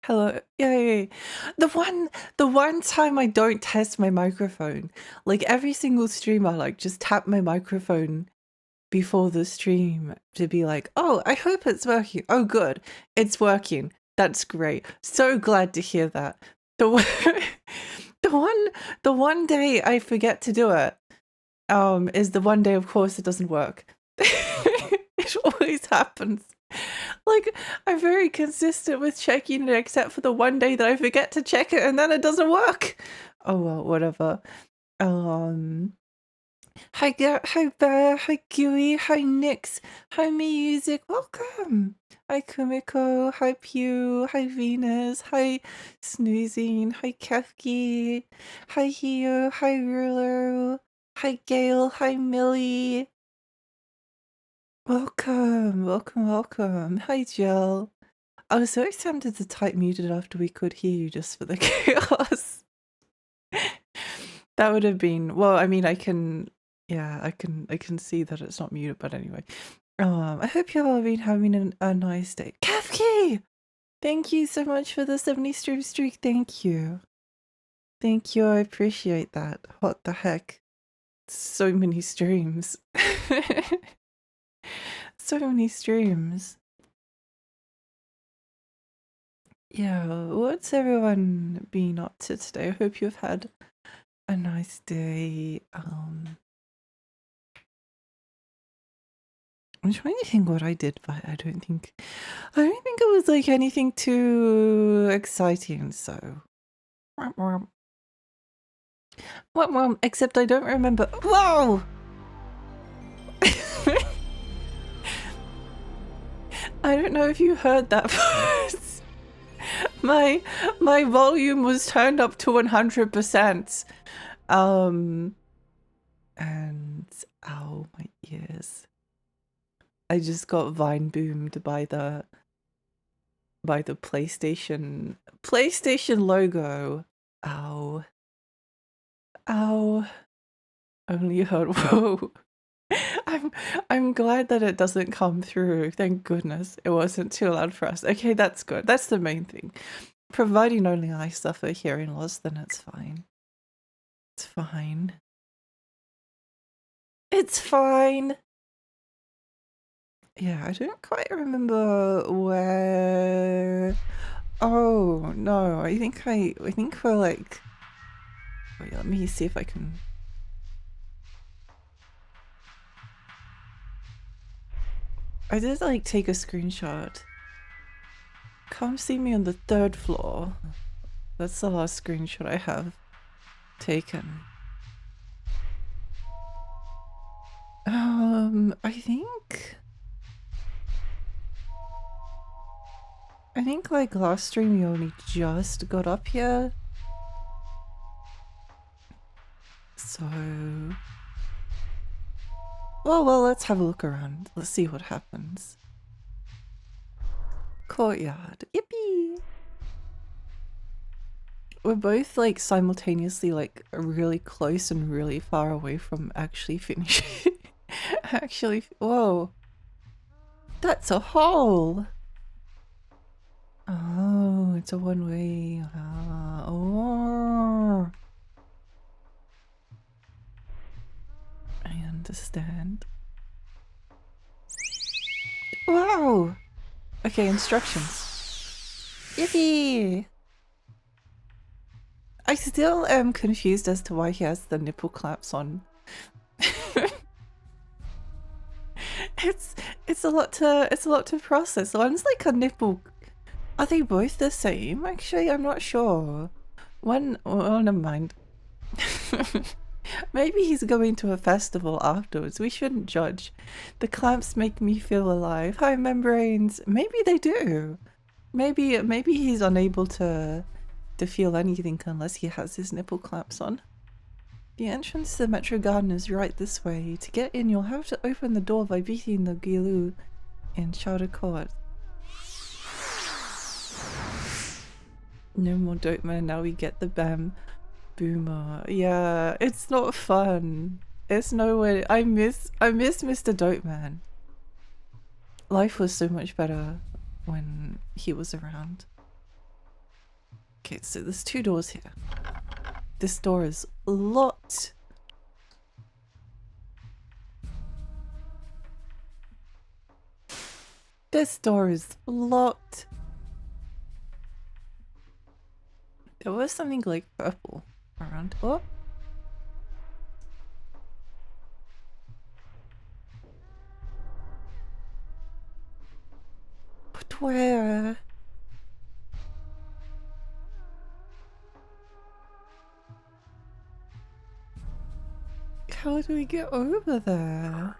Hello. Yay. The one time I don't test my microphone, like every single stream I like just tap my microphone before the stream to be like, "Oh, I hope it's working. Oh, good. It's working. That's great. So glad to hear that." The one, the one the one day I forget to do it, is the one day of course it doesn't work. It always happens. Like, I'm very consistent with checking it except for the one day that I forget to check it and then it doesn't work. Oh well, whatever. Hi Bear, hi Kiwi, hi Nix, hi Music, welcome. Hi Kumiko, hi Pew, hi Venus, hi Snoozing, hi Kefki, hi Hio, hi Ruler, hi Gail, hi Millie. Welcome. Hi Jill. I was so tempted to type muted after we could hear you just for the chaos. That would have been, well, I mean, I can see that it's not muted, but anyway. I hope you all have been having a nice day. Kafki! Thank you so much for the 70 stream streak. Thank you. Thank you, I appreciate that. What the heck? So many streams. So many streams. Yeah, what's everyone been up to today? I hope you've had a nice day. I'm trying to think what I did, but I don't think it was like anything too exciting, so. Except I don't remember. Whoa! I don't know if you heard that first. My volume was turned up to 100%. And ow, my ears. I just got vine boomed by the PlayStation logo. Ow. Only heard whoa. I'm glad that it doesn't come through. Thank goodness it wasn't too loud for us. Okay, that's good. That's the main thing. Providing only I suffer hearing loss, then it's fine. It's fine. It's fine. Yeah, I don't quite remember where. Oh no, I think we're like. Wait, let me see if I can. I did like take a screenshot. Come see me on the 3rd floor. That's the last screenshot I have taken. I think like last stream we only just got up here. So well, let's have a look around. Let's see what happens. Courtyard. Yippee! We're both like simultaneously like really close and really far away from actually finishing. Whoa. That's a hole! Oh, it's a one-way. Oh. I understand. Wow! Okay, instructions. Yippee! I still am confused as to why he has the nipple clamps on. It's a lot to process. One's like a nipple. Are they both the same? Actually, I'm not sure. One, oh, never mind. Maybe he's going to a festival afterwards. We shouldn't judge. The clamps make me feel alive. Hi, membranes. Maybe they do. Maybe he's unable to feel anything unless he has his nipple clamps on. The entrance to the Metro Garden is right this way. To get in, you'll have to open the door by beating the Gilu in Chowder Court. No more Dope Man, now we get the Bam Boomer. Yeah, it's not fun. It's no way. I miss Mr. Dope Man. Life was so much better when he was around. Okay, so there's 2 doors here. This door is locked. This door is locked. There was something like purple around. Oh. But where? How do we get over there?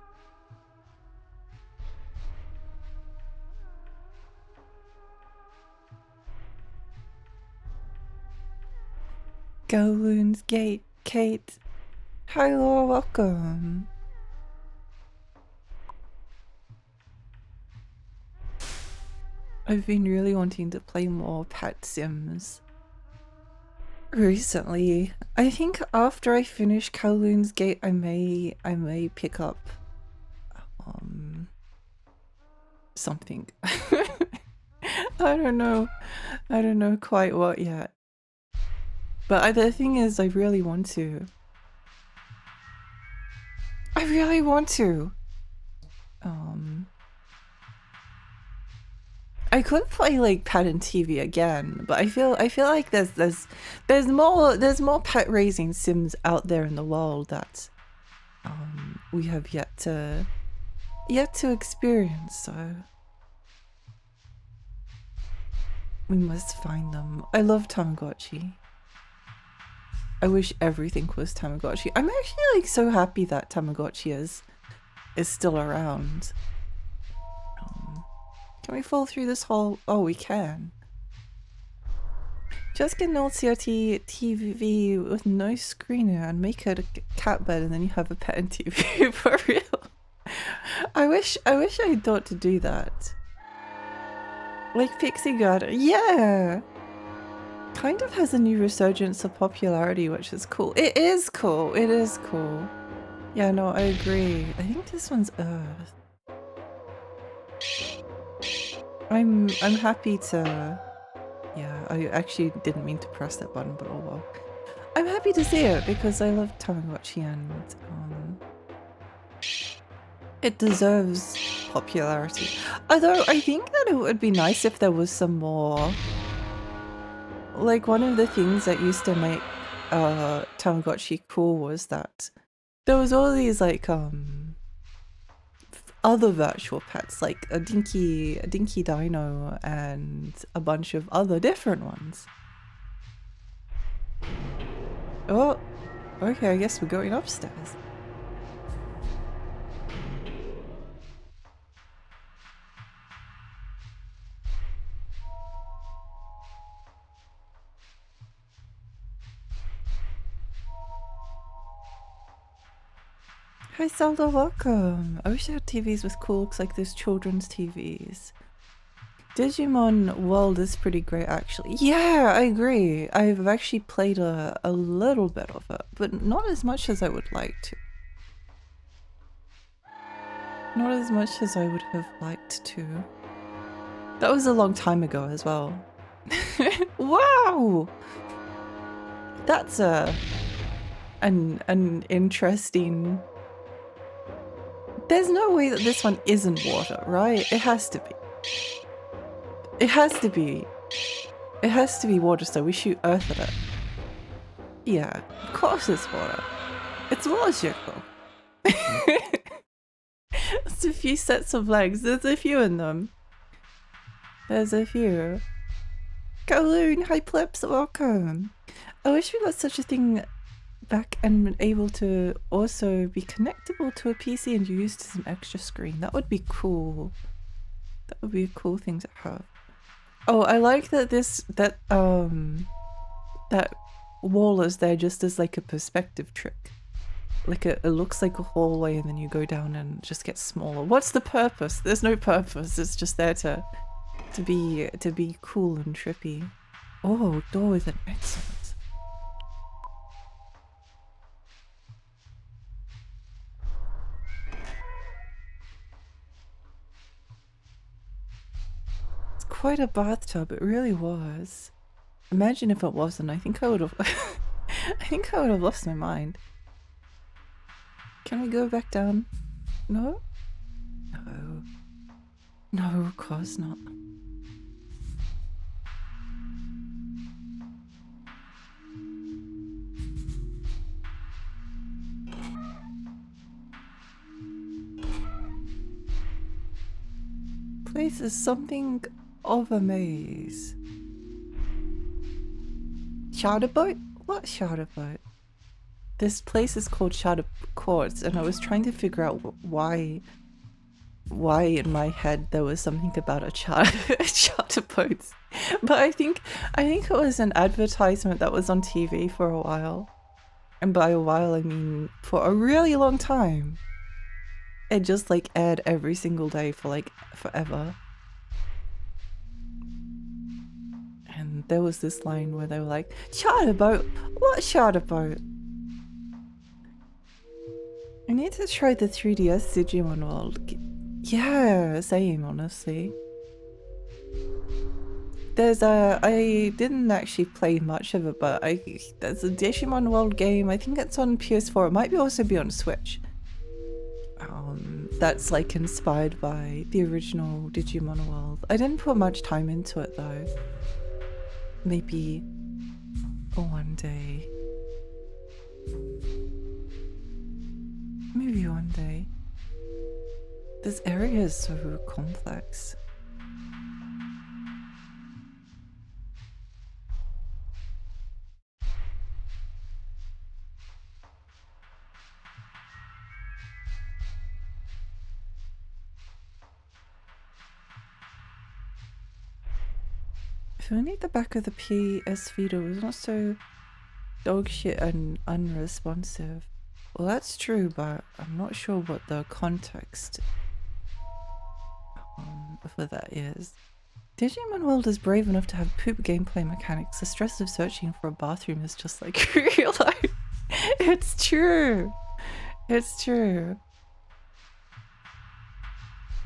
Kowloon's Gate, Kate. Hi Laura, welcome. I've been really wanting to play more Pet Sims recently. I think after I finish Kowloon's Gate, I may pick up something. I don't know quite what yet. But the thing is, I really want to. I really want to. I could play like Pet and TV again, but I feel like there's more pet raising sims out there in the world that we have yet to experience, so we must find them. I love Tamagotchi. I wish everything was Tamagotchi. I'm actually like so happy that Tamagotchi is still around. Can we fall through this hole? Oh, we can. Just get an old CRT TV with no screener and make it a cat bed, and then you have a pet and TV for real. I wish I thought to do that. Like Pixie Garden, yeah. Kind of has a new resurgence of popularity, which is cool. It is cool. It is cool. Yeah, no, I agree. I think this one's Earth. I'm happy to. Yeah, I actually didn't mean to press that button, but oh well. I'm happy to see it because I love Tamagotchi and it deserves popularity. Although I think that it would be nice if there was some more. Like one of the things that used to make Tamagotchi cool was that there was all these like other virtual pets, like a dinky dino and a bunch of other different ones. Oh, okay, I guess we're going upstairs. Hi Zelda, welcome! I wish I had TVs with cool looks like those children's TVs. Digimon World is pretty great actually. Yeah, I agree. I've actually played a little bit of it, but not as much as I would like to. Not as much as I would have liked to. That was a long time ago as well. Wow! That's an interesting... There's no way that this one isn't water, right? It has to be. It has to be. It has to be water, so we shoot earth at it. Yeah, of course it's water. It's logical. It's a few sets of legs. There's a few in them. There's a few. Kowloon, hi Plips, welcome. I wish we got such a thing back and been able to also be connectable to a PC and used as an extra screen. That would be cool. That would be a cool thing to have. Oh, I like that that wall is there just as like a perspective trick. Like it looks like a hallway and then you go down and it just gets smaller. What's the purpose? There's no purpose. It's just there to be cool and trippy. Oh, door with an exit. It's quite a bathtub, it really was. Imagine if it wasn't. I think I would have I think I would have lost my mind. Can we go back down? No? No. No, of course not. Place is something of a maze. Shadow boat? What shadow boat? This place is called Shadow Courts, and I was trying to figure out why in my head there was something about a charter boats. But I think it was an advertisement that was on TV for a while. And by a while I mean for a really long time. It just like aired every single day for like forever. And there was this line where they were like, charter boat? What charter boat? I need to try the 3DS Digimon World. Yeah, same, honestly. There's I didn't actually play much of it, but there's a Digimon World game. I think it's on PS4. It might also be on Switch. That's like inspired by the original Digimon World. I didn't put much time into it though. Maybe one day. Maybe one day. This area is so complex. If only the back of the PS Vita was not so dog shit and unresponsive. Well, that's true, but I'm not sure what the context for that is. Digimon World is brave enough to have poop gameplay mechanics. The stress of searching for a bathroom is just like real life. It's true. It's true.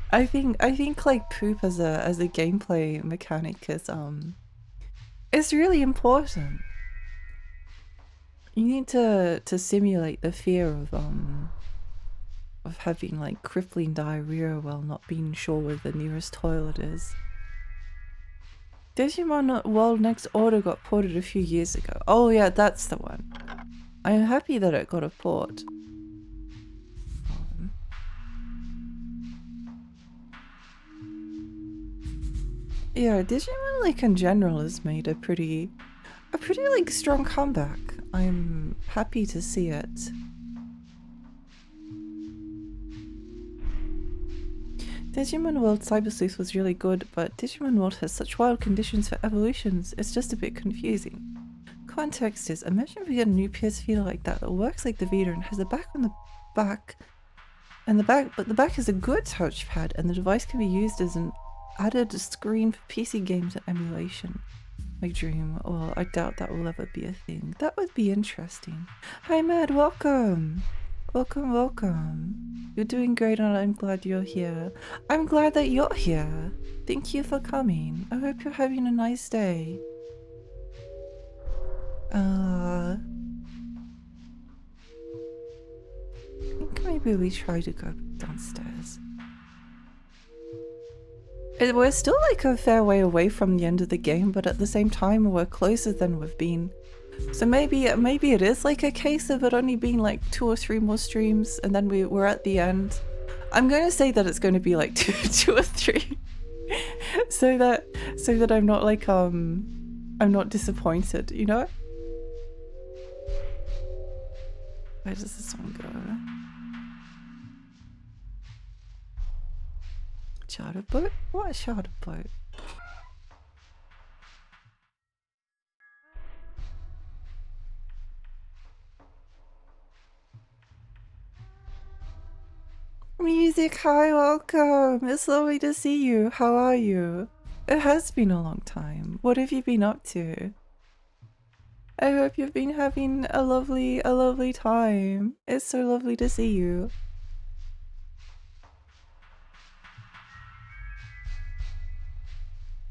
I think like poop as a gameplay mechanic is really important. You need to simulate the fear of having like crippling diarrhea while not being sure where the nearest toilet is. Digimon World Next Order got ported a few years ago. Oh yeah, that's the one. I'm happy that it got a port. Yeah, Digimon like in general has made a pretty like strong comeback. I'm happy to see it. Digimon World Cyber Sleuth was really good, but Digimon World has such wild conditions for evolutions, it's just a bit confusing. Context is, imagine if we get a new PS Vita like that works like the Vita and has a back on the back, but the back is a good touchpad and the device can be used as an added screen for PC games and emulation. My dream. Well, I doubt that will ever be a thing. That would be interesting. Hi Mad, welcome! Welcome. You're doing great and I'm glad you're here. I'm glad that you're here. Thank you for coming. I hope you're having a nice day. I think maybe we try to go downstairs. We're still like a fair way away from the end of the game, but at the same time we're closer than we've been. So maybe it is like a case of it only being like 2 or 3 more streams and then we're at the end. I'm going to say that it's going to be like two or 3 so that I'm not like I'm not disappointed, you know? Where does this one go? Charter boat? What a charter boat? Music, hi, welcome. It's lovely to see you. How are you? It has been a long time. What have you been up to? I hope you've been having a lovely time. It's so lovely to see you.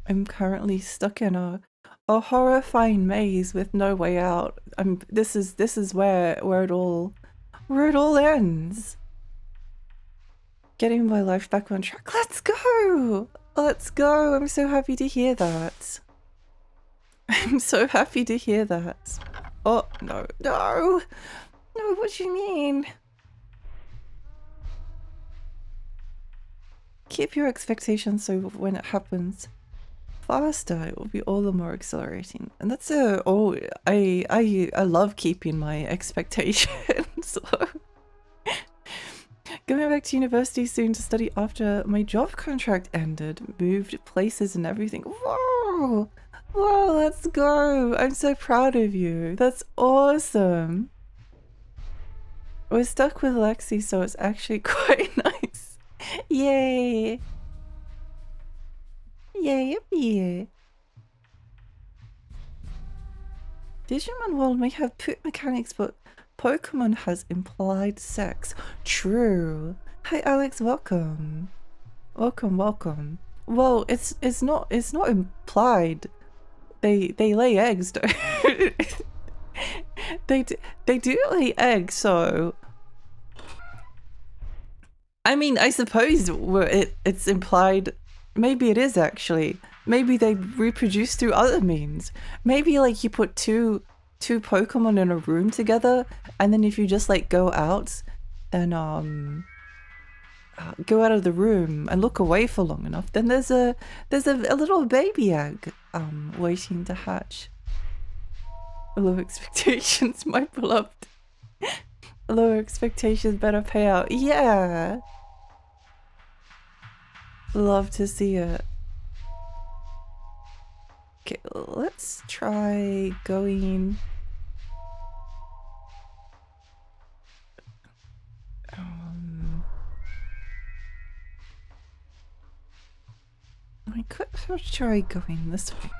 I'm currently stuck in a A horrifying maze with no way out. This is where it all ends. Getting my life back on track. Let's go! Let's go! I'm so happy to hear that. I'm so happy to hear that. Oh, no, no! No, what do you mean? Keep your expectations so when it happens faster, it will be all the more exhilarating. And that's I love keeping my expectations low. Going back to university soon to study after my job contract ended, moved places and everything. Whoa! Whoa, let's go! I'm so proud of you. That's awesome. We're stuck with Lexi, so it's actually quite nice. Yay! Yay, yippee! Digimon World may have poop mechanics, but Pokemon has implied sex. True. Hi Alex, welcome. Welcome, welcome. Well, it's not implied. They lay eggs, though. they do lay eggs, so I mean, I suppose it's implied. Maybe it is actually. Maybe they reproduce through other means. Maybe like you put two Pokemon in a room together, and then if you just like go out, then go out of the room and look away for long enough, then there's a little baby egg waiting to hatch. Low expectations, my beloved. Low expectations, better payout. Yeah. Love to see it. Okay, let's try going. I could try going this way.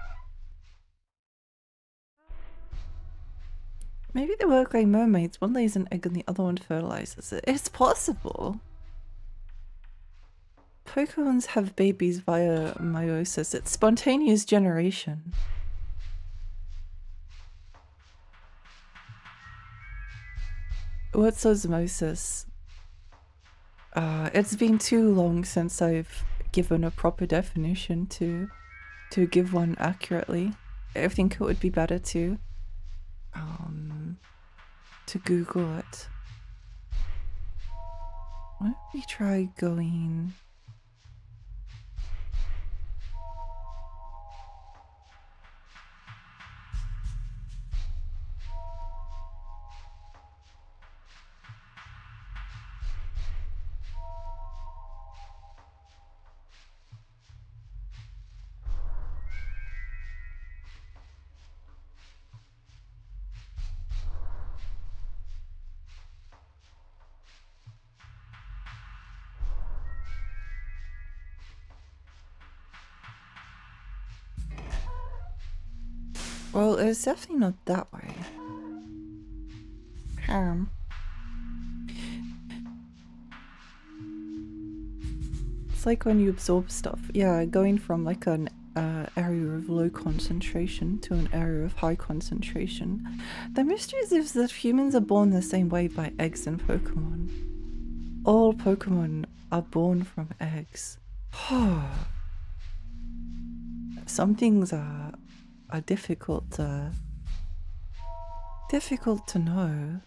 Maybe they work like mermaids. One lays an egg and the other one fertilizes it. It's possible. Pokemons have babies via meiosis. It's spontaneous generation. What's osmosis? It's been too long since I've given a proper definition to give one accurately. I think it would be better to Google it. Why don't we try going? Well, it's definitely not that way. It's like when you absorb stuff. Yeah, going from like an area of low concentration to an area of high concentration. The mystery is that humans are born the same way by eggs and Pokemon. All Pokemon are born from eggs. Some things are difficult to know.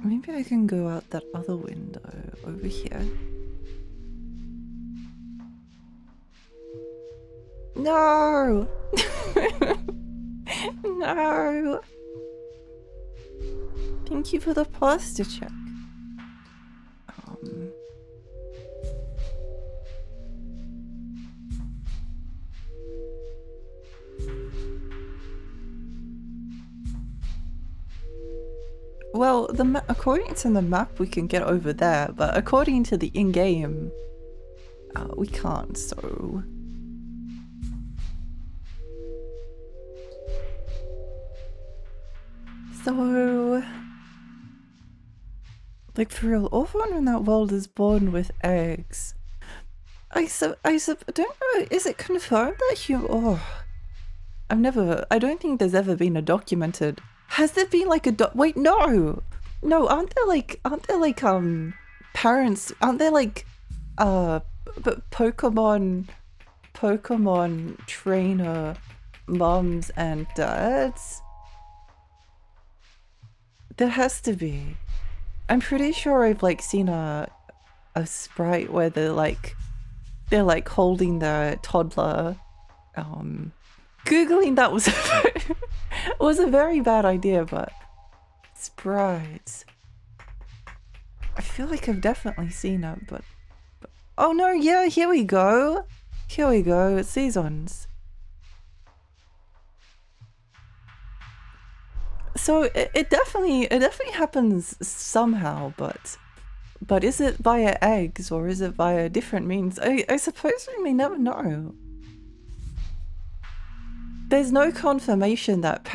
Maybe I can go out that other window over here. No! No! Thank you for the posture check. Well, according to the map we can get over there, but according to the in-game, we can't, so... So, like for real, everyone in that world is born with eggs. I don't know, is it confirmed that I don't think there's ever been a documented. Has there been like wait, no! No, aren't there like, parents, aren't there like, Pokemon trainer moms and dads? There has to be. I'm pretty sure I've like seen a sprite where they're like holding their toddler. Googling that was was a very bad idea, but sprites. I feel like I've definitely seen it, but oh no, yeah, here we go. Here we go. It's these ones. So it definitely happens somehow, but is it via eggs or is it via different means? I suppose we may never know. There's no confirmation that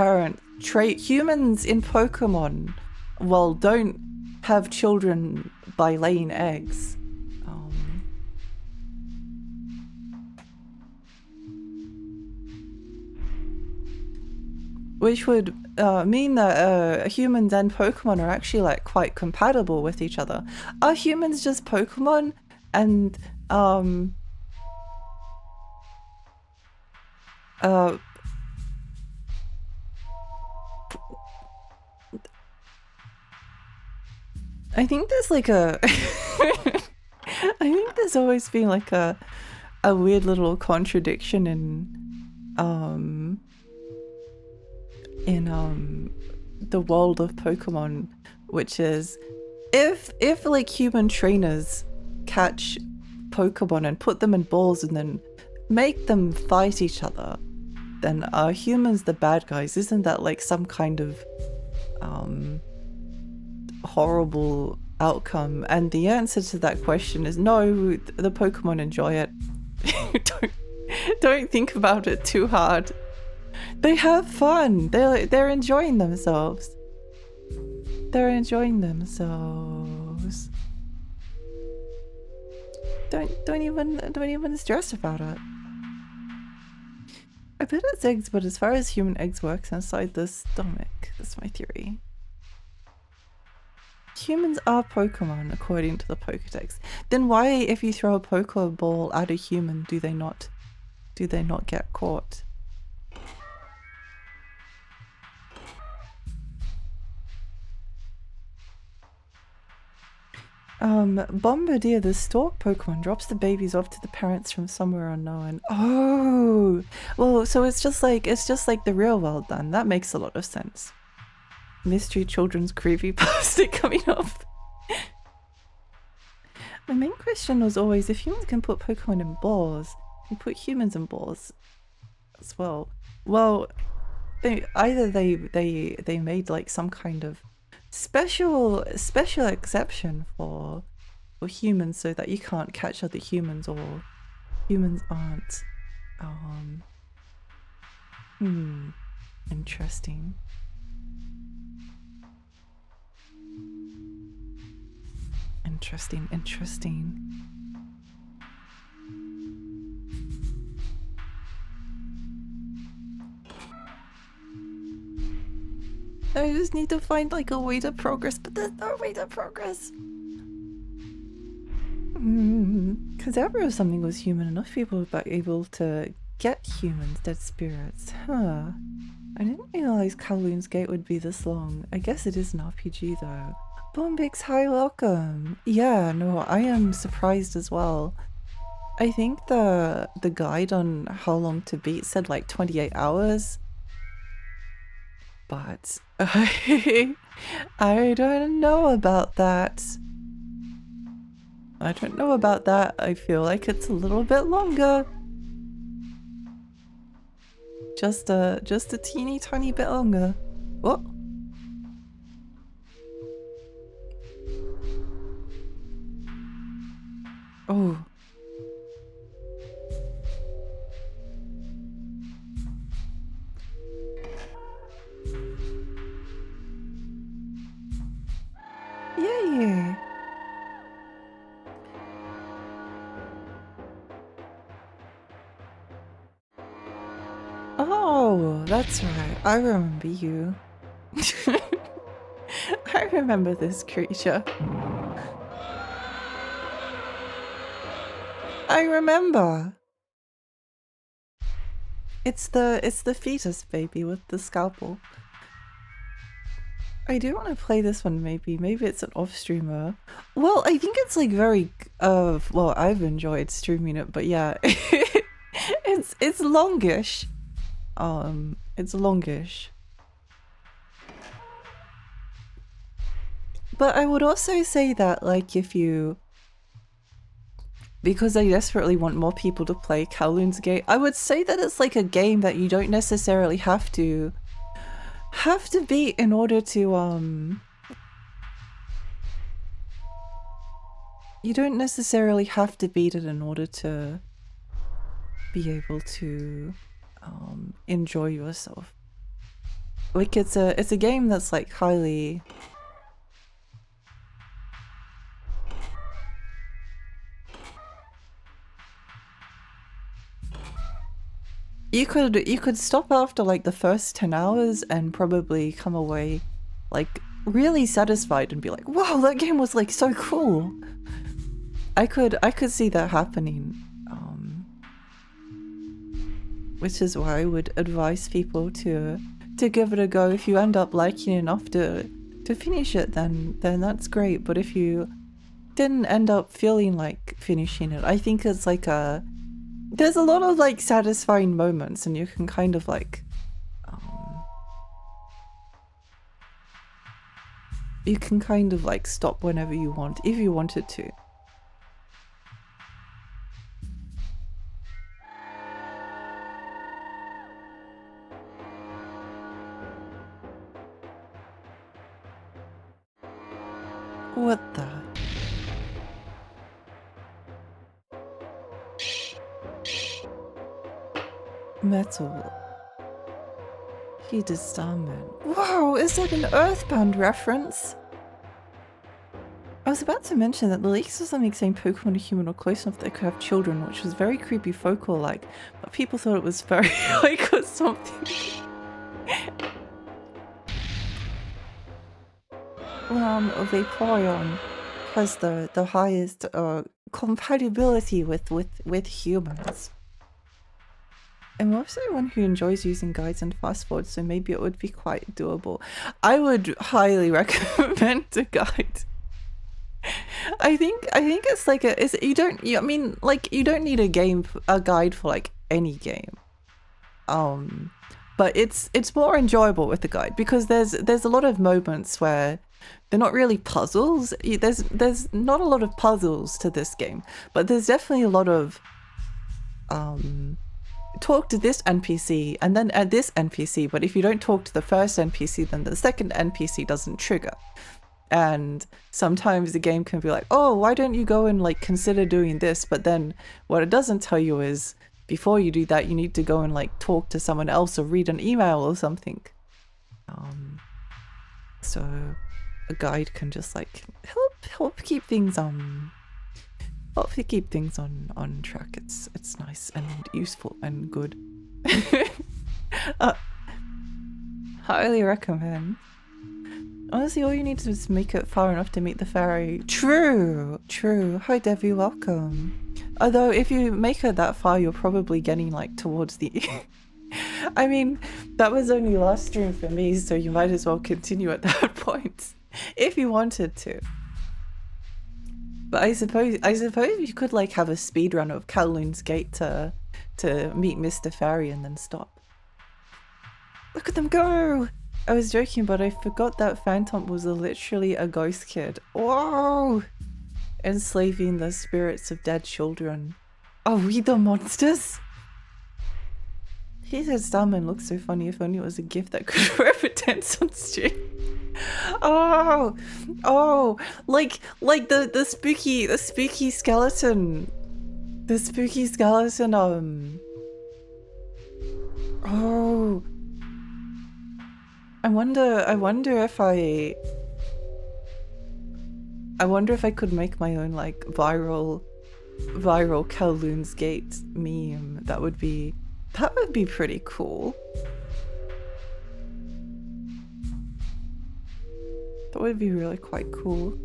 humans in Pokemon, well, don't have children by laying eggs. Which would mean that humans and Pokemon are actually like quite compatible with each other. Are humans just Pokemon? And I think there's like a I think there's always been like a weird little contradiction in the world of Pokemon, which is if like human trainers catch Pokemon and put them in balls and then make them fight each other, then are humans the bad guys? Isn't that like some kind of horrible outcome? And the answer to that question is no, the Pokemon enjoy it. Don't think about it too hard. They have fun. They're enjoying themselves. They're enjoying themselves. Don't even stress about it. I bet it's eggs, but as far as human eggs works inside the stomach, that's my theory. Humans are Pokemon according to the Pokedex. Then why, if you throw a Pokeball at a human, do they not get caught? Bombardier, the stork Pokemon, drops the babies off to the parents from somewhere unknown. Oh, well, so it's just like the real world then. That makes a lot of sense. Mystery children's creepypasta coming up. My main question was always, if humans can put Pokemon in balls, can put humans in balls as well. Well, they made like some kind of special exception for humans so that you can't catch other humans, or humans aren't. Interesting. Interesting. I just need to find like a way to progress, but there's no way to progress. Because ever if something was human, enough people would be able to get humans, dead spirits. Huh. I didn't realize Kowloon's gate would be this long. I guess it is an RPG though. Bombix, hi, welcome. Yeah, no, I am surprised as well. I think the guide on how long to beat said like 28 hours. But I don't know about that. I don't know about that. I feel like it's a little bit longer. Just a teeny tiny bit longer. What? Oh. Oh, that's right. I remember you. I remember this creature. I remember. It's the fetus baby with the scalpel. I do want to play this one maybe. Maybe it's an off streamer. Well, I think it's like very well, I've enjoyed streaming it, but yeah. it's longish. It's longish. But I would also say that like if you, because I desperately want more people to play Kowloon's Gate, I would say that it's like a game that you don't necessarily have to beat in order to you don't necessarily have to beat it in order to be able to enjoy yourself. Like it's a game that's like highly you could stop after like the first 10 hours and probably come away like really satisfied and be like, wow, that game was like so cool. I could see that happening. Which is why I would advise people to give it a go. If you end up liking it enough to finish it, then that's great. But if you didn't end up feeling like finishing it, I think it's like there's a lot of like satisfying moments, and you can kind of like you can kind of like stop whenever you want, if you wanted to. What the? Metal. He did Starman. Whoa, is that an Earthbound reference? I was about to mention that the leaks of something saying Pokemon are human or close enough that they could have children, which was very creepy focal-like, but people thought it was very like or something. Vaporeon has the highest compatibility with humans. I'm also one who enjoys using guides and fast forwards, so maybe it would be quite doable. I would highly recommend a guide. I think it's like you don't need a guide for like any game. But it's more enjoyable with the guide because there's a lot of moments where they're not really puzzles. There's not a lot of puzzles to this game, but there's definitely a lot of talk to this NPC and then at this NPC, but if you don't talk to the first NPC, then the second NPC doesn't trigger. And sometimes the game can be like, oh, why don't you go and like consider doing this? But then what it doesn't tell you is before you do that, you need to go and like talk to someone else or read an email or something. So a guide can just like help keep things on track. It's nice and useful and good. Highly recommend. Honestly, all you need to do is make it far enough to meet the fairy. True. Hi Debbie, welcome. Although if you make it that far, you're probably getting like towards the I mean, that was only last stream for me, so you might as well continue at that point if you wanted to. But I suppose you could like have a speed run of Kowloon's Gate to meet Mr. Fairy and then stop. Look at them go! I was joking, but I forgot that Phantom was literally a ghost kid. Whoa! Enslaving the spirits of dead children. Are we the monsters? He said Starman looks so funny, if only it was a gift that could forever dance on stream. Oh, like the spooky skeleton. The spooky skeleton, oh. I wonder if I could make my own like viral Kowloon's Gate meme. That would be That would be pretty cool. That would be really quite cool.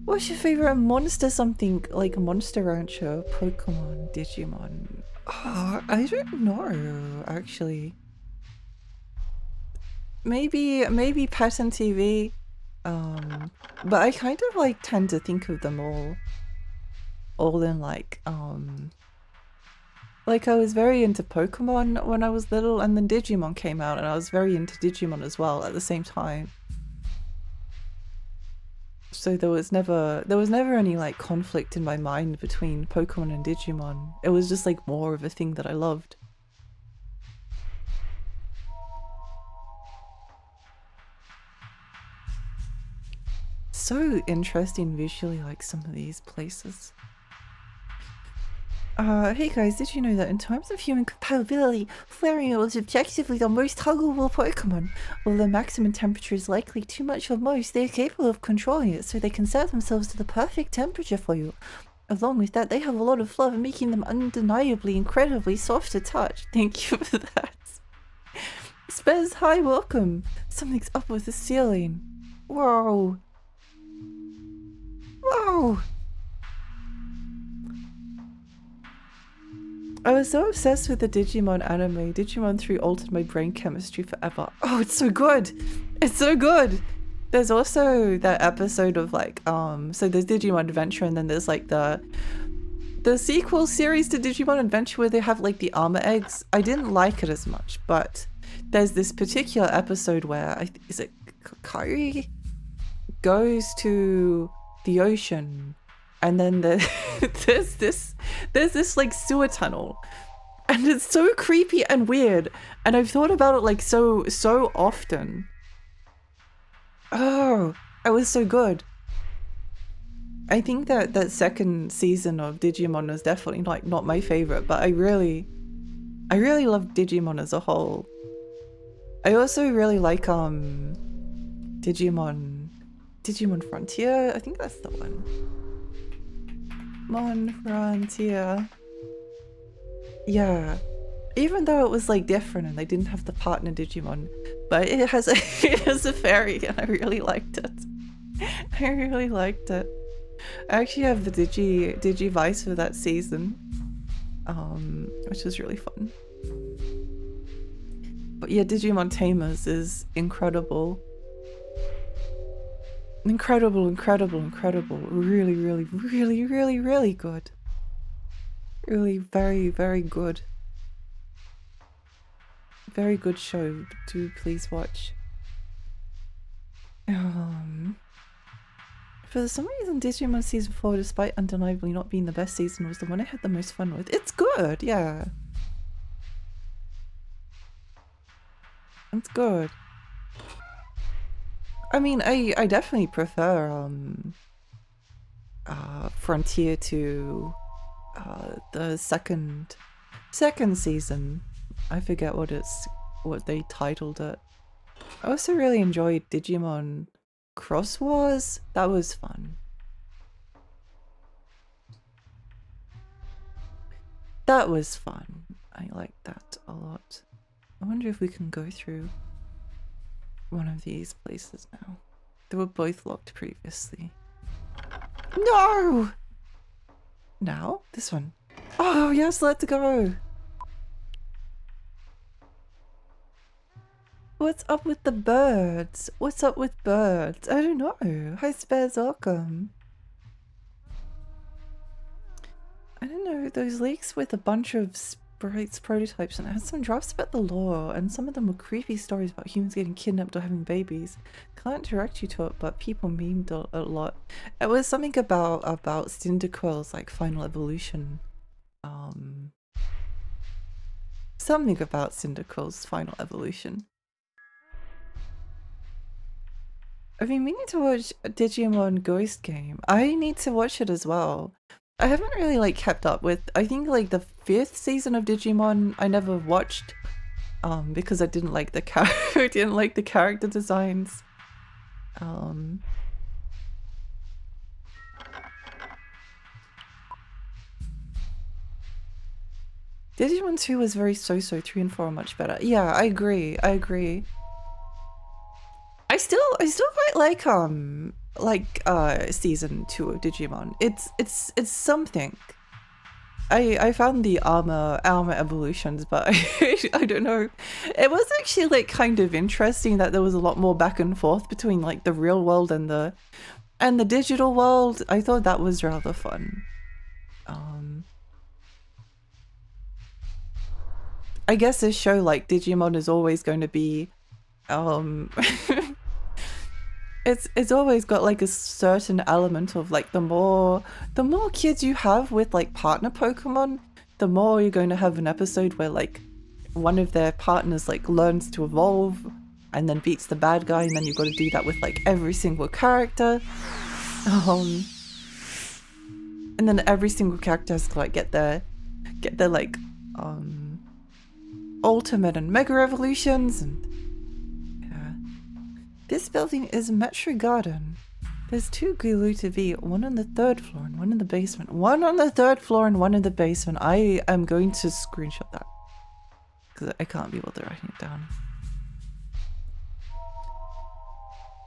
What's your favorite monster? Something like Monster Rancher, Pokemon, Digimon? I don't know, actually. Maybe Pet and TV. But I kind of like tend to think of them all in like I was very into Pokemon when I was little, and then Digimon came out and I was very into Digimon as well at the same time. So there was never any like conflict in my mind between Pokemon and Digimon. It was just like more of a thing that I loved. So interesting visually, like some of these places. Hey guys, did you know that in terms of human compatibility, Flareon is objectively the most huggable Pokemon? While the maximum temperature is likely too much for most, they are capable of controlling it so they can set themselves to the perfect temperature for you. Along with that, they have a lot of fluff, making them undeniably incredibly soft to touch. Thank you for that. Spez, hi, welcome. Something's up with the ceiling. Whoa. Whoa. I was so obsessed with the Digimon anime. Digimon 3 altered my brain chemistry forever. Oh, it's so good! It's so good! There's also that episode of like, so there's Digimon Adventure and then there's like the sequel series to Digimon Adventure where they have like the armor eggs. I didn't like it as much, but there's this particular episode where, is it Kairi goes to the ocean and then there's this like sewer tunnel and it's so creepy and weird, and I've thought about it like so often. Oh, it was so good. I think that second season of Digimon was definitely like not my favorite, but I really love Digimon as a whole. I also really like Digimon Frontier. I think that's the one. Mon Frontier. Yeah. Even though it was like different and they didn't have the partner Digimon, but it has a fairy and I really liked it. I really liked it. I actually have the Digivice for that season, which was really fun. But yeah, Digimon Tamers is incredible. Incredible. Really good. Really very good. Very good show. Do please watch. For some reason, Digimon Season 4, despite undeniably not being the best season, was the one I had the most fun with. It's good, yeah. It's good. I mean, I definitely prefer Frontier to the second season. I forget what they titled it. I also really enjoyed Digimon Cross Wars. That was fun. That was fun. I liked that a lot. I wonder if we can go through one of these places now. They were both locked previously. No! Now? This one. Oh, yes, let's go! What's up with the birds? What's up with birds? I don't know. Hi, Spares, welcome. I don't know, those leaks with a bunch of sprites prototypes and it had some drafts about the lore, and some of them were creepy stories about humans getting kidnapped or having babies. Can't direct you to it, but people memed a lot. It was something about Cyndaquil's like final evolution. Something about Cyndaquil's final evolution. I've been meaning to watch Digimon Ghost Game. I need to watch it as well. I haven't really like kept up with, I think like the 5th season of Digimon I never watched because I didn't like the character designs. Digimon 2 was very so-so, 3 and 4 are much better. Yeah, I agree. I agree. I still quite like season 2 of Digimon. It's something. I found the armor evolutions, but I don't know. It was actually like kind of interesting that there was a lot more back and forth between like the real world and the digital world. I thought that was rather fun. I guess this show, like Digimon, is always going to be it's always got like a certain element of like the more kids you have with like partner Pokemon, the more you're going to have an episode where like one of their partners like learns to evolve and then beats the bad guy, and then you've got to do that with like every single character. And then every single character has to like get their like ultimate and mega evolutions. And yeah, this building is Metro Garden. There's 2 Gulu to be, one on the 3rd floor and one in the basement. One on the 3rd floor and one in the basement. I am going to screenshot that because I can't be bothered writing it down.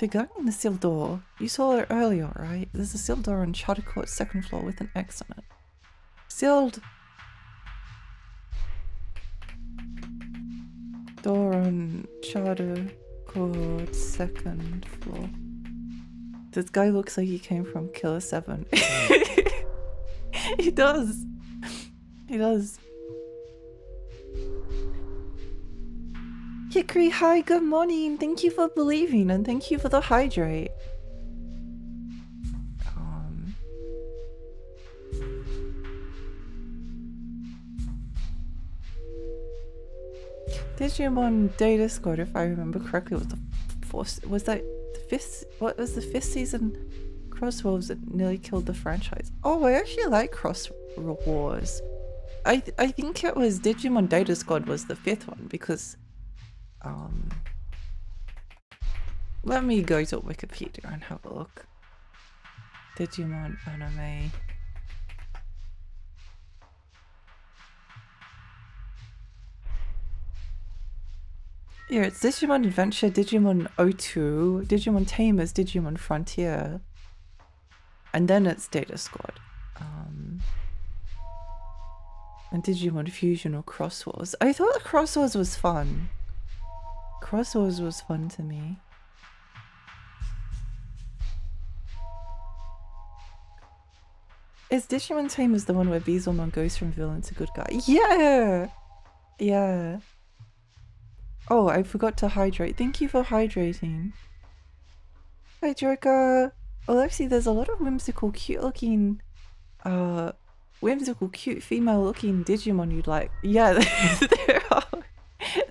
The guy in the sealed door, you saw it earlier, right? There's a sealed door on Charter Court's 2nd floor with an X on it. Sealed door on Charter Court's 2nd floor. This guy looks like he came from Killer 7. He does. He does. Hickory, hi, good morning. Thank you for believing and thank you for the hydrate. Digimon Data Squad, if I remember correctly, was the 4th. Was that the 5th? What was the 5th season? Cross Wolves that nearly killed the franchise. Oh, I actually like Cross Wars. I think it was Digimon Data Squad was the 5th one because let me go to Wikipedia and have a look. Digimon anime. Yeah, it's Digimon Adventure, Digimon 02, Digimon Tamers, Digimon Frontier, and then it's Data Squad. And Digimon Fusion or Cross Wars. I thought the Cross Wars was fun. Cross Wars was fun to me. Is Digimon Tamers the one where Beelzemon goes from villain to good guy? Yeah! Yeah. Oh, I forgot to hydrate. Thank you for hydrating. Hi, Joker. Well, actually, there's a lot of whimsical, cute-looking, cute female-looking Digimon you'd like. Yeah, there are.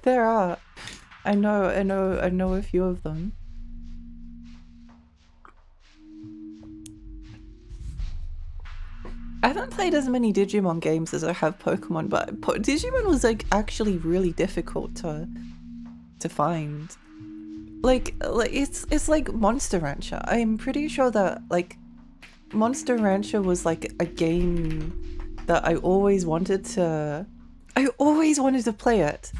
There are. I know a few of them. I haven't played as many Digimon games as I have Pokemon, but Digimon was like actually really difficult to find. Like it's like Monster Rancher. I'm pretty sure that like Monster Rancher was like a game that I always wanted to play it,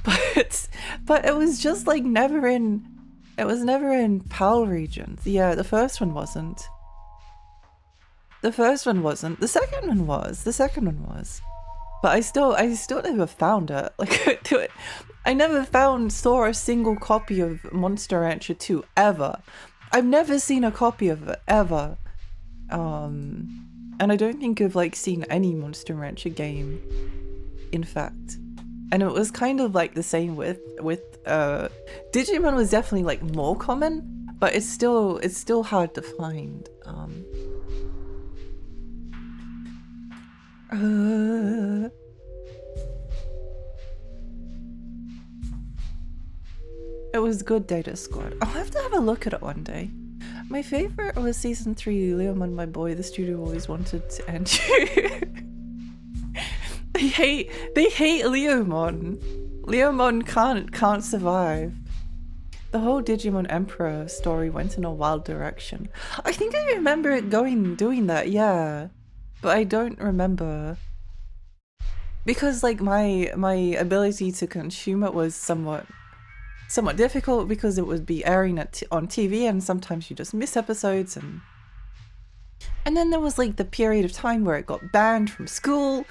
but it was just like never in PAL regions. Yeah, the first one wasn't. The first one wasn't. The second one was. The second one was. But I still never found it. Like I never saw a single copy of Monster Rancher 2 ever. I've never seen a copy of it ever. And I don't think I've like seen any Monster Rancher game, in fact. And it was kind of like the same with Digimon was definitely like more common, but it's still hard to find. It was good, Data Squad. I'll have to have a look at it one day. My favorite was season 3, Leomon, my boy. The studio always wanted to end you. They hate Leomon. Leomon can't survive. The whole Digimon Emperor story went in a wild direction. I think I remember it doing that, yeah. But I don't remember. because like my ability to consume it was somewhat difficult because it would be airing on TV, and sometimes you just miss episodes, and then there was like the period of time where it got banned from school,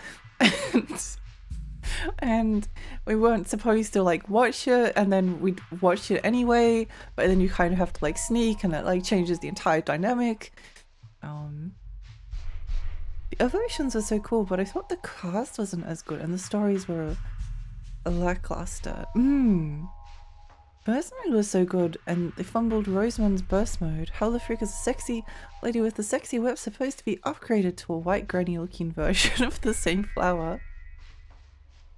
and we weren't supposed to like watch it, and then we'd watch it anyway, but then you kind of have to like sneak, and it like changes the entire dynamic. The versions were so cool, but I thought the cast wasn't as good and the stories were lackluster. Burst mode was so good, and they fumbled Rosamund's burst mode. How the frick is a sexy lady with a sexy whip supposed to be upgraded to a white granny looking version of the same flower?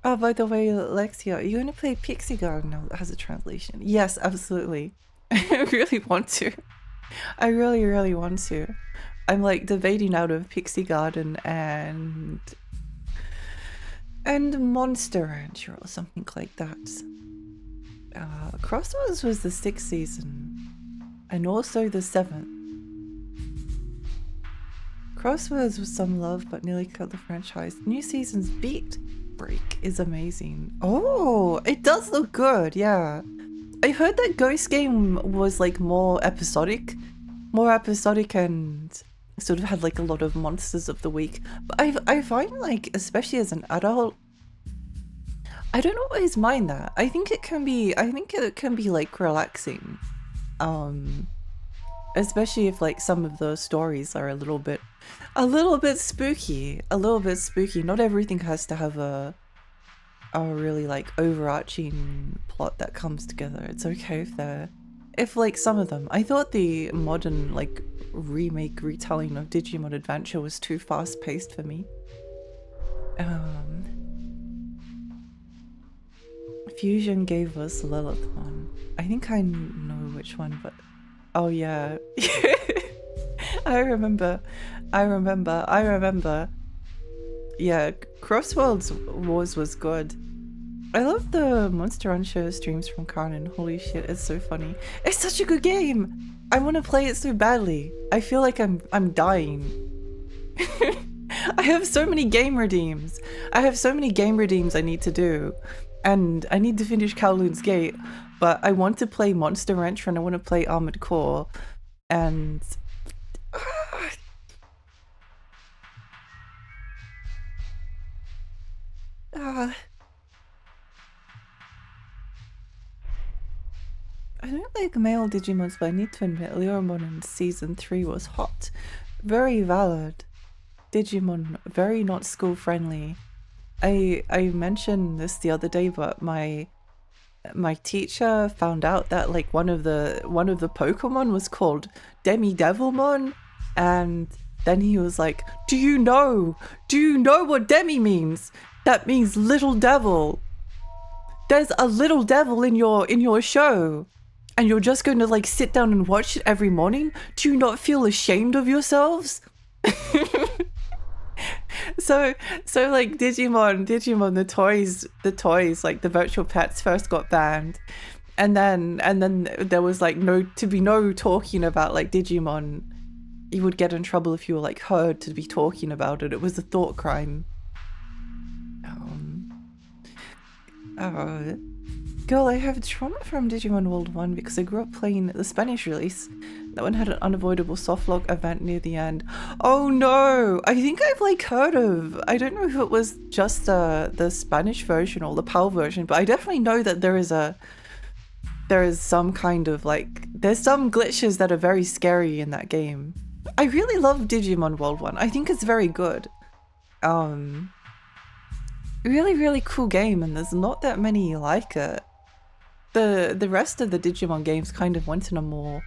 Oh, by the way, Alexia, are you going to play Pixie Garden now that has a translation? Yes, absolutely. I really want to. I really, really want to. I'm like debating out of Pixie Garden and Monster Rancher or something like that. Crosswords was the 6th season, and also the 7th. Crosswords was some love, but nearly killed the franchise. New season's Beat Break is amazing. Oh, it does look good, yeah. I heard that Ghost Game was like more episodic and sort of had like a lot of monsters of the week. But I find like, especially as an adult, I don't always mind that. I think it can be like relaxing. Especially if like some of those stories are a little bit spooky. Not everything has to have a really like overarching plot that comes together. It's okay if like some of them. I thought the modern like remake retelling of Digimon Adventure was too fast paced for me. Fusion gave us Lilith one. I think I know which one, but oh yeah. I remember. Yeah, Crossworlds Wars was good. I love the Monster Rancher streams from Carnan. Holy shit, it's so funny. It's such a good game. I want to play it so badly. I feel like I'm dying. I have so many game redeems. I need to do. And I need to finish Kowloon's Gate, but I want to play Monster Rancher and I want to play Armored Core, and I don't like male Digimons, but I need to admit Leomon in season 3 was hot. Very valid. Digimon, very not school friendly. I mentioned this the other day, but my teacher found out that like one of the Pokemon was called Demi-Devilmon, and then he was like, do you know what Demi means? That means little devil. There's a little devil in your show, and you're just going to like sit down and watch it every morning? Do you not feel ashamed of yourselves? So like Digimon, the toys, like the virtual pets first got banned, and then there was like no talking about like Digimon. You would get in trouble if you were like heard to be talking about it. It was a thought crime. Girl, I have trauma from Digimon World 1 because I grew up playing the Spanish release. That one had an unavoidable softlock event near the end. Oh no! I think I've like heard of, I don't know if it was just the Spanish version or the PAL version, but I definitely know that there is some kind of like, there's some glitches that are very scary in that game. I really love Digimon World 1. I think it's very good. Really cool game, and there's not that many like it. The rest of the Digimon games kind of went in a more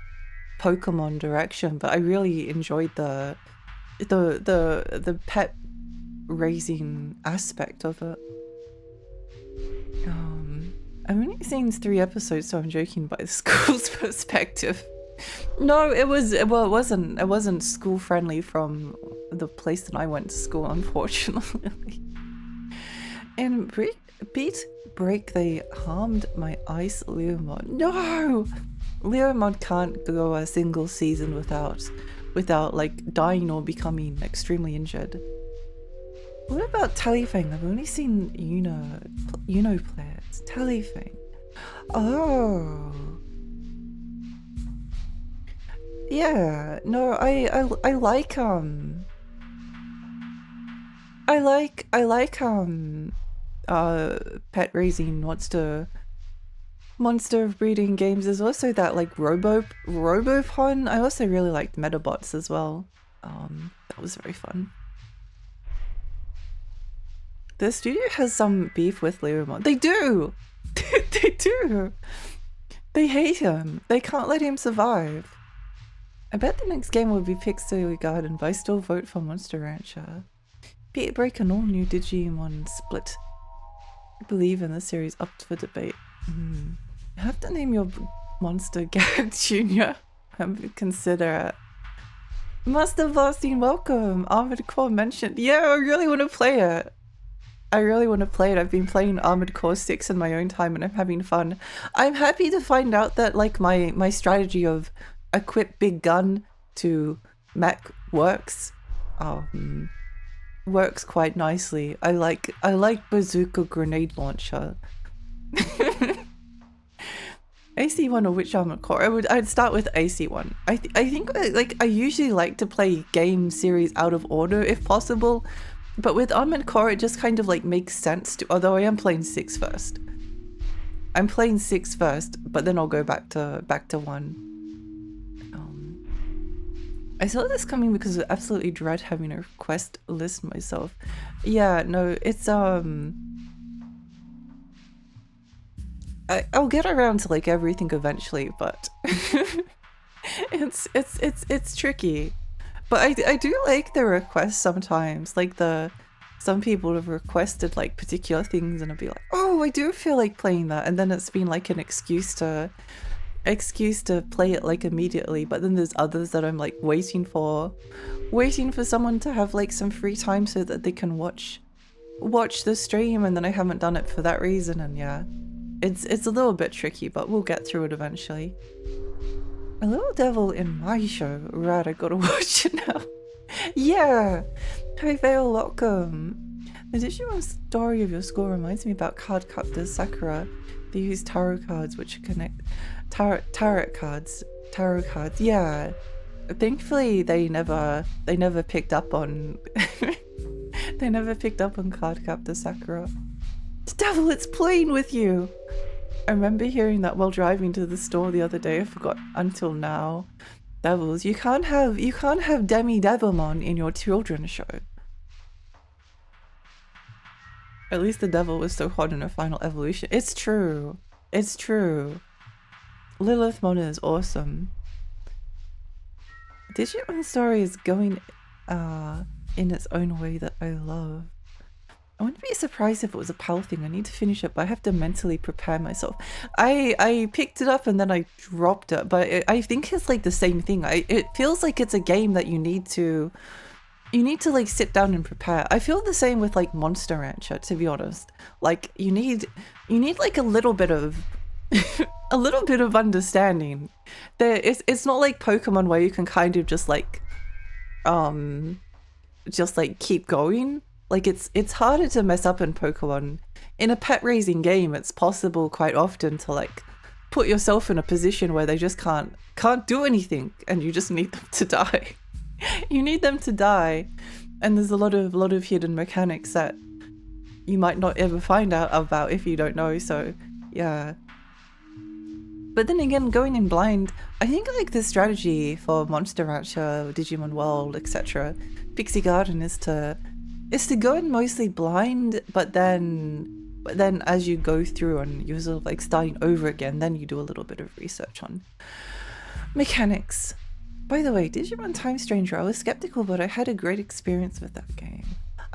Pokemon direction, but I really enjoyed the pet raising aspect of it. I've only seen 3 episodes, so I'm joking by the school's perspective. No, it wasn't school friendly from the place that I went to school, unfortunately. And Beat Break, they harmed my ice Leomon. No! Leomon can't go a single season without like dying or becoming extremely injured. What about Tallyfang? I've only seen Uno players. Tallyfang. Oh. Yeah. No, I like pet raising monster breeding games. There's also that like Robopon. I also really liked Metabots as well. That was very fun. The studio has some beef with Leomon. They do! They do! They hate him. They can't let him survive. I bet the next game will be Pixel Garden, but I still vote for Monster Rancher. Beat Break and all new Digimon split. I believe in the series up for debate. You have to name your monster Gag Jr. Consider it. Master Blasting, welcome! Armored Core mentioned. Yeah, I really want to play it. I've been playing Armored Core 6 in my own time and I'm having fun. I'm happy to find out that like my strategy of equip big gun to mech works. Works quite nicely. I like bazooka grenade launcher. AC1 or which Armored Core? I'd start with AC1. I think like I usually like to play game series out of order if possible. But with Armored Core, it just kind of like makes sense to, although I am playing 6 first. I'm playing 6 first, but then I'll go back to 1. I saw this coming because I absolutely dread having a request list myself. Yeah, no, it's I'll get around to like everything eventually, but it's tricky. But I do like the requests sometimes, like some people have requested like particular things and I'll be like, oh, I do feel like playing that, and then it's been like an excuse to play it like immediately. But then there's others that I'm like waiting for someone to have like some free time so that they can watch the stream, and then I haven't done it for that reason, and yeah, it's a little bit tricky, but we'll get through it eventually. A little devil in my show. Right, I gotta watch it now. Yeah! Hi Vale, welcome. The Digimon story of your school reminds me about Card Captors Sakura. They use tarot cards which connect... Tarot cards. Yeah. Thankfully they never picked up on... they never picked up on Card Captor Sakura. The devil, it's playing with you! I remember hearing that while driving to the store the other day. I forgot until now. Devils, you can't have Demi Devilmon in your children's show. At least the devil was so hot in her final evolution. It's true. It's true. Lilithmon is awesome. Digimon story is going in its own way that I love. I wouldn't be surprised if it was a PAL thing. I need to finish it, but I have to mentally prepare myself. I picked it up and then I dropped it, but I think it's like the same thing. It feels like it's a game that you need to like sit down and prepare. I feel the same with like Monster Rancher, to be honest. Like you need like a little bit of a little bit of understanding. It's not like Pokemon where you can kind of just like keep going. Like it's harder to mess up in Pokemon. In a pet raising game, it's possible quite often to like put yourself in a position where they just can't do anything, and you just need them to die. You need them to die, and there's a lot of hidden mechanics that you might not ever find out about if you don't know. So yeah. But then again, going in blind, I think like the strategy for Monster Rancher, Digimon World, etc., Pixie Garden is to go in mostly blind, but then as you go through and you're sort of like starting over again, then you do a little bit of research on mechanics. By the way, Digimon Time Stranger, I was skeptical, but I had a great experience with that game.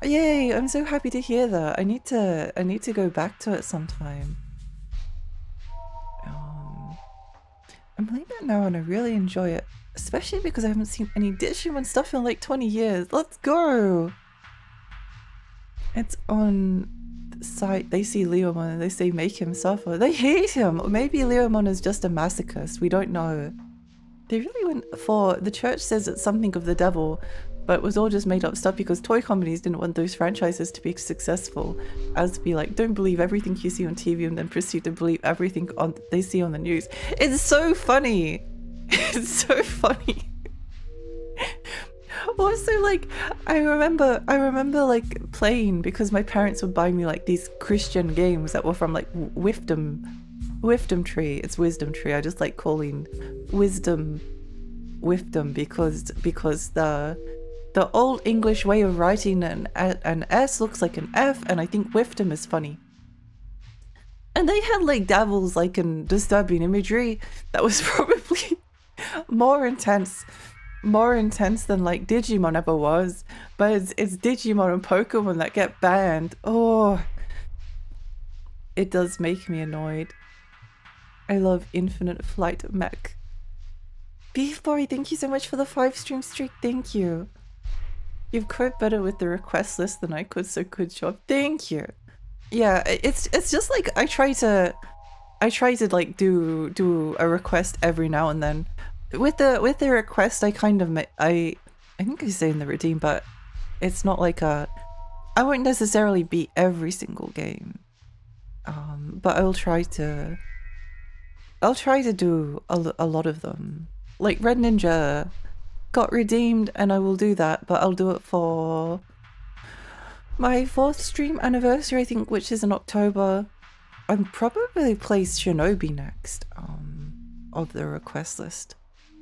Yay, I'm so happy to hear that. I need to go back to it sometime. I'm playing it now and I really enjoy it, especially because I haven't seen any Digimon stuff in like 20 years. Let's go! It's on the site. They see Leomon and they say make him suffer. They hate him! Or maybe Leomon is just a masochist. We don't know. They really went for... The church says it's something of the devil. but it was all just made up stuff because toy companies didn't want those franchises to be successful, as to be like, don't believe everything you see on TV and then proceed to believe everything they see on the news. It's so funny. It's so funny. Also, like, I remember like playing, because my parents would buy me like these Christian games that were from like Wisdom Tree. It's Wisdom Tree. I just like calling Wisdom because the old English way of writing an S looks like an F, and I think Wisdom is funny. And they had like devils like in disturbing imagery that was probably more intense than like Digimon ever was, but it's Digimon and Pokemon that get banned. Oh, it does make me annoyed. I love Infinite Flight Mech. Beef Boy, thank you so much for the 5-stream streak. Thank you. You've coped better with the request list than I could, so good job. Thank you. Yeah, it's just like I try to like do a request every now and then. With the request, I kind of I think I say in the redeem, but it's not like I won't necessarily beat every single game. But I'll try to do a lot of them. Like Red Ninja got redeemed, and I will do that, but I'll do it for my 4th stream anniversary, I think, which is in October. I'm probably place Shinobi next of the request list.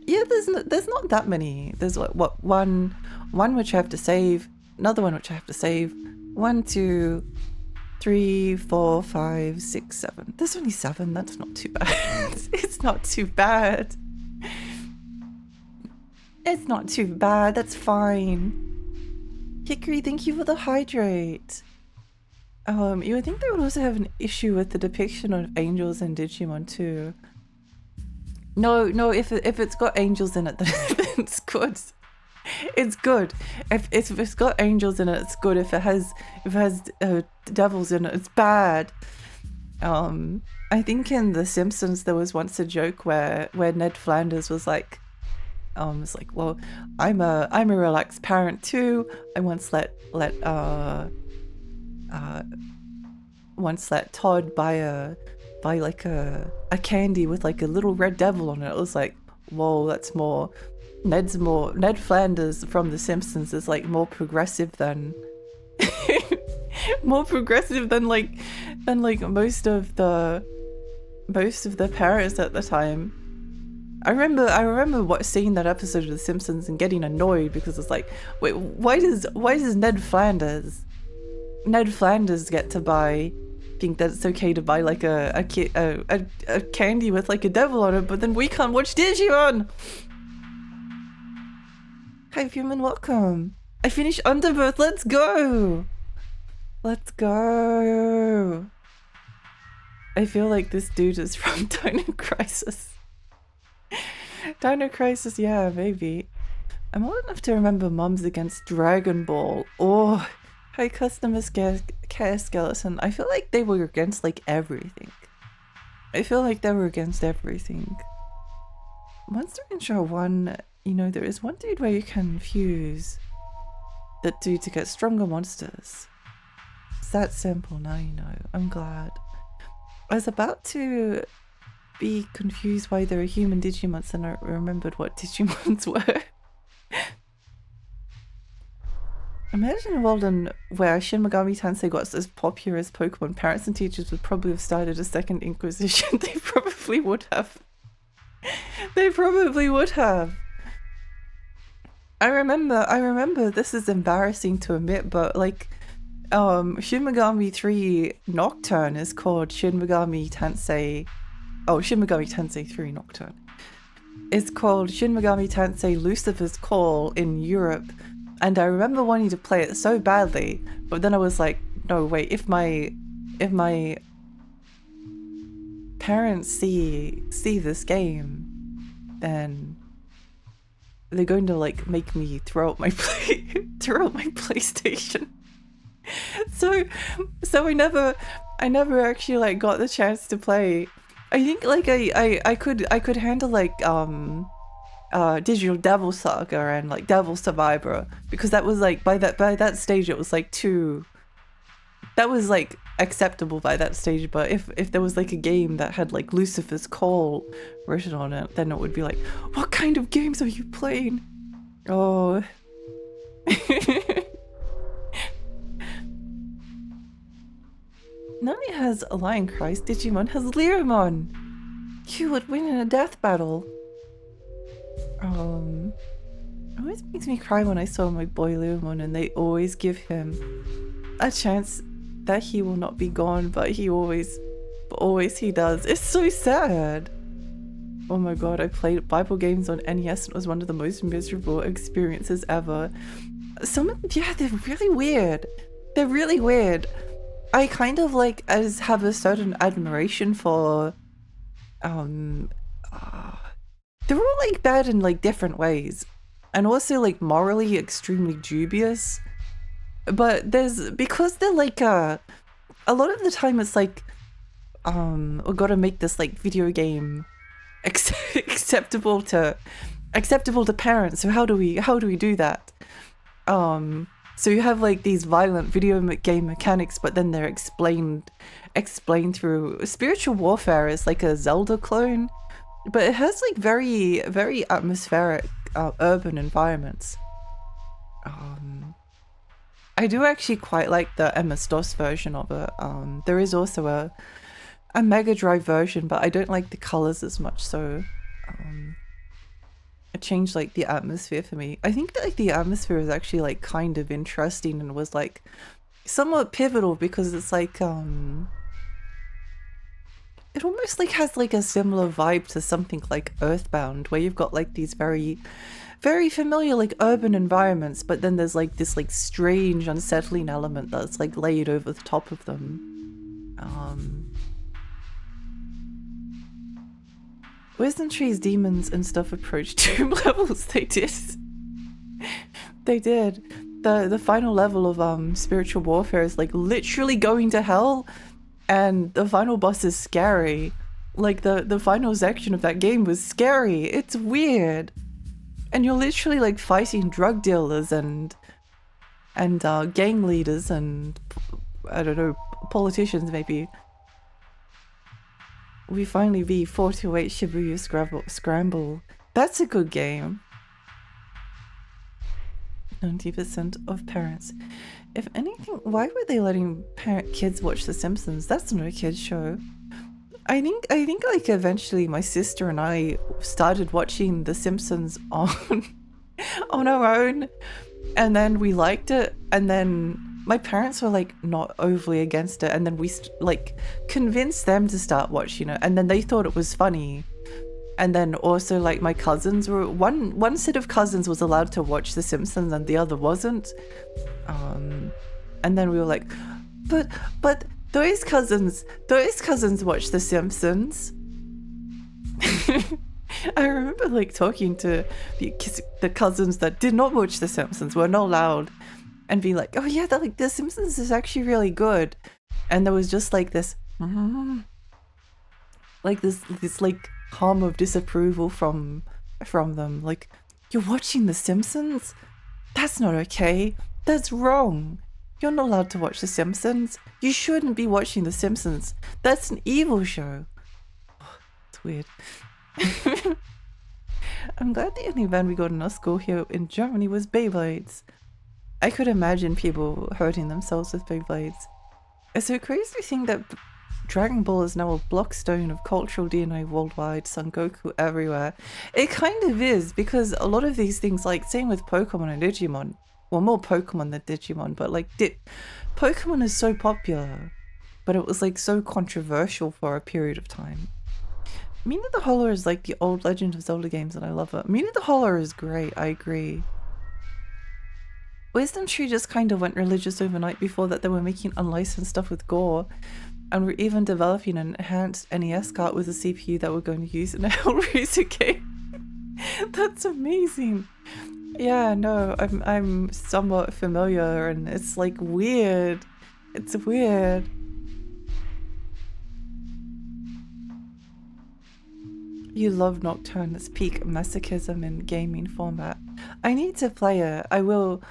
Yeah, there's not that many. There's like one which I have to save, another one which I have to save. 1, 2, 3, 4, 5, 6, 7. There's only 7. That's not too bad. It's not too bad. It's not too bad. That's fine. Hickory, thank you for the hydrate. You would think they would also have an issue with the depiction of angels in Digimon too. No, if it's got angels in it, then it's good. It's good. If it's got angels in it, it's good. If it has devils in it, it's bad. I think in The Simpsons there was once a joke where Ned Flanders was like, it's like, well, I'm a relaxed parent too. I once let Todd buy like a candy with like a little red devil on it. It was like, whoa, that's more Ned Flanders from The Simpsons is like more progressive than more progressive than like most of the parents at the time. I remember seeing that episode of The Simpsons and getting annoyed because it's like, wait, why does Ned Flanders get to buy? Think that it's okay to buy like a candy with like a devil on it, but then we can't watch Digimon. Hi human, welcome. I finished Underbirth. Let's go. Let's go. I feel like this dude is from Dino Crisis. Dino Crisis, yeah, maybe. I'm old enough to remember Mums Against Dragon Ball. Oh, hi customer care skeleton. I feel like they were against like everything. Monster Intro 1, you know, there is one dude where you can fuse that dude to get stronger monsters. It's that simple, now you know. I'm glad. I was about to be confused why there are human Digimons and I remembered what Digimons were. Imagine a world where Shin Megami Tensei got as popular as Pokemon. Parents and teachers would probably have started a second Inquisition. They probably would have. They probably would have. I remember, this is embarrassing to admit, but like, Shin Megami 3 Nocturne is called Shin Megami Tensei. Oh, Shin Megami Tensei 3 Nocturne. It's called Shin Megami Tensei Lucifer's Call in Europe. And I remember wanting to play it so badly, but then I was like, no, wait, if my parents see this game, then they're going to like make me throw out my PlayStation. So I never actually like got the chance to play. I think like I could handle like Digital Devil Saga and like Devil Survivor, because that was like by that stage it was like too, that was like acceptable by that stage. But if there was like a game that had like Lucifer's Call written on it, then it would be like, what kind of games are you playing? Oh. Not only has Lion Christ, Digimon has Leomon. You would win in a death battle. It always makes me cry when I saw my boy Leomon and they always give him a chance that he will not be gone, but always he does. It's so sad. Oh my god, I played Bible games on NES and it was one of the most miserable experiences ever. Yeah, they're really weird. They're really weird. I kind of like have a certain admiration for they're all like bad in like different ways and also like morally extremely dubious, but because they're like a lot of the time it's like we gotta make this like video game acceptable to parents, so how do we do that? So you have like these violent video game mechanics, but then they're explained through spiritual warfare is like a Zelda clone, but it has like very, very atmospheric urban environments. I do actually quite like the MS-DOS version of it. There is also a Mega Drive version, but I don't like the colors as much, so it changed like the atmosphere for me. I think that like the atmosphere is actually like kind of interesting and was like somewhat pivotal because it's like it almost like has like a similar vibe to something like Earthbound, where you've got like these very, very familiar like urban environments, but then there's like this like strange unsettling element that's like laid over the top of them. Wisdom Tree's demons and stuff approached tomb levels. They did. They did. The final level of spiritual warfare is like literally going to hell, and the final boss is scary. Like the final section of that game was scary. It's weird. And you're literally like fighting drug dealers and gang leaders and I don't know, politicians maybe. We finally beat 428 Shibuya Scramble. That's a good game. 90% of parents. If anything, why were they letting kids watch The Simpsons? That's not a kid's show. I think like eventually my sister and I started watching The Simpsons on our own, and then we liked it, and then my parents were like not overly against it, and then we like convinced them to start watching it, and then they thought it was funny. And then also like my cousins were one set of cousins was allowed to watch The Simpsons and the other wasn't. And then we were like, but those cousins watch The Simpsons. I remember like talking to the cousins that did not watch The Simpsons, were not allowed, and be like, oh yeah, like The Simpsons is actually really good. And there was just like this like this like hum of disapproval from them, like, you're watching The Simpsons? That's not okay. That's wrong. You're not allowed to watch The Simpsons. You shouldn't be watching The Simpsons. That's an evil show. Oh, it's weird. I'm glad the only band we got in our school here in Germany was Beyblades. I could imagine people hurting themselves with Beyblades. It's so crazy to think that Dragon Ball is now a blockstone of cultural DNA worldwide, Son Goku everywhere. It kind of is, because a lot of these things, like same with Pokemon and Digimon, well, more Pokemon than Digimon, but like Pokemon is so popular, but it was like so controversial for a period of time. Mina the Holler is like the old Legend of Zelda games and I love it. Mina the Holler is great, I agree. Wisdom Tree just kind of went religious overnight. Before that they were making unlicensed stuff with gore, and were even developing an enhanced NES cart with a CPU that we're going to use in a Hellraiser game. That's amazing. Yeah, no, I'm somewhat familiar, and it's like weird. It's weird. You love Nocturne. It's peak masochism in gaming format. I need to play it. I will.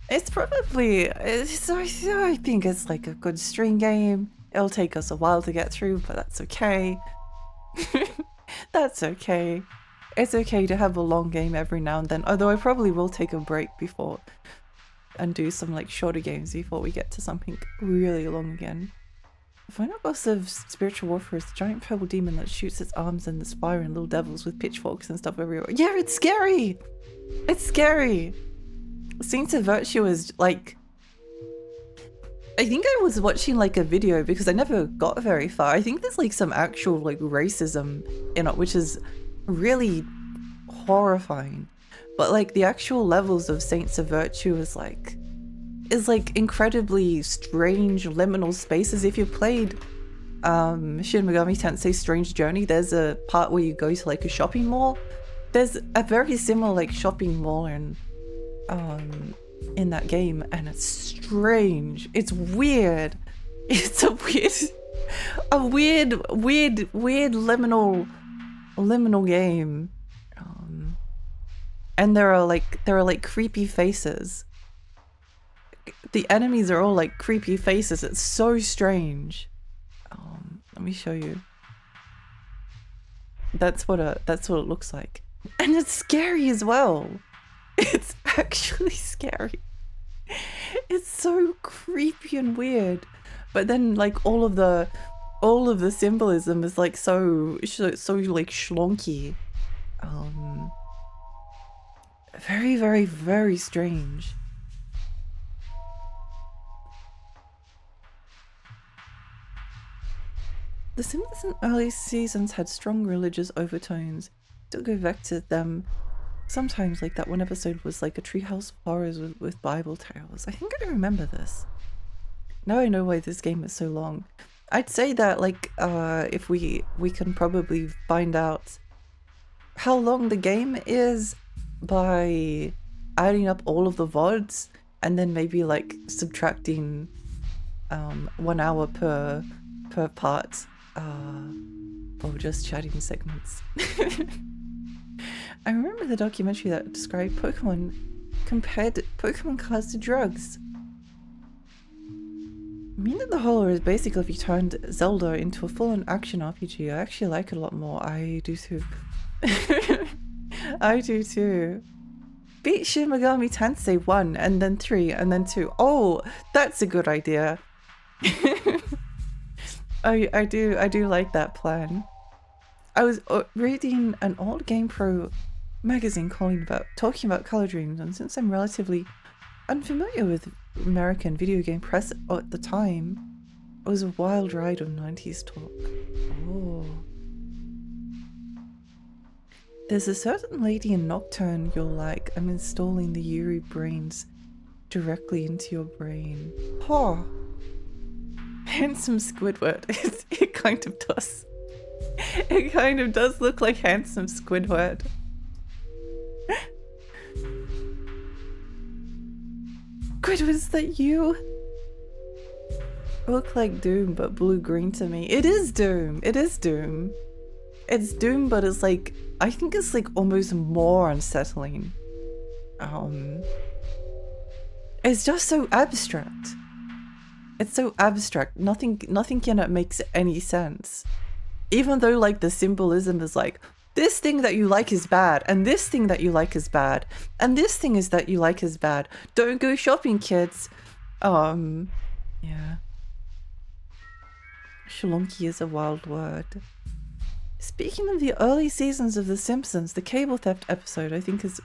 It's probably. I think it's like a good string game. It'll take us a while to get through, but that's okay. That's okay. It's okay to have a long game every now and then, although I probably will take a break before and do some like shorter games before we get to something really long again. The final boss of Spiritual Warfare is the giant purple demon that shoots its arms and the fire and little devils with pitchforks and stuff everywhere. Yeah, it's scary! It's scary! Saints of Virtue is like... I think I was watching like a video because I never got very far. I think there's like some actual like racism in it, which is really horrifying. But like the actual levels of Saints of Virtue is like incredibly strange liminal spaces. If you played Shin Megami Tensei Strange Journey, there's a part where you go to like a shopping mall. There's a very similar like shopping mall in that game, and it's strange. It's weird. It's a weird liminal game. And there are like creepy faces. The enemies are all like creepy faces. It's so strange. Let me show you. That's what it looks like. And it's scary as well. It's actually scary. It's so creepy and weird. But then like all of the symbolism is like so like schlonky. Very, very, very strange. The Sims in early seasons had strong religious overtones. Still go back to them sometimes, like that one episode was like a treehouse of horrors with Bible tales. I think I remember this. Now I know why this game is so long. I'd say that like if we can probably find out how long the game is by adding up all of the VODs and then maybe like subtracting 1 hour per part or just chatting segments. I remember the documentary that described Pokemon, compared Pokemon cards to drugs. Mean that the Hollow is basically if you turned Zelda into a full-on action RPG. I actually like it a lot more. I do too. I do too. Beat Shin Megami Tensei 1 and then 3 and then 2. Oh, that's a good idea. I do like that plan. I was reading an old GamePro magazine talking about color dreams, and since I'm relatively unfamiliar with American video game press at the time, it was a wild ride of 90s talk. Oh. There's a certain lady in Nocturne you'll like. I'm installing the Yuri brains directly into your brain. Oh. Handsome Squidward. It kind of does. It kind of does look like handsome Squidward. Squidward, is that you? Look like Doom, but blue-green to me. It is Doom. It is Doom. It's Doom, but it's like, I think it's like almost more unsettling. It's just so abstract. It's so abstract. Nothing in it makes any sense. Even though like the symbolism is like, this thing that you like is bad, and this thing that you like is bad, and this thing is that you like is bad. Don't go shopping, kids. Yeah. Shalonky is a wild word. Speaking of the early seasons of The Simpsons, the cable theft episode I think is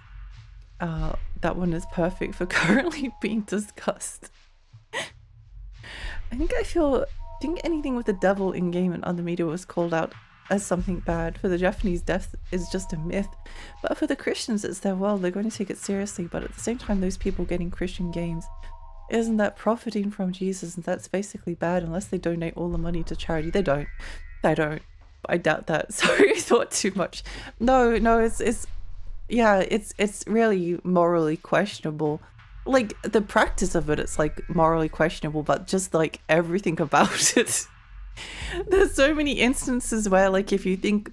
that one is perfect for currently being discussed. I think anything with the devil in game and other media was called out as something bad. For the Japanese, death is just a myth, but for the Christians it's their world. They're going to take it seriously, but at the same time those people getting Christian games, isn't that profiting from Jesus? And that's basically bad unless they donate all the money to charity. They don't. I doubt that. Sorry, I thought too much. No, it's really morally questionable. Like the practice of it, it's like morally questionable, but just like everything about it. There's so many instances where like if you think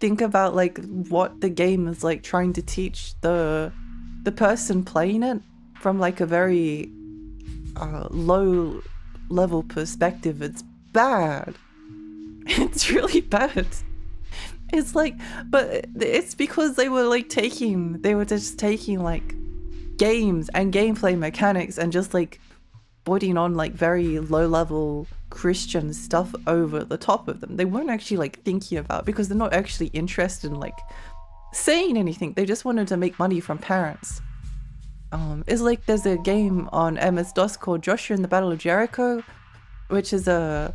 think about like what the game is like trying to teach the person playing it from like a very low level perspective, it's bad. It's really bad. It's like, but it's because they were just taking like games and gameplay mechanics and just like putting on like very low level Christian stuff over the top of them. They weren't actually like thinking about, because they're not actually interested in like saying anything. They just wanted to make money from parents. It's like there's a game on MS-DOS called Joshua and the Battle of Jericho, which is a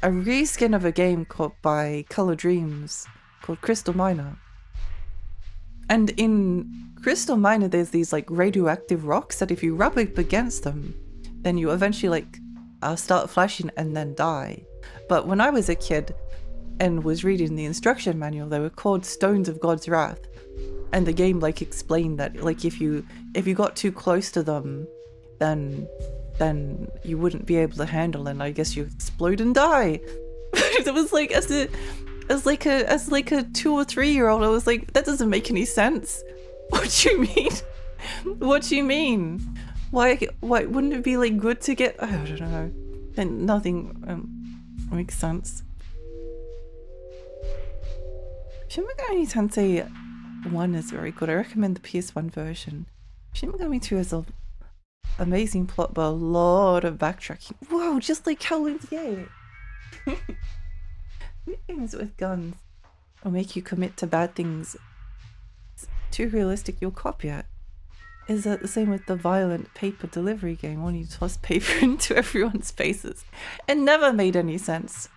reskin of a game called by Color Dreams called Crystal Miner. And in Crystal Miner, there's these like radioactive rocks that if you rub up against them, then you eventually like start flashing and then die. But when I was a kid and was reading the instruction manual, they were called Stones of God's Wrath. And the game like explained that like if you got too close to them, then you wouldn't be able to handle it, and I guess you explode and die. It was like as like a 2 or 3 year old, I was like, that doesn't make any sense. What do you mean? What do you mean? Why wouldn't it be like good to get, I don't know. And nothing makes sense. Shin Megami Tensei 1 is very good. I recommend the PS1 version. Shin Megami 2 has an amazing plot but a lot of backtracking. Whoa, just like Kowloon's Gate. Games with guns will make you commit to bad things. It's too realistic, you'll copy it. Is that the same with the violent paper delivery game when you toss paper into everyone's faces? It never made any sense.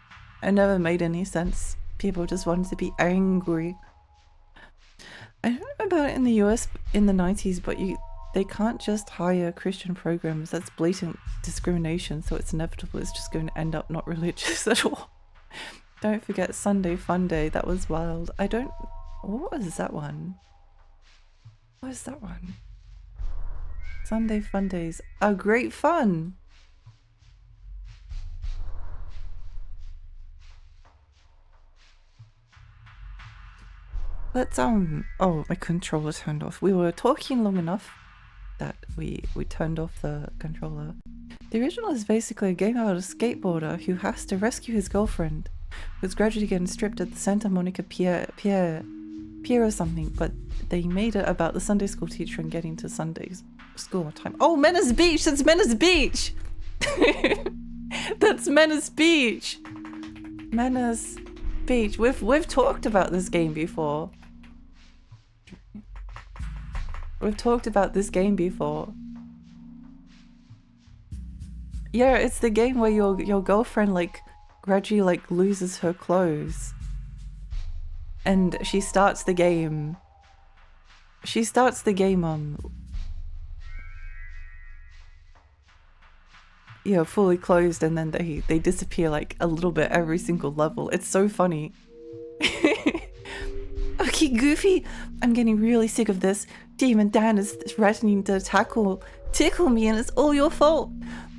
It never made any sense. People just wanted to be angry. I don't know about it in the US in the 90s, but they can't just hire Christian programs. That's blatant discrimination, so it's inevitable. It's just going to end up not religious at all. Don't forget Sunday Fun Day. That was wild. What was that one? What was that one? Sunday Fun Days are great fun. Let's oh, my controller turned off. We were talking long enough that we turned off the controller. The original is basically a game about a skateboarder who has to rescue his girlfriend, who's gradually getting stripped at the Santa Monica Pier or something, but they made it about the Sunday school teacher and getting to Sunday's school on time. Oh, Menace Beach! That's Menace Beach! That's Menace Beach! Menace Beach. We've talked about this game before. We've talked about this game before. Yeah, it's the game where your girlfriend like gradually like loses her clothes. And she starts the game yeah, fully closed, and then they disappear like a little bit every single level. It's so funny. Okay, Goofy, I'm getting really sick of this. Demon Dan is threatening to tickle me, and it's all your fault.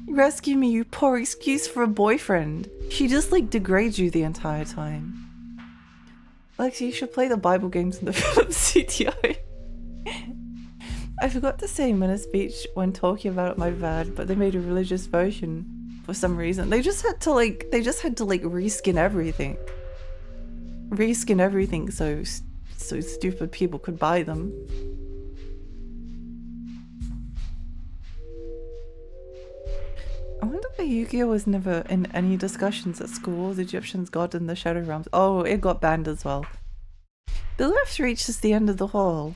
Rescue me, you poor excuse for a boyfriend. She just like degrades you the entire time. Lexi, you should play the Bible games in the Philips CTI. I forgot to say Menace Beach when talking about it, my bad, but they made a religious version for some reason. They just had to reskin everything. Reskin everything so stupid people could buy them. I wonder why Yu-Gi-Oh was never in any discussions at school. The Egyptians' god in the Shadow Realms. Oh, it got banned as well. The left reaches the end of the hall.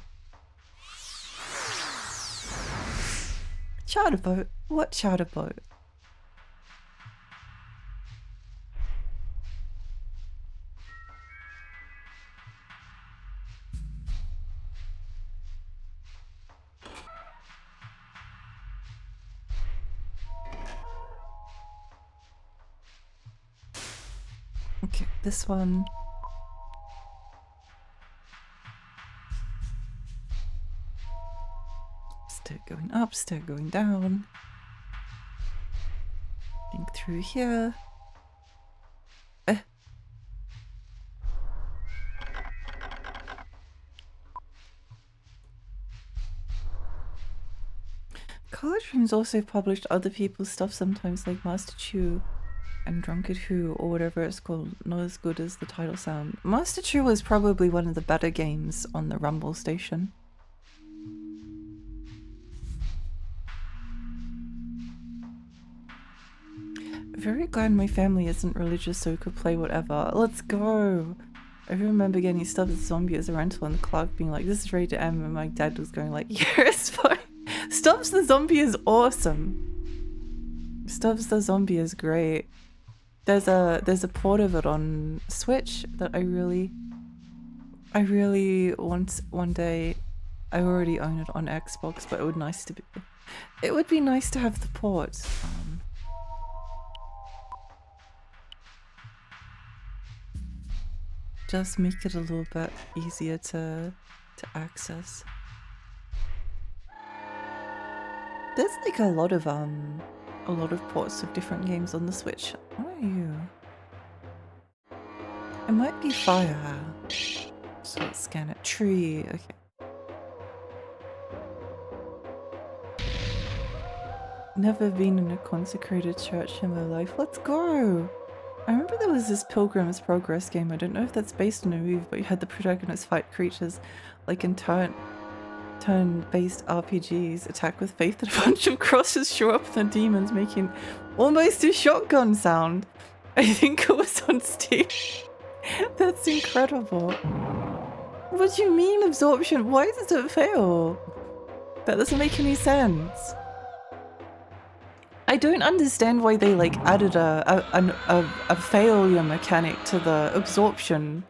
Charter boat? What charter boat? Okay, this one. Stair going up, stair going down. Think through here. Kowloon's also published other people's stuff sometimes, like Master Chew and Drunkard Who, or whatever it's called, not as good as the title sound. Master Chew was probably one of the better games on the Rumble station. Very glad my family isn't religious so could play whatever. Let's go! I remember getting Stubbs the Zombie as a rental and Clark being like, this is rated M, and my dad was going like, yeah, it's fine. Stubbs the Zombie is awesome. Stubbs the Zombie is great. There's a port of it on Switch that I really want one day. I already own it on Xbox, but it would be nice to have the port. Just make it a little bit easier to access. There's like a lot of ports of different games on the Switch. What are you? It might be fire. So let's scan it. Tree. Okay. Never been in a consecrated church in my life. Let's go! I remember there was this Pilgrim's Progress game. I don't know if that's based on a movie, but you had the protagonist fight creatures like in turn-based RPGs, attack with faith, and a bunch of crosses show up and the demons making almost a shotgun sound. I think it was on Steam. That's incredible. What do you mean absorption? Why does it fail? That doesn't make any sense. I don't understand why they like added a failure mechanic to the absorption.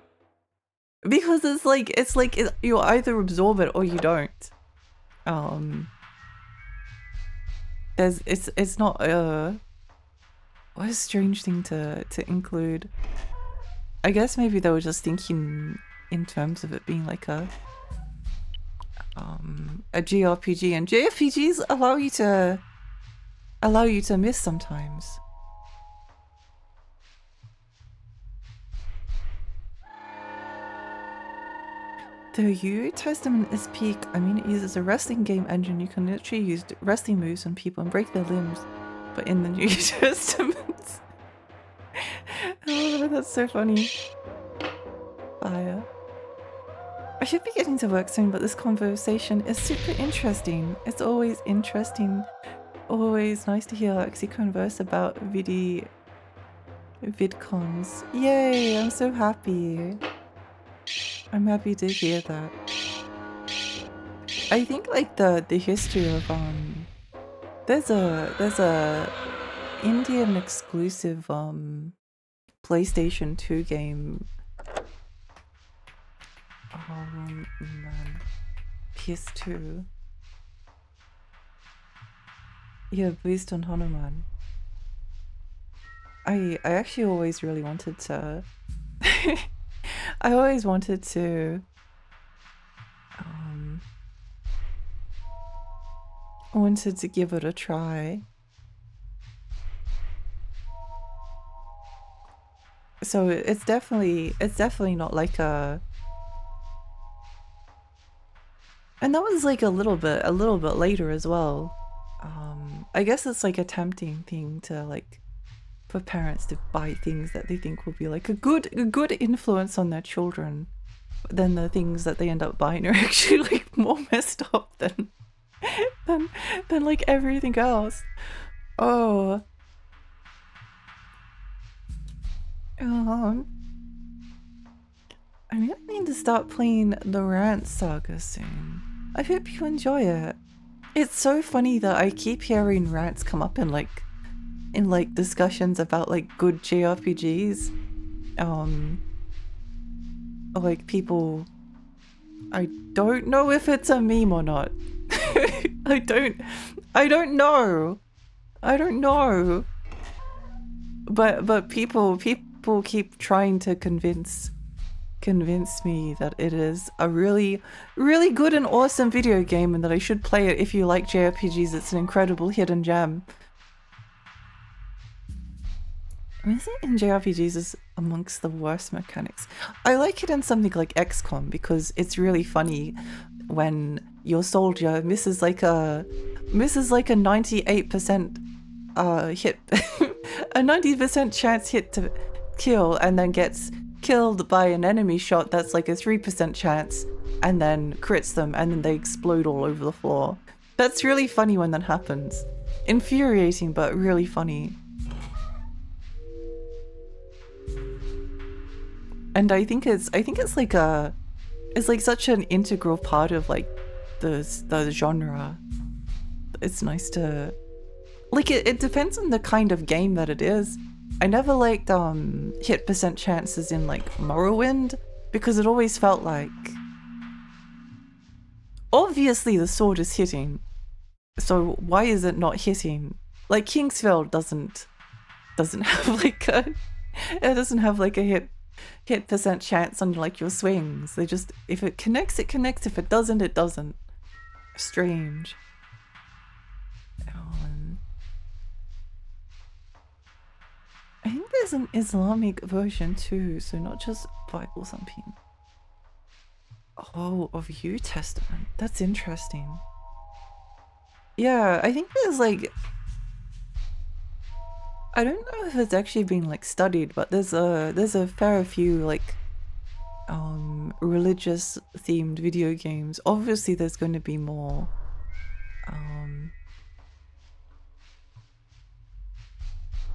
Because it's like you either absorb it or you don't. It's not what a strange thing to include. I guess maybe they were just thinking in terms of it being like a JRPG, and JRPGs allow you to miss sometimes. The New Testament is peak. I mean, it uses a wrestling game engine. You can literally use wrestling moves on people and break their limbs. But in the New Testament... Oh, that's so funny. Fire. I should be getting to work soon, but this conversation is super interesting. It's always interesting. Always nice to hear Lexi converse about vidcons. Yay, I'm so happy. I'm happy to hear that. I think like the history of there's a Indian exclusive PlayStation 2 game. Oh man. PS2. Yeah, based on Hanuman. I actually always really wanted to I always wanted to give it a try. So it's definitely not like a, and that was like a little bit later as well. I guess it's like a tempting thing to like for parents to buy things that they think will be like a good influence on their children, but then the things that they end up buying are actually like more messed up than like everything else. Oh. I really need to start playing the Rant Saga soon. I hope you enjoy it. It's so funny that I keep hearing rants come up in like discussions about like good JRPGs. Like people, I don't know if it's a meme or not. I don't know. But people keep trying to convince me that it is a really good and awesome video game and that I should play it if you like JRPGs. It's an incredible hidden gem. Missing in JRPGs is amongst the worst mechanics. I like it in something like XCOM because it's really funny when your soldier misses like a misses like a 98% hit, a 90% chance hit to kill, and then gets killed by an enemy shot that's like a 3% chance, and then crits them, and then they explode all over the floor. That's really funny when that happens. Infuriating, but really funny. And I think it's like it's like such an integral part of like the genre. It's nice to like it depends on the kind of game that it is. I never liked hit percent chances in like Morrowind because it always felt like obviously the sword is hitting, so why is it not hitting? Like Kingsfield doesn't have like a hit percent chance on like your swings. They just, if it connects, it connects. If it doesn't, it doesn't. Strange. I think there's an Islamic version too, so not just Bible thumping. Oh, of New Testament. That's interesting. Yeah, I think there's like, I don't know if it's actually been like studied, but there's a fair few like religious themed video games. Obviously there's going to be more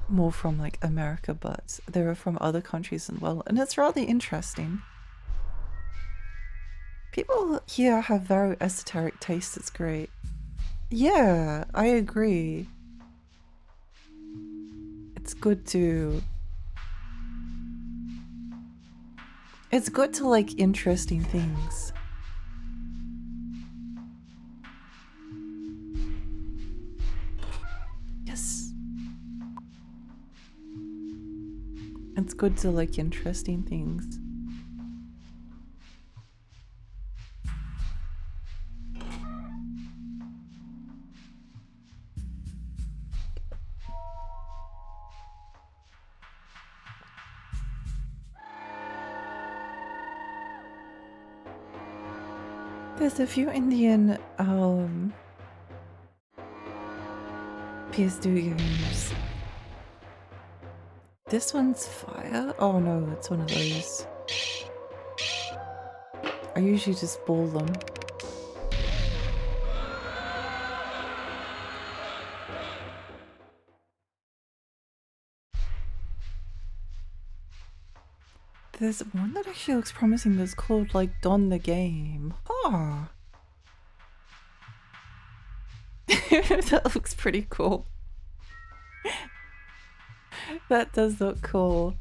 more from like America, but there are from other countries as well, and it's rather interesting. People here have very esoteric tastes. It's great. Yeah, I agree. It's good to like interesting things. Yes. It's good to like interesting things. There's a few Indian PS2 games. This one's fire? Oh no, it's one of those. I usually just ball them. There's one that actually looks promising that's called like Don the Game. Oh. That looks pretty cool. That does look cool.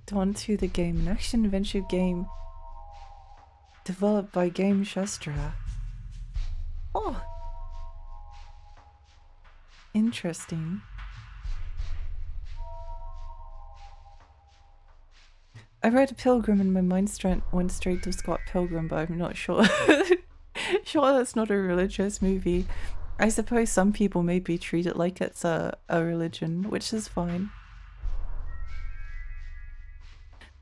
Dawn 2 the Game, an action-adventure game developed by Game Shastra. Oh! Interesting. I read Pilgrim and my mind went straight to Scott Pilgrim, but I'm not sure. Sure that's not a religious movie. I suppose some people maybe treat it like it's a religion, which is fine.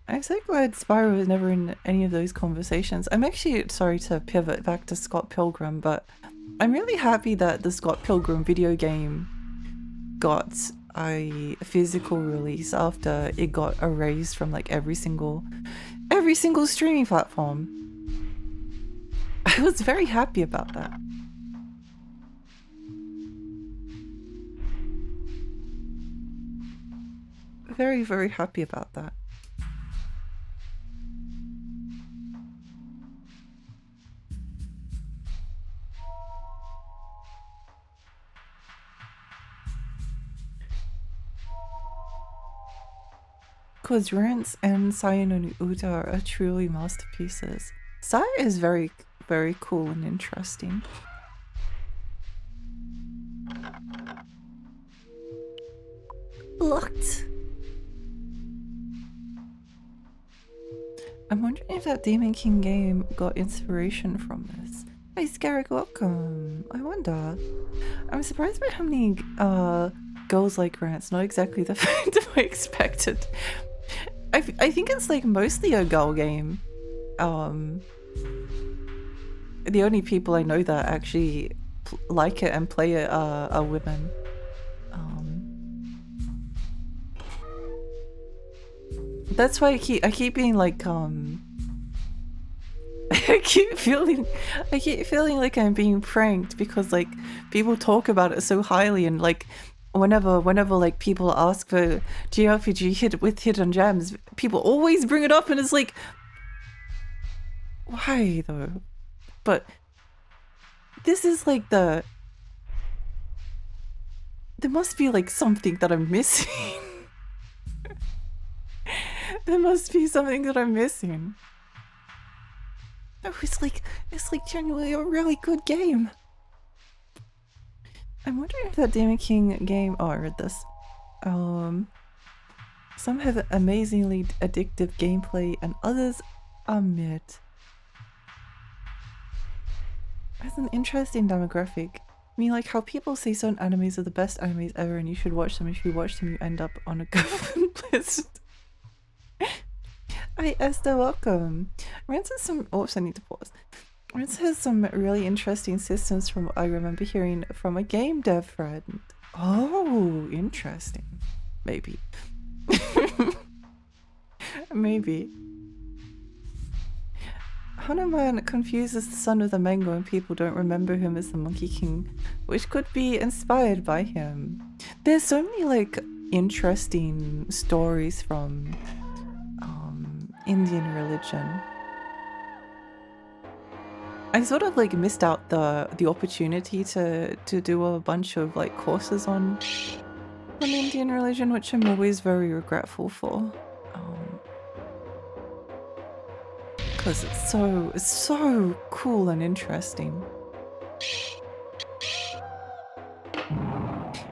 I'm so glad Spyro was never in any of those conversations. I'm actually sorry to pivot back to Scott Pilgrim, but I'm really happy that the Scott Pilgrim video game got a physical release after it got erased from like every single streaming platform. I was very happy about that. Very, very happy about that. Because Rance and Sayonara Uda are truly masterpieces. Saya is very, very cool and interesting. Locked. I'm wondering if that Demon King game got inspiration from this. Hey Scarrick, welcome. I wonder. I'm surprised by how many girls like Rance, not exactly the fact I expected. I think it's like mostly a girl game. The only people I know that actually like it and play it are women. That's why I keep being like I keep feeling like I'm being pranked because like people talk about it so highly, and like whenever like people ask for JRPG with hidden gems, people always bring it up, and it's like, why though? But this is like there must be like something that I'm missing. There must be something that I'm missing. Oh, it's like genuinely a really good game. I'm wondering if that Demon King game. Oh, I read this. Some have amazingly addictive gameplay, and others are mid. That's an interesting demographic. I mean, like how people say certain animes are the best animes ever, and you should watch them. If you watch them, you end up on a government list. Hi Esther, welcome. Rance has some. Oops, I need to pause. Rance has some really interesting systems from what I remember hearing from a game dev friend. Oh, interesting. Maybe. Maybe. Hanuman confuses the son of the mango and people don't remember him as the Monkey King, which could be inspired by him. There's so many like interesting stories from Indian religion. I sort of like missed out the opportunity to do a bunch of like courses on Indian religion, which I'm always very regretful for. Because it's so cool and interesting.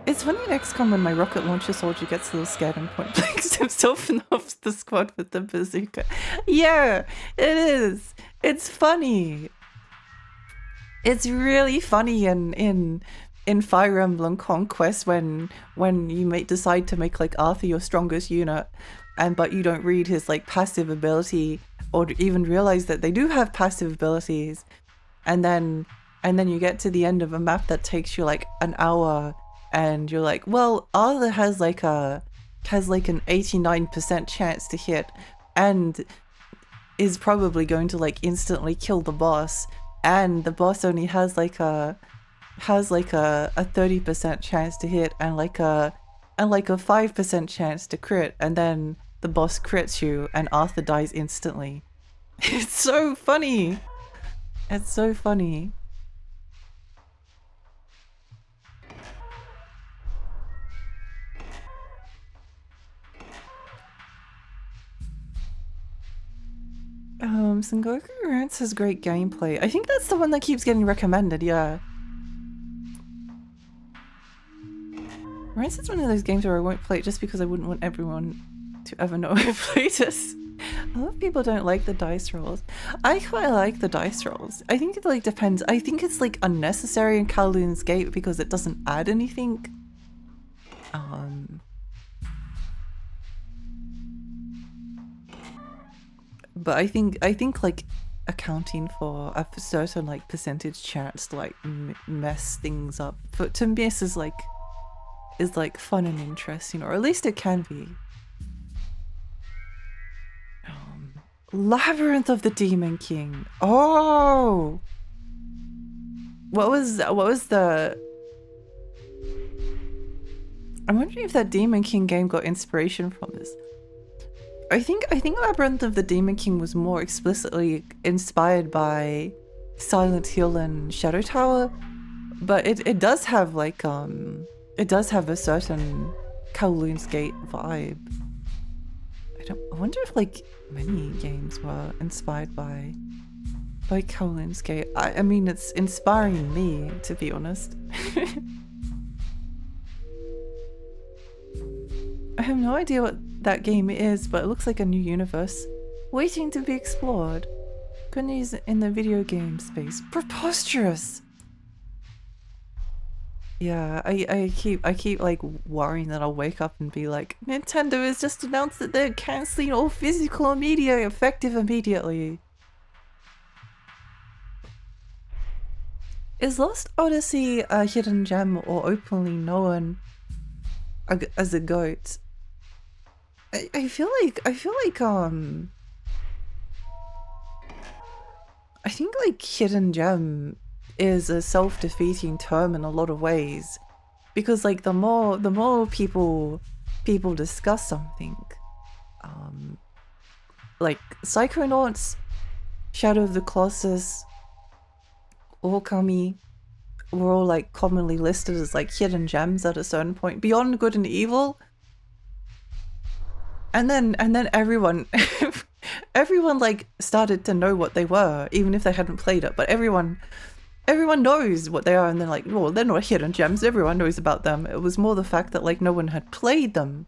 It's funny in XCOM when my rocket launcher soldier gets a little scared and point blanks himself and off the squad with the bazooka. Yeah, it is. It's funny. It's really funny in Fire Emblem Conquest when you decide to make like Arthur your strongest unit, but you don't read his like passive ability or even realize that they do have passive abilities, and then you get to the end of a map that takes you like an hour, and you're like, well, Arthur has like an 89% chance to hit, and is probably going to like instantly kill the boss, and the boss only has like a 30% chance to hit and like a 5% chance to crit, and then the boss crits you and Arthur dies instantly. It's so funny. It's so funny. Sengoku Rants has great gameplay. I think that's the one that keeps getting recommended, yeah. Rants is one of those games where I won't play it just because I wouldn't want everyone to ever know I played this. A lot of people don't like the dice rolls. I quite like the dice rolls. I think it like depends. I think it's like unnecessary in Kowloon's Gate because it doesn't add anything. But I think like accounting for a certain like percentage chance to like mess things up to miss is like fun and interesting, or at least it can be. Labyrinth of the Demon King. Oh, what was the? I'm wondering if that Demon King game got inspiration from this. I think Labyrinth of the Demon King was more explicitly inspired by Silent Hill and Shadow Tower, but it does have like it does have a certain Kowloon's Gate vibe. I wonder if like many games were inspired by Kowloon's Gate. I mean, it's inspiring me, to be honest. I have no idea what that game is, but it looks like a new universe waiting to be explored. Good news in the video game space. Preposterous! Yeah, I keep like worrying that I'll wake up and be like, Nintendo has just announced that they're canceling all physical media effective immediately. Is Lost Odyssey a hidden gem or openly known as a goat? I feel like I think like hidden gem is a self-defeating term in a lot of ways, because like the more people discuss something, like Psychonauts, Shadow of the Colossus, Okami were all like commonly listed as like hidden gems at a certain point beyond good and evil, and then everyone everyone like started to know what they were, even if they hadn't played it, but everyone knows what they are, and they're like, well, they're not hidden gems, everyone knows about them. It was more the fact that like no one had played them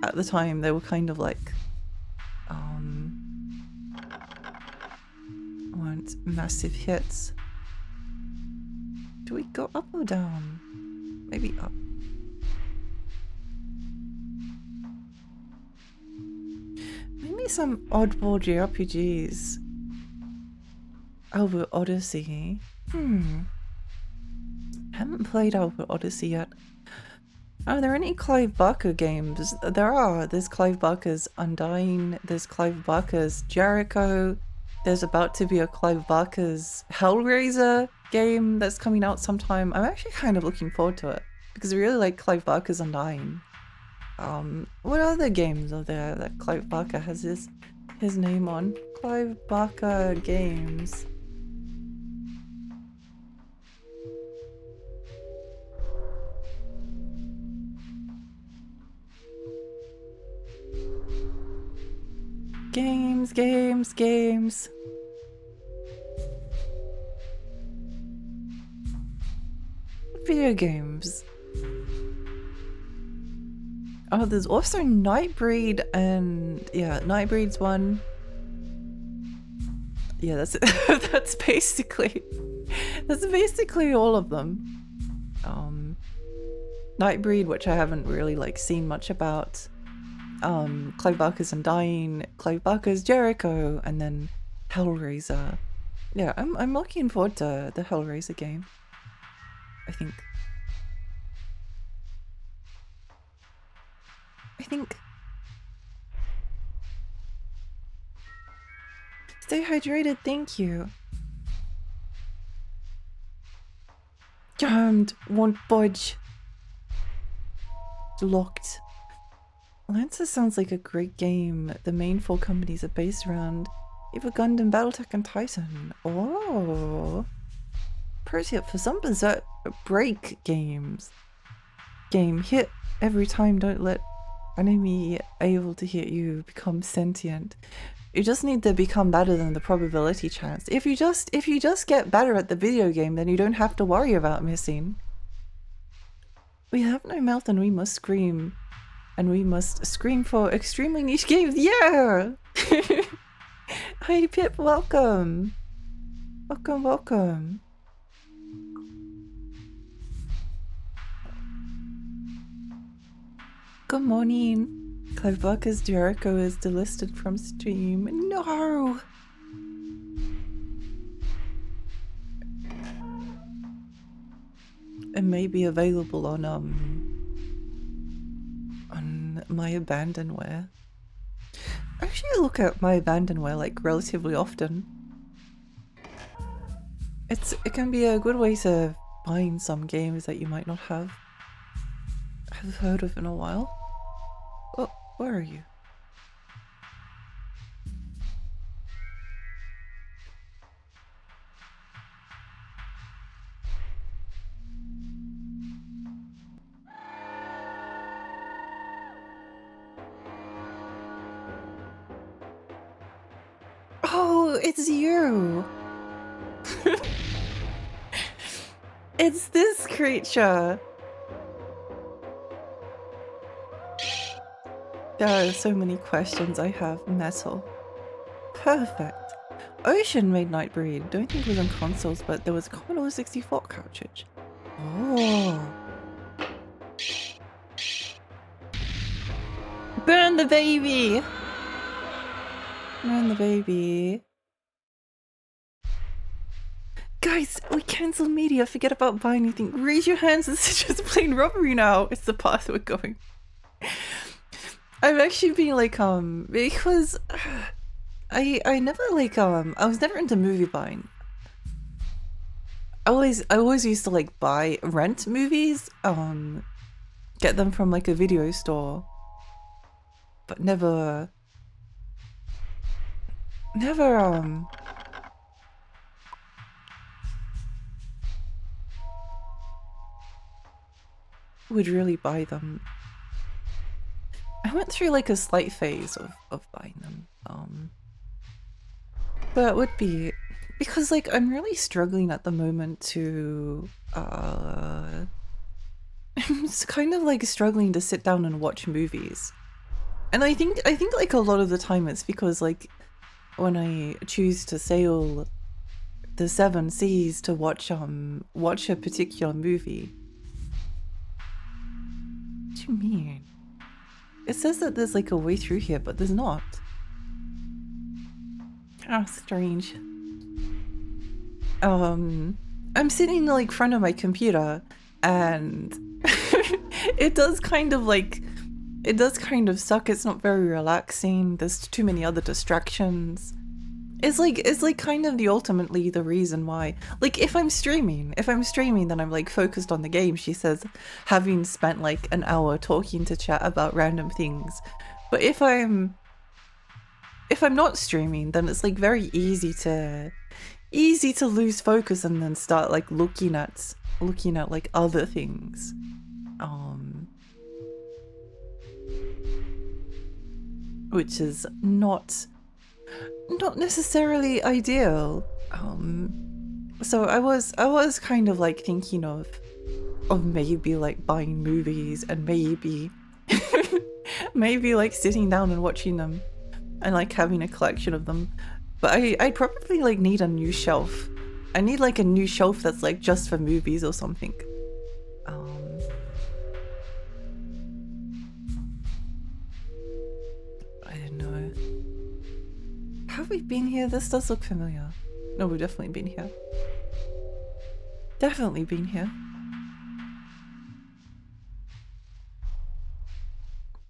at the time. They were kind of like weren't massive hits. Do we go up or down? Maybe up. Maybe some oddball JRPGs. Albert Odyssey. Haven't played Albert Odyssey yet. Are there any Clive Barker games? There are. There's Clive Barker's Undying. There's Clive Barker's Jericho. There's about to be a Clive Barker's Hellraiser game that's coming out sometime. I'm actually kind of looking forward to it because I really like Clive Barker's Undying. What other games are there that Clive Barker has his name on? Clive Barker games. Games. Video games. Oh, there's also Nightbreed, and yeah, Nightbreed's one. Yeah, that's that's basically all of them. Nightbreed, which I haven't really like seen much about. Clive Barker's Undying, Clive Barker's Jericho, and then Hellraiser. Yeah, I'm looking forward to the Hellraiser game, I think. Stay hydrated, thank you. Jammed, won't budge. Locked. Lancer sounds like a great game. The main 4 companies are based around Eva Gundam, Battletech, and Titan. Oh. Pro tip for some Berserk break games. Hit every time, don't let enemy able to hit you become sentient. You just need to become better than the probability chance. If you just get better at the video game, then you don't have to worry about missing. We have no mouth and we must scream. And we must scream for extremely niche games. Yeah! Hi Pip, welcome. Welcome. Good morning. Clive Barker's Jericho is delisted from Steam. No! It may be available on my abandonware. Actually, I look at my abandonware like relatively often. It can be a good way to find some games that you might not have heard of in a while. Oh, where are you? Oh, it's you! It's this creature! There are so many questions I have. Metal. Perfect. Ocean made Nightbreed. Don't think it was on consoles, but there was a Commodore 64 cartridge. Oh. Burn the baby! Burn the baby. Guys, we cancel media. Forget about buying anything. Raise your hands. This is just plain robbery now. It's the path we're going. I've actually been like, because I never like, I was never into movie buying. I always used to like rent movies, get them from like a video store, but never would really buy them. I went through like a slight phase of buying them, but it would be because like I'm really struggling at the moment to I'm just kind of like struggling to sit down and watch movies. And I think like a lot of the time it's because like when I choose to sail the seven seas to watch a particular movie. What do you mean? It says that there's like a way through here, but there's not. Oh, strange. I'm sitting like front of my computer and it does kind of suck. It's not very relaxing. There's too many other distractions. It's like kind of ultimately the reason why. Like if I'm streaming, then I'm like focused on the game, she says, having spent like an hour talking to chat about random things. But if I'm not streaming, then it's like very easy to lose focus and then start like looking at like other things. Which is not necessarily ideal. So I was kind of like thinking of maybe like buying movies and maybe maybe like sitting down and watching them and like having a collection of them. But I probably like need a new shelf. I need like a new shelf that's like just for movies or something. I don't know. Have we been here? This does look familiar. No, we've definitely been here. Definitely been here.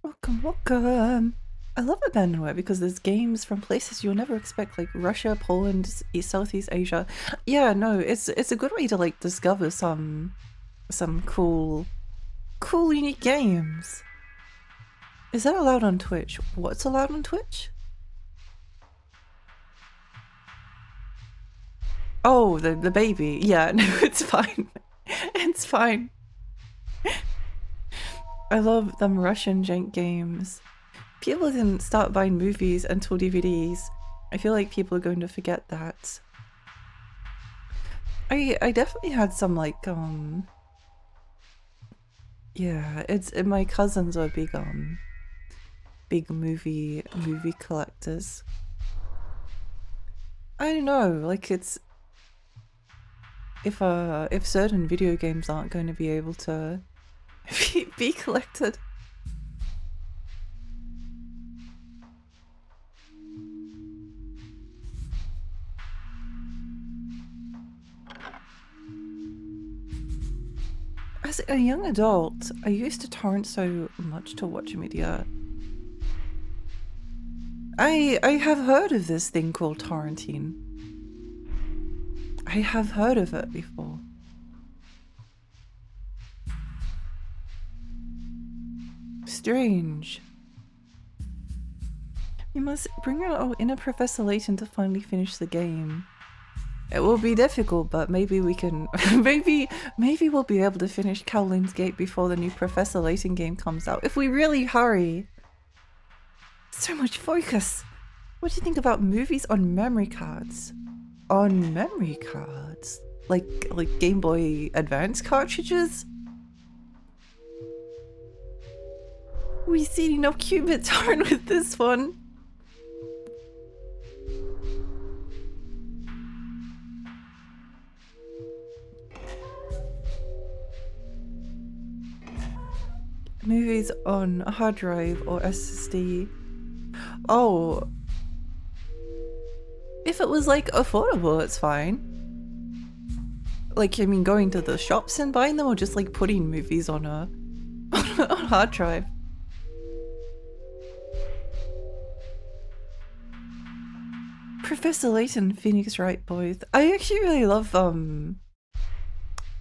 Welcome, welcome. I love abandonware because there's games from places you'll never expect, like Russia, Poland, Southeast Asia. Yeah, no, it's a good way to like discover some cool unique games. Is that allowed on Twitch? What's allowed on Twitch? Oh, the baby. Yeah, no, it's fine. It's fine. I love them Russian jank games. People didn't start buying movies until DVDs. I feel like people are going to forget that. I definitely had some like yeah, my cousins are big movie collectors. I don't know, like it's if certain video games aren't going to be able to be collected. As a young adult, I used to torrent so much to watch media. I have heard of this thing called torrenting. I have heard of it before. Strange. We must bring our inner Professor Layton to finally finish the game. It will be difficult, but maybe we can maybe we'll be able to finish Kowloon's Gate before the new Professor Layton game comes out. If we really hurry. So much focus. What do you think about movies on memory cards? On memory cards? Like Game Boy Advance cartridges? We see no qubit torrent with this one. Movies on a hard drive or SSD. Oh, if it was like affordable, it's fine. Like, I mean, going to the shops and buying them, or just like putting movies on a on a hard drive. Professor Layton, Phoenix Wright boys. I actually really love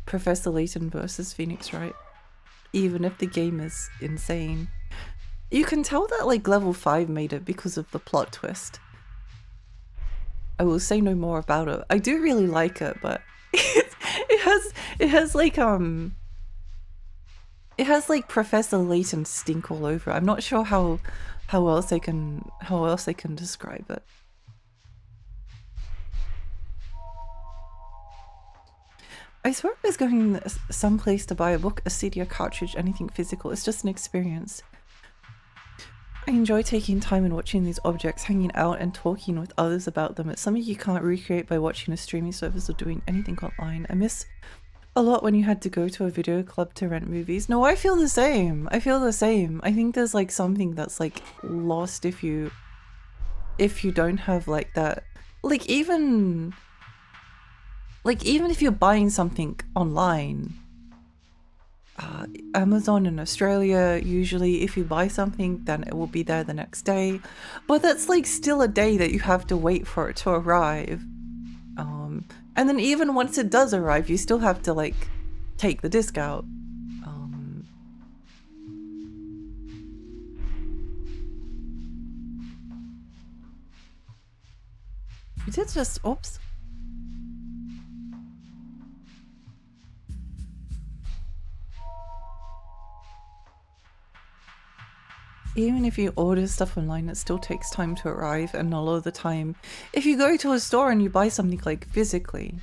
Professor Layton versus Phoenix Wright, even if the game is insane. You can tell that like level 5 made it because of the plot twist. I will say no more about it. I do really like it, but it has like Professor Layton stink all over. I'm not sure how else I can describe it. I swear I was going someplace to buy a book, a CD, a cartridge, anything physical. It's just an experience. I enjoy taking time and watching these objects, hanging out and talking with others about them. It's something you can't recreate by watching a streaming service or doing anything online. I miss a lot when you had to go to a video club to rent movies. No, I feel the same. I feel the same. I think there's like something that's like lost if you don't have like that. Like even if you're buying something online, Amazon in Australia, usually if you buy something, then it will be there the next day. But that's like still a day that you have to wait for it to arrive. And then even once it does arrive, you still have to like take the disc out. You did just, oops. Even if you order stuff online, it still takes time to arrive, and a lot of the time, if you go to a store and you buy something like physically,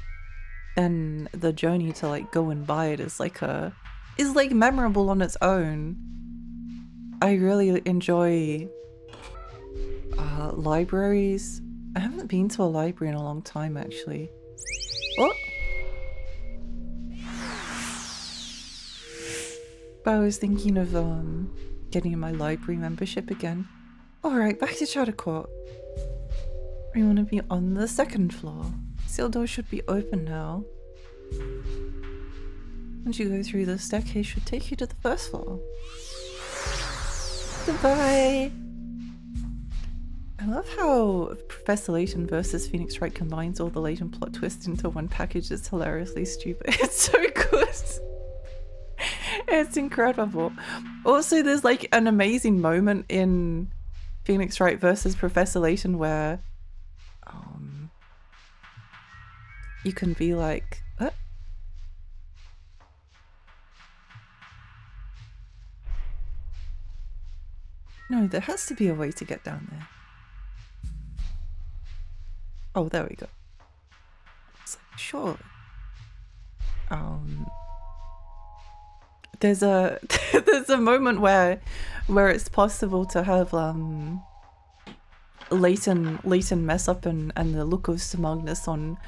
then the journey to like go and buy it is like memorable on its own. I really enjoy libraries. I haven't been to a library in a long time actually. Oh! But I was thinking of getting my library membership again. Alright, back to Chatter Court. We want to be on the second floor. Sealed door should be open now. Once you go through the staircase, should take you to the first floor. Goodbye! I love how Professor Layton versus Phoenix Wright combines all the Layton plot twists into one package. It's hilariously stupid. It's so good! It's incredible. Also, there's like an amazing moment in Phoenix Wright versus Professor Layton where you can be like, no, there has to be a way to get down there. Oh, there we go. It's like, sure. There's a there's a moment where it's possible to have Layton mess up and the look of smugness on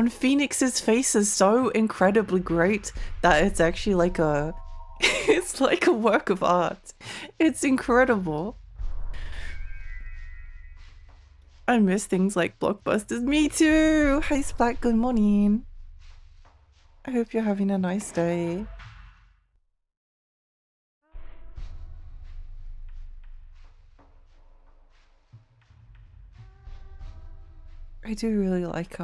Phoenix's face is so incredibly great that it's actually like it's like a work of art. It's incredible. I miss things like blockbusters. Me too! Hi Splat, good morning. I hope you're having a nice day. I do really like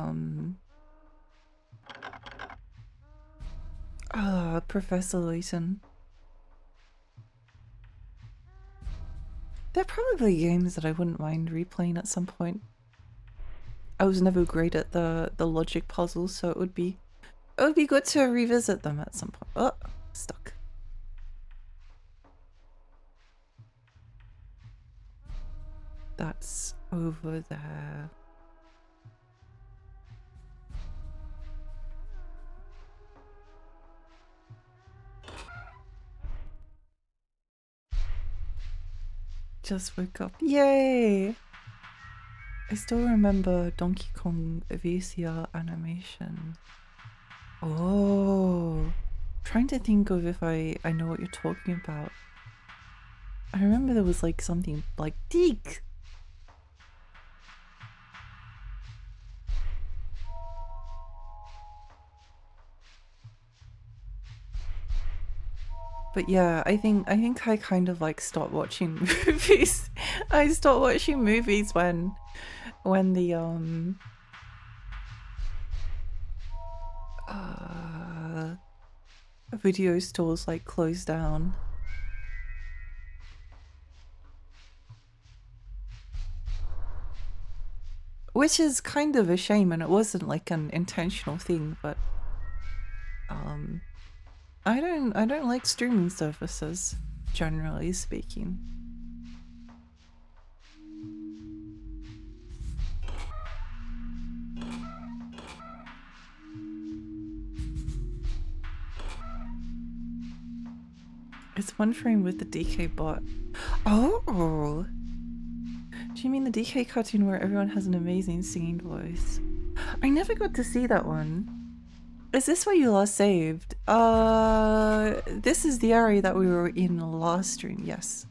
Professor Layton. They're probably games that I wouldn't mind replaying at some point. I was never great at the logic puzzles, so it would be good to revisit them at some point. Oh, stuck. That's over there. Just woke up. Yay! I still remember Donkey Kong VCR animation. Oh, trying to think of if I know what you're talking about. I remember there was like something like Deek. But yeah, I think I kind of like stopped watching movies. I stopped watching movies when the video stores like closed down. Which is kind of a shame, and it wasn't like an intentional thing, but I don't like streaming services, generally speaking. It's one frame with the DK bot. Oh! Do you mean the DK cartoon where everyone has an amazing singing voice? I never got to see that one. Is this where you last saved? This is the area that we were in last stream, yes.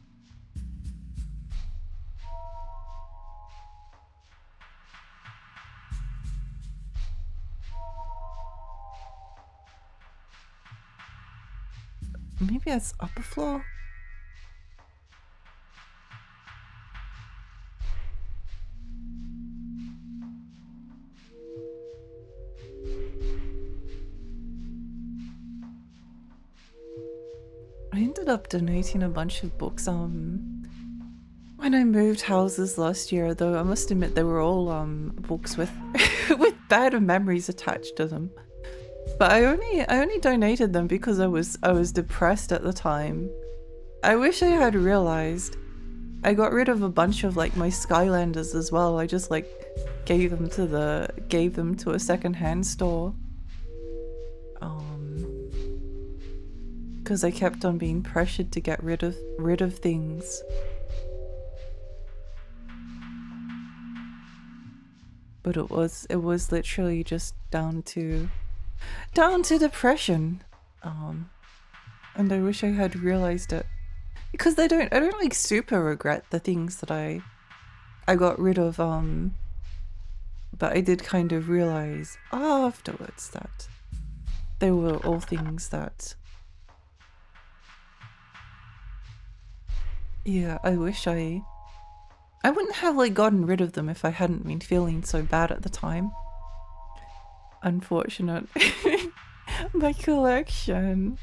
Maybe that's upper floor? I ended up donating a bunch of books when I moved houses last year, though I must admit they were all books with with bad memories attached to them. But I only donated them because I was depressed at the time. I wish I had realized. I got rid of a bunch of like my Skylanders as well. I just like gave them to a secondhand store. Because I kept on being pressured to get rid of things. But it was literally just down to depression. And I wish I had realized it. Because I don't like super regret the things that I got rid of, but I did kind of realize afterwards that they were all things that, yeah, I wish I wouldn't have like gotten rid of them if I hadn't been feeling so bad at the time. Unfortunate. My collection.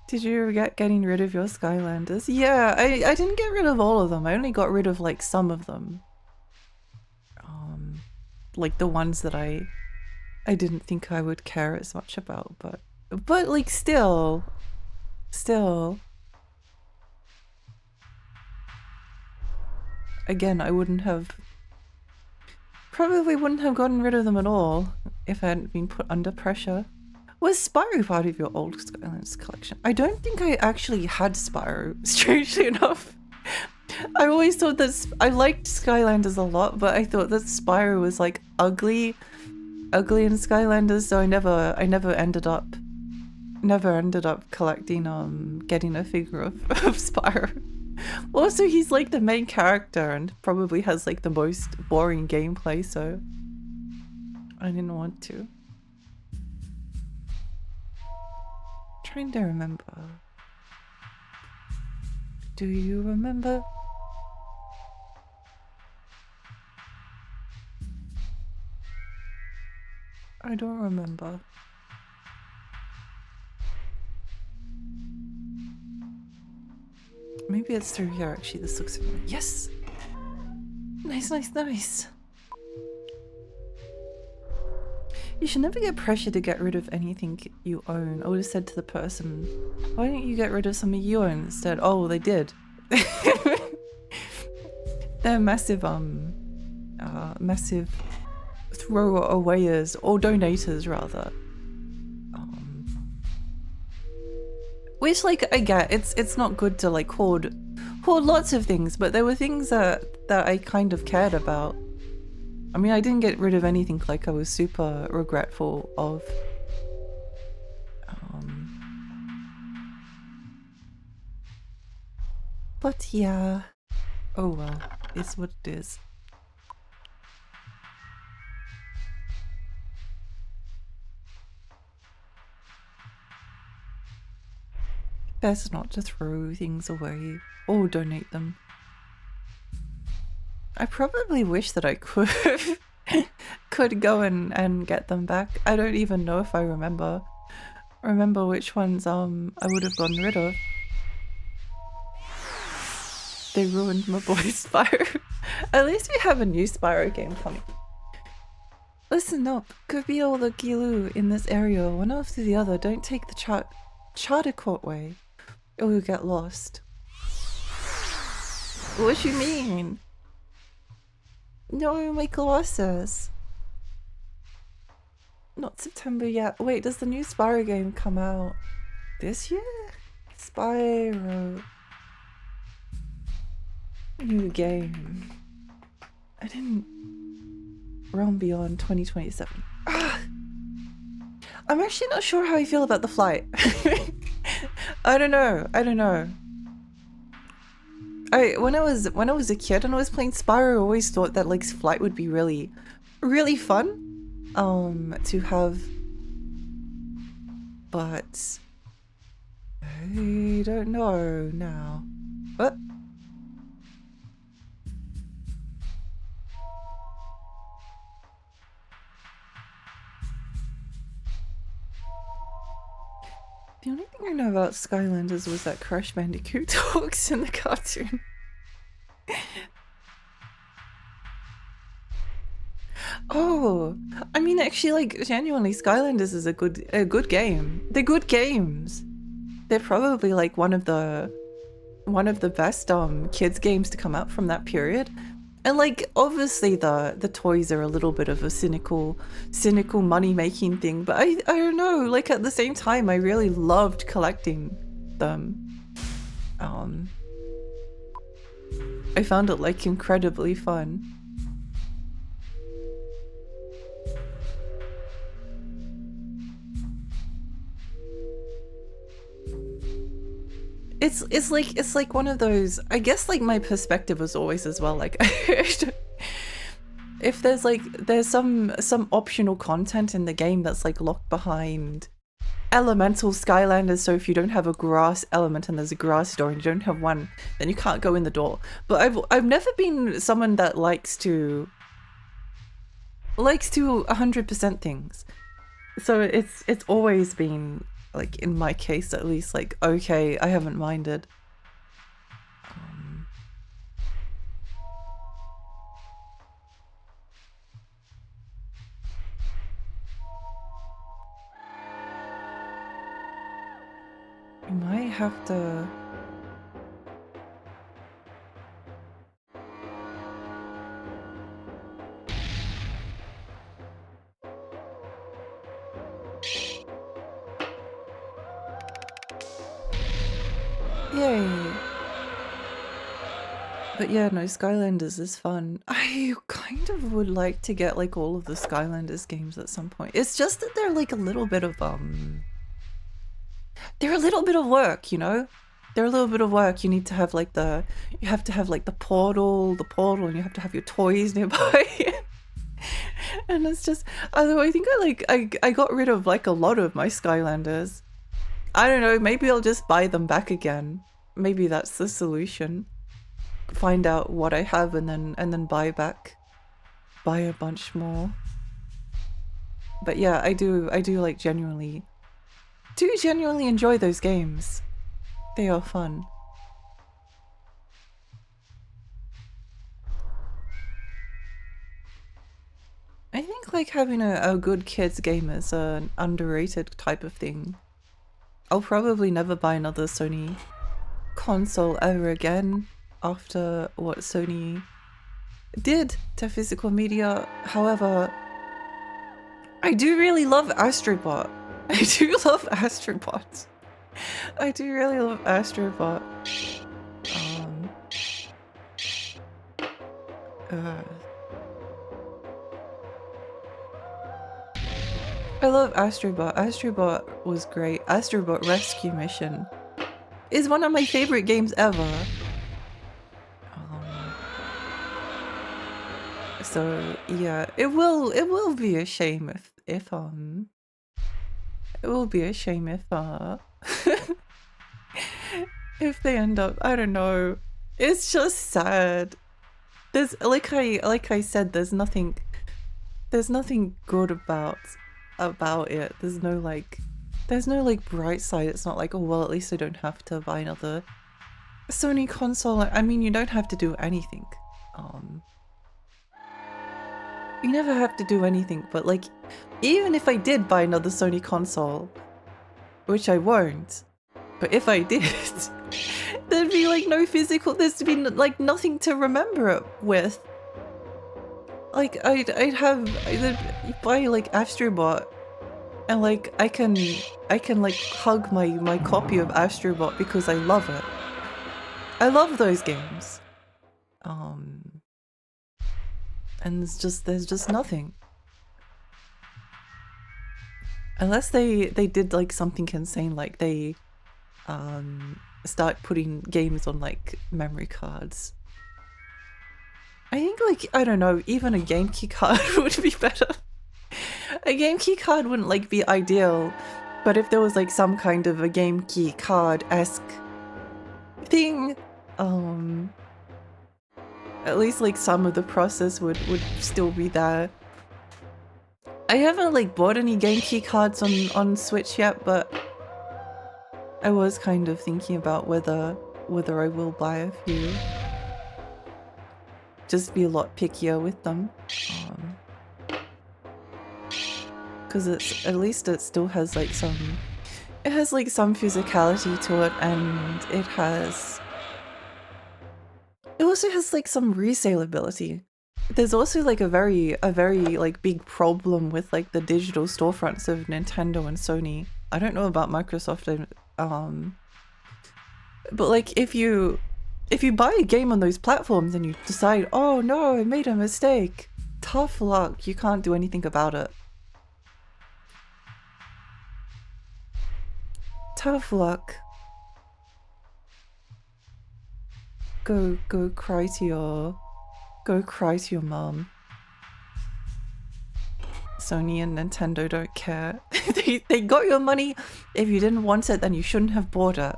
Did you regret getting rid of your Skylanders? Yeah, I didn't get rid of all of them. I only got rid of like some of them. Like the ones that I didn't think I would care as much about, but like still. Again, I probably wouldn't have gotten rid of them at all if I hadn't been put under pressure. Was Spyro part of your old Skylanders collection? I don't think I actually had Spyro, strangely enough. I always thought that I liked Skylanders a lot, but I thought that Spyro was like ugly in Skylanders, so I never ended up collecting getting a figure of Spyro. Also, he's like the main character and probably has like the most boring gameplay, so I didn't want to. Trying to remember. Do you remember? I don't remember. Maybe it's through here actually. This looks familiar. Yes! Nice. You should never get pressured to get rid of anything you own. I would have said to the person, why don't you get rid of something you own instead? Oh, they did. They're massive throwawayers, or donators rather. Which, like, I get, it's not good to like hoard lots of things, but there were things that I kind of cared about. I mean, I didn't get rid of anything like I was super regretful of. But yeah. Oh well, it's what it is. Best not to throw things away or donate them. I probably wish that I could could go and get them back. I don't even know if I remember which ones I would have gotten rid of. They ruined my boy's Spyro. At least we have a new Spyro game coming. Listen up, could be all the Gilu in this area, one after the other. Don't take the charter court way, or you'll get lost. What you mean? No, my glasses. Not September yet. Wait, does the new Spyro game come out this year? Spyro. New game. I didn't... Realm Beyond 2027. Ah! I'm actually not sure how I feel about the flight. I don't know. When I was a kid and I was playing Spyro, I always thought that like flight would be really fun to have, but I don't know now. What? The only thing I know about Skylanders was that Crash Bandicoot talks in the cartoon. Oh, I mean, actually, like, genuinely, Skylanders is a good game. They're good games. They're probably like one of the best kids games to come out from that period. And like, obviously the toys are a little bit of a cynical money-making thing, but I don't know, like at the same time I really loved collecting them. I found it like incredibly fun. It's like one of those, I guess like my perspective was always as well, like if there's some optional content in the game that's like locked behind elemental Skylanders, so if you don't have a grass element and there's a grass door and you don't have one, then you can't go in the door. But I've never been someone that likes to 100% things. So it's always been, like in my case at least, like okay, I haven't minded. I might have to... Yay! But yeah, no, Skylanders is fun. I kind of would like to get like all of the Skylanders games at some point. It's just that they're like a little bit of they're a little bit of work, you know? They're a little bit of work. You need to have like you have to have like the portal, and you have to have your toys nearby. And it's just, although I think I got rid of like a lot of my Skylanders. I don't know, maybe I'll just buy them back again. Maybe that's the solution. Find out what I have and then buy a bunch more. But yeah, I do like genuinely enjoy those games. They are fun. I think like having a good kids game is an underrated type of thing. I'll probably never buy another Sony console ever again after what Sony did to physical media. However, I do really love Astrobot. I do love Astrobot. I do really love Astrobot. I love Astrobot. Astrobot was great. Astrobot Rescue Mission is one of my favorite games ever. So yeah, it will be a shame if it will be a shame if they end up, I don't know. It's just sad. There's like I said, there's nothing good about it. There's no like bright side. It's not like, oh well, at least I don't have to buy another Sony console. I mean, you don't have to do anything. You never have to do anything, but like, even if I did buy another Sony console, which I won't, but if I did, there'd be like no physical, there's be like nothing to remember it with. Like, I'd buy like Astrobot, and like I can like hug my copy of Astrobot because I love it. I love those games. And there's just nothing. Unless they did like something insane, like they start putting games on like memory cards. I think like, I don't know, even a game key card would be better. A game key card wouldn't like be ideal, but if there was like some kind of a game key card-esque thing, at least like some of the process would still be there. I haven't like bought any game key cards on Switch yet, but I was kind of thinking about whether I will buy a few. Just be a lot pickier with them. Because at least it still has like some physicality to it, and it also has like some resaleability. There's also like a very like big problem with like the digital storefronts of Nintendo and Sony. I don't know about Microsoft, but like if you buy a game on those platforms and you decide, oh no, I made a mistake, tough luck, you can't do anything about it. Tough luck. Go cry to your mom. Sony and Nintendo don't care. they got your money. If you didn't want it, then you shouldn't have bought it.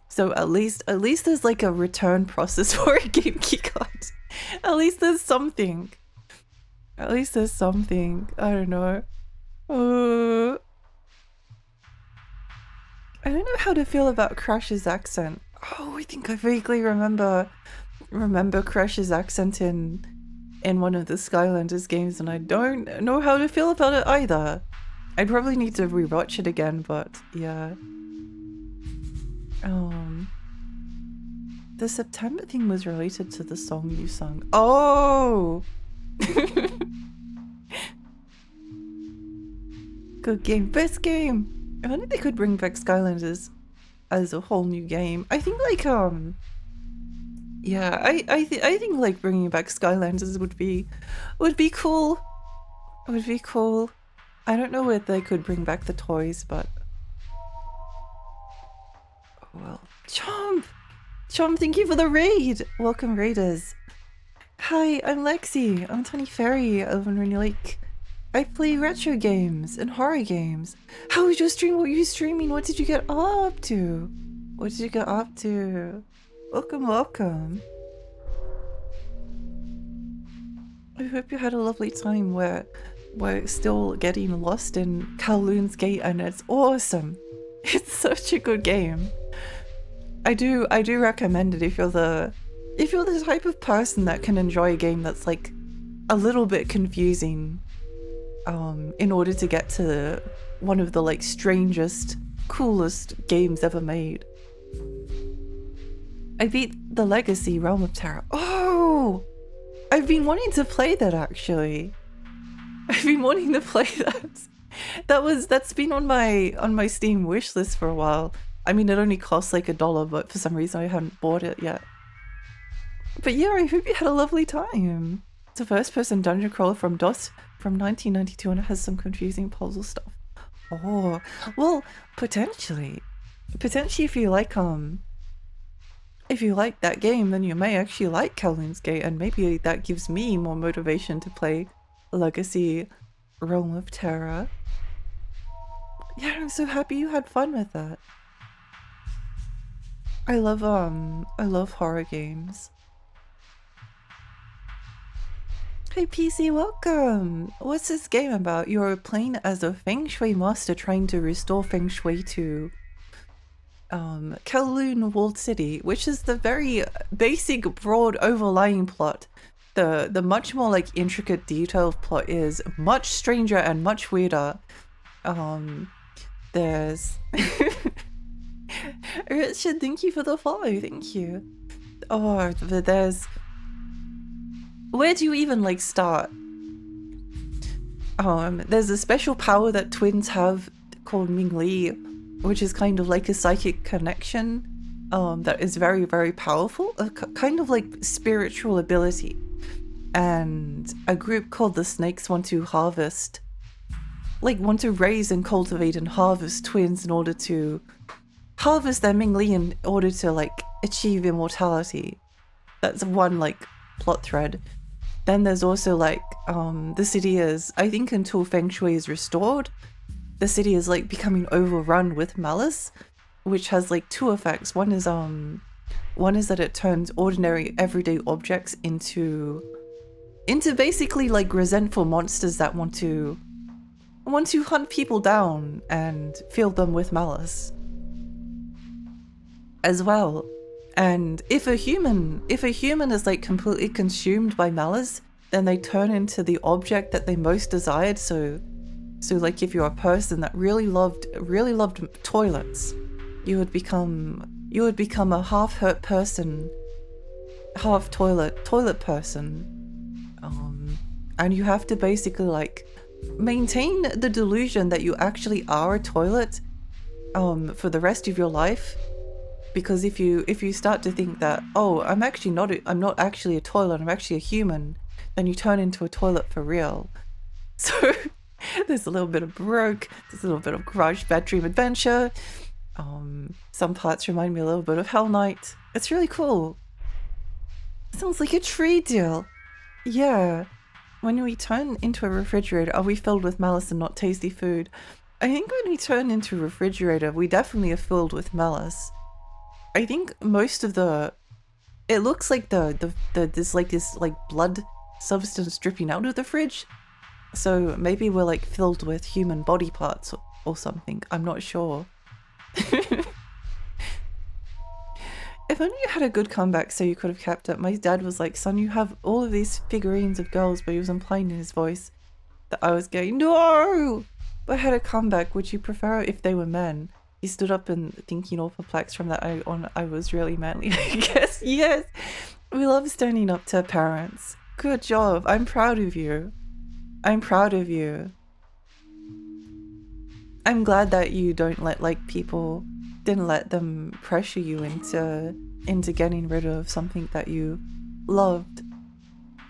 So at least there's like a return process for a game key card. At least there's something. At least there's something. I don't know. I don't know how to feel about Crash's accent. Oh, I think I vaguely remember Crash's accent in one of the Skylanders games, and I don't know how to feel about it either. I'd probably need to rewatch it again, but yeah. The September thing was related to the song you sung. Oh! Good game. Best game! I wonder if they could bring back Skylanders as a whole new game. I think like, yeah, I think like bringing back Skylanders would be cool. Would be cool. I don't know whether they could bring back the toys, but oh well. Chomp, thank you for the raid. Welcome, raiders. Hi, I'm Lexi. I'm Tony Ferry over in Rainy Lake. I play retro games and horror games. How was your stream? What were you streaming? What did you get up to? What did you get up to? Welcome. I hope you had a lovely time. We're still getting lost in Kowloon's Gate, and it's awesome. It's such a good game. I do recommend it if you're the type of person that can enjoy a game that's like a little bit confusing, in order to get to one of the like strangest, coolest games ever made. I beat the Legacy Realm of Terror. Oh! I've been wanting to play that actually. I've been wanting to play that. That's been on my Steam wishlist for a while. I mean, it only costs like $1, but for some reason I haven't bought it yet. But yeah, I hope you had a lovely time. It's a first-person dungeon crawler from DOS from 1992, and it has some confusing puzzle stuff. Oh, well, potentially if you like if you like that game, then you may actually like Kowloon's Gate, and maybe that gives me more motivation to play Legacy Realm of Terror. Yeah, I'm so happy you had fun with that. I love horror games. Hey PC, welcome! What's this game about? You're playing as a Feng Shui master trying to restore Feng Shui to Kowloon Walled City, which is the very basic, broad, overlying plot. The much more like intricate, detailed plot is much stranger and much weirder. There's Richard, thank you for the follow, thank you. Oh, but where do you even like start? There's a special power that twins have called Ming Li, which is kind of like a psychic connection that is very, very powerful, a kind of like spiritual ability. And a group called the Snakes want to raise and cultivate and harvest twins in order to harvest their Ming Li in order to like achieve immortality. That's one like plot thread. Then there's also like the city is, I think until Feng Shui is restored, the city is like becoming overrun with malice, which has like two effects. One is that it turns ordinary everyday objects into basically like resentful monsters that want to hunt people down and fill them with malice as well. And if a human is like completely consumed by malice, then they turn into the object that they most desired. So like if you're a person that really loved toilets, you would become a half hurt person, half toilet person. And you have to basically like maintain the delusion that you actually are a toilet for the rest of your life. Because if you start to think that, oh, I'm not actually a toilet, I'm actually a human, then you turn into a toilet for real. So there's a little bit of Baroque, there's a little bit of Garage Bedroom Adventure. Some parts remind me a little bit of Hell Knight. It's really cool. Sounds like a tree deal. Yeah. When we turn into a refrigerator, are we filled with malice and not tasty food? I think when we turn into a refrigerator, we definitely are filled with malice. I think most of it looks like there's like this like blood substance dripping out of the fridge. So maybe we're like filled with human body parts or something. I'm not sure. If only you had a good comeback so you could have kept it. My dad was like, son, you have all of these figurines of girls, but he was implying in his voice that I was going, no! But I had a comeback. Would you prefer if they were men? He stood up and thinking all perplexed from that I was really manly, I guess. Yes! We love standing up to parents. Good job. I'm proud of you. I'm proud of you. I'm glad that you don't let didn't let them pressure you into getting rid of something that you loved.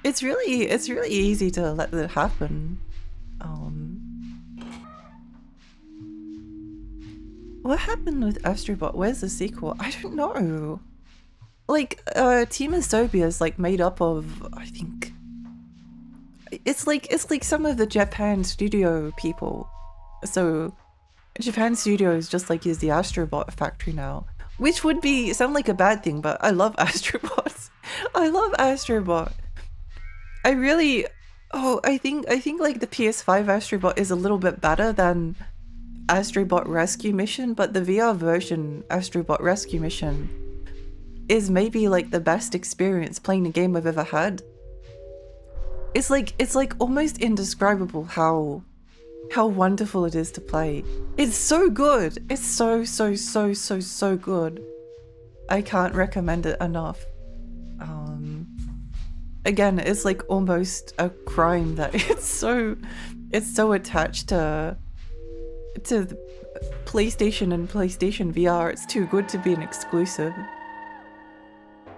It's really easy to let that happen. What happened with Astrobot? Where's the sequel? I don't know. Like, Team Asobia is like made up of, I think, it's like some of the Japan studio people. So Japan Studios just like is the Astrobot factory now, which would sound like a bad thing, but I love Astrobots. I love Astrobot. I think like the PS5 Astrobot is a little bit better than Astrobot Rescue Mission, but the VR version Astrobot Rescue Mission is maybe like the best experience playing a game I've ever had. It's like almost indescribable how wonderful it is to play. It's so good. It's so good. I can't recommend it enough. Again, it's like almost a crime that it's so attached to the PlayStation and PlayStation VR. It's too good to be an exclusive.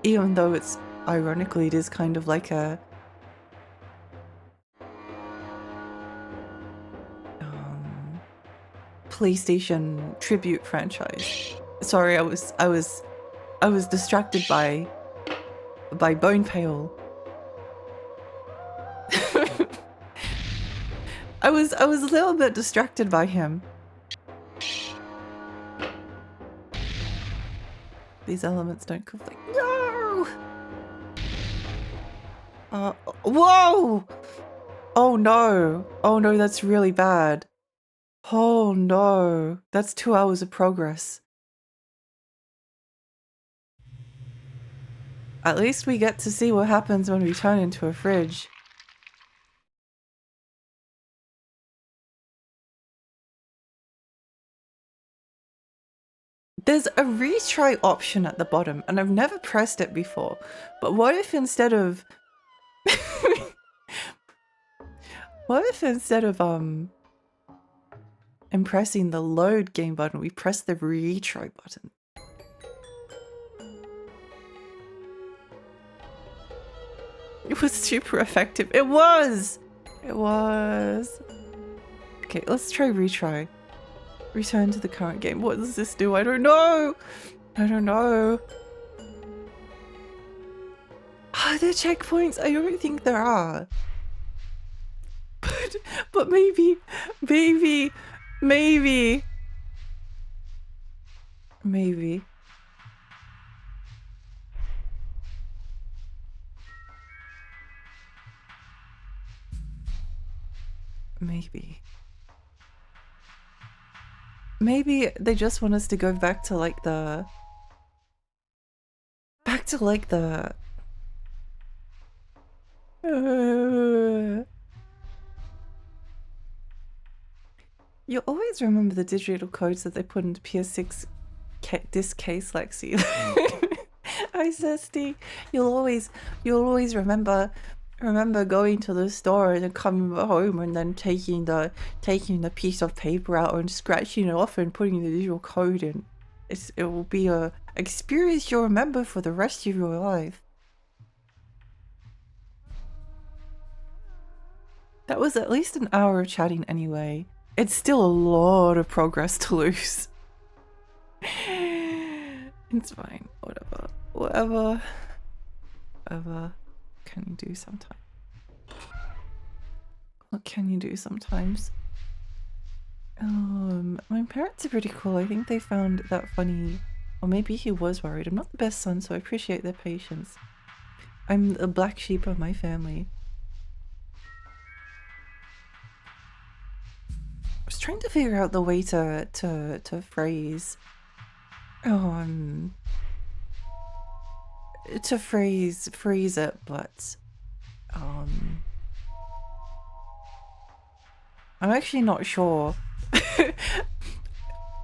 Even though it is kind of like a PlayStation tribute franchise. Sorry, I was I was distracted by Bone Pail. I was a little bit distracted by him. These elements don't conflict. No! Whoa! Oh no! Oh no, that's really bad. Oh no, that's 2 hours of progress. At least we get to see what happens when we turn into a fridge. There's a retry option at the bottom, and I've never pressed it before. But what if instead of... what if instead of, pressing the load game button, we press the retry button? It was super effective. It was! It was. Okay, let's try retry. Return to the current game. What does this do? I don't know! I don't know. Are there checkpoints? I don't think there are. But maybe. Maybe. Maybe they just want us to go back to like the... You'll always remember the digital codes that they put into PS6 disc case, Lexi. Hi, Zesty. You'll always remember going to the store and then coming home and then taking the piece of paper out and scratching it off and putting the digital code in. It will be a experience you'll remember for the rest of your life. That was at least an hour of chatting anyway. It's still a lot of progress to lose. It's fine. Whatever can you do sometimes? What can you do sometimes? My parents are pretty cool. I think they found that funny. Or maybe he was worried. I'm not the best son, so I appreciate their patience. I'm the black sheep of my family. I was trying to figure out the way to phrase... to phrase it, but I'm actually not sure. I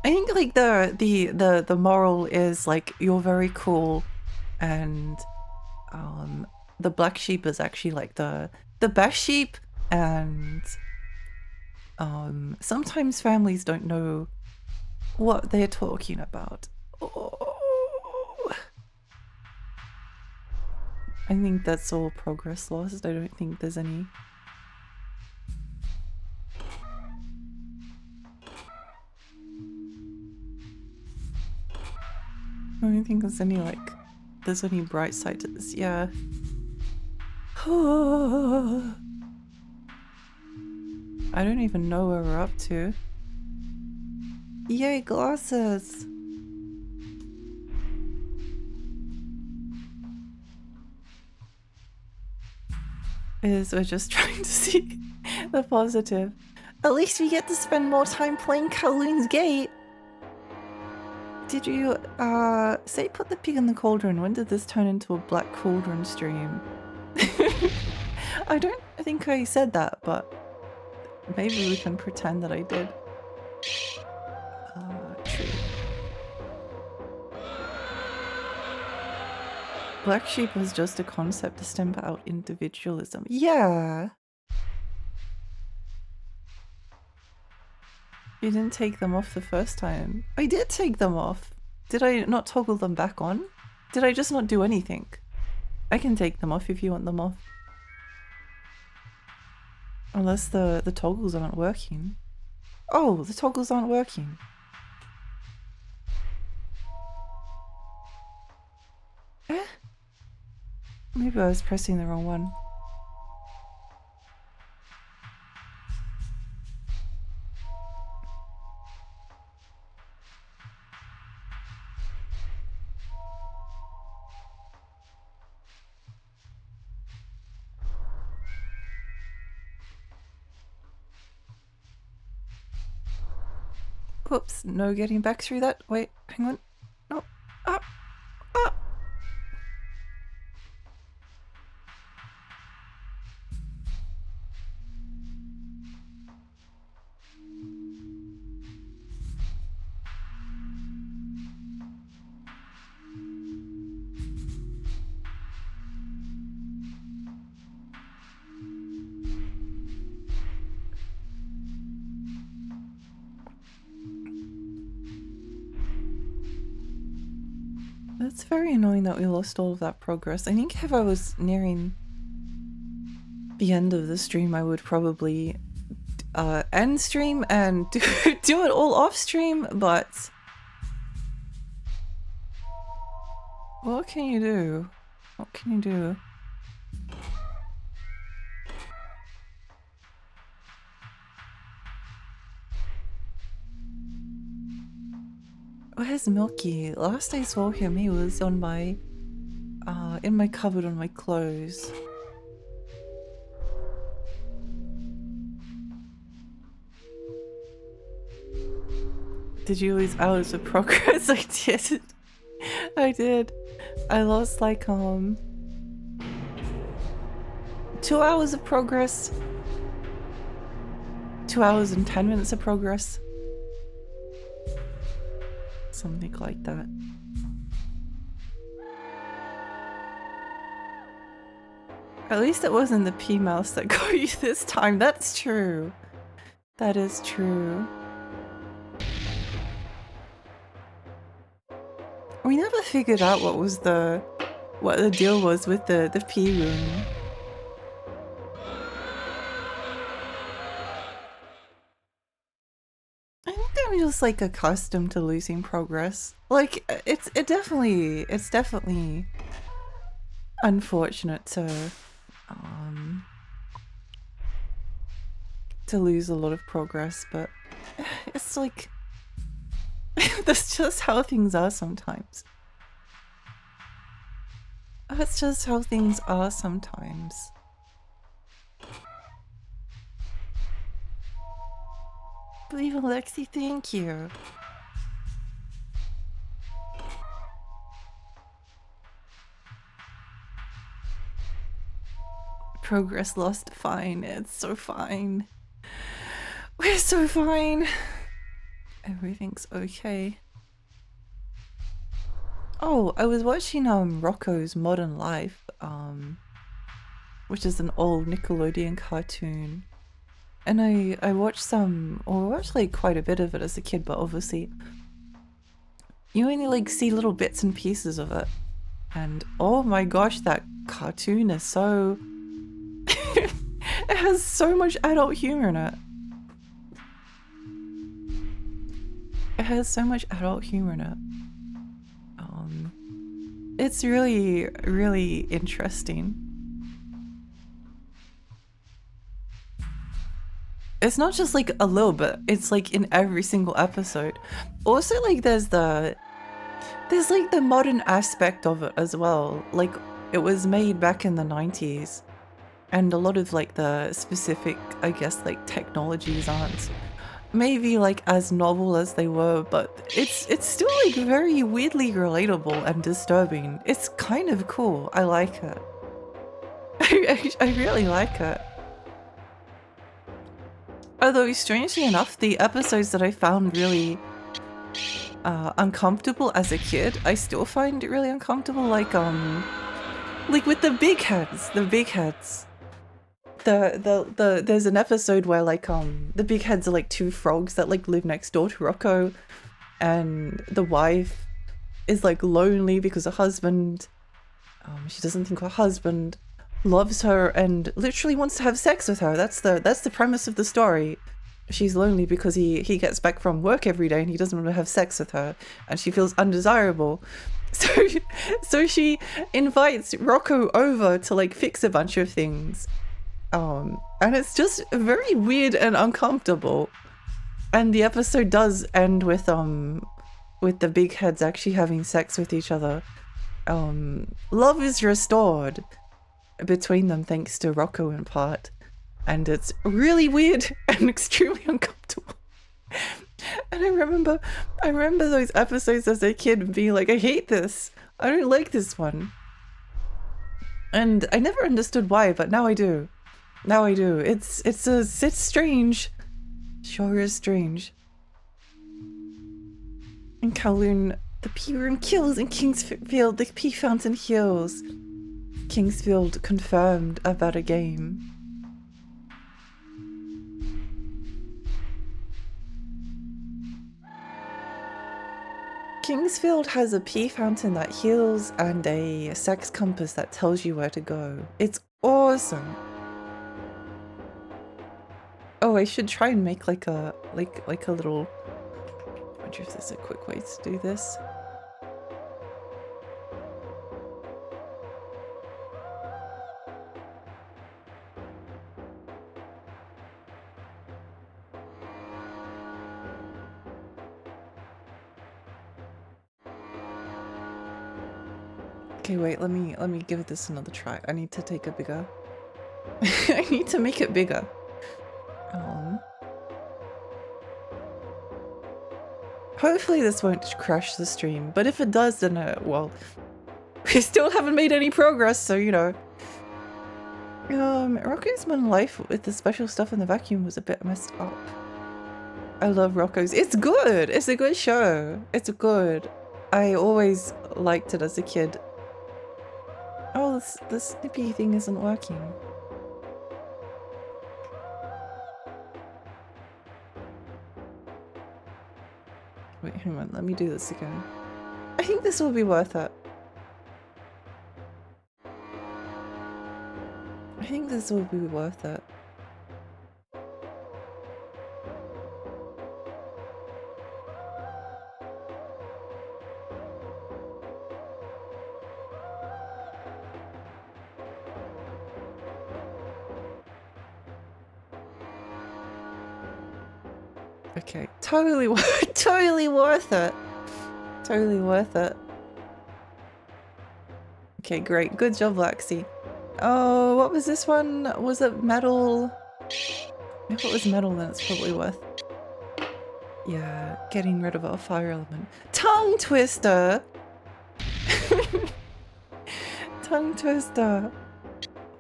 think like the moral is like you're very cool, and the black sheep is actually like the best sheep, and sometimes families don't know what they're talking about. I think that's all progress lost. I don't think there's any... I don't think there's any, like... there's any bright side to this, yeah. I don't even know where we're up to. Yay, glasses! We're just trying to see the positive. At least we get to spend more time playing Kowloon's Gate! Did you, say put the pig in the cauldron? When did this turn into a black cauldron stream? I don't think I said that, but maybe we can pretend that I did. True. Black sheep was just a concept to stamp out individualism. Yeah! You didn't take them off the first time. I did take them off! Did I not toggle them back on? Did I just not do anything? I can take them off if you want them off. Unless the toggles aren't working. Oh, the toggles aren't working. Maybe I was pressing the wrong one. Whoops, no getting back through that. Wait, hang on. No. Ah! Ah! That's very annoying that we lost all of that progress. I think if I was nearing the end of the stream, I would probably end stream and do it all off stream, but what can you do? What can you do? Where's Milky? Last I saw him, he was on my in my cupboard on my clothes. Did you lose hours of progress? I did. I did. I lost like 2 hours of progress. 2 hours and 10 minutes of progress. Something like that. At least it wasn't the P mouse that got you this time. That's true. That is true. We never figured out what the deal was with the P room. I think I'm just like accustomed to losing progress. Like it's definitely unfortunate to lose a lot of progress, but it's like that's just how things are sometimes. That's just how things are sometimes. Believe Alexi, thank you. Progress lost, fine. It's so fine. We're so fine. Everything's okay. Oh, I was watching Rocco's Modern Life, which is an old Nickelodeon cartoon. And I watched I watched like quite a bit of it as a kid, but obviously you only like see little bits and pieces of it. And oh my gosh, that cartoon is so it has so much adult humor in it. It has so much adult humor in it. It's really, really interesting. It's not just like a little bit, it's like in every single episode. Also, like there's like the modern aspect of it as well. Like it was made back in the 90s and a lot of like the specific, I guess, like technologies aren't maybe like as novel as they were, but it's still like very weirdly relatable and disturbing. It's kind of cool. I like it. I really like it. Although strangely enough, the episodes that I found really uncomfortable as a kid, I still find it really uncomfortable. Like with the big heads. There's an episode where like the big heads are like two frogs that like live next door to Rocco, and the wife is like lonely because her husband she doesn't think her husband loves her and literally wants to have sex with her. That's the premise of the story. She's lonely because he gets back from work every day and he doesn't want to have sex with her and she feels undesirable. So, so she invites Rocco over to like fix a bunch of things. And it's just very weird and uncomfortable. And the episode does end with the big heads actually having sex with each other. Love is restored between them thanks to Rocco in part. And it's really weird and extremely uncomfortable. And I remember those episodes as a kid being like, I hate this. I don't like this one. And I never understood why, but now I do. Now I do. It's strange. Sure is strange. In Kowloon, the pee room kills. In Kingsfield, the pee fountain heals. Kingsfield confirmed about a game. Kingsfield has a pee fountain that heals and a sex compass that tells you where to go. It's awesome. Oh, I should try and make like a little. I wonder if there's a quick way to do this. Okay, wait, let me give this another try. I need to take a bigger. I need to make it bigger. Hopefully this won't crash the stream, but if it does, then well, we still haven't made any progress, so you know. Rocco's Modern Life with the special stuff in the vacuum was a bit messed up. I love Rocco's. It's good. It's a good show. It's good. I always liked it as a kid. Oh, the snippy thing isn't working. Wait, hang on. Let me do this again. I think this will be worth it. I think this will be worth it. Okay, totally worth it. Totally worth it. Okay, great. Good job, Laxi. Oh, what was this one? Was it metal? If it was metal, then it's probably worth. Yeah, getting rid of our fire element. Tongue twister! Tongue twister.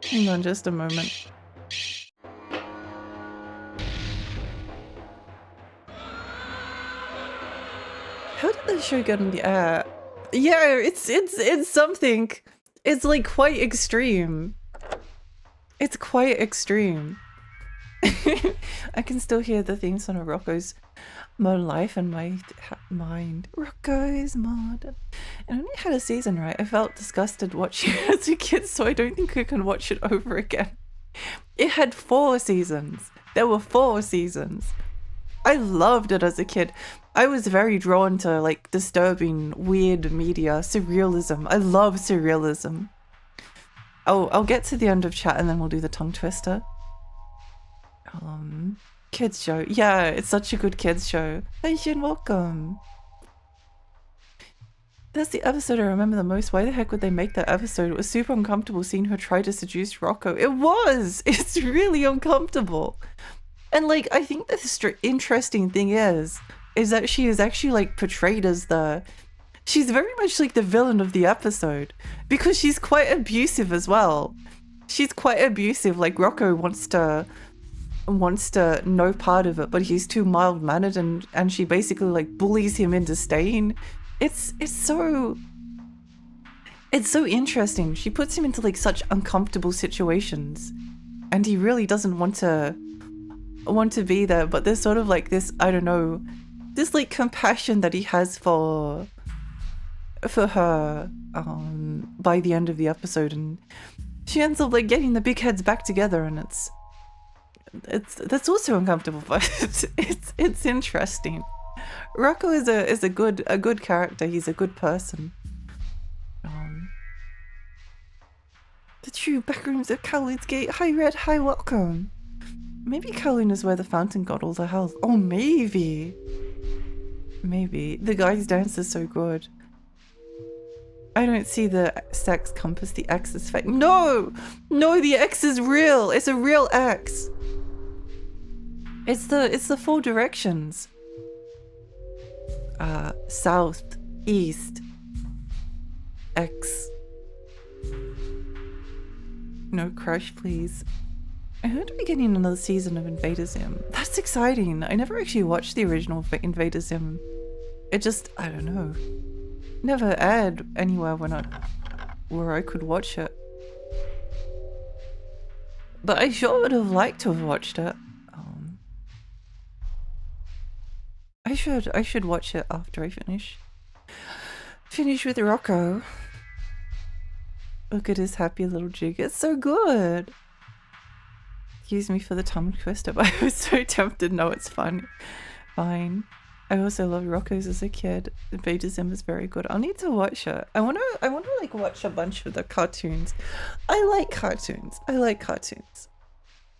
Hang on just a moment. How did the show get in the air? Yeah, it's something. It's like quite extreme. It's quite extreme. I can still hear the theme song of Rocco's Modern Life in my mind. Rocco's Modern. I only had a season, right? I felt disgusted watching it as a kid, so I don't think I can watch it over again. It had 4 seasons. There were 4 seasons. I loved it as a kid. I was very drawn to like disturbing, weird media, surrealism. I love surrealism. Oh, I'll get to the end of chat and then we'll do the tongue twister. Kids show. Yeah, it's such a good kids show. Hey, Shin, welcome. That's the episode I remember the most. Why the heck would they make that episode? It was super uncomfortable seeing her try to seduce Rocco. It was! It's really uncomfortable. And like, I think the interesting thing is that she is actually like portrayed as she's very much like the villain of the episode because she's quite abusive as well. She's quite abusive. Like Rocco wants to no part of it, but he's too mild-mannered and she basically like bullies him into staying. It's so interesting. She puts him into like such uncomfortable situations and he really doesn't want to be there, but there's sort of like this, I don't know, this like compassion that he has for her by the end of the episode, and she ends up like getting the big heads back together, and that's also uncomfortable, but it's interesting. Rocco is a good character. He's a good person. The true backrooms of Kowloon's Gate. Hi Red, hi, welcome. Maybe Kowloon is where the fountain got all the health. Oh, maybe. Maybe. The guy's dance is so good. I don't see the sex compass. The X is fake. No! No, the X is real. It's a real X. It's the 4 directions. South, east, X. No crush, please. I heard we're getting another season of Invader Zim. That's exciting. I never actually watched the original Invader Zim. It just, I don't know. Never aired anywhere where I could watch it. But I sure would have liked to have watched it. I should watch it after I finish. Finish with Rocco. Look at his happy little jig. It's so good. Excuse me for the tongue twister, but I was so tempted. No, it's fun. Fine. I also loved Rocco's as a kid. Invader Zim is very good. I'll need to watch it. I wanna like watch a bunch of the cartoons. I like cartoons.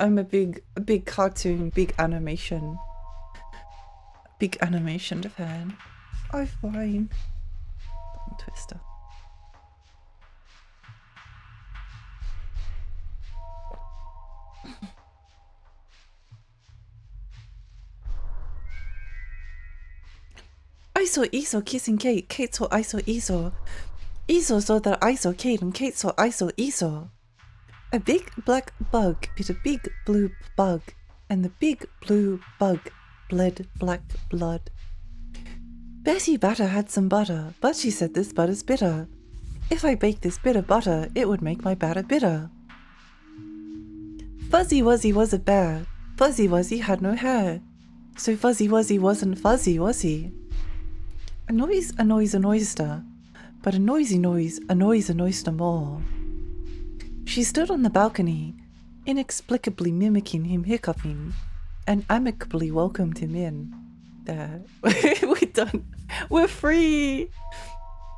I'm a big cartoon, big animation fan. Oh, fine. Tongue twister. I saw Iso kissing Kate. Kate saw I saw Iso. Iso saw that I saw Kate, and Kate saw I saw Iso. A big black bug bit a big blue bug, and the big blue bug bled black blood. Betty Butter had some butter, but she said this butter's bitter. If I bake this bit of butter, it would make my batter bitter. Fuzzy Wuzzy was a bear. Fuzzy Wuzzy had no hair. So Fuzzy Wuzzy wasn't fuzzy, was he? A noise annoys an oyster, but a noisy noise annoys an oyster more. She stood on the balcony, inexplicably mimicking him hiccuping, and amicably welcomed him in. There. We're done. We're free!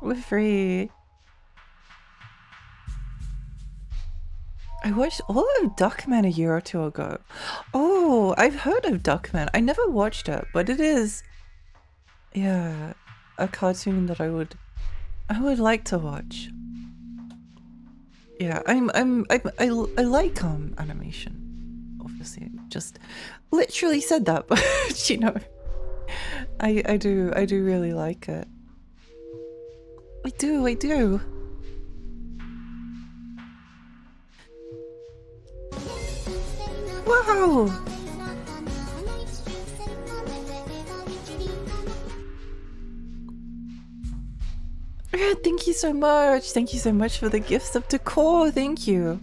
We're free. I watched all of Duckman a year or two ago. Oh, I've heard of Duckman. I never watched it, but it is... yeah, a cartoon that I would like to watch. Yeah, I like animation. Obviously, just literally said that, but you know, I do really like it. I do. Wow! Red, thank you so much. Thank you so much for the gifts of decor. Thank you.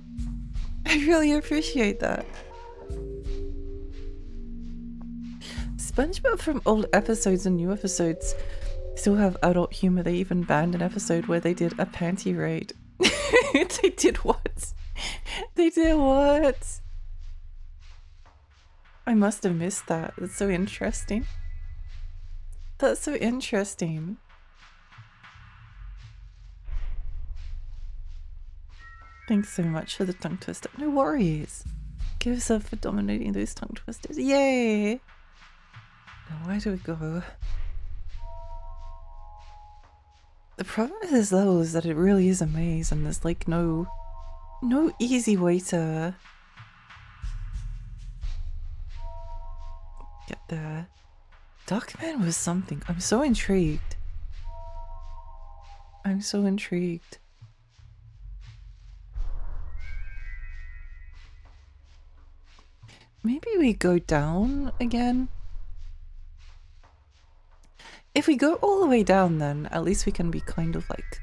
I really appreciate that. SpongeBob from old episodes and new episodes still have adult humor. They even banned an episode where they did a panty raid. They did what? They did what? I must have missed that. That's so interesting. That's so interesting. Thanks so much for the tongue twister. No worries. Give yourself for dominating those tongue twisters. Yay! Now where do we go? The problem with this level is that it really is a maze and there's like no easy way to get there. Duckman was something. I'm so intrigued. I'm so intrigued. Maybe we go down again? If we go all the way down, then at least we can be kind of like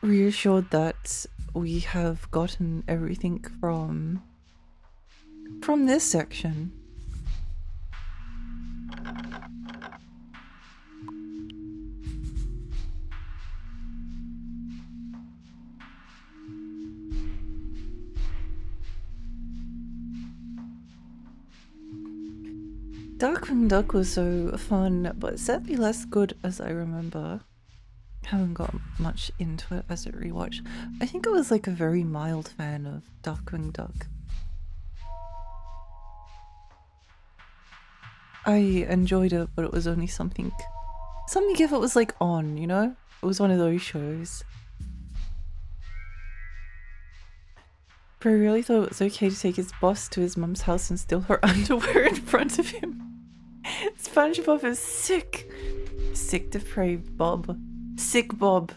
reassured that we have gotten everything from this section. Darkwing Duck was so fun, but sadly less good as I remember. Haven't got much into it as a rewatch. I think I was like a very mild fan of Darkwing Duck. I enjoyed it, but it was only something if it was like on, you know? It was one of those shows. But I really thought it was okay to take his boss to his mum's house and steal her underwear in front of him. SpongeBob is sick. Sick, depraved Bob. Sick Bob.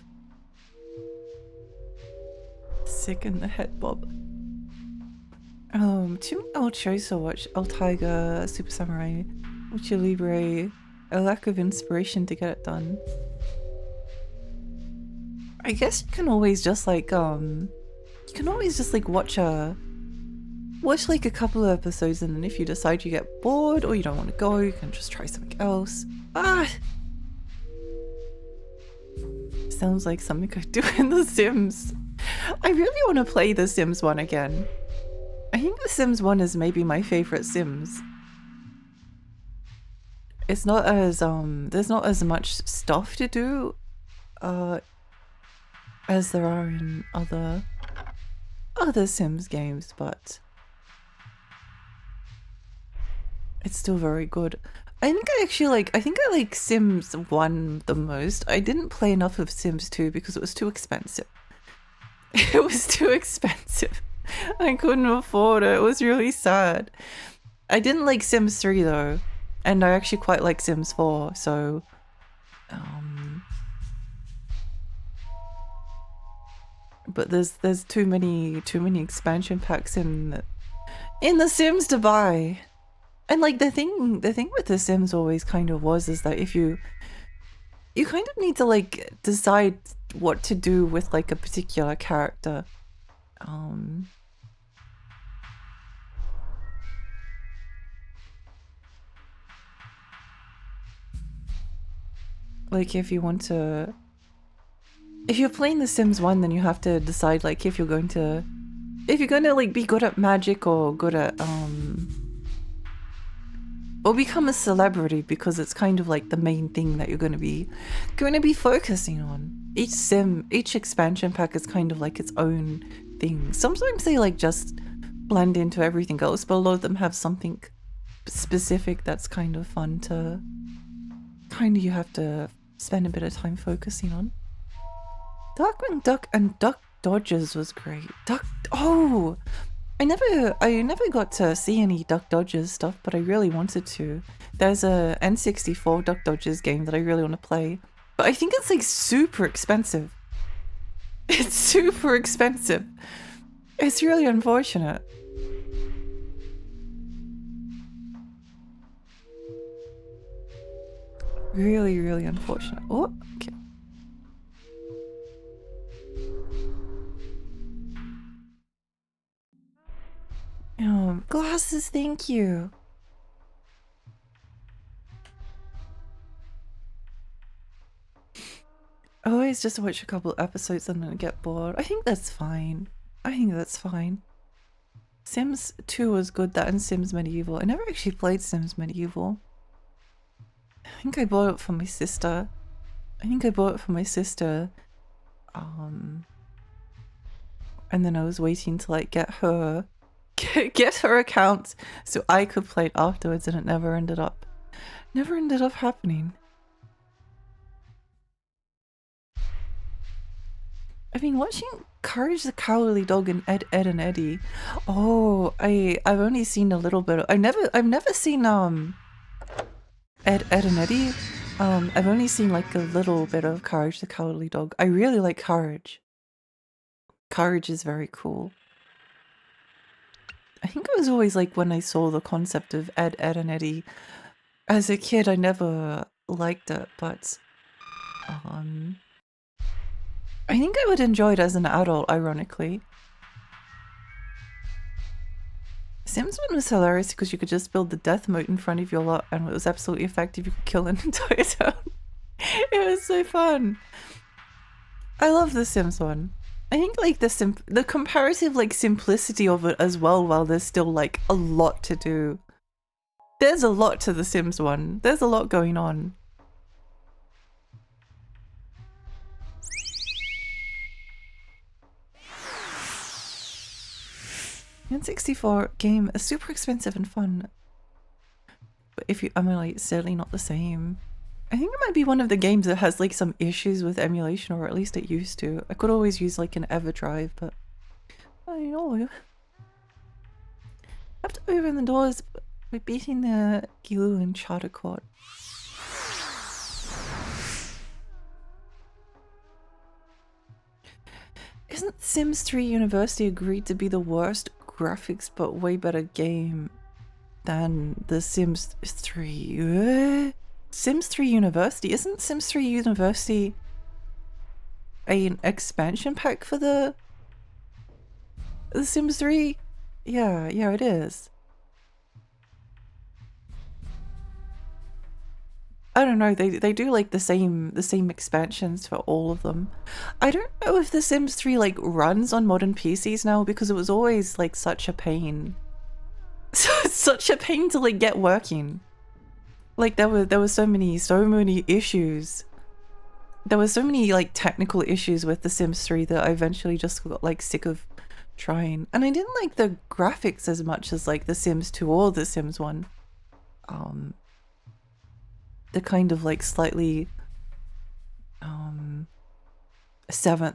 Sick in the head Bob. Too many old shows to watch. El Tiger, Super Samurai, Lucha Libre. A lack of inspiration to get it done. I guess you can always just like watch like a couple of episodes, and then if you decide you get bored or you don't want to go, you can just try something else. Sounds like something I do in The Sims. I really want to play The Sims 1 again. I think The Sims 1 is maybe my favorite Sims. It's not as there's not as much stuff to do as there are in other Sims games, but it's still very good. I think I like Sims 1 the most. I didn't play enough of Sims 2 because it was too expensive. It was too expensive. I couldn't afford it. It was really sad. I didn't like Sims 3 though, and I actually quite like Sims 4, so but there's too many expansion packs in The Sims to buy. And like the thing with The Sims always kind of is that if you kind of need to like decide what to do with like a particular character. Like if you're playing The Sims 1, then you have to decide like if you're going to like be good at magic or good at or become a celebrity, because it's kind of like the main thing that you're going to be focusing on. Each expansion pack is kind of like its own thing. Sometimes they like just blend into everything else, but a lot of them have something specific that's kind of fun to you have to spend a bit of time focusing on. Darkwing Duck and Duck Dodgers was great. I never got to see any Duck Dodgers stuff, but I really wanted to. There's a N64 Duck Dodgers game that I really want to play, but I think it's like super expensive. It's super expensive. It's really unfortunate. Really, really unfortunate. Oh, okay. Glasses, thank you. I always just watch a couple episodes and then get bored. I think that's fine. Sims 2 was good, that and Sims Medieval. I never actually played Sims Medieval. I think I bought it for my sister. And then I was waiting to like get her account so I could play it afterwards, and it never ended up happening. I've been watching Courage the Cowardly Dog and Ed, Ed and Eddie. Oh, I've only seen a little bit. I've never seen Ed, Ed and Eddie. I've only seen like a little bit of Courage the Cowardly Dog. I really like Courage. Courage is very cool. I think it was always like when I saw the concept of Ed, Ed and Eddie. As a kid, I never liked it, but I think I would enjoy it as an adult, ironically. Sims 1 was hilarious because you could just build the death moat in front of your lot, and it was absolutely effective. You could kill an entire town. It was so fun. I love the Sims 1. I think like the comparative like simplicity of it as well, while there's still like a lot to do. There's a lot to the Sims 1. There's a lot going on. N64 game is super expensive and fun, but if you emulate, it's certainly not the same. I think it might be one of the games that has like some issues with emulation, or at least it used to. I could always use like an EverDrive, but I don't know. I have to open the doors. We're beating the Kowloon charter court. Isn't Sims 3 University agreed to be the worst graphics but way better game than the Sims 3? Sims 3 University? Isn't Sims 3 University an expansion pack for the Sims 3? Yeah, it is. I don't know, they do like the same expansions for all of them. I don't know if The Sims 3 like runs on modern PCs now, because it was always like such a pain. Such a pain to like get working. Like there were so many issues. There were so many like technical issues with The Sims 3 that I eventually just got like sick of trying. And I didn't like the graphics as much as like The Sims 2 or The Sims 1. The kind of like slightly 7th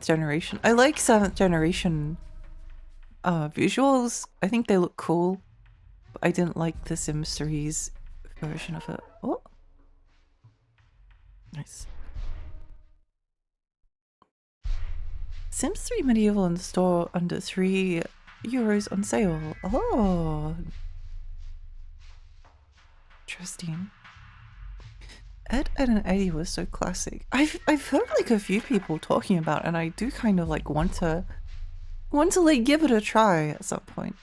generation. I like 7th generation visuals. I think they look cool, but I didn't like the Sims 3's version of it. Oh, nice. Sims 3 Medieval in the store under €3 on sale. Oh, interesting. Ed, Ed and Eddie was so classic. I've heard like a few people talking about it, and I do kind of like want to like give it a try at some point.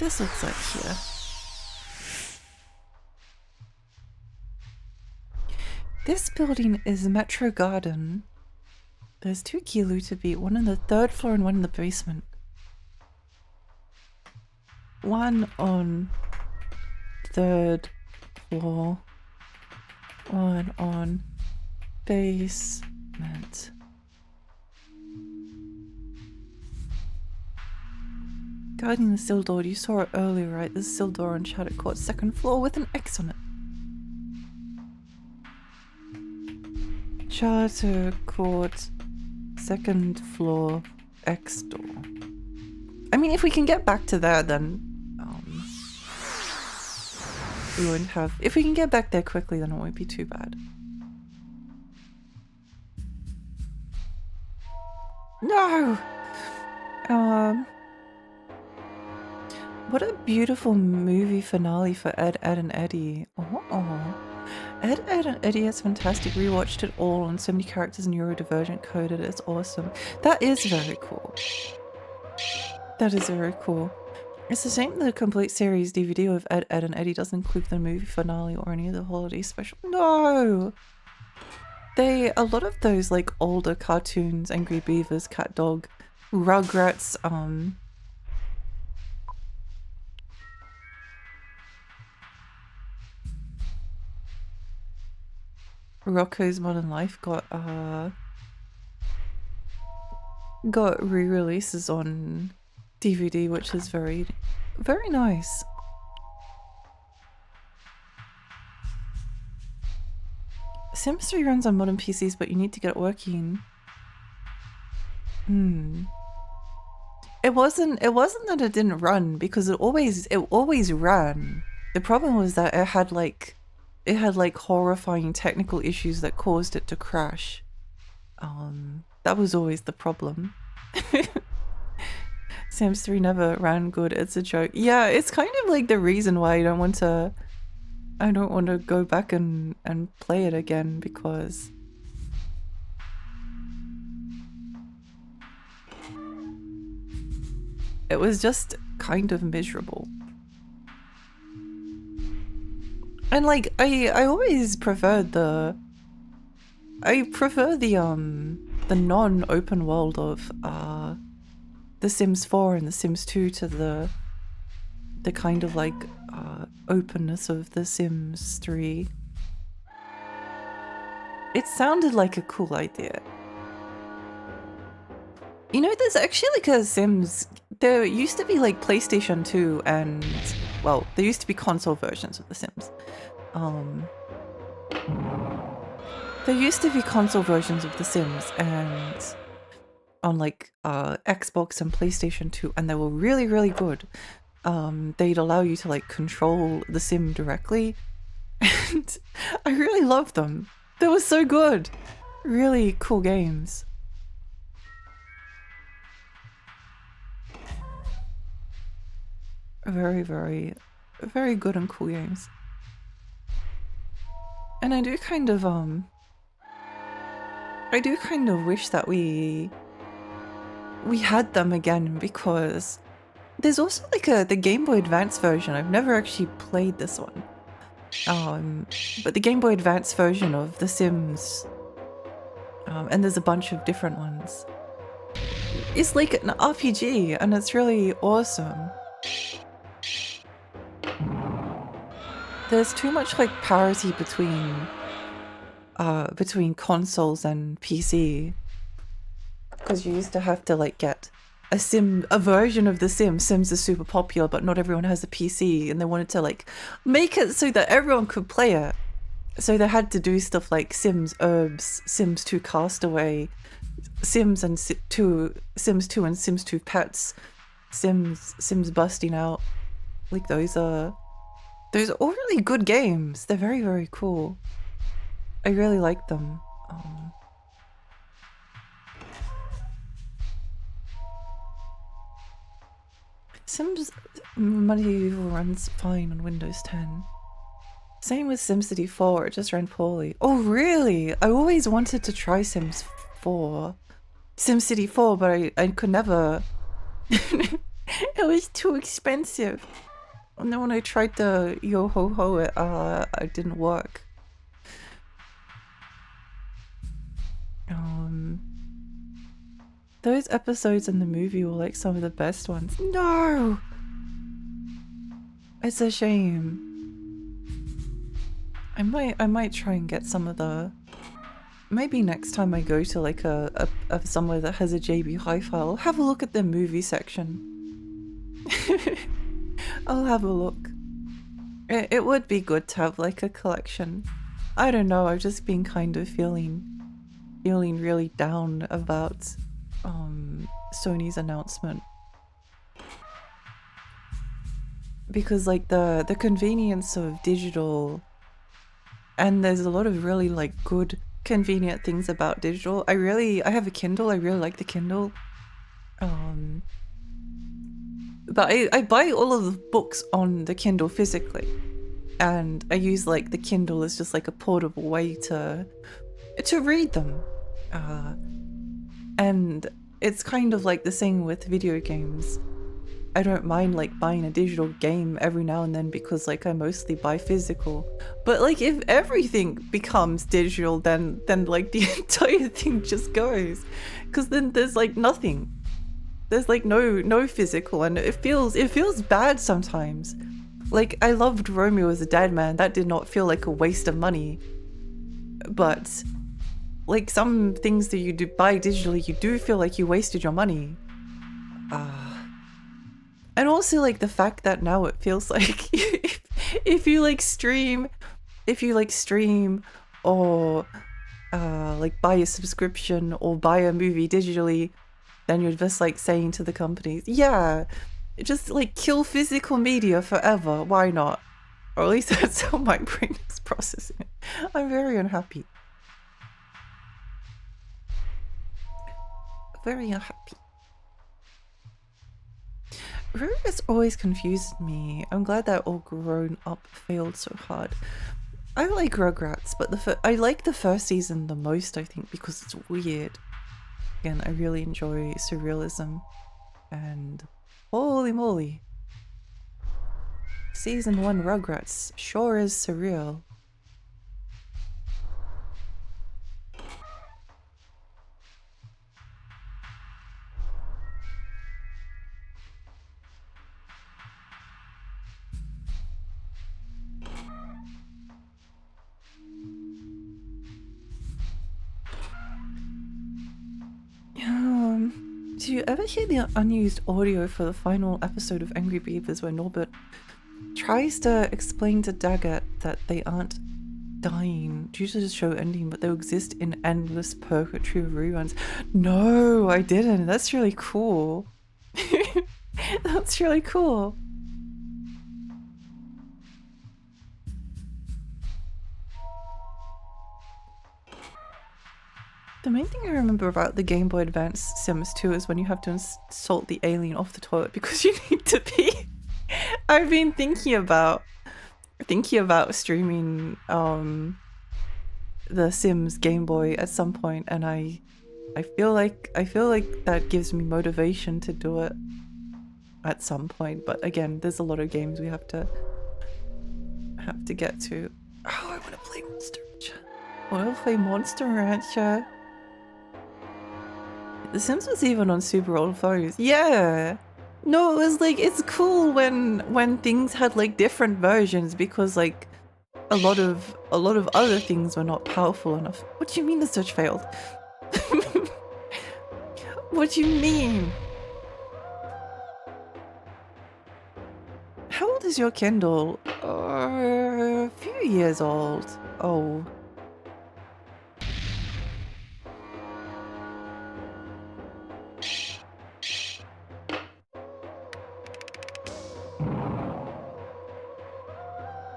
This looks like here. This building is Metro Garden. There's 2 Kowloon to beat, one on the 3rd floor and one in the basement. One on 3rd floor, one on basement. Guarding the steel door, you saw it earlier, right? There's a steel door on Charter Court, 2nd floor with an X on it. Charter Court, 2nd floor, X door. I mean, if we can get back to there, then we won't have. If we can get back there quickly, then it won't be too bad. No! What a beautiful movie finale for Ed, Ed and Eddie. Oh. Ed, Ed and Eddie is fantastic. Rewatched it all on so many characters and neurodivergent coded. It's awesome. That is very cool. That is very cool. It's a shame the complete series DVD of Ed, Ed and Eddie doesn't include the movie finale or any of the holiday special. No! A lot of those like older cartoons, Angry Beavers, Cat Dog, Rugrats, Rocko's Modern Life got re-releases on DVD, which is very, very nice. Sims 3 runs on modern PCs, but you need to get it working. It wasn't that it didn't run, because it always ran. The problem was that it had like horrifying technical issues that caused it to crash. That was always the problem. Sims 3 never ran good. It's a joke. Yeah, it's kind of like the reason why I don't want to go back and play it again, because it was just kind of miserable. And like I always preferred the non-open world of The Sims 4 and The Sims 2 to the kind of like openness of The Sims 3. It sounded like a cool idea. You know, there's actually like a Sims. There used to be like PlayStation 2 and, well, there used to be console versions of The Sims. There used to be console versions of The Sims and on like Xbox and PlayStation 2, and they were really, really good. They'd allow you to like control the Sim directly, and I really loved them. They were so good. Really cool games. Very, very, very good and cool games. And I do kind of wish that we had them again, because there's also like the Game Boy Advance version. I've never actually played this one. But the Game Boy Advance version of The Sims, and there's a bunch of different ones. It's like an RPG, and it's really awesome. There's too much like parity between consoles and PC, because you used to have to like get a version of The Sims. Sims is super popular, but not everyone has a PC, and they wanted to like make it so that everyone could play it. So they had to do stuff like Sims Herbs, Sims 2 Castaway, Sims and Sims 2 and Sims 2 Pets, Sims Busting Out. Like those are all really good games. They're very, very cool. I really like them. Sims Money runs fine on Windows 10. Same with SimCity 4, it just ran poorly. Oh really? I always wanted to try SimCity 4, but I could never. It was too expensive. And then when I tried the Yo-Ho-Ho, it didn't work. Those episodes in the movie were like some of the best ones. No! It's a shame. I might try and get some of the... Maybe next time I go to like a somewhere that has a JB Hi-Fi, I'll have a look at the movie section. I'll have a look. It would be good to have like a collection. I don't know, I've just been kind of feeling really down about Sony's announcement, because like the convenience of digital, and there's a lot of really like good convenient things about digital. I have a Kindle. I really like the Kindle, but I buy all of the books on the Kindle physically, and I use like the Kindle as just like a portable way to read them. And it's kind of like the same with video games. I don't mind like buying a digital game every now and then, because like I mostly buy physical. But like if everything becomes digital, then like the entire thing just goes, because then there's like nothing. There's like no physical, and it feels bad sometimes. Like I loved Romeo as a Dead Man. That did not feel like a waste of money. But like some things that you do buy digitally, you do feel like you wasted your money. And also like the fact that now it feels like if you stream or like buy a subscription or buy a movie digitally, then you're just like saying to the companies, yeah, just like kill physical media forever. Why not? Or at least that's how my brain is processing it. I'm very unhappy. Very unhappy. Rugrats always confused me. I'm glad that All Grown Up failed so hard. I like Rugrats, but I like the first season the most, I think, because it's weird. Again, I really enjoy surrealism, and holy moly, Season 1 Rugrats sure is surreal. Do you ever hear the unused audio for the final episode of Angry Beavers where Norbert tries to explain to Daggett that they aren't dying due to the show ending, but they'll exist in endless purgatory of reruns? No, I didn't. That's really cool. That's really cool. The main thing I remember about the Game Boy Advance Sims 2 is when you have to insult the alien off the toilet because you need to pee. I've been thinking about streaming the Sims Game Boy at some point, and I feel like that gives me motivation to do it at some point. But again, there's a lot of games we have to get to. Oh, I want to play Monster Rancher. I want to play Monster Rancher. The Sims was even on super old phones. Yeah. No, it was like, it's cool when things had like different versions because like a lot of other things were not powerful enough. What do you mean the search failed? What do you mean? How old is your Kindle? A few years old. Oh.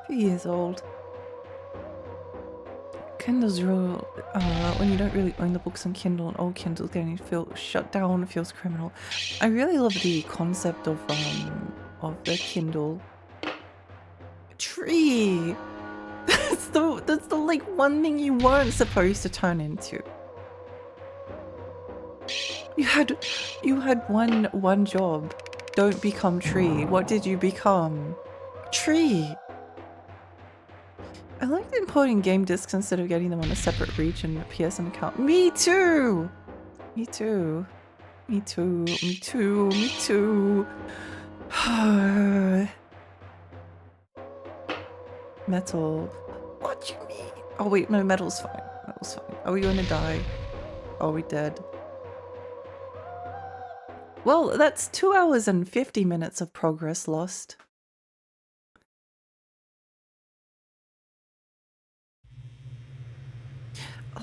Years old. Kindle's real, when you don't really own the books on Kindle and old Kindle's getting shut down, it feels criminal. I really love the concept of the Kindle. Tree! That's the like one thing you weren't supposed to turn into. You had one job. Don't become tree. What did you become? Tree! I liked importing game discs instead of getting them on a separate region PSN account. Me too! Me too. Me too. Me too. Me too. Metal. What do you mean? Oh wait, no, metal's fine. Metal's fine. Are we gonna die? Are we dead? Well, that's 2 hours and 50 minutes of progress lost.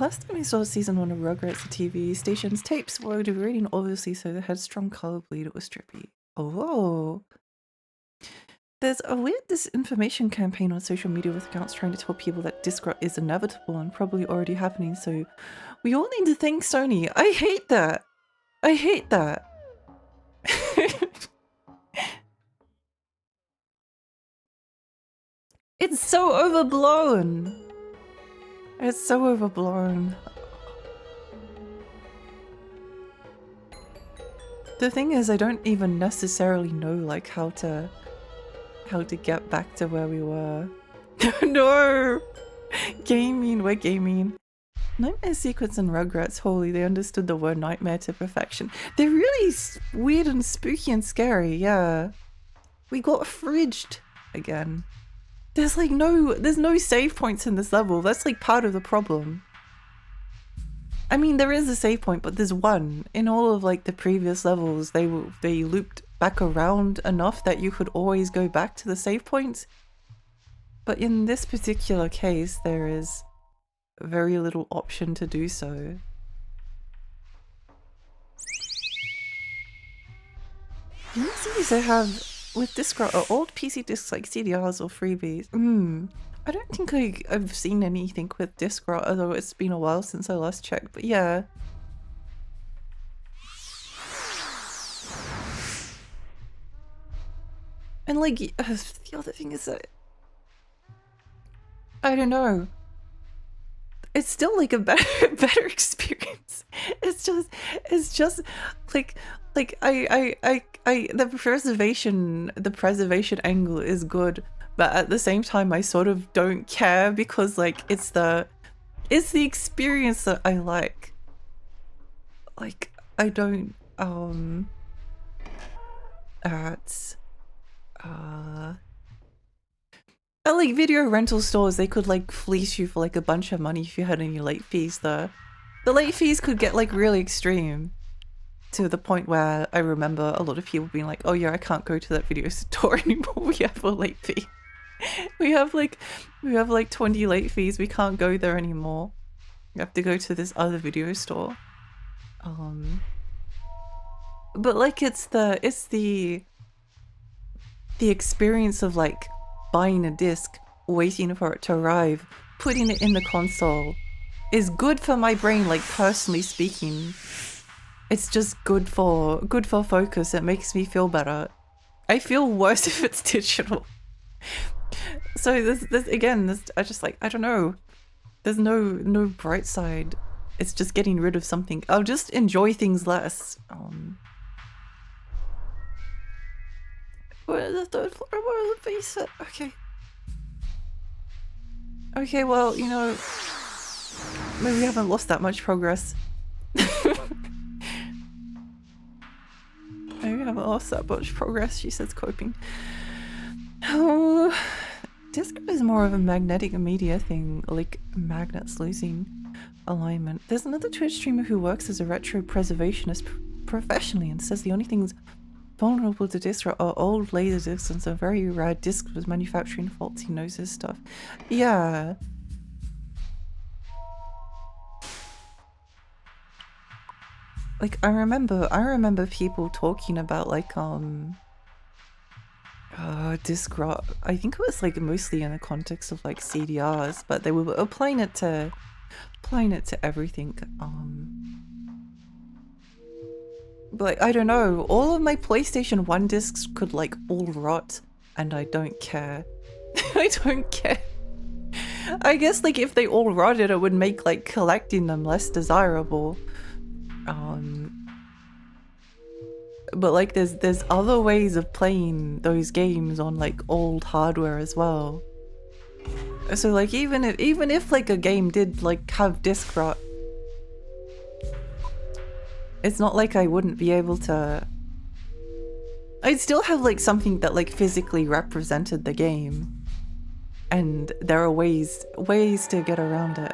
Last time I saw season 1 of Rugrats, the TV station's tapes were degrading obviously, so they had strong color bleed. It was trippy. Oh. There's a weird disinformation campaign on social media with accounts trying to tell people that disc rot is inevitable and probably already happening, so we all need to thank Sony. I hate that. I hate that. It's so overblown. It's so overblown. The thing is, I don't even necessarily know like how to get back to where we were. No! Gaming, we're gaming. Nightmare Secrets and Rugrats, holy, they understood the word nightmare to perfection. They're really weird and spooky and scary, yeah. We got fridged again. There's like there's no save points in this level. That's like part of the problem. I mean, there is a save point, but there's one. In all of like the previous levels, they looped back around enough that you could always go back to the save points. But in this particular case, there is very little option to do so. The only CDs I have with disc rot are old PC discs like CDRs or freebies. I don't think I've seen anything with disc rot, although it's been a while since I last checked, but yeah. And like, the other thing is that, I don't know, it's still like a better experience. It's just like the preservation angle is good, but at the same time I sort of don't care because like it's the experience that I like. Like I don't at like video rental stores, they could like fleece you for like a bunch of money if you had any late fees. The late fees could get like really extreme. to the point where I remember a lot of people being like, oh yeah, I can't go to that video store anymore. We have a late fee. we have like 20 late fees. We can't go there anymore. We have to go to this other video store. But like it's the experience of like buying a disc, waiting for it to arrive, putting it in the console is good for my brain, like personally speaking. It's just good for focus. It makes me feel better. I feel worse if it's digital. So this again, I just like, I don't know. There's no bright side. It's just getting rid of something. I'll just enjoy things less. We're the third floor of the basement. Okay. Okay, well, you know, maybe we haven't lost that much progress. Maybe we haven't lost that much progress, she says, coping. Oh, disc is more of a magnetic media thing, like magnets losing alignment. There's another Twitch streamer who works as a retro preservationist professionally and says the only things vulnerable to disc are old laser discs and some very rare discs with manufacturing faults. He knows his stuff. Yeah. Like I remember people talking about like disc rot. I think it was like mostly in the context of like CDRs, but they were applying it to everything. But like, I don't know, all of my PlayStation 1 discs could like all rot and I don't care. I don't care. I guess like if they all rotted it would make like collecting them less desirable. But like there's other ways of playing those games on like old hardware as well. So like even if like a game did like have disc rot, it's not like I wouldn't be able to... I'd still have like something that like physically represented the game. And there are ways to get around it.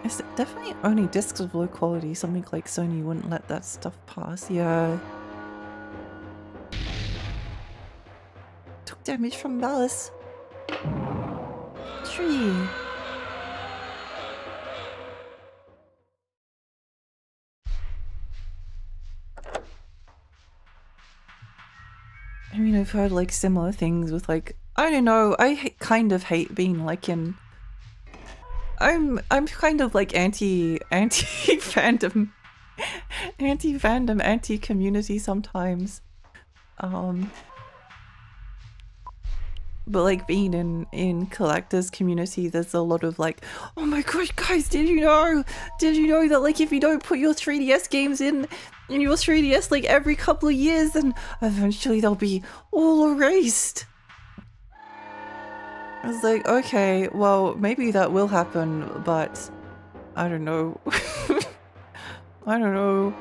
It's definitely only discs of low quality. Something like Sony wouldn't let that stuff pass. Yeah. Took damage from Malice. Tree. I mean, I've heard like similar things with like, I don't know, I kind of hate being like in... I'm kind of like anti-fandom, anti-community sometimes. But like being in collectors community, there's a lot of like, oh my gosh, guys, did you know that like if you don't put your 3DS games in your 3DS like every couple of years, then eventually they'll be all erased. I was like, okay, well, maybe that will happen, but I don't know. I don't know.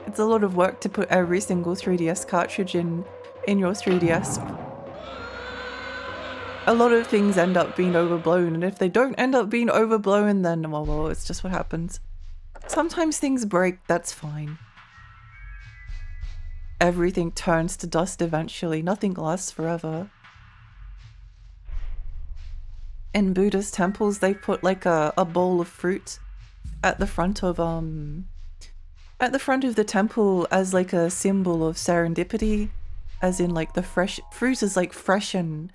It's a lot of work to put every single 3DS cartridge in your 3DS. A lot of things end up being overblown, and if they don't end up being overblown, then well, it's just what happens. Sometimes things break, that's fine. Everything turns to dust eventually. Nothing lasts forever. In Buddhist temples, they put like a bowl of fruit at the front of the temple as like a symbol of serendipity, as in like the fresh fruit is like fresh and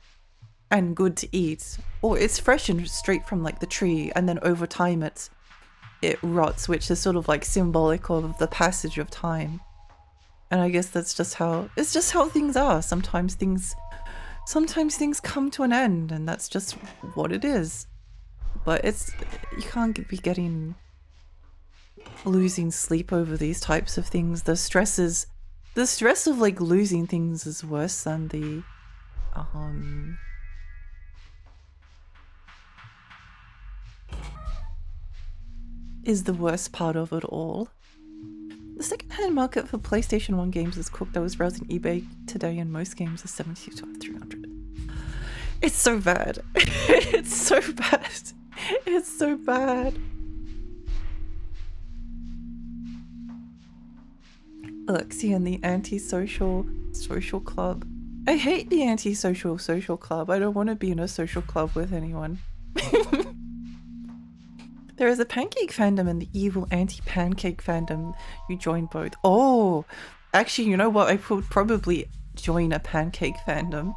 good to eat, or it's fresh and straight from like the tree, and then over time it rots, which is sort of like symbolic of the passage of time. And I guess that's just how things are. Sometimes things come to an end, and that's just what it is. But you can't be losing sleep over these types of things. The stress of like losing things is worse than the is the worst part of it all. The second-hand market for PlayStation 1 games is cooked. I was browsing eBay today and most games are 70 to 300. It's so bad. It's so bad. It's so bad. Alexi and the antisocial social club. I hate the antisocial social club. I don't want to be in a social club with anyone. There is a pancake fandom and the evil anti-pancake fandom. You join both. Oh, actually, you know what? I would probably join a pancake fandom.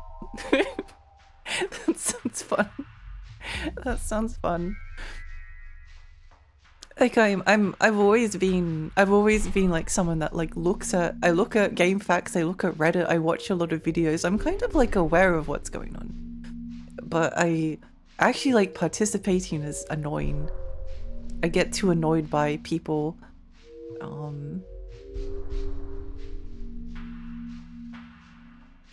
That sounds fun. That sounds fun. Like I've always been like someone that like I look at game facts, I look at Reddit, I watch a lot of videos. I'm kind of like aware of what's going on. But I actually like participating is annoying. I get too annoyed by people.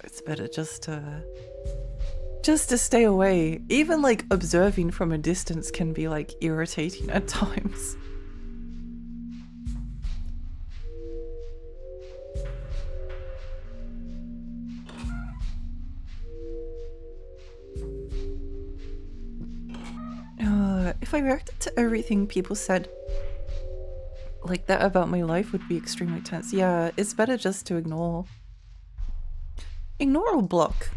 It's better just to stay away. Even like observing from a distance can be like irritating at times. If I reacted to everything people said like that about my life would be extremely tense. Yeah, it's better just to ignore. Ignore or block.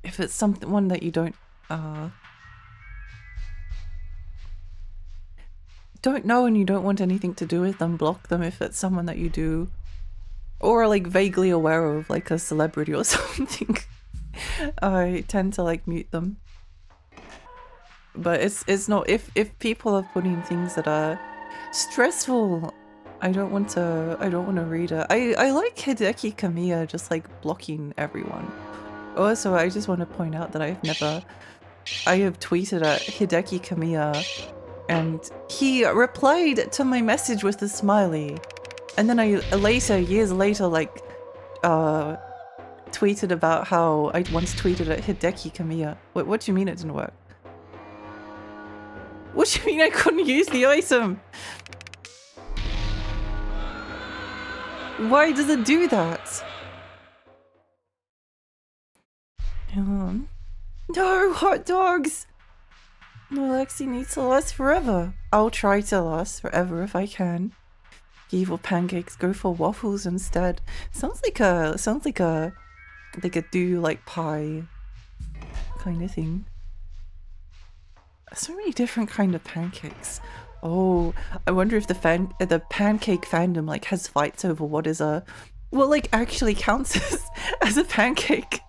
If it's one that you don't know and you don't want anything to do with them, block them if it's someone that you do. Or like vaguely aware of, like a celebrity or something. I tend to like mute them. But it's not, if people are putting things that are stressful, I don't want to read it. I like Hideki Kamiya just like blocking everyone. Also, I just want to point out that I have tweeted at Hideki Kamiya and he replied to my message with a smiley. And then I years later, like, tweeted about how I once tweeted at Hideki Kamiya. What do you mean it didn't work? What do you mean I couldn't use the item? Why does it do that? No, hot dogs! No, Lexi needs to last forever. I'll try to last forever if I can. Evil pancakes, go for waffles instead. Sounds like a do like pie kind of thing. So many different kind of pancakes. Oh, I wonder if the pancake fandom like has fights over what like actually counts as a pancake.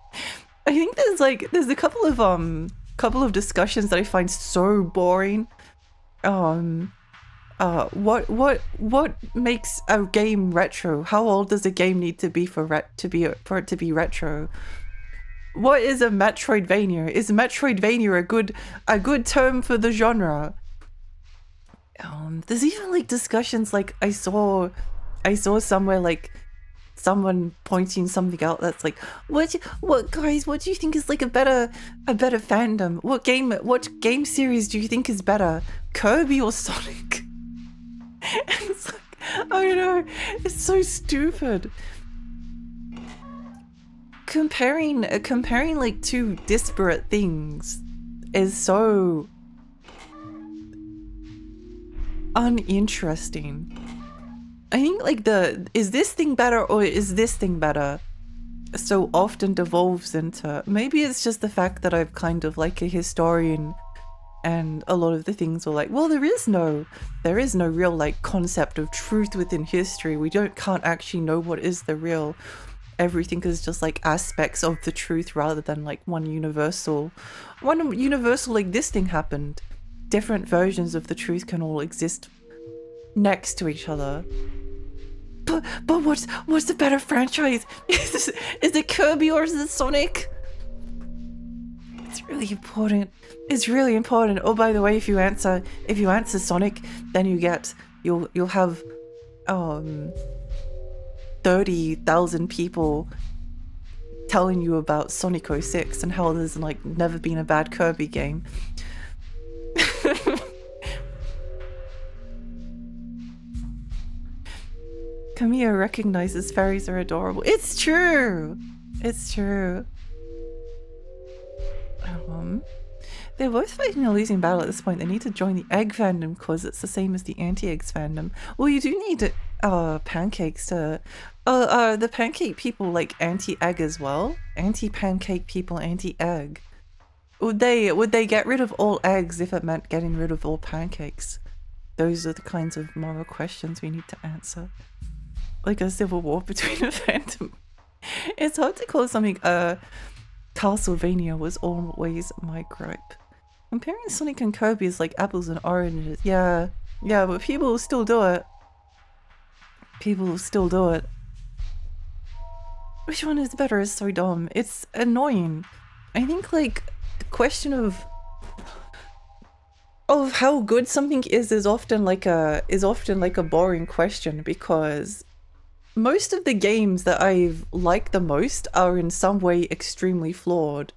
I think there's a couple of discussions that I find so boring. What makes a game retro? How old does a game need to be for it to be retro? What is a Metroidvania? Is Metroidvania a good term for the genre? There's even like discussions like I saw somewhere like someone pointing something out that's like, what guys, what do you think is like a better fandom? What game series do you think is better? Kirby or Sonic? And it's like, I don't know, it's so stupid. Comparing like two disparate things is so uninteresting. I think like is this thing better or is this thing better so often devolves into, maybe it's just the fact that I'm kind of like a historian and a lot of the things are like, well, there is no real like concept of truth within history. We can't actually know what is the real. Everything is just like aspects of the truth rather than like one universal like this thing happened. Different versions of the truth can all exist next to each other. But what's the better franchise? Is it Kirby or is it Sonic? It's really important. It's really important. Oh, by the way, if you answer Sonic, then you'll have 30,000 people telling you about Sonic 06 and how there's like never been a bad Kirby game. Kamiya recognizes fairies are adorable. It's true. It's true. They're both fighting a losing battle at this point. They need to join the egg fandom because it's the same as the anti-eggs fandom. Well, you do need pancakes to... the pancake people like anti-egg as well? Anti-pancake people, anti-egg. Would they get rid of all eggs if it meant getting rid of all pancakes? Those are the kinds of moral questions we need to answer. Like a civil war between a fandom. It's hard to call something Castlevania was always my gripe. Comparing Sonic and Kirby is like apples and oranges. Yeah, but people will still do it. People will still do it. Which one is better is so dumb. It's annoying. I think like the question of how good something is often like a boring question, because most of the games that I've liked the most are in some way extremely flawed.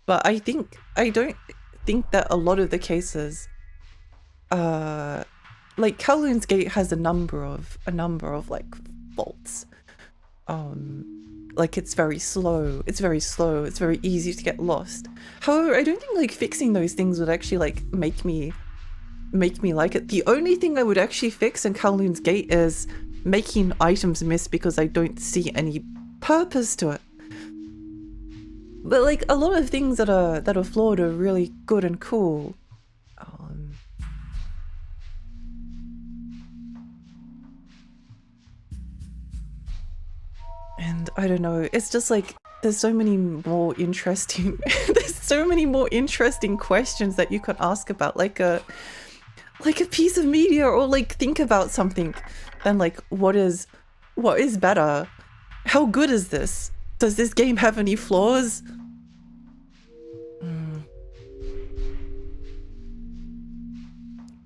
But I don't think that a lot of the cases, like Kowloon's Gate has a number of like faults. Like it's very slow, it's very easy to get lost. However, I don't think like fixing those things would actually like make me like it. The only thing I would actually fix in Kowloon's Gate is making items miss, because I don't see any purpose to it. But like a lot of things that are flawed are really good and cool. And I don't know, it's just like there's so many more interesting questions that you could ask about like a piece of media, or like think about something, than like what is better? How good is this? Does this game have any flaws?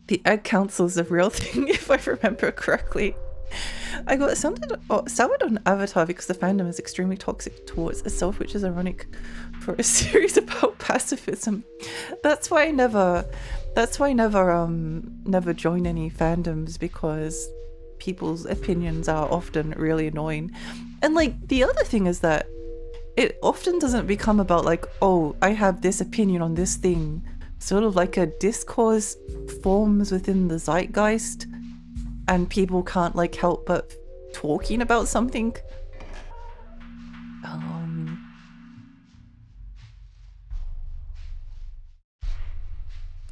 The Egg Council is a real thing, if I remember correctly. I got soured on Avatar because the fandom is extremely toxic towards itself, which is ironic for a series about pacifism. That's why I never join any fandoms, because people's opinions are often really annoying. And like the other thing is that it often doesn't become about like, oh, I have this opinion on this thing. Sort of like a discourse forms within the zeitgeist, and people can't like help but talking about something.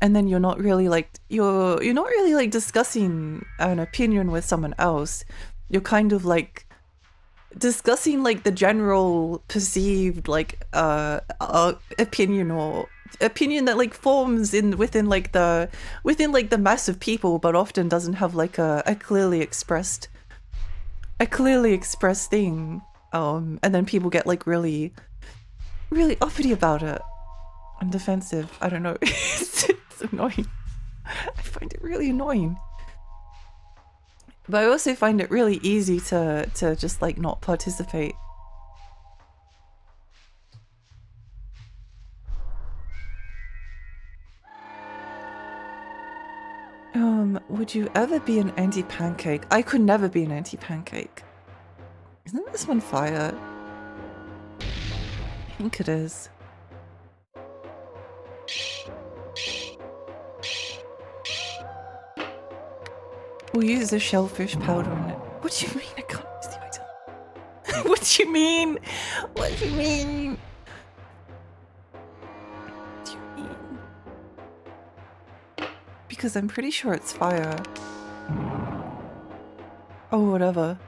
And then you're not really like discussing an opinion with someone else. You're kind of like discussing like the general perceived like opinion, or opinion that like forms within the mass of people, but often doesn't have like a clearly expressed thing. And then people get like really uppity about it and defensive. I don't know. It's annoying. I find it really annoying. But I also find it really easy to just like not participate. Would you ever be an anti-pancake? I could never be an anti-pancake. Isn't this one fire? I think it is. We'll use the shellfish powder on it. What do you mean I can't use the item? What do you mean? What do you mean? What do you mean? Because I'm pretty sure it's fire. Oh, whatever.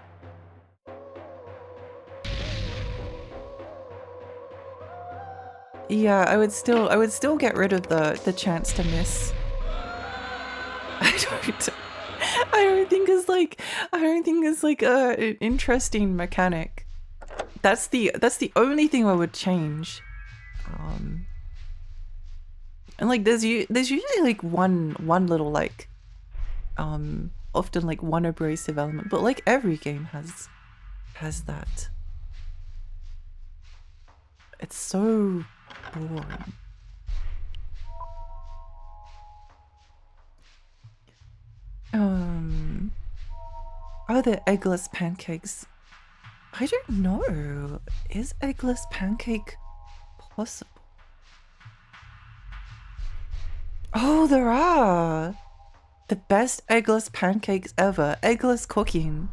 Yeah, I would still get rid of the chance to miss. I don't think it's like an interesting mechanic. That's the only thing I would change. And like there's usually like one little like often like one abrasive element, but like every game has that. It's so boring. Are there eggless pancakes? I don't know. Is eggless pancake possible? Oh, there are! The best eggless pancakes ever. Eggless cooking.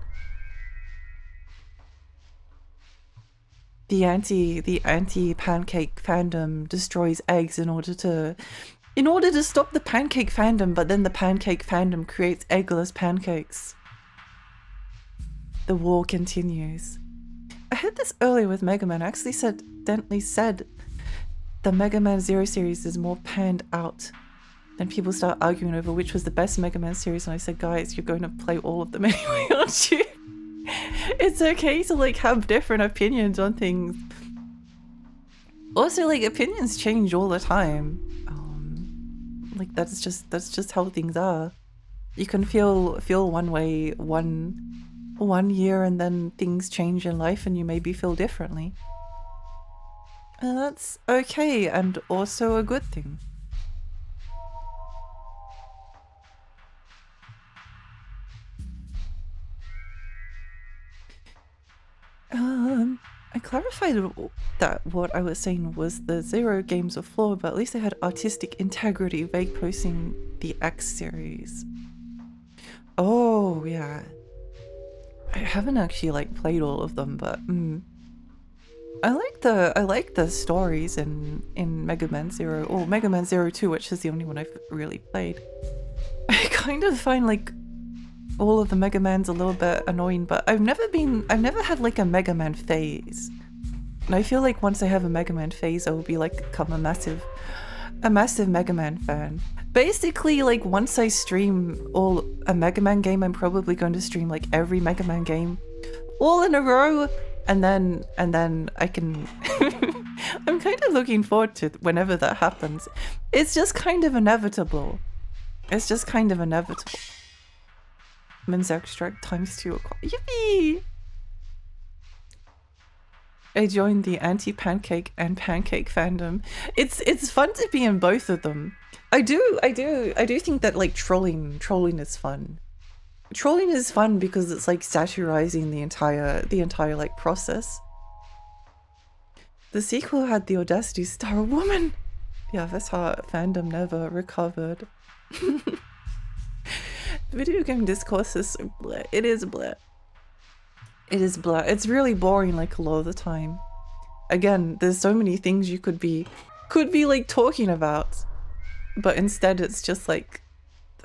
The anti-pancake fandom destroys eggs in order to stop the pancake fandom, but then the pancake fandom creates eggless pancakes. The war continues. I heard this earlier with Mega Man. I actually said the Mega Man Zero series is more panned out. Then people start arguing over which was the best Mega Man series, and I said, guys, you're going to play all of them anyway, aren't you? It's okay to like have different opinions on things. Also, like, opinions change all the time. Like that's just how things are. You can feel one way one year, and then things change in life and you maybe feel differently. And that's okay, and also a good thing. I clarified that what I was saying was the Zero games were flawed, but at least they had artistic integrity, vague posting the X series. Oh, yeah. I haven't actually like played all of them, but I like the stories in Mega Man Zero, or Mega Man Zero 2, which is the only one I've really played. I kind of find like all of the Mega Mans a little bit annoying, but I've never had like a Mega Man phase. And I feel like once I have a Mega Man phase, I will be like become a massive Mega Man fan. Basically, like once I stream a Mega Man game, I'm probably going to stream like every Mega Man game all in a row, and then I can I'm kind of looking forward to whenever that happens. It's just kind of inevitable. It's just kind of inevitable. Men's Strike ×2 Yippee! I joined the anti-pancake and pancake fandom. It's fun to be in both of them. I do think that like trolling is fun. Trolling is fun because it's like satirizing the entire like process. The sequel had the audacity to star a woman. Yeah, that's how fandom never recovered. Video game discourse is so bleh. It is bleh. It is bleh. It's really boring like a lot of the time. Again, there's so many things you could be like talking about, but instead it's just like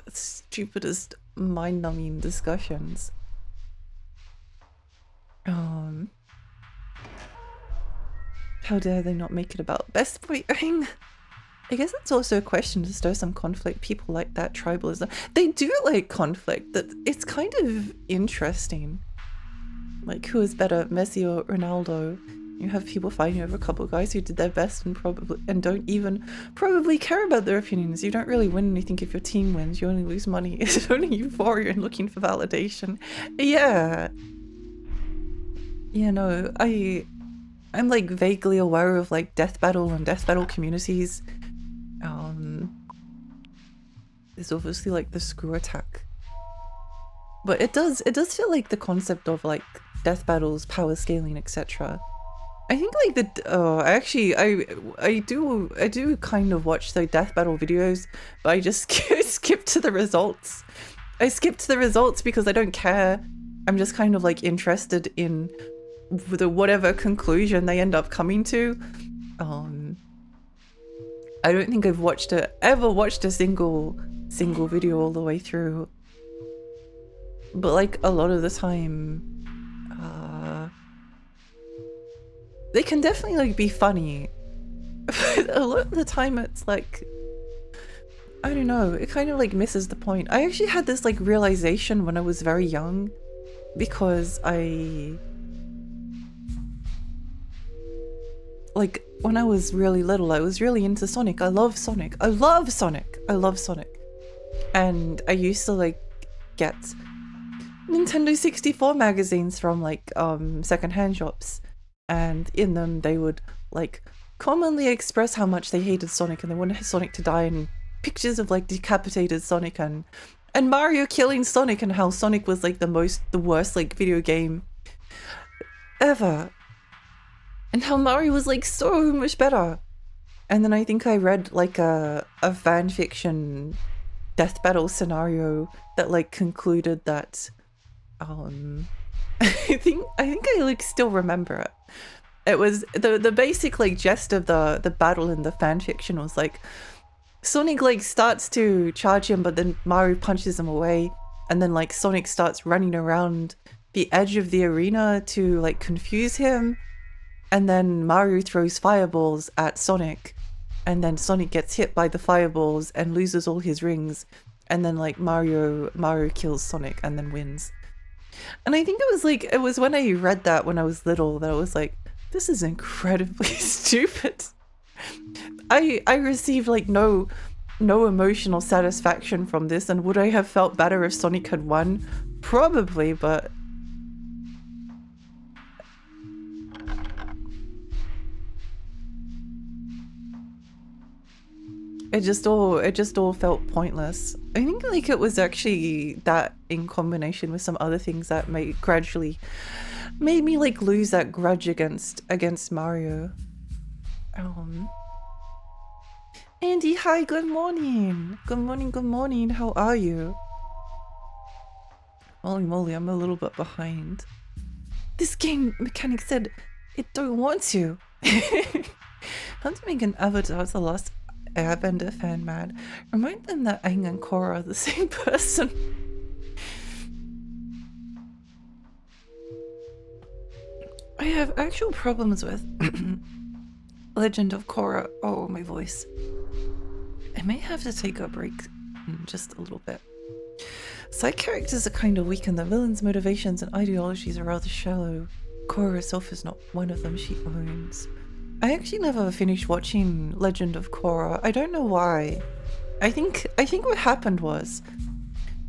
the stupidest mind-numbing discussions. How dare they not make it about best boy? I guess it's also a question to stir some conflict. People like that tribalism. They do like conflict. That it's kind of interesting. Like, who is better, Messi or Ronaldo? You have people fighting over a couple of guys who did their best and don't even probably care about their opinions. You don't really win anything if your team wins. You only lose money. It's only euphoria and looking for validation. Yeah. You know, I'm like vaguely aware of like death battle and death battle communities. There's obviously like the screw attack, but it does feel like the concept of like death battles, power scaling, etc. I think like I do kind of watch the death battle videos, but I just skip to the results. I skip to the results because I don't care. I'm just kind of like interested in whatever conclusion they end up coming to. I don't think I've ever watched a single video all the way through, but like a lot of the time they can definitely like be funny, but a lot of the time it's like, I don't know, it kind of like misses the point. I actually had this like realization when I was very young, because like when I was really little, I was really into Sonic. I love Sonic. And I used to like get Nintendo 64 magazines from like secondhand shops, and in them they would like commonly express how much they hated Sonic and they wanted Sonic to die, and pictures of like decapitated Sonic and Mario killing Sonic, and how Sonic was like the worst like video game ever. And how Mario was like so much better. And then I think I read like a fan fiction death battle scenario that like concluded that I think I like still remember it. It was the basic like gist of the battle in the fan fiction was like Sonic like starts to charge him, but then Mario punches him away, and then like Sonic starts running around the edge of the arena to like confuse him, and then Mario throws fireballs at Sonic, and then Sonic gets hit by the fireballs and loses all his rings, and then like Mario kills Sonic and then wins. And I think it was when I read that when I was little that I was like, this is incredibly stupid. I received like no emotional satisfaction from this, and would I have felt better if Sonic had won? Probably, but it just all felt pointless. I think like it was actually that in combination with some other things that gradually made me like lose that grudge against Mario. Andy, hi, good morning. Good morning, good morning. How are you? Holy moly, I'm a little bit behind. This game mechanic said it don't want to. How to make an avatar of the last Airbender fan mad. Remind them that Aang and Korra are the same person. I have actual problems with Legend of Korra. Oh, my voice. I may have to take a break in just a little bit. Side characters are kind of weak and the villain's motivations and ideologies are rather shallow. Korra herself is not one of them she owns. I actually never finished watching Legend of Korra. I don't know why. I think what happened was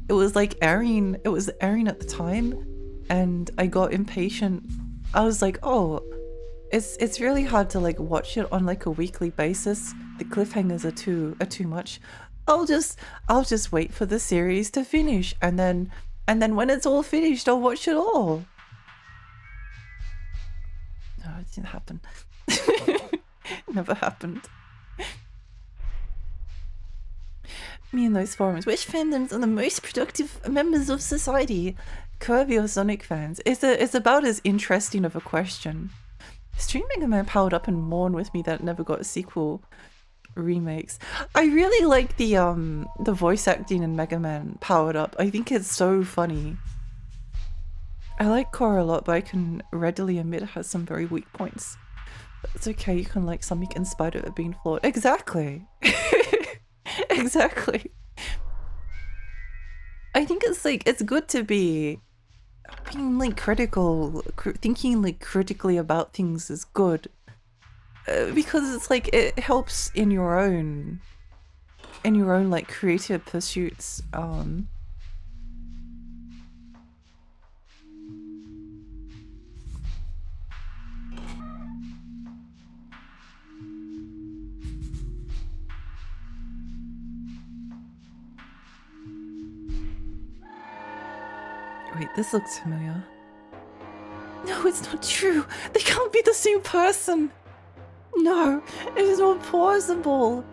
it was airing at the time and I got impatient. I was like, oh, it's really hard to like watch it on like a weekly basis. The cliffhangers are too much. I'll just wait for the series to finish and then when it's all finished I'll watch it all. No, it didn't happen. Never happened. Me and those forums. Which fandoms are the most productive members of society? Kirby or Sonic fans? It's about as interesting of a question. Stream Mega Man powered up and mourned with me that it never got a sequel remakes. I really like the voice acting in Mega Man Powered Up. I think it's so funny. I like Korra a lot, but I can readily admit it has some very weak points. But it's okay, you can like something in spite of it being flawed. Exactly. Exactly. I think it's like, it's good to be being like critical, thinking like critically about things is good. Because it's like, it helps in your own like creative pursuits. Wait, this looks familiar. No, it's not true. They can't be the same person. No, it is not possible.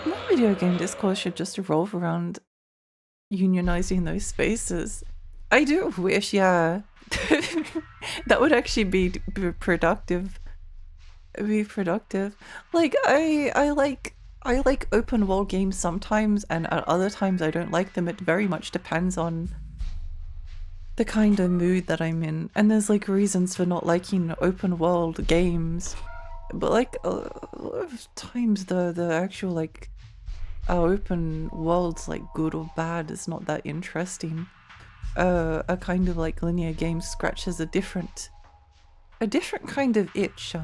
My video game discourse should just revolve around unionizing those spaces. I do wish, yeah. That would actually be productive. Be productive. Like I like open world games sometimes, and at other times I don't like them. It very much depends on the kind of mood that I'm in, and there's like reasons for not liking open world games. But like a lot of times the actual like open world's like good or bad is not that interesting. A kind of like linear game scratches a different kind of itch.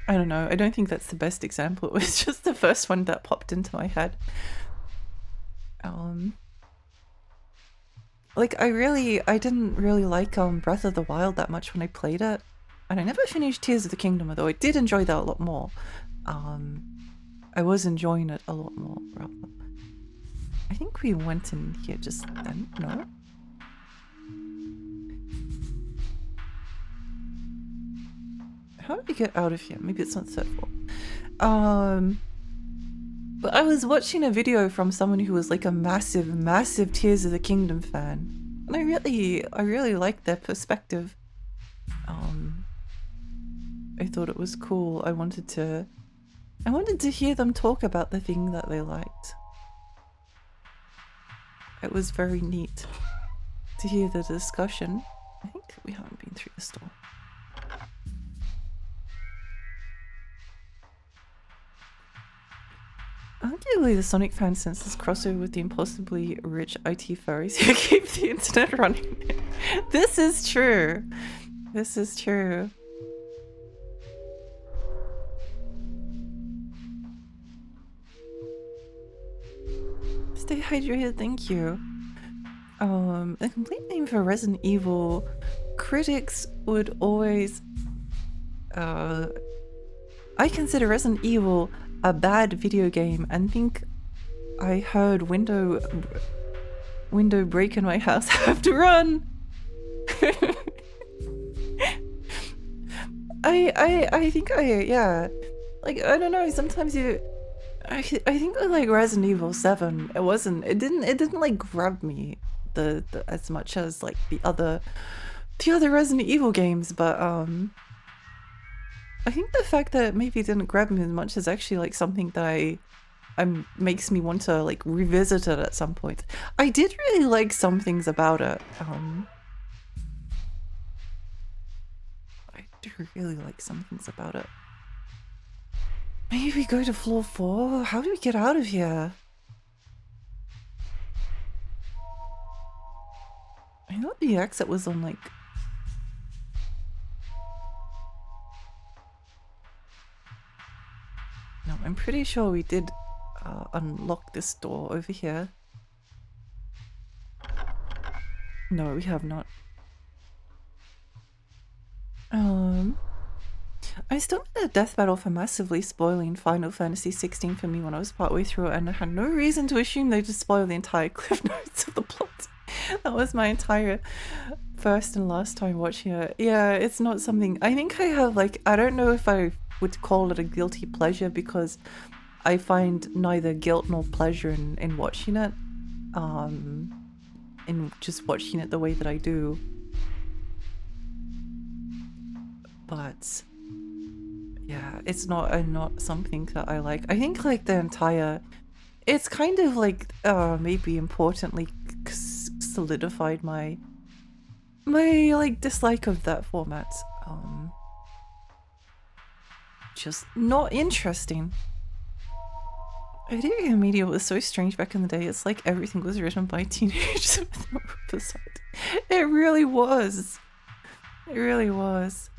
I don't know, I don't think that's the best example. It was just the first one that popped into my head. Like I didn't really like Breath of the Wild that much when I played it. And I never finished Tears of the Kingdom, although I did enjoy that a lot more. I was enjoying it a lot more, rather. I think we went in here just then, no? How do we get out of here? Maybe it's not third floor. But I was watching a video from someone who was like a massive, massive Tears of the Kingdom fan. And I really liked their perspective. I thought it was cool. I wanted to hear them talk about the thing that they liked. It was very neat to hear the discussion. I think we haven't been through this door. Arguably, the Sonic fan senses crossover with the impossibly rich IT furries who keep the internet running. This is true. This is true. Stay hydrated, thank you. The complete name for Resident Evil, critics would always I consider Resident Evil a bad video game and think I heard window break in my house. Have to run. I think yeah, like I don't know, sometimes I think like Resident Evil 7, it didn't like grab me the as much as like the other Resident Evil games, but I think the fact that maybe it didn't grab me as much is actually like something that makes me want to like revisit it at some point. I did really like some things about it. I do really like some things about it. Maybe we go to floor 4? How do we get out of here? I thought the exit was on like... No, I'm pretty sure we did unlock this door over here. No, we have not. I still made a death battle for massively spoiling Final Fantasy 16 for me when I was partway through it, and I had no reason to assume they'd just spoil the entire cliff notes of the plot. That was my entire first and last time watching it. Yeah, it's not something... I think I have like... I don't know if I would call it a guilty pleasure because I find neither guilt nor pleasure in watching it. In just watching it the way that I do. But... yeah, it's not something that I like. I think like the entire... It's kind of like maybe importantly solidified my like dislike of that format. Just not interesting. Video game media was so strange back in the day. It's like everything was written by teenagers with no oversight. It really was. It really was.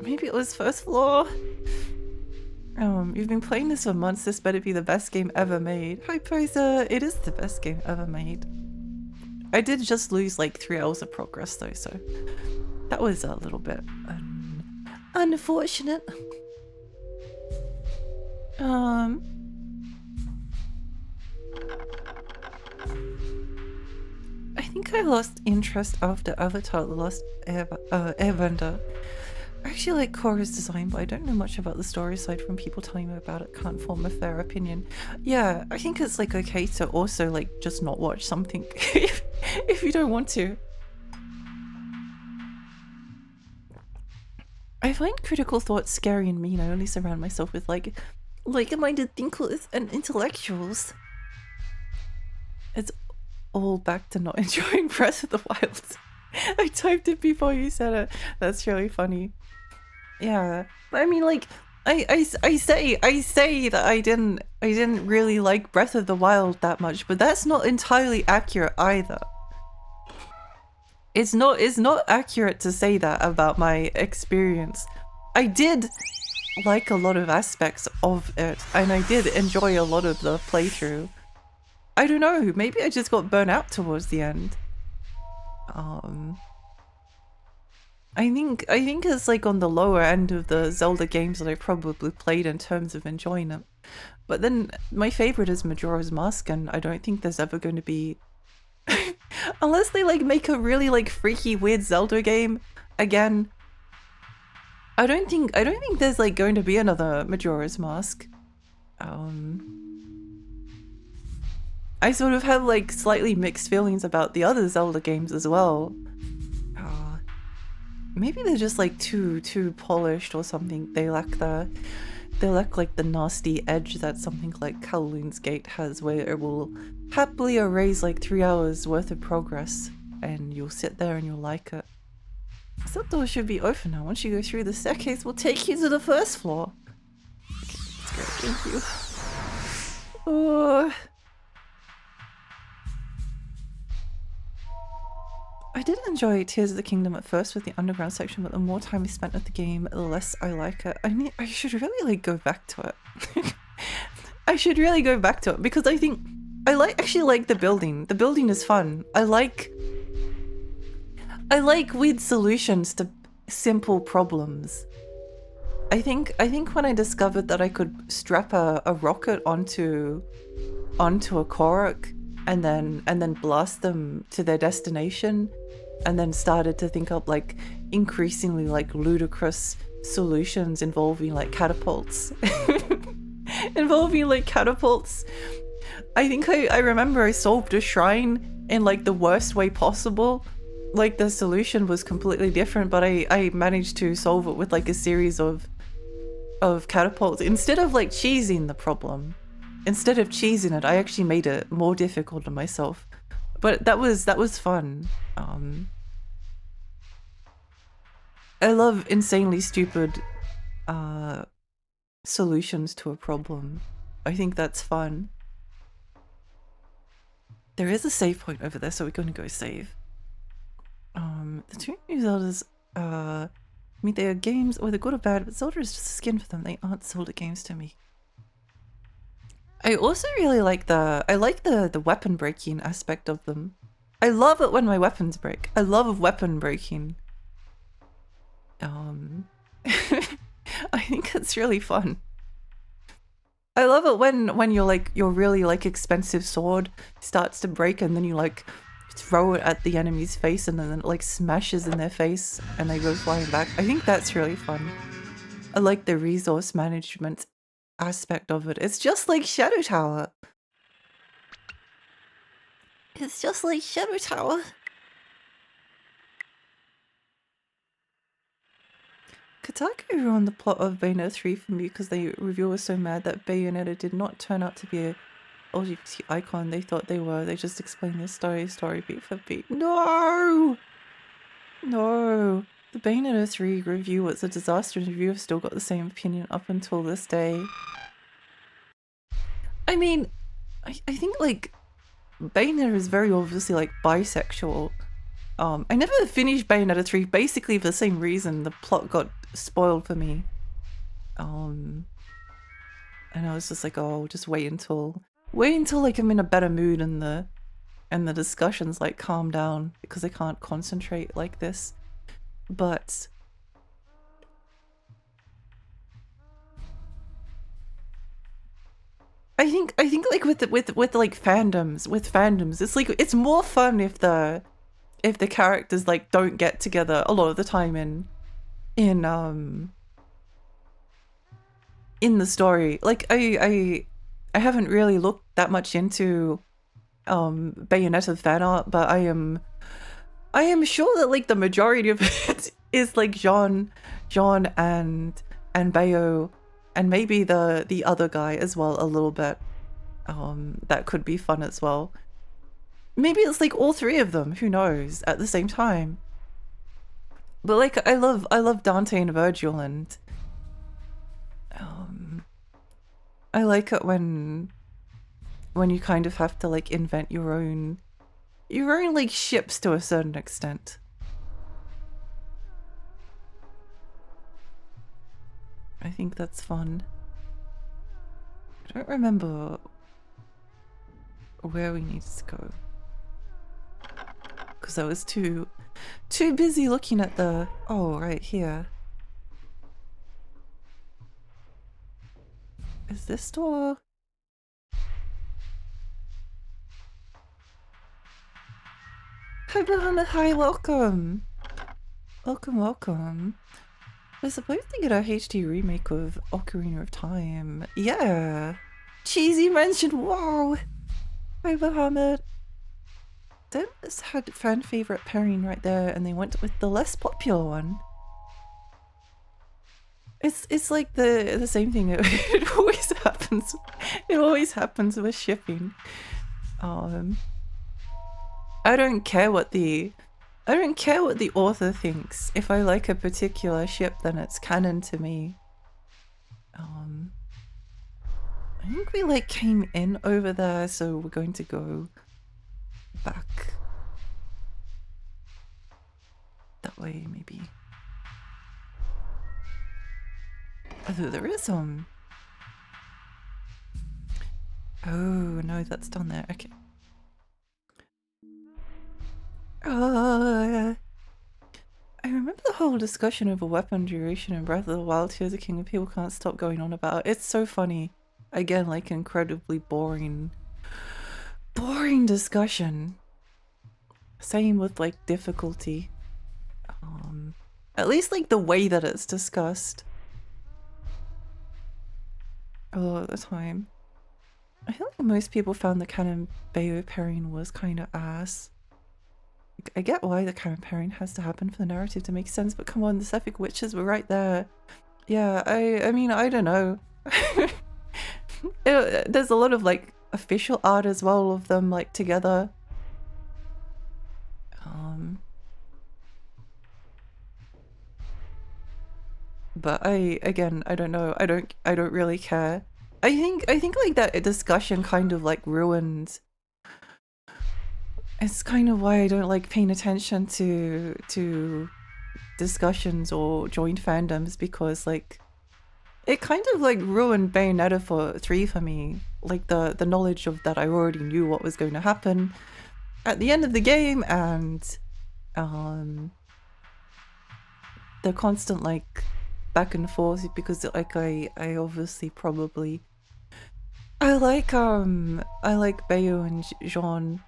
Maybe it was first floor. You've been playing this for months. This better be the best game ever made. Hi, Poser. It is the best game ever made. I did just lose like 3 hours of progress though, so that was a little bit unfortunate. I think I lost interest after Avatar: The Last Airbender. I actually like Korra's design, but I don't know much about the story aside from people telling me about it. Can't form a fair opinion. Yeah, I think it's like okay to also like just not watch something if you don't want to. I find critical thoughts scary and mean. I only surround myself with like-minded thinkers and intellectuals. It's all back to not enjoying Breath of the Wild. I typed it before you said it. That's really funny. Yeah, I mean, like, I say that I didn't really like Breath of the Wild that much, but that's not entirely accurate either. It's not accurate to say that about my experience. I did like a lot of aspects of it, and I did enjoy a lot of the playthrough. I don't know, maybe I just got burnt out towards the end. I think it's like on the lower end of the Zelda games that I probably played in terms of enjoying them. But then my favorite is Majora's Mask, and I don't think there's ever going to be unless they like make a really like freaky weird Zelda game again. I don't think there's like going to be another Majora's Mask. I sort of have like slightly mixed feelings about the other Zelda games as well. Maybe they're just like too polished or something. They lack like the nasty edge that something like Kowloon's Gate has, where it will happily erase like 3 hours worth of progress and you'll sit there and you'll like it. So that door should be open now. Once you go through the staircase, we'll take you to the first floor. Okay, let's go. Thank you. Oh. I did enjoy Tears of the Kingdom at first with the underground section, but the more time I spent with the game, the less I like it. I should really like go back to it. I should really go back to it because I think I actually like the building. The building is fun. I like weird solutions to simple problems. I think when I discovered that I could strap a rocket onto a Korok and then blast them to their destination, and then started to think up like increasingly like ludicrous solutions involving like catapults. I think I remember I solved a shrine in like the worst way possible. Like the solution was completely different, but I managed to solve it with like a series of catapults. Instead of like cheesing the problem, instead of cheesing it, I actually made it more difficult on myself. But that was fun. I love insanely stupid solutions to a problem. I think that's fun. There is a save point over there, so we're going to go save. The two new Zeldas, I mean, they are games, whether good or bad, but Zelda is just a skin for them. They aren't Zelda games to me. I also really like the weapon breaking aspect of them. I love it when my weapons break. I love weapon breaking. I think it's really fun. I love it when your really like expensive sword starts to break and then you like throw it at the enemy's face and then it like smashes in their face and they go flying back. I think that's really fun. I like the resource management aspect of it. It's just like Shadow Tower. It's just like Shadow Tower. Kotaku ruined the plot of Bayonetta 3 for me because the reviewer was so mad that Bayonetta did not turn out to be a LGBT icon they thought they were. They just explained the story beat for beat. No! No. The Bayonetta 3 review was a disaster and reviewers still got the same opinion up until this day. I mean, I think like Bayonetta is very obviously like bisexual. I never finished Bayonetta 3 basically for the same reason. The plot got spoiled for me. And I was just like, oh, just wait until like I'm in a better mood and the discussions like calm down because I can't concentrate like this. But I think like with like fandoms, it's like it's more fun if the characters like don't get together a lot of the time in the story. Like I haven't really looked that much into Bayonetta fan art, but I am sure that like the majority of it is like Jean and Bayo and maybe the other guy as well a little bit. That could be fun as well. Maybe it's like all three of them, who knows, at the same time. But like I love Dante and Virgil, and I like it when you kind of have to like invent your own like ships to a certain extent. I think that's fun. I don't remember where we needed to go because I was too Too busy looking at the... Oh, right here. Is this door? Hi, Muhammad. Hi, welcome. Welcome, welcome. We're supposed to get a HD remake of Ocarina of Time. Yeah. Cheesy mentioned. Wow. Hi, Muhammad. This had fan favorite pairing right there, and they went with the less popular one. It's like the same thing. It always happens. It always happens with shipping. I don't care what the author thinks. If I like a particular ship, then it's canon to me. I think we like came in over there, so we're going to go back that way, maybe. Although there is some. Oh no, that's down there. Okay. I remember the whole discussion over weapon duration in Breath of the Wild, Tears of the Kingdom. People can't stop going on about. It's so funny. Again, like incredibly boring discussion. Same with like difficulty. At least like the way that it's discussed. A lot of the time. I feel like most people found the canon Bayo pairing was kind of ass. I get why the canon pairing has to happen for the narrative to make sense, but come on, the Sephic witches were right there. Yeah, I mean, I don't know. There's a lot of like official art as well of them like together. But again, I don't know. I don't really care. I think like that discussion kind of like ruined. It's kind of why I don't like paying attention to discussions or joint fandoms, because like it kind of like ruined Bayonetta 3 for me. Like the knowledge of that I already knew what was going to happen at the end of the game, and the constant like back and forth, because like I obviously probably I like Bayo and Jean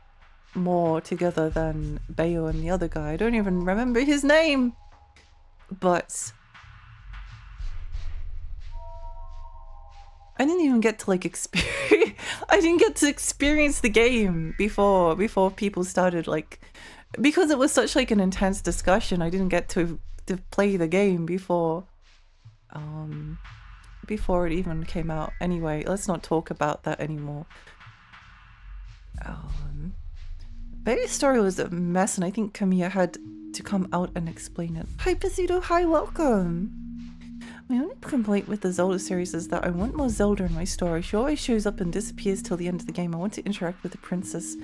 more together than Bayo and the other guy. I don't even remember his name, but I didn't even get to like experience. I didn't get to experience the game before people started, like, because it was such like an intense discussion. I didn't get to play the game before it even came out. Anyway, let's not talk about that anymore. Bayo's story was a mess, and I think Kamiya had to come out and explain it. Hi Pizzuto, hi, welcome! My only complaint with the Zelda series is that I want more Zelda in my story. She always shows up and disappears till the end of the game. I want to interact with the princess.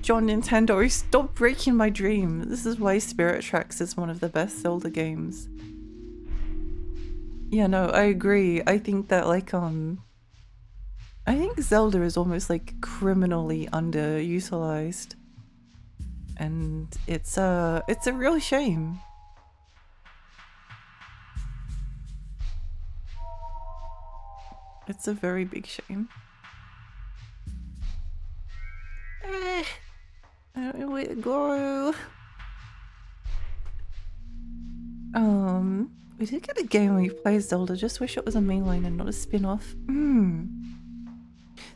John Nintendo, stop breaking my dream. This is why Spirit Tracks is one of the best Zelda games. Yeah, no, I agree. I think that like I think Zelda is almost like criminally underutilized. And it's a real shame. It's a very big shame. I don't know where to go. We did get a game where you play Zelda. Just wish it was a mainline and not a spin-off.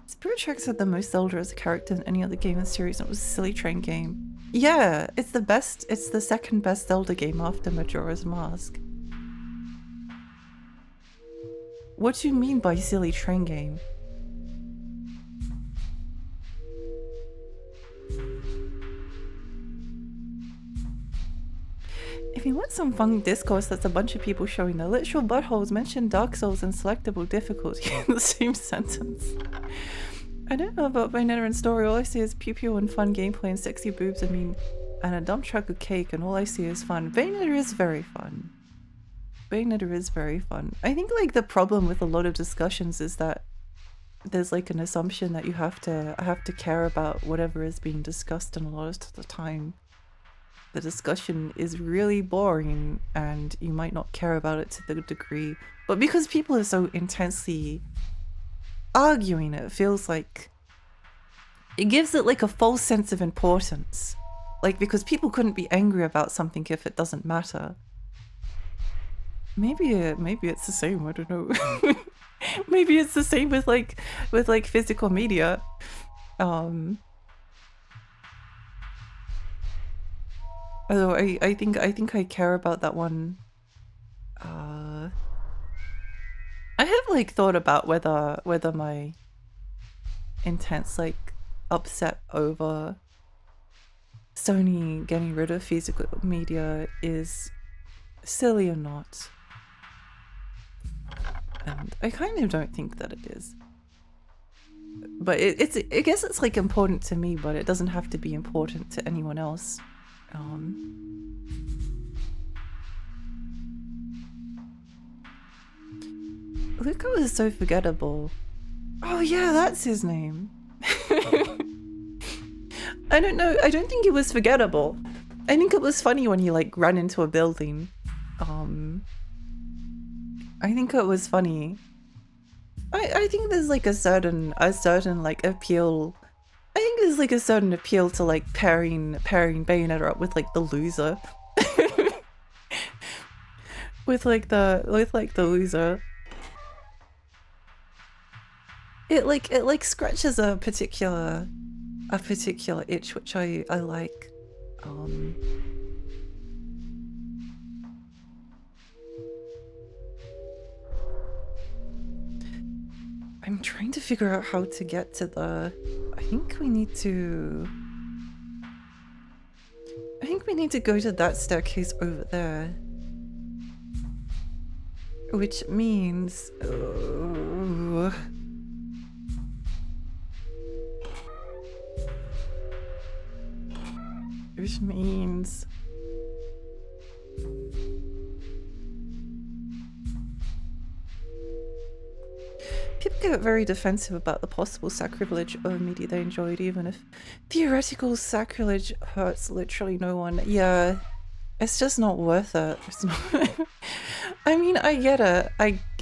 Spirit Tracks had the most Zelda as a character than any other game in the series, and it was a Silly Train game. Yeah, it's the best. It's the second best Zelda game after Majora's Mask. What do you mean by Silly Train game? If you want some fun discourse that's a bunch of people showing their literal buttholes, mention Dark Souls and selectable difficulty in the same sentence. I don't know about Bayonetta and story. All I see is pew-pew and fun gameplay and sexy boobs, and a dump truck of cake, and all I see is fun. Bayonetta is very fun. Bayonetta is very fun. I think like the problem with a lot of discussions is that there's like an assumption that you have to care about whatever is being discussed, and a lot of the time the discussion is really boring and you might not care about it to the degree, but because people are so intensely arguing, it feels like it gives it like a false sense of importance. Like, because people couldn't be angry about something if it doesn't matter. Maybe it's the same, I don't know. Maybe it's the same with like physical media. Although I think I care about that one. I have like thought about whether my intense like upset over Sony getting rid of physical media is silly or not. And I kind of don't think that it is. But I guess it's like important to me, but it doesn't have to be important to anyone else. Luca was so forgettable. Oh yeah, that's his name. I don't know, I don't think it was forgettable. I think it was funny when he like ran into a building. I think it was funny. I think there's like a certain like appeal. I think there's like a certain appeal to like pairing Bayonetta up with like the loser. with the loser. It like scratches a particular itch which I like. I'm trying to figure out how to get to the... I think we need to go to that staircase over there. Which means... Which means... People get very defensive about the possible sacrilege of media they enjoyed, even if theoretical sacrilege hurts literally no one. Yeah, it's just not worth it. It's not I mean, I get it.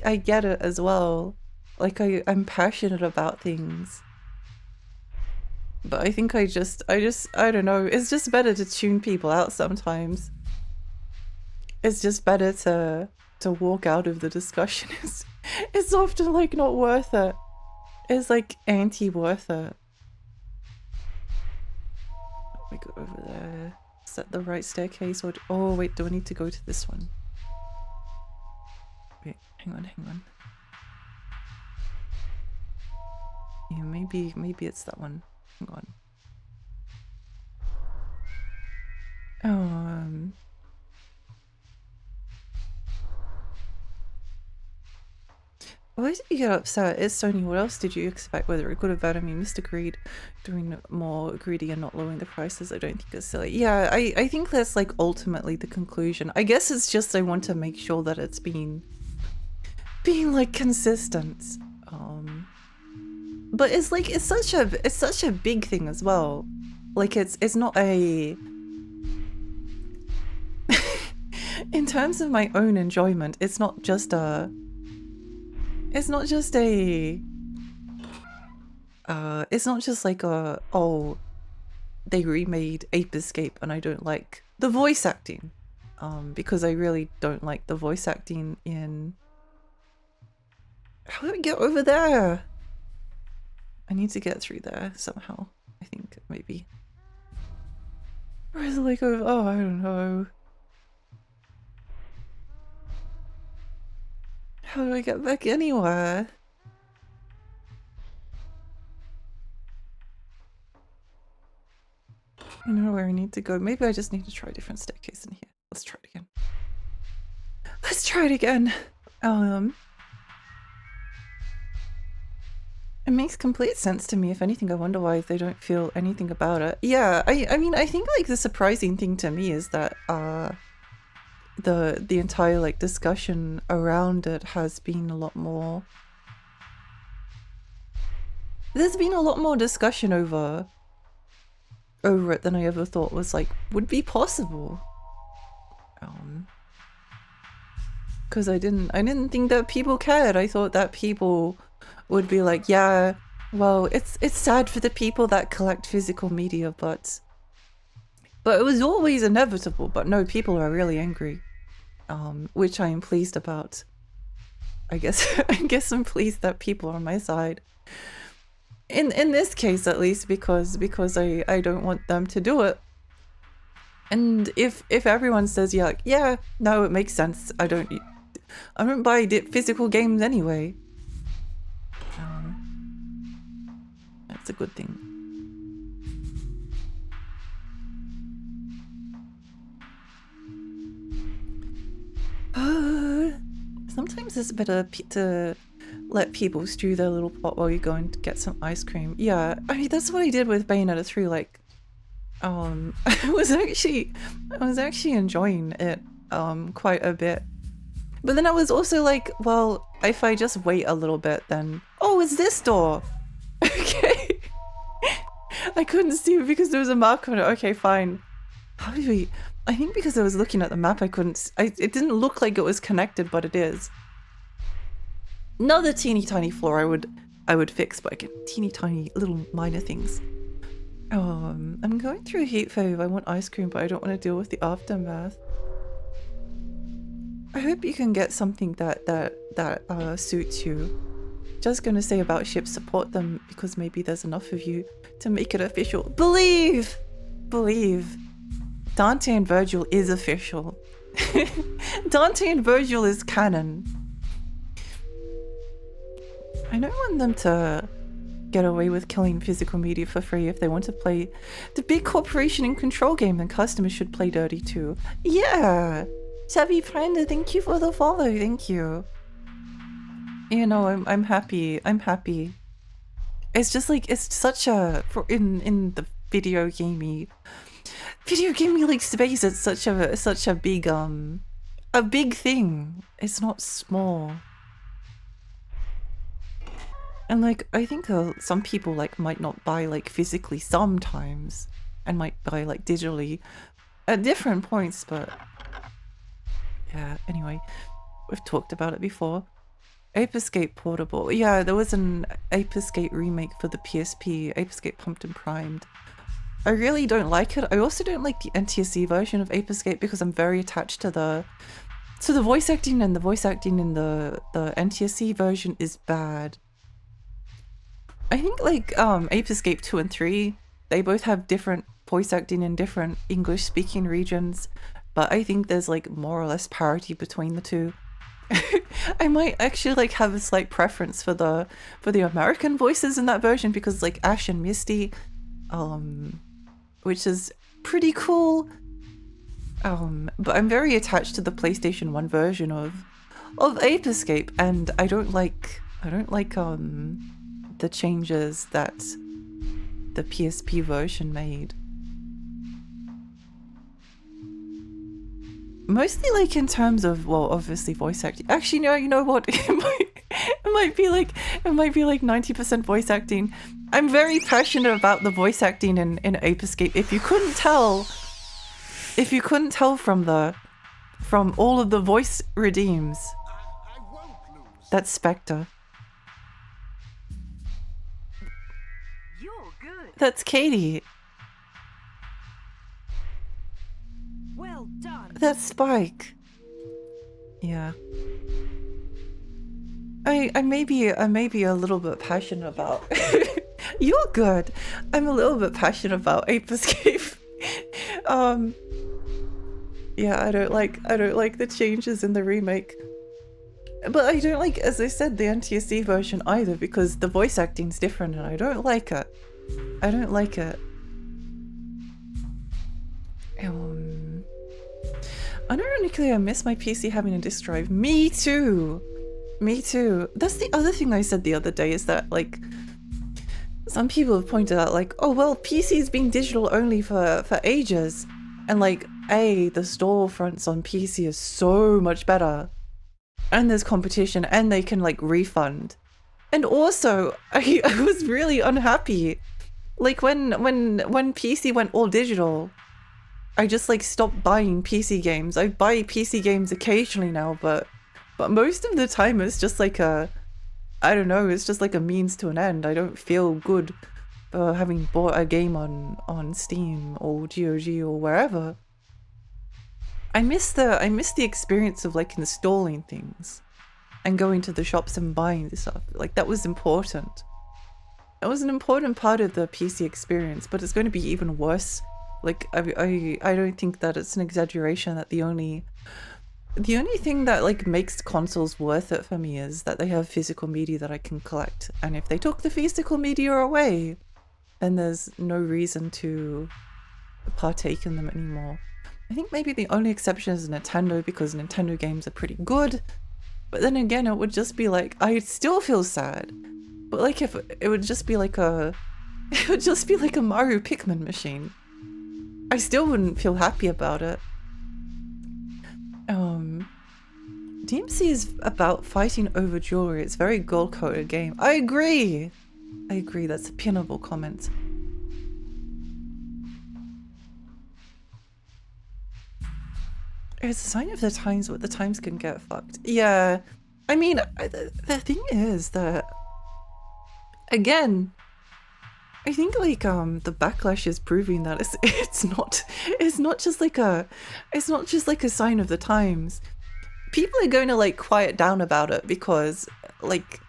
I get it as well. Like, I'm passionate about things. But I think I don't know. It's just better to tune people out sometimes. It's just better to walk out of the discussion. It's often like not worth it. It's like anti-worth it. We go over there. Is that the right staircase? Or oh wait, do I need to go to this one? Wait, hang on. Yeah, maybe it's that one. Hang on. Why did you get upset? It's Sony. What else did you expect? Whether it good or bad? I mean, Mr. Greed doing more greedy and not lowering the prices, I don't think it's silly. Yeah, I think that's like ultimately the conclusion. I guess it's just I want to make sure that it's being like consistent. But it's like it's such a big thing as well. Like it's not a in terms of my own enjoyment, it's not just a it's not just like a, oh, they remade Ape Escape and I don't like the voice acting. Because I really don't like the voice acting in... How do we get over there? I need to get through there somehow, I think, maybe. Or is it like, oh, I don't know. How do I get back anywhere? I don't know where I need to go. Maybe I just need to try a different staircase in here. Let's try it again. Let's try it again. It makes complete sense to me. If anything, I wonder why they don't feel anything about it. Yeah, I mean, I think like the surprising thing to me is that the entire like discussion around it has been a lot more... There's been a lot more discussion over over it than I ever thought was like would be possible. Because I didn't think that people cared. I thought that people would be like, yeah, well, it's sad for the people that collect physical media, but it was always inevitable. But no, people are really angry, which I am pleased about. I guess I'm pleased that people are on my side. In this case, at least, because I don't want them to do it. And if everyone says yeah, no, it makes sense. I don't buy physical games anyway. That's a good thing. Sometimes it's better to let people stew their little pot while you go and get some ice cream. Yeah, I mean that's what I did with Bayonetta 3. Like, I was actually enjoying it quite a bit. But then I was also like, well, if I just wait a little bit, then oh, it's this door. Okay. I couldn't see it because there was a mark on it. Okay, fine. How did we? I think because I was looking at the map, I couldn't. It didn't look like it was connected, but it is. Another teeny tiny flaw I would fix, but again, teeny tiny little minor things. I'm going through a heat wave. I want ice cream, but I don't want to deal with the aftermath. I hope you can get something that suits you. Just gonna say about ships, support them because maybe there's enough of you to make it official. Believe! Dante and Virgil is official. Dante and Virgil is canon. I don't want them to get away with killing physical media for free. If they want to play the big corporation in control game, then customers should play dirty too. Yeah! Savvy friend, thank you for the follow, thank you. You know, I'm happy. It's just like, it's such a, in the video gamey like space, it's such a big thing. It's not small. And like, I think some people like might not buy like physically sometimes and might buy like digitally at different points, but yeah, anyway, we've talked about it before. Ape Escape Portable. Yeah, there was an Ape Escape remake for the PSP, Ape Escape Pumped and Primed. I really don't like it. I also don't like the NTSC version of Ape Escape because I'm very attached to the voice acting, and the voice acting in the NTSC version is bad. I think like Ape Escape 2 and 3, they both have different voice acting in different English speaking regions, but I think there's like more or less parity between the two. I might actually like have a slight preference for the American voices in that version because like Ash and Misty, which is pretty cool. But I'm very attached to the PlayStation 1 version of Ape Escape, and I don't like the changes that the PSP version made. Mostly like in terms of, well, obviously voice acting. Actually, no, you know what? It might be like 90% voice acting. I'm very passionate about the voice acting in Ape Escape. If you couldn't tell from all of the voice redeems, that's Spectre. You're good. That's Katie. Well done. That's Spike. Yeah. I may be a little bit passionate about. You're good. I'm a little bit passionate about Ape Escape. Yeah, I don't like the changes in the remake. But I don't like, as I said, the NTSC version either because the voice acting's different and I don't like it. Unironically, I miss my PC having a disk drive. Me too. That's the other thing I said the other day, is that like some people have pointed out like, oh well, PC's been digital only for ages, and like the storefronts on PC is so much better, and there's competition, and they can like refund. And also I was really unhappy Like when PC went all digital, I just like stopped buying PC games. I buy PC games occasionally now, but most of the time it's just like I don't know, it's just like a means to an end. I don't feel good having bought a game on Steam or GOG or wherever. I miss the experience of like installing things and going to the shops and buying the stuff. Like that was important. That was an important part of the PC experience, but it's going to be even worse. Like I don't think that it's an exaggeration that the only thing that like makes consoles worth it for me is that they have physical media that I can collect. And if they took the physical media away, then there's no reason to partake in them anymore. I think maybe the only exception is Nintendo, because Nintendo games are pretty good. But then again, it would just be like, I'd still feel sad. But like if it would just be like a Mario Pikmin machine, I still wouldn't feel happy about it. DMC is about fighting over jewelry. It's a very gold-coated game. I agree! I agree, that's a pinnable comment. It's a sign of the times, but the times can get fucked. Yeah, I mean, the thing is that, again, I think like the backlash is proving that it's not just like a sign of the times. People are going to like quiet down about it because like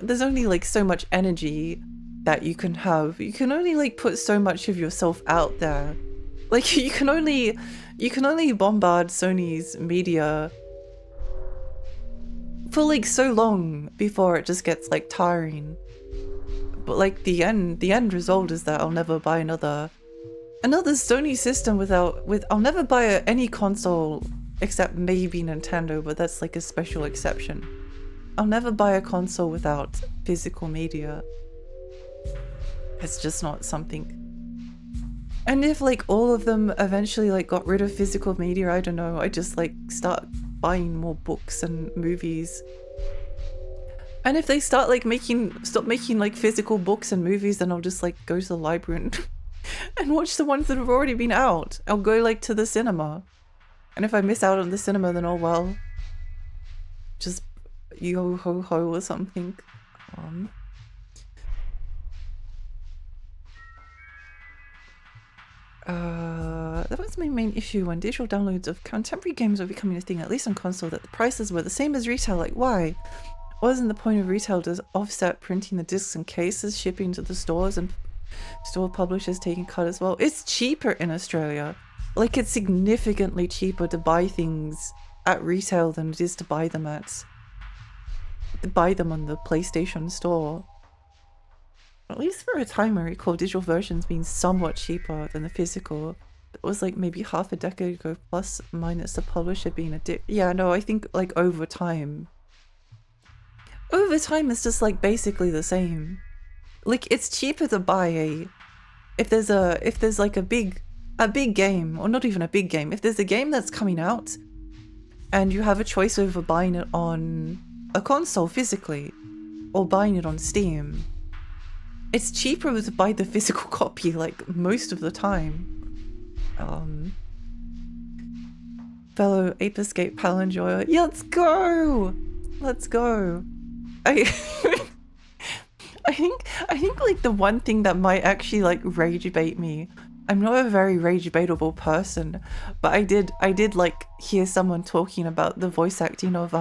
there's only like so much energy that you can have. You can only like put so much of yourself out there. Like you can only bombard Sony's media for like so long before it just gets like tiring. But like the end result is that I'll never buy another Sony system I'll never buy any console except maybe Nintendo, but that's like a special exception. I'll never buy a console without physical media. It's just not something. And if like all of them eventually like got rid of physical media, I don't know, I just like start buying more books and movies. And if they start like stop making like physical books and movies, then I'll just like go to the library and watch the ones that have already been out. I'll go like to the cinema. And if I miss out on the cinema, then oh well. Just yo ho ho or something. That was my main issue when digital downloads of contemporary games were becoming a thing, at least on console, that the prices were the same as retail. Like, why? Wasn't the point of retail to offset printing the discs and cases, shipping to the stores, and store publishers taking cut as well? It's cheaper in Australia. Like, it's significantly cheaper to buy things at retail than it is to buy them on the PlayStation store. At least for a time I recall digital versions being somewhat cheaper than the physical. It was like maybe half a decade ago, plus minus the publisher being a dick. Yeah, no, I think like over time it's just like basically the same. Like it's cheaper to buy if there's like a big game, or not even a big game, if there's a game that's coming out and you have a choice over buying it on a console physically or buying it on Steam, it's cheaper to buy the physical copy like most of the time. Fellow Ape Escape pal enjoyer, yeah, let's go! Let's go! I think like the one thing that might actually like rage bait me, I'm not a very rage baitable person, but I did like hear someone talking about the voice acting of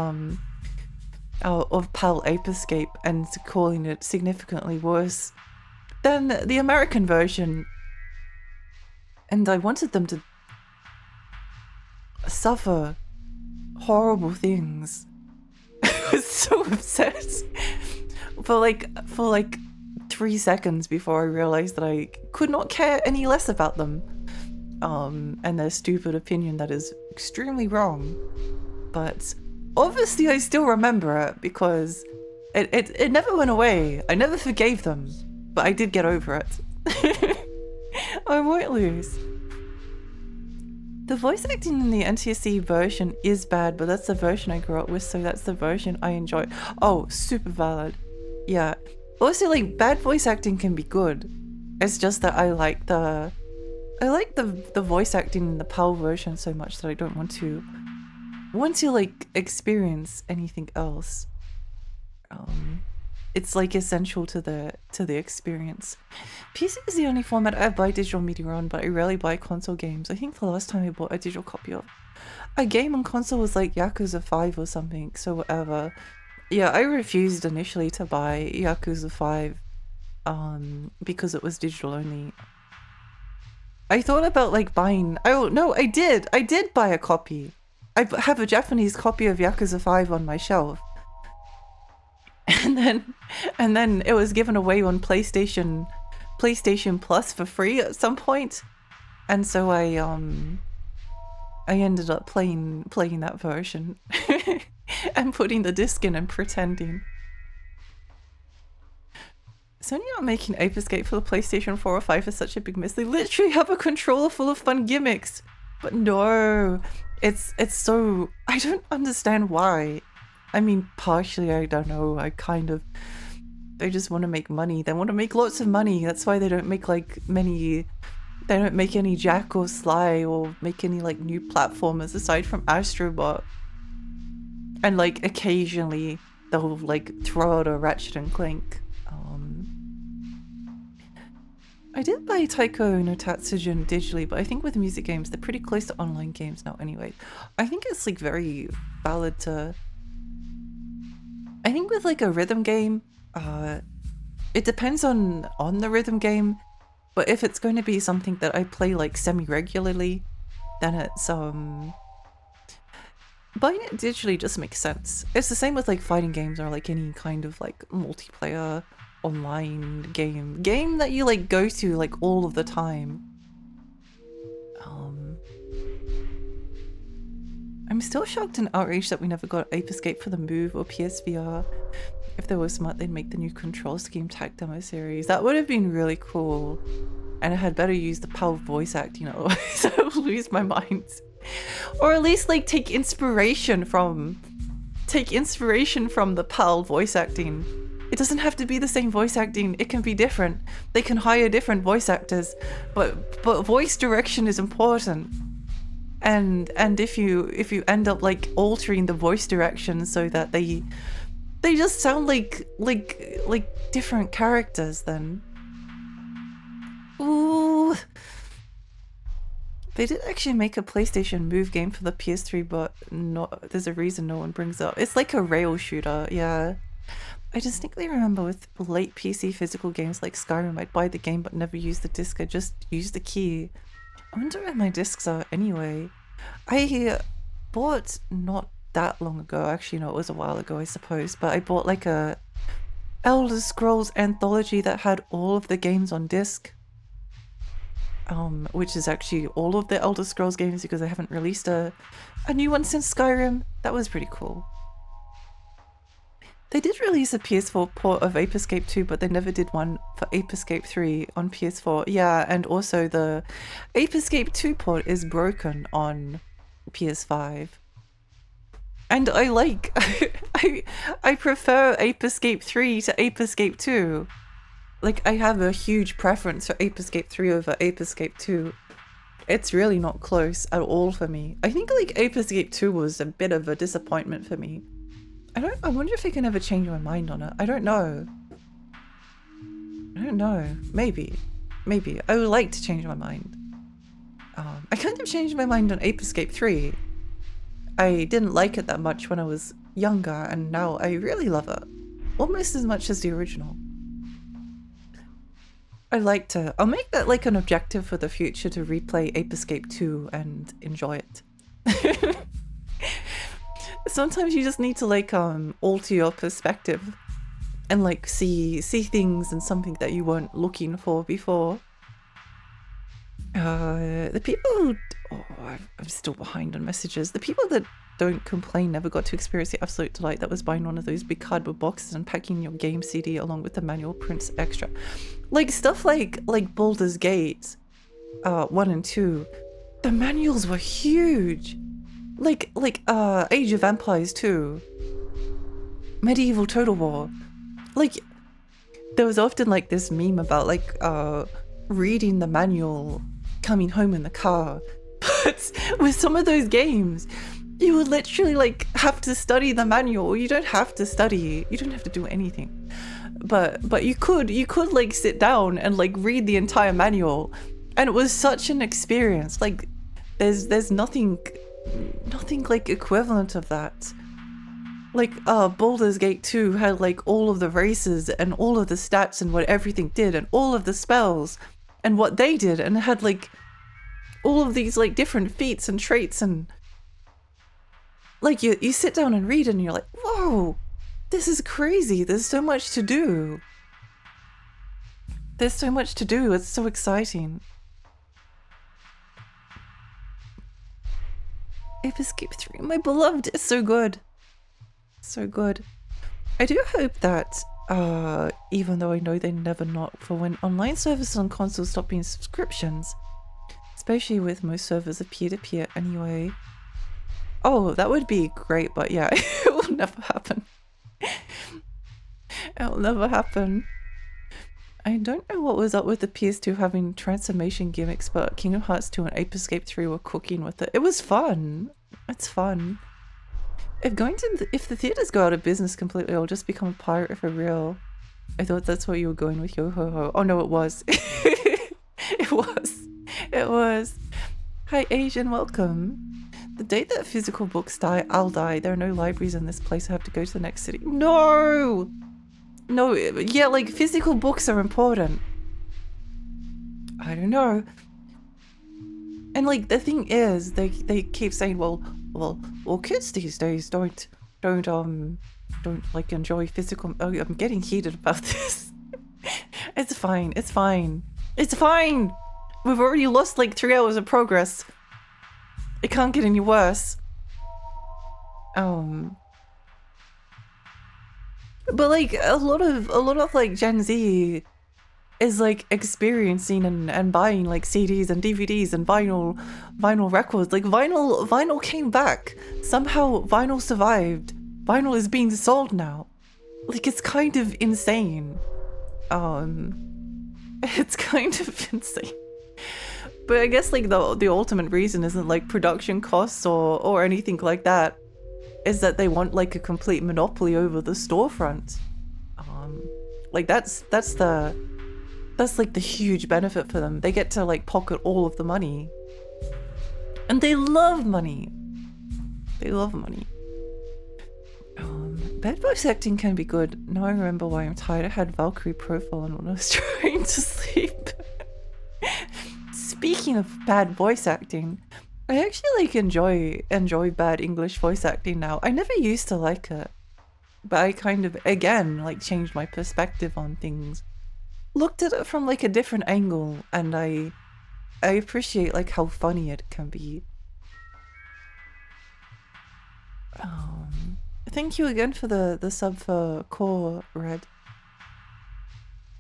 Pal Ape Escape and calling it significantly worse than the American version, and I wanted them to suffer horrible things. I was so upset for like 3 seconds before I realized that I could not care any less about them and their stupid opinion that is extremely wrong. But obviously I still remember it because it never went away. I never forgave them, but I did get over it. I won't lose. The voice acting in the NTSC version is bad, but that's the version I grew up with, so that's the version I enjoy. Oh, super valid. Yeah. Also, like, bad voice acting can be good. It's just that I like the voice acting in the PAL version so much that I don't want to like experience anything else. It's like essential to the experience. PC is the only format I buy digital media on, but I rarely buy console games. I think the last time I bought a digital copy of a game on console was like Yakuza 5 or something, so whatever. Yeah, I refused initially to buy Yakuza 5 because it was digital only. I thought about like buying, oh no, I did buy a copy. I have a Japanese copy of Yakuza 5 on my shelf. And then it was given away on PlayStation Plus for free at some point. And so I ended up playing that version and putting the disc in and pretending. Sony not making Ape Escape for the PlayStation 4 or 5 is such a big miss. They literally have a controller full of fun gimmicks. But no, it's so, I don't understand why. I mean, partially, I don't know, they just want to make money. They want to make lots of money. That's why they don't make like they don't make any Jack or Sly or make any like new platformers aside from Astrobot. And like occasionally they'll like throw out a Ratchet and Clank. I did buy Taiko no Tatsujin digitally, but I think with music games, they're pretty close to online games now anyway. I think it's like very valid to... I think with like a rhythm game, it depends on the rhythm game, but if it's going to be something that I play like semi-regularly, then it's buying it digitally just makes sense. It's the same with like fighting games or like any kind of like multiplayer online game that you like go to like all of the time. I'm still shocked and outraged that we never got Ape Escape for the Move or PSVR. If they were smart, they'd make the new control scheme tag demo series. That would have been really cool. And I had better use the PAL voice acting, you know, so I will lose my mind. Or at least like take inspiration from the PAL voice acting. It doesn't have to be the same voice acting, it can be different. They can hire different voice actors, but voice direction is important. And if you end up like altering the voice direction so that they just sound like different characters, then ooh. They did actually make a PlayStation Move game for the PS3, but there's a reason no one brings up. It's like a rail shooter, yeah. I distinctly remember with late PC physical games like Skyrim, I'd buy the game but never use the disc, I just use the key. I wonder where my discs are anyway. I bought not that long ago, actually no, it was a while ago I suppose, but I bought like a Elder Scrolls anthology that had all of the games on disc. Which is actually all of the Elder Scrolls games because I haven't released a new one since Skyrim. That was pretty cool. They did release a PS4 port of Ape Escape 2, but they never did one for Ape Escape 3 on PS4. Yeah, and also the Ape Escape 2 port is broken on PS5. And I like... I prefer Ape Escape 3 to Ape Escape 2. Like, I have a huge preference for Ape Escape 3 over Ape Escape 2. It's really not close at all for me. I think like Ape Escape 2 was a bit of a disappointment for me. I wonder if I can ever change my mind on it. I don't know. Maybe. I would like to change my mind. I kind of changed my mind on Ape Escape 3. I didn't like it that much when I was younger, and now I really love it. Almost as much as the original. I'll make that like an objective for the future to replay Ape Escape 2 and enjoy it. Sometimes you just need to like alter your perspective and like see things and something that you weren't looking for before. The people I'm still behind on messages. The people that don't complain never got to experience the absolute delight that was buying one of those big cardboard boxes and packing your game CD along with the manual prints extra. Like stuff like Baldur's Gate 1 and 2. The manuals were huge. Like Age of Empires 2. Medieval Total War. Like there was often like this meme about like reading the manual coming home in the car. But with some of those games, you would literally like have to study the manual. You don't have to study. You don't have to do anything. But you could like sit down and like read the entire manual, and it was such an experience. Like there's nothing like equivalent of that. Like Baldur's Gate 2 had like all of the races and all of the stats and what everything did and all of the spells and what they did, and it had like all of these like different feats and traits, and like you sit down and read and you're like, whoa, this is crazy. There's so much to do. There's so much to do. It's so exciting. Ape Escape 3, my beloved, is so good. So good. I do hope that, even though I know they never not for when online services on consoles stop being subscriptions, especially with most servers are peer-to-peer anyway. Oh, that would be great, but yeah, it will never happen. It'll never happen. I don't know what was up with the PS2 having transformation gimmicks, but Kingdom Hearts 2 and Ape Escape 3 were cooking with it. It was fun. It's fun. If the theaters go out of business completely, I'll just become a pirate for real. I thought that's what you were going with, yo ho ho. Oh no, it was. It was. It was. Hi Asian, welcome. The day that physical books die, I'll die. There are no libraries in this place. I have to go to the next city. No! No, yeah, like physical books are important. I don't know. And like the thing is, they keep saying, well, kids these days don't like enjoy physical. Oh, I'm getting heated about this. It's fine. It's fine. It's fine. We've already lost like 3 hours of progress. It can't get any worse. But like a lot of like Gen Z is like experiencing and buying like CDs and DVDs and vinyl records. Like vinyl came back. Somehow vinyl survived. Vinyl is being sold now. Like it's kind of insane. It's kind of insane. But I guess like the ultimate reason isn't like production costs or anything like that. Is that they want like a complete monopoly over the storefront. Like that's like the huge benefit for them. They get to like pocket all of the money. And they love money. They love money. Bad voice acting can be good. Now I remember why I'm tired. I had Valkyrie profile on when I was trying to sleep. Speaking of bad voice acting, I actually like enjoy bad English voice acting now. I never used to like it. But I kind of, again, like changed my perspective on things. Looked at it from like a different angle, and I appreciate like how funny it can be. Thank you again for the sub for Core Red.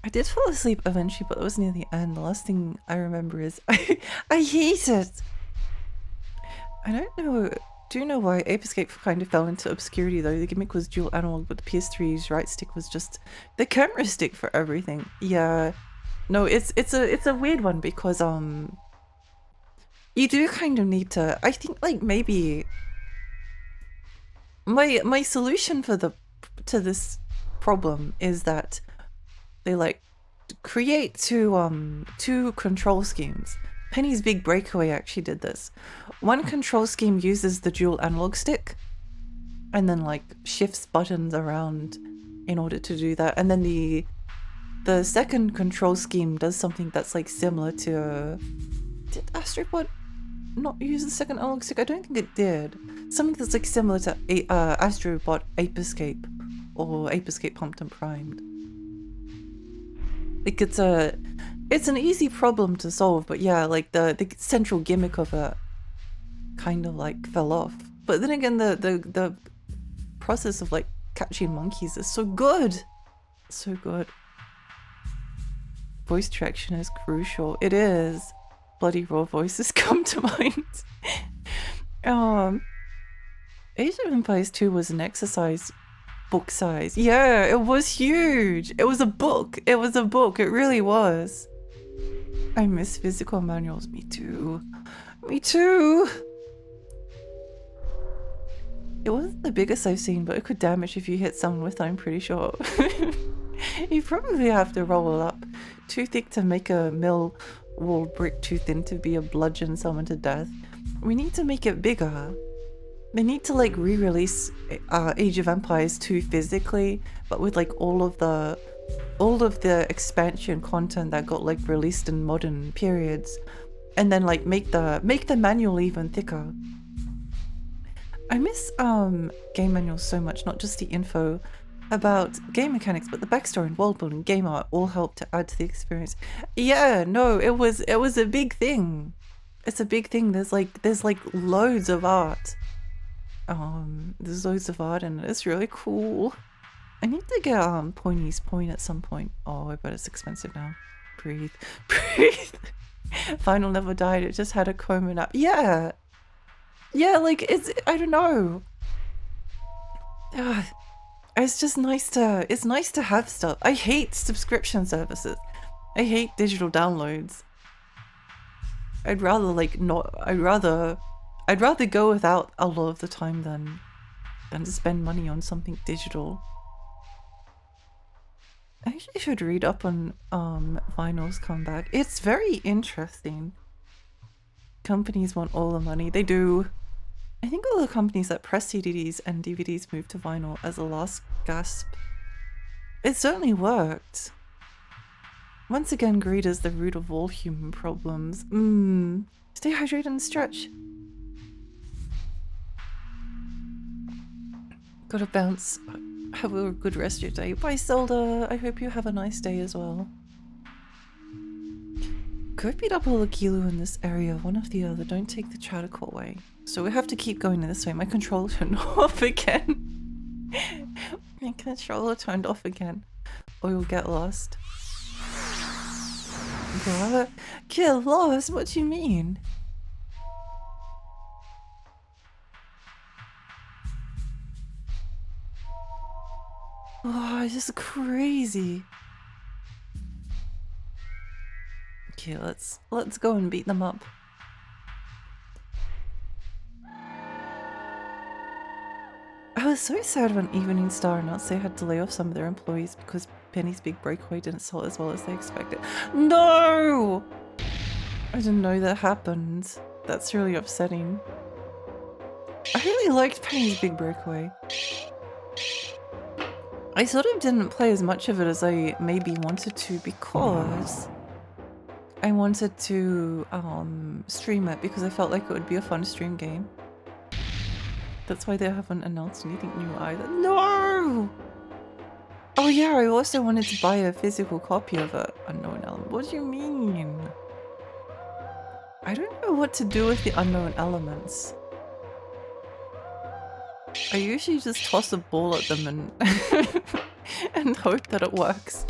I did fall asleep eventually, but it was near the end. The last thing I remember is I hate it. I don't know. Do you know why Ape Escape kind of fell into obscurity though? The gimmick was dual analog, but the PS3's right stick was just the camera stick for everything. Yeah. No, it's a weird one because you do kind of need to. I think like maybe my solution for to this problem is that they like create two control schemes. Penny's Big Breakaway actually did this. One control scheme uses the dual analog stick and then like shifts buttons around in order to do that. And then the second control scheme does something that's like similar to... Did Astrobot not use the second analog stick? I don't think it did. Something that's like similar to Astrobot Ape Escape or Ape Escape Pumped and Primed. Like it's an easy problem to solve, but yeah, like the central gimmick of it kind of like fell off. But then again, the process of like catching monkeys is so good. So good. Voice traction is crucial. It is. Bloody raw voices come to mind. Age of Empires 2 was an exercise book size. Yeah, it was huge. It was a book. It was a book. It really was. I miss physical manuals. Me too. Me too. It wasn't the biggest I've seen, but it could damage if you hit someone with it, I'm pretty sure. You probably have to roll it up. Too thick to make a mill wall brick, too thin to be a bludgeon someone to death. We need to make it bigger. They need to like re-release Age of Empires 2 physically, but with like all of the expansion content that got like released in modern periods, and then like make the manual even thicker. I miss game manuals so much, not just the info about game mechanics, but the backstory and world building, game art all help to add to the experience. Yeah, no, it was a big thing. It's a big thing. There's like loads of art. There's loads of art and it's really cool. I need to get Pointy's Point at some point. Oh, I bet it's expensive now. Breathe. Breathe. Final never died, it just had a coma now. Yeah. Yeah, like I don't know. It's just nice to have stuff. I hate subscription services. I hate digital downloads. I'd rather like not, I'd rather go without a lot of the time than to spend money on something digital. I actually should read up on vinyl's comeback. It's very interesting. Companies want all the money. They do. I think all the companies that press CDs and DVDs moved to vinyl as a last gasp. It certainly worked. Once again, greed is the root of all human problems. Stay hydrated and stretch. Gotta bounce. Have a good rest of your day. Bye, Zelda. I hope you have a nice day as well. Go beat up all the Kowloon in this area, one after the other. Don't take the Chattercore way. So we have to keep going this way. My controller turned off again. My controller turned off again. Or you'll get lost. What? Get lost? What do you mean? Oh, it's just crazy. Okay, let's go and beat them up. I was so sad when Evening Star announced they had to lay off some of their employees because Penny's Big Breakaway didn't sell as well as they expected. No! I didn't know that happened. That's really upsetting. I really liked Penny's Big Breakaway. I sort of didn't play as much of it as I maybe wanted to because I wanted to stream it because I felt like it would be a fun stream game. That's why they haven't announced anything new either. No! Oh yeah, I also wanted to buy a physical copy of it. Unknown Element. What do you mean? I don't know what to do with the unknown elements. I usually just toss a ball at them and and hope that it works.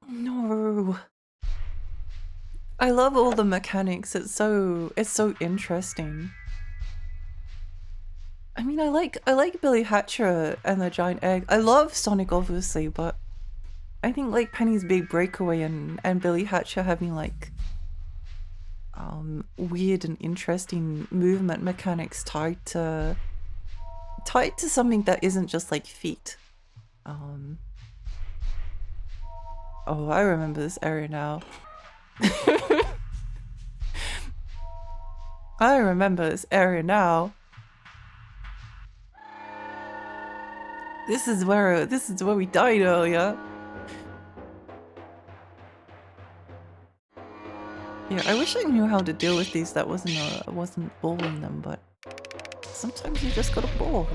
No. I love all the mechanics. It's so interesting. I mean, I like Billy Hatcher and the giant egg. I love Sonic obviously, but I think like Penny's Big Breakaway and Billy Hatcher having like weird and interesting movement mechanics tied to something that isn't just like feet. Oh, I remember this area now. I remember this area now. This is where we died earlier. Yeah, I wish I knew how to deal with these. That wasn't balling them, but sometimes you just gotta ball.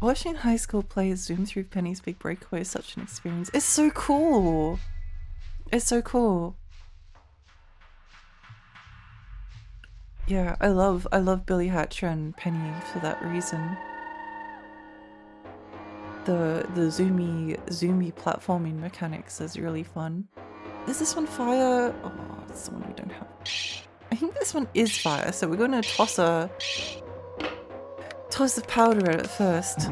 Watching high school players zoom through Penny's Big Breakaway is such an experience. It's so cool. It's so cool. Yeah, I love Billy Hatcher and Penny for that reason. The zoomy platforming mechanics is really fun. Is this one fire? Oh, it's the one we don't have. I think this one is fire, so we're gonna toss a toss the powder at it first.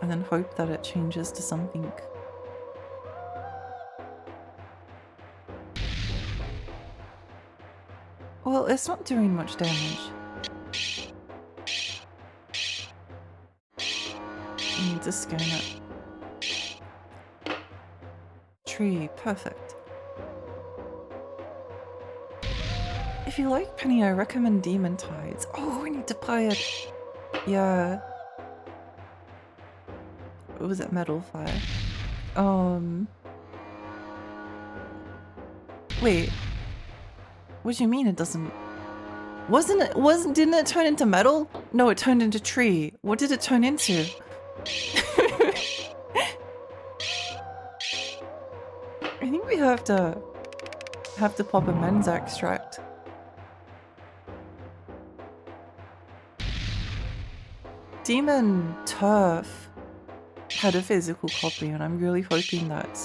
And then hope that it changes to something. Well, it's not doing much damage. I need to scan it. Tree, perfect. If you like Penny, I recommend Demon Tides. Oh, I need to buy it. Yeah. What was it? Metal Fire. Wait. What do you mean it doesn't? Didn't it turn into metal? No, it turned into tree. What did it turn into? I think we have to pop a men's extract. Demon Turf had a physical copy, and I'm really hoping that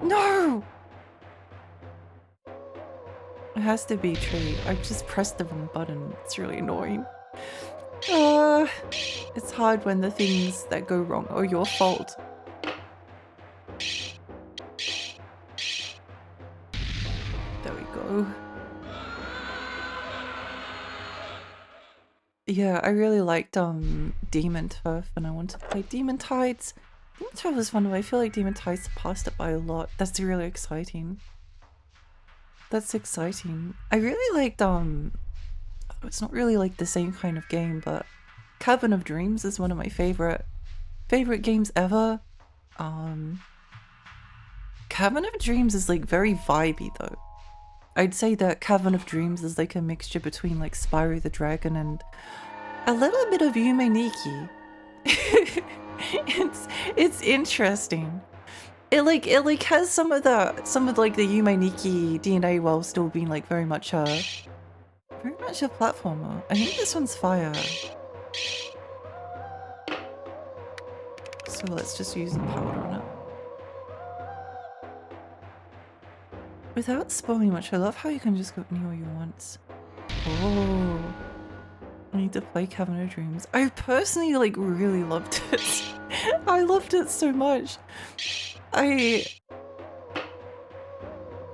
no! It has to be tree. I just pressed the wrong button. It's really annoying. It's hard when the things that go wrong are your fault. There we go. Yeah, I really liked Demon Turf, and I want to play Demon Tides. Demon Turf was fun, but I feel like Demon Tides surpassed it by a lot. That's really exciting. That's exciting. I really liked it's not really like the same kind of game, but Cabin of Dreams is one of my favorite games ever. Cabin of Dreams is like very vibey though. I'd say that Cabin of Dreams is like a mixture between like Spyro the Dragon and a little bit of Yume Nikki. It's interesting. It has some of like the Yume Nikki DNA while still being like very much a platformer. I think this one's fire. So let's just use the powder on it. Without spoiling much, I love how you can just go anywhere you want. Oh, I need to play Cabin of Dreams. I personally like really loved it. I loved it so much.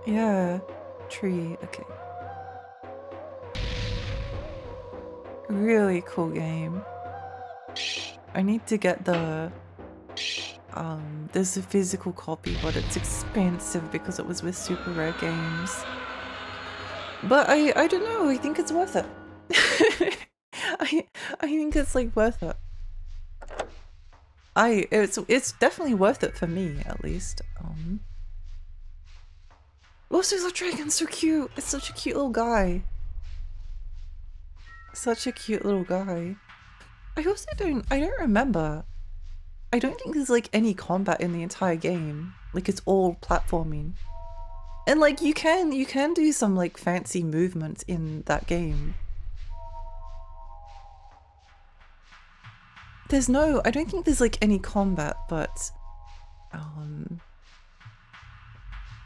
Yeah, tree, okay. Really cool game. I need to get the there's a physical copy, but it's expensive because it was with Super Rare Games. But I don't know, I think it's worth it. I think it's like worth it. It's definitely worth it for me, at least. Also, the dragon's so cute. It's such a cute little guy. Such a cute little guy. I don't remember. I don't think there's like any combat in the entire game. Like it's all platforming. And like you can do some like fancy movements in that game. I don't think there's like any combat, but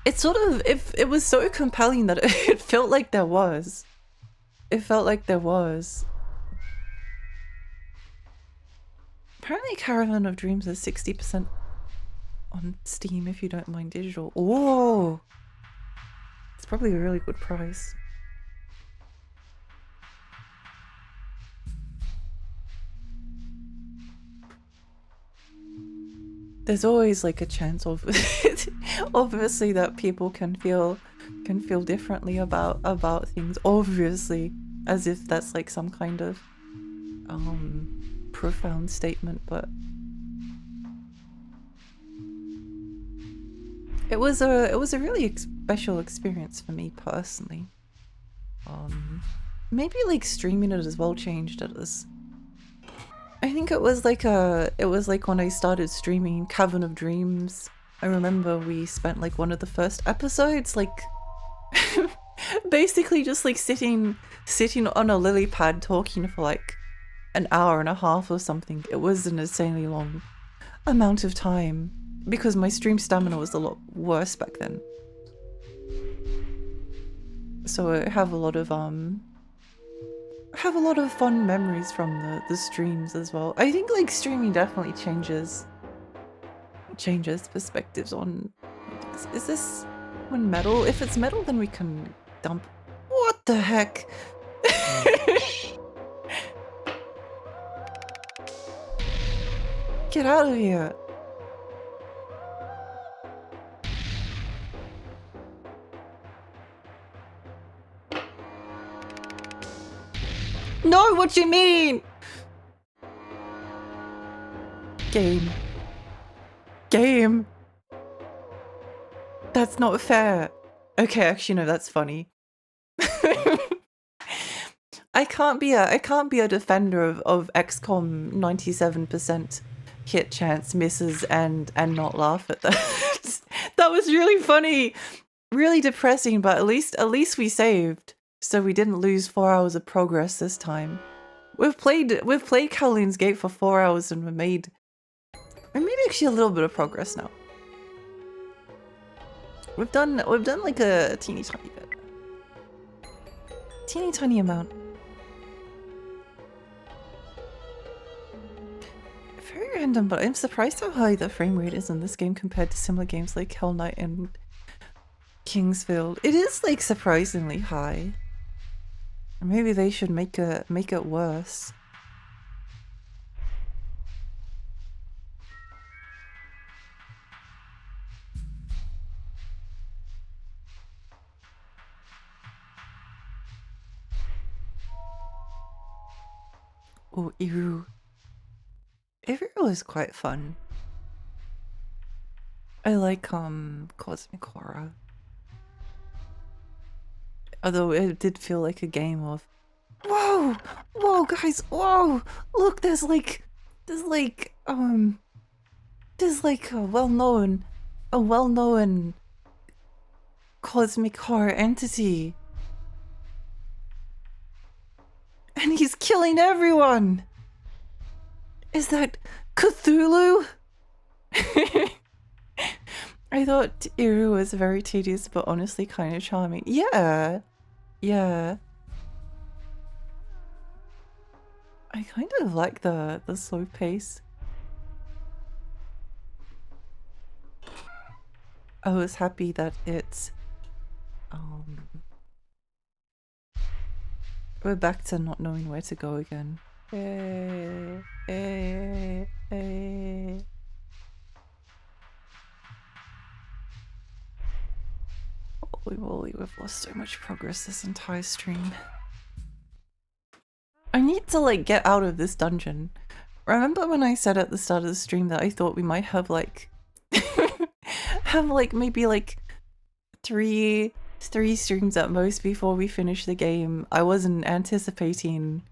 it sort of, it was so compelling that it felt like there was. It felt like there was. Apparently Caravan of Dreams is 60% on Steam if you don't mind digital. Oh! It's probably a really good price. There's always like a chance of obviously that people can feel differently about things, obviously, as if that's like some kind of profound statement, but it was a really special experience for me personally. Maybe like streaming it as well changed it. I think it was like when I started streaming Cabin of Dreams. I remember we spent like one of the first episodes like basically just like sitting on a lily pad talking for like an hour and a half or something. It was an insanely long amount of time because my stream stamina was a lot worse back then. So I have a lot of have a lot of fun memories from the streams as well. I think like streaming definitely changes perspectives on things. Is this one metal? If it's metal, then we can dump. What the heck? Get out of here. No, what do you mean? Game. Game. That's not fair. Okay, actually no, that's funny. I can't be a defender of XCOM 97% hit chance misses and not laugh at that. That was really funny. Really depressing, but at least we saved. So we didn't lose 4 hours of progress this time. We've played Kowloon's Gate for 4 hours and we made actually a little bit of progress now. We've done like a teeny tiny bit. Teeny tiny amount. Very random, but I'm surprised how high the frame rate is in this game compared to similar games like Hell Knight and Kingsfield. It is like surprisingly high. Maybe they should make it worse. Oh, Iru. Iru is quite fun. I like Cosmic Horror. Although it did feel like a game of whoa! Whoa guys, whoa! Look, there's like a well-known cosmic horror entity. And he's killing everyone! Is that Cthulhu? I thought Iru was very tedious, but honestly kind of charming. Yeah. Yeah. I kind of like the slow pace. I was happy that it's we're back to not knowing where to go again. Holy moly, we've lost so much progress this entire stream. I need to like get out of this dungeon. Remember when I said at the start of the stream that I thought we might have like maybe like three streams at most before we finish the game? I wasn't anticipating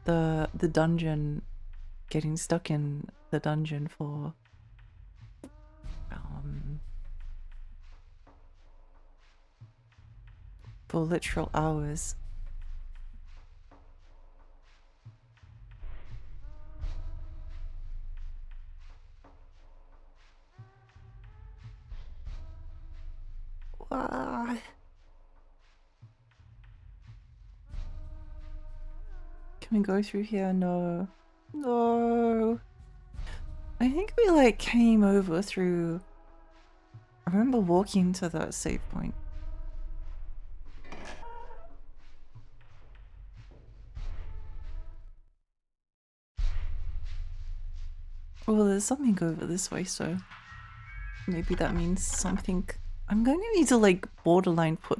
the dungeon, getting stuck in the dungeon for literal hours. Ah. Can we go through here? No. No. I think we like came over through... I remember walking to that save point. Well, there's something over this way, so maybe that means something. I'm going to need to like borderline put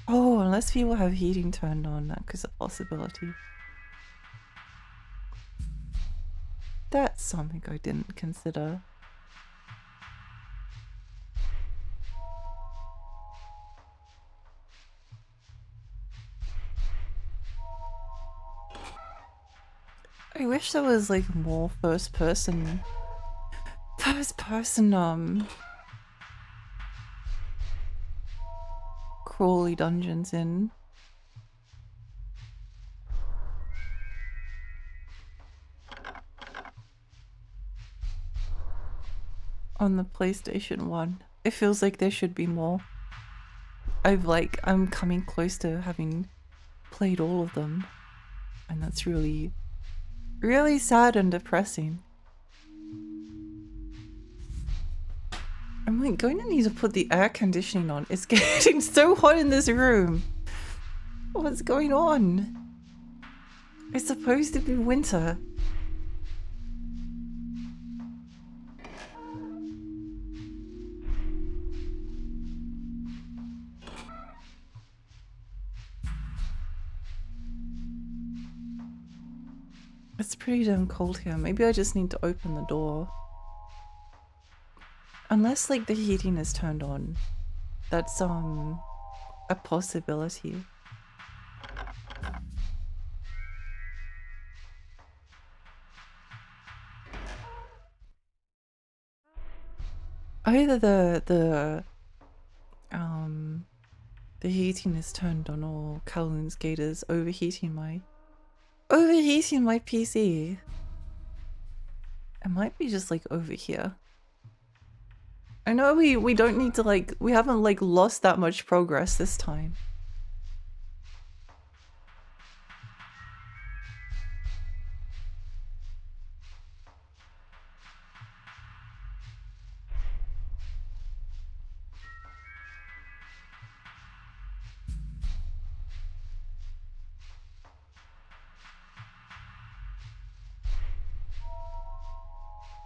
oh, unless people have heating turned on, that could be a possibility. That's something I didn't consider. I wish there was like more first person crawly dungeons in. On the PlayStation 1. It feels like there should be more. I'm coming close to having played all of them. And that's really, really sad and depressing. I'm like going to need to put the air conditioning on. It's getting so hot in this room. What's going on? It's supposed to be winter. It's pretty damn cold here. Maybe I just need to open the door. Unless like the heating is turned on. That's a possibility. Either the heating is turned on or Kowloon's gate is overheating my PC. It might be just like over here. I know we don't need to like, we haven't like lost that much progress this time.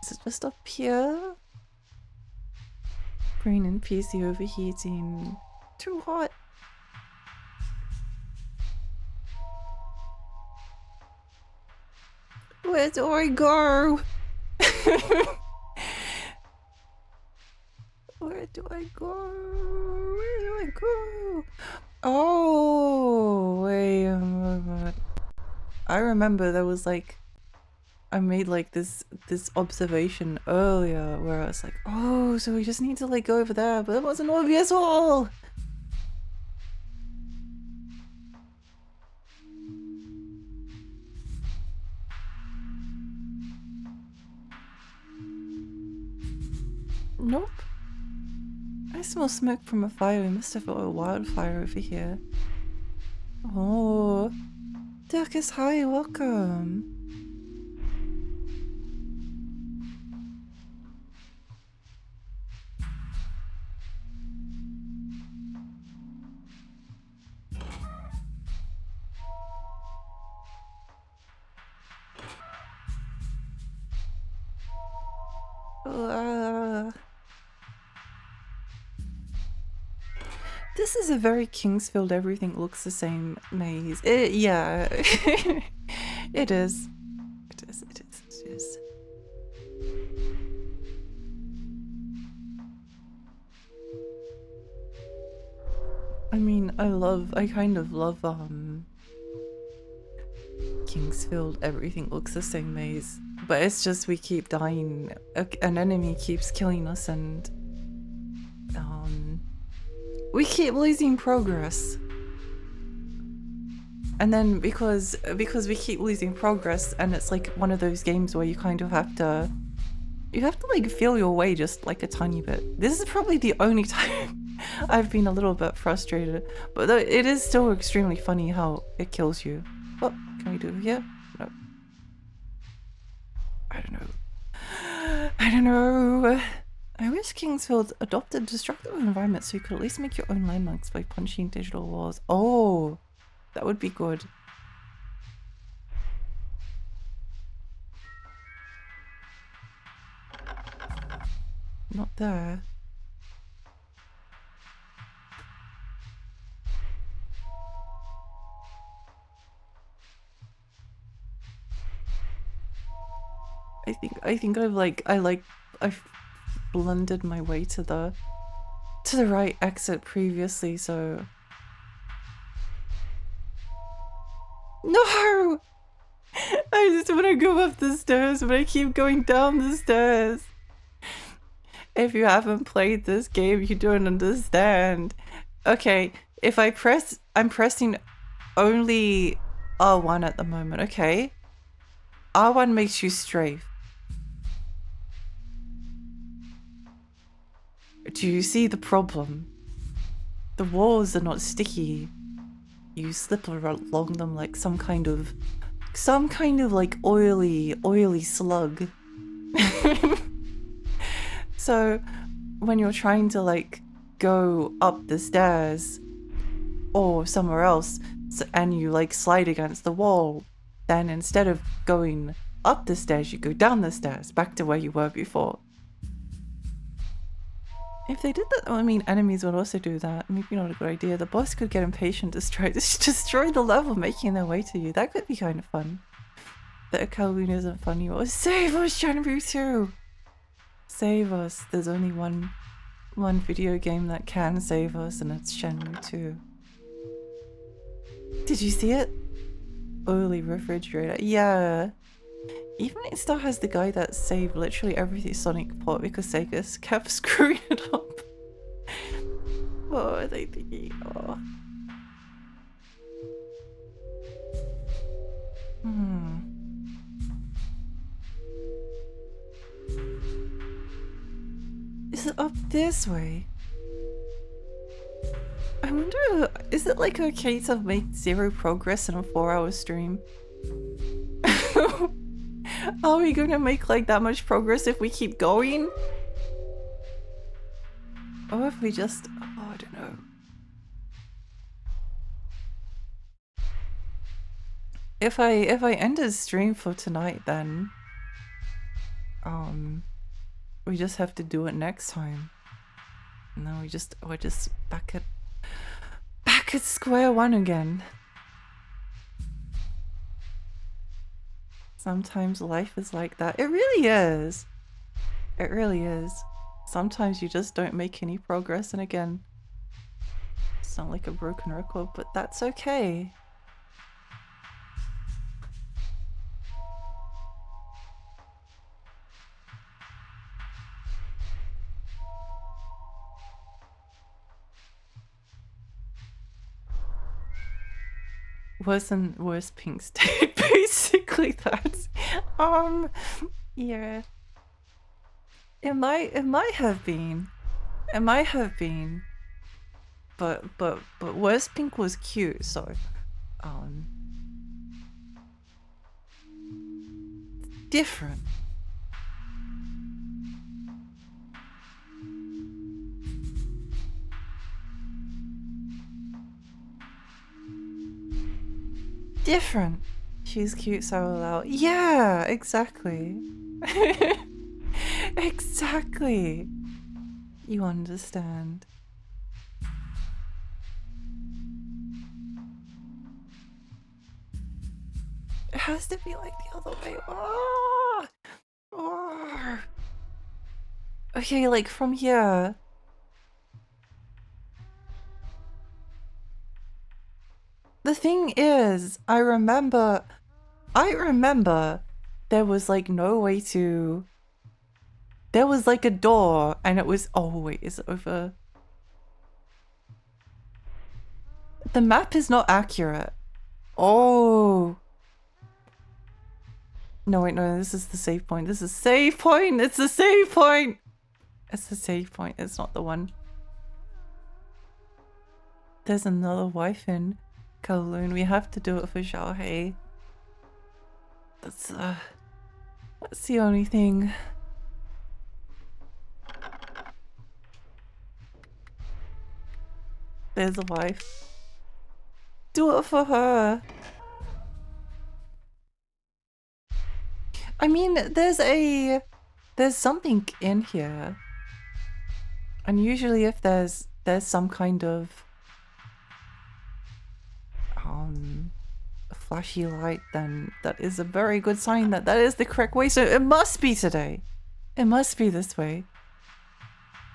Is it just up here? Brain and PC overheating. Too hot. Where do I go? Where do I go? Where do I go? Oh, wait a moment. I remember there was like, I made like this observation earlier where I was like, oh, so we just need to like go over there, but it wasn't obvious at all. Nope. I smell smoke from a fire. We must have got a wildfire over here. Oh, Dirkus, hi, welcome. This is a very Kingsfield, everything looks the same maze. Yeah. It is. It is, it is, it is. I mean, I kind of love, Kingsfield, everything looks the same maze. But it's just we keep dying, an enemy keeps killing us and, we keep losing progress. And then because we keep losing progress and it's like one of those games where you kind of have to like feel your way just like a tiny bit. This is probably the only time I've been a little bit frustrated, but it is still extremely funny how it kills you. What can we do here? No. I don't know. I don't know. I wish Kingsfield adopted destructive environment so you could at least make your own landmarks by punching digital walls. Oh, that would be good. Not there. I think I've blundered my way to the right exit previously, so no! I just want to go up the stairs, but I keep going down the stairs. If you haven't played this game, you don't understand. Okay, if I'm pressing only R1 at the moment, okay? R1 makes you strafe. Do you see the problem? The walls are not sticky. you slip along them like some kind of like oily slug. So when you're trying to like go up the stairs or somewhere else and you like slide against the wall, then instead of going up the stairs, you go down the stairs back to where you were before. If they did that, I mean, enemies would also do that. Maybe not a good idea. The boss could get impatient to destroy the level, making their way to you. That could be kind of fun. But Kowloon isn't fun anymore. Save us, Shenmue 2! Save us. There's only one video game that can save us, and it's Shenmue 2. Did you see it? Oily refrigerator. Yeah. Even it still has the guy that saved literally every Sonic port because Sega kept screwing it up. What are they thinking? Oh. Is it up this way? I wonder, is it like okay to make 0 progress in a 4-hour stream? Are we gonna make like that much progress if we keep going? Or if we just, oh, I don't know. If I end the stream for tonight, then we just have to do it next time. And then we're just back at square one again. Sometimes life is like that. It really is. It really is. Sometimes you just don't make any progress, and again, sound like a broken record, but that's okay. Worse pink state, basically. That's yeah. It might have been, but worse pink was cute, so different. Different. She's cute, so loud. Yeah, exactly. Exactly. You understand. It has to be like the other way. Oh! Oh! Okay, like from here. The thing is, I remember there was like no way to... There was like a door and it was... Oh wait, is it over? The map is not accurate. Oh. No wait, no, this is the save point. This is save point! It's the save point! It's the save point, it's not the one. There's another wife in Kowloon. We have to do it for Xiaohei. That's the only thing. There's a wife. Do it for her. I mean, there's something in here. And usually if there's some kind of a flashy light, then that is a very good sign that that is the correct way. So it must be today. It must be this way.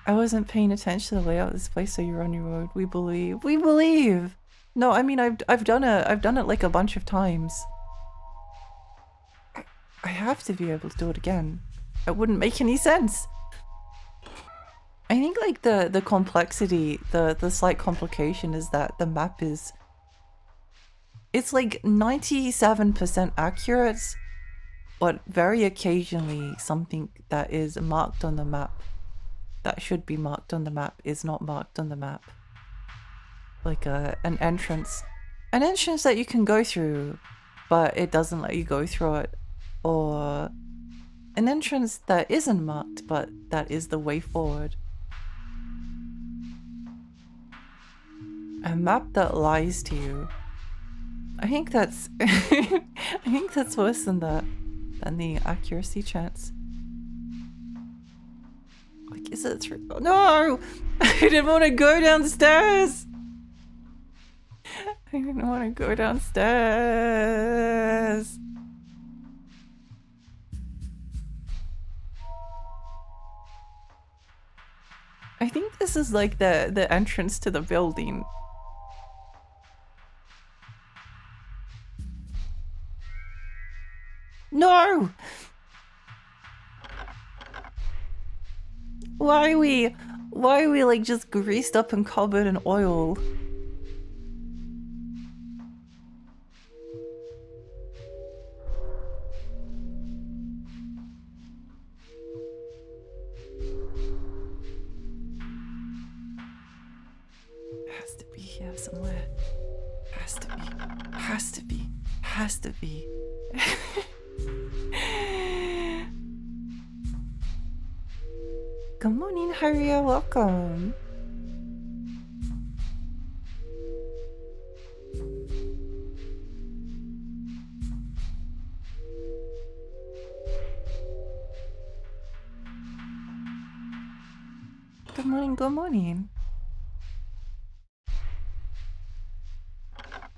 I wasn't paying attention to the layout of this place, so you're on your road. We believe. We believe! No, I mean, I've done it like a bunch of times. I have to be able to do it again. It wouldn't make any sense. I think like the complexity, the slight complication is that the map is... It's like 97% accurate, but very occasionally something that is marked on the map, that should be marked on the map, is not marked on the map. Like an entrance An entrance that you can go through, but it doesn't let you go through it. Or an entrance that isn't marked, but that is the way forward. A map that lies to you. I think that's I think that's worse than that, than the accuracy chance. Like, is it through? Oh, no! I didn't want to go downstairs! I didn't want to go downstairs! I think this is like the entrance to the building. No! Why are we like just greased up and covered in oil? Has to be here somewhere. Has to be. Has to be. Has to be. Good morning, Haria. Welcome. Good morning, good morning.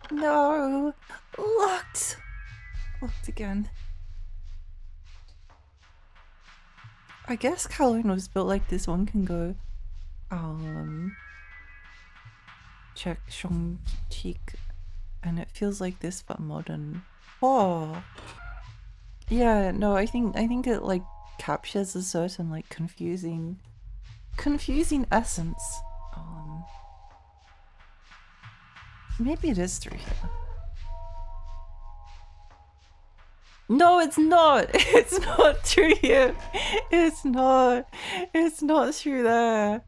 No! Locked! Locked again. I guess Kowloon was built like this. One can go, check Shong Cheek, and it feels like this but modern. Oh! Yeah, no, I think it like captures a certain like confusing essence. Maybe it is through here. No, it's not! It's not through here! It's not! It's not through there!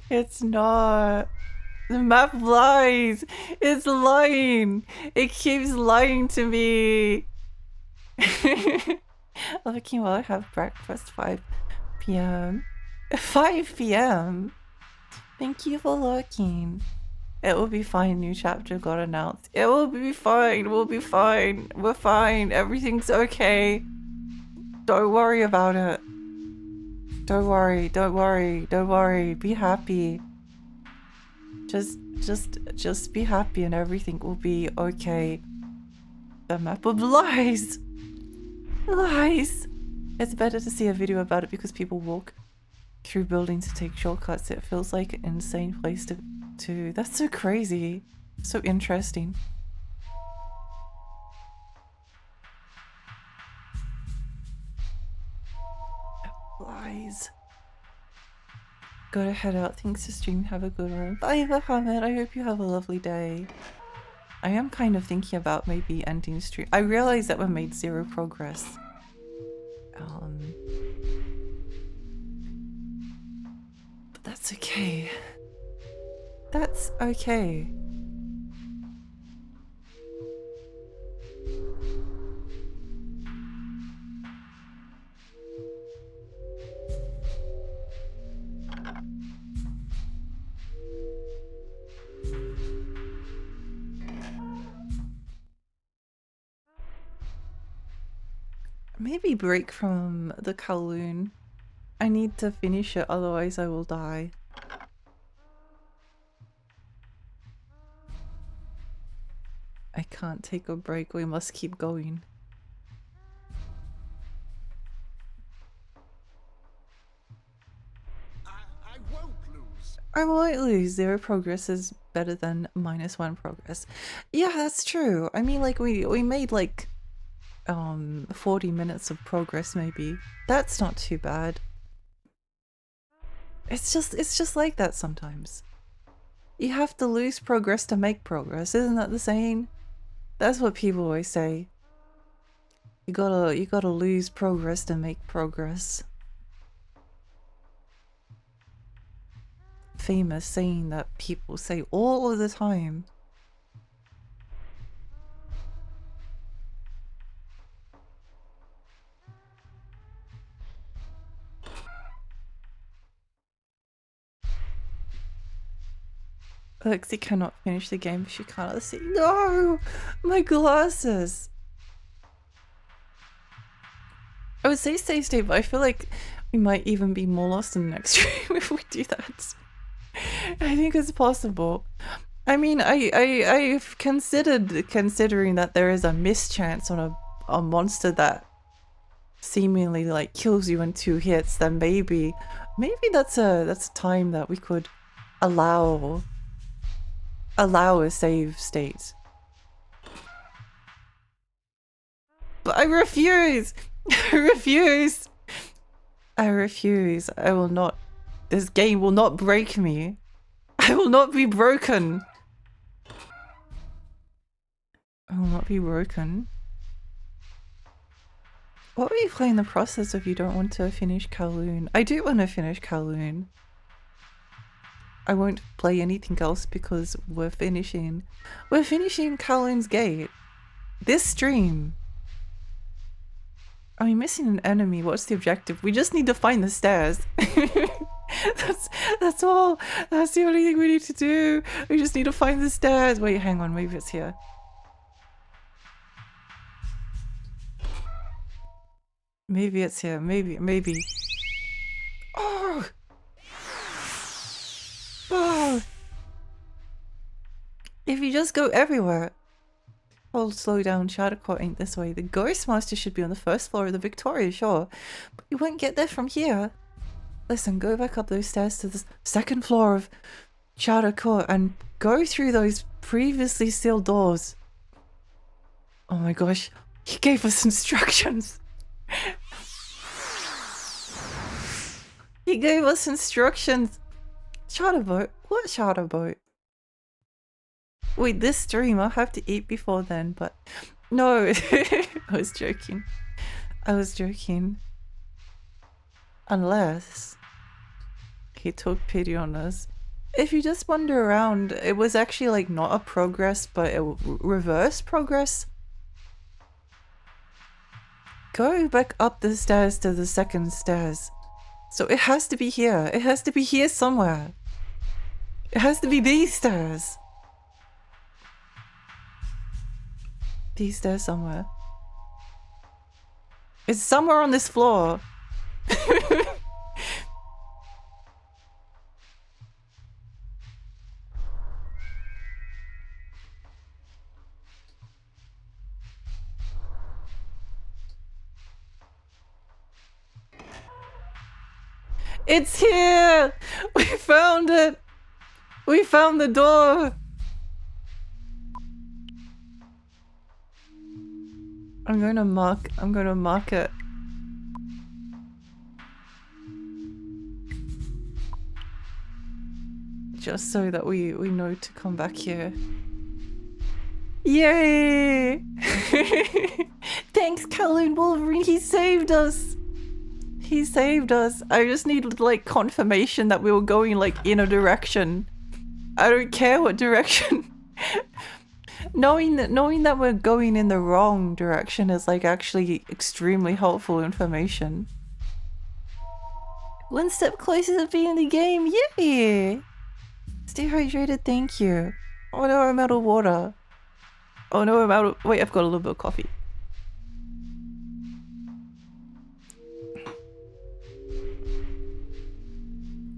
It's not! The map lies! It's lying! It keeps lying to me! Looking while I have breakfast, 5 p.m. 5 p.m.? Thank you for looking. It will be fine, new chapter got announced. It will be fine, we'll be fine. We're fine, everything's okay. Don't worry about it. Don't worry, don't worry, don't worry. Be happy. Just be happy and everything will be okay. The map of lies! Lies! It's better to see a video about it because people walk through buildings to take shortcuts. It feels like an insane place to that's so crazy. So interesting. Lies. Gotta head out. Thanks for streaming. Have a good one. Bye, Mohammed. I hope you have a lovely day. I am kind of thinking about maybe ending stream. I realized that we made 0 progress. But that's okay. That's okay. Maybe break from the Kowloon. I need to finish it, otherwise I will die. I can't take a break, we must keep going. I won't lose. I won't lose. 0 progress is better than -1 progress. Yeah, that's true. I mean, like, we made like 40 minutes of progress maybe. That's not too bad. It's just like that sometimes. You have to lose progress to make progress, isn't that the saying? That's what people always say. You gotta lose progress to make progress. Famous saying that people say all of the time. Lexi cannot finish the game if she cannot see. No! My glasses! I would say save state, but I feel like we might even be more lost in the next stream if we do that. I think it's possible. I mean, I've considering that there is a mischance on a monster that seemingly like kills you in 2 hits, then maybe that's a time that we could allow a save state. But I refuse! I refuse! I refuse. I will not. This game will not break me. I will not be broken. I will not be broken. What were you playing the process if you don't want to finish Kowloon? I do want to finish Kowloon. I won't play anything else because we're finishing Kowloon's Gate. This stream. Are we missing an enemy? What's the objective? We just need to find the stairs. That's all. That's the only thing we need to do. We just need to find the stairs. Wait, hang on. Maybe it's here. Maybe it's here. Maybe. Oh! Oh! If you just go everywhere. Hold slow down, Shadowcourt ain't this way. The Ghost Master should be on the first floor of the Victoria, sure. But you won't get there from here. Listen, go back up those stairs to the second floor of Shadowcourt and go through those previously sealed doors. Oh my gosh, he gave us instructions. He gave us instructions. Shadowboat? What Shadowboat? Wait, this stream, I'll have to eat before then, but no, I was joking. I was joking. Unless he took pity on us. If you just wander around, it was actually like not a progress, but a reverse progress. Go back up the stairs to the second stairs. So it has to be here. It has to be here somewhere. It has to be these stairs. These stairs somewhere. It's somewhere on this floor. It's here! We found it! We found the door! I'm gonna mark it. Just so that we know to come back here. Yay! Thanks, Kowloon Wolverine, he saved us! He saved us. I just needed like confirmation that we were going like in a direction. I don't care what direction. Knowing that we're going in the wrong direction is like actually extremely helpful information. One step closer to being in the game, yay! Stay hydrated, thank you. Oh no, I'm out of water. Oh no, I'm out of- wait, I've got a little bit of coffee.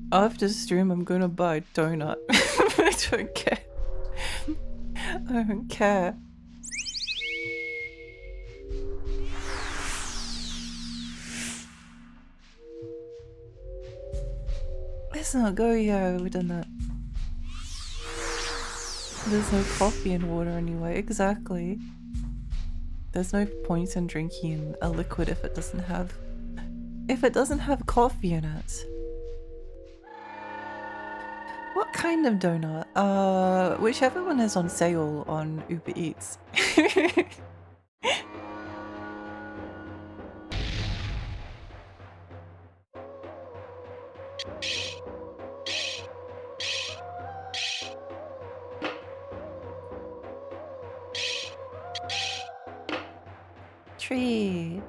After stream, I'm gonna buy a donut. I don't care. I don't care. Let's not go, yeah, we've done that. There's no coffee and water anyway, exactly. There's no point in drinking a liquid if it doesn't have coffee in it. What kind of donut? Whichever one is on sale on Uber Eats. Tree.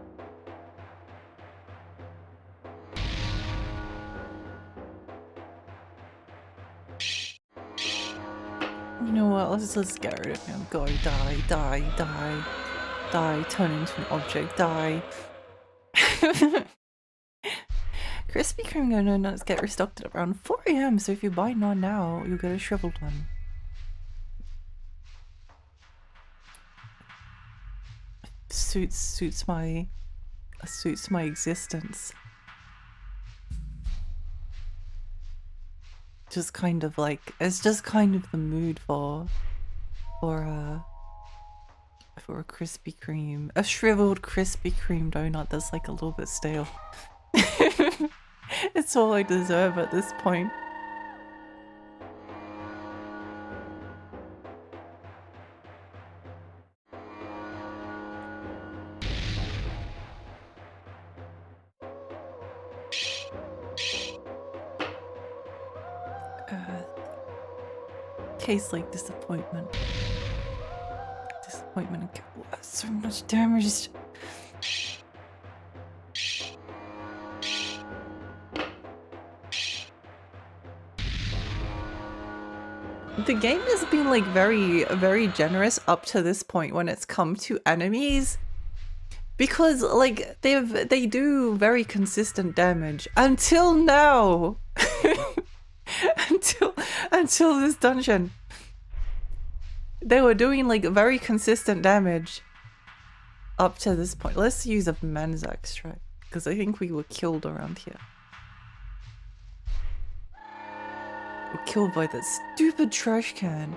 what? Let's get rid of him. Go, die, die, die, die. Turn into an object. Die. Krispy Kreme donuts get restocked at around 4 AM, so if you buy none now, you'll get a shriveled one. Suits my existence. Just kind of like, it's just kind of the mood for a Krispy Kreme, a shriveled Krispy Kreme donut that's like a little bit stale. It's all I deserve at this point. Tastes like disappointment. Disappointment and so much damage. The game has been like very generous up to this point when it's come to enemies, because like they do very consistent damage until now. until this dungeon. They were doing like very consistent damage up to this point. Let's use a Manzak strike, because I think we were killed around here. We're killed by that stupid trash can.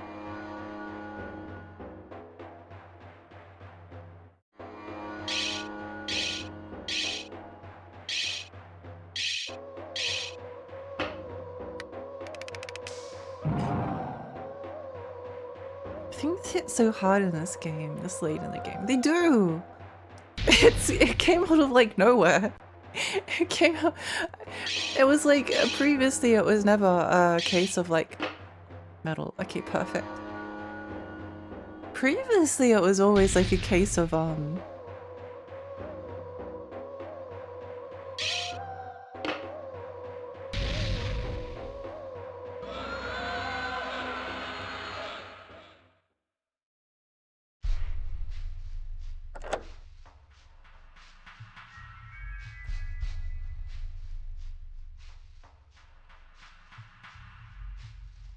Things hit so hard in this game, this late in the game. They do! It came out of like nowhere. It came out... It was like, previously it was never a case of like... Metal. Okay, perfect. Previously it was always like a case of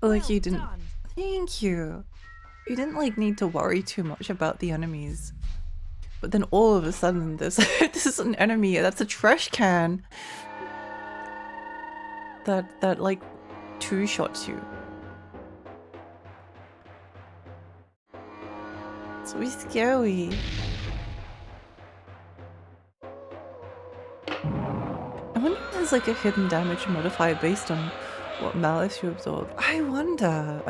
like you didn't... Thank you. You didn't like need to worry too much about the enemies. But then all of a sudden this this is an enemy that's a trash can that like two-shots you. It's really scary. I wonder if there's like a hidden damage modifier based on what malice you absorb. I wonder.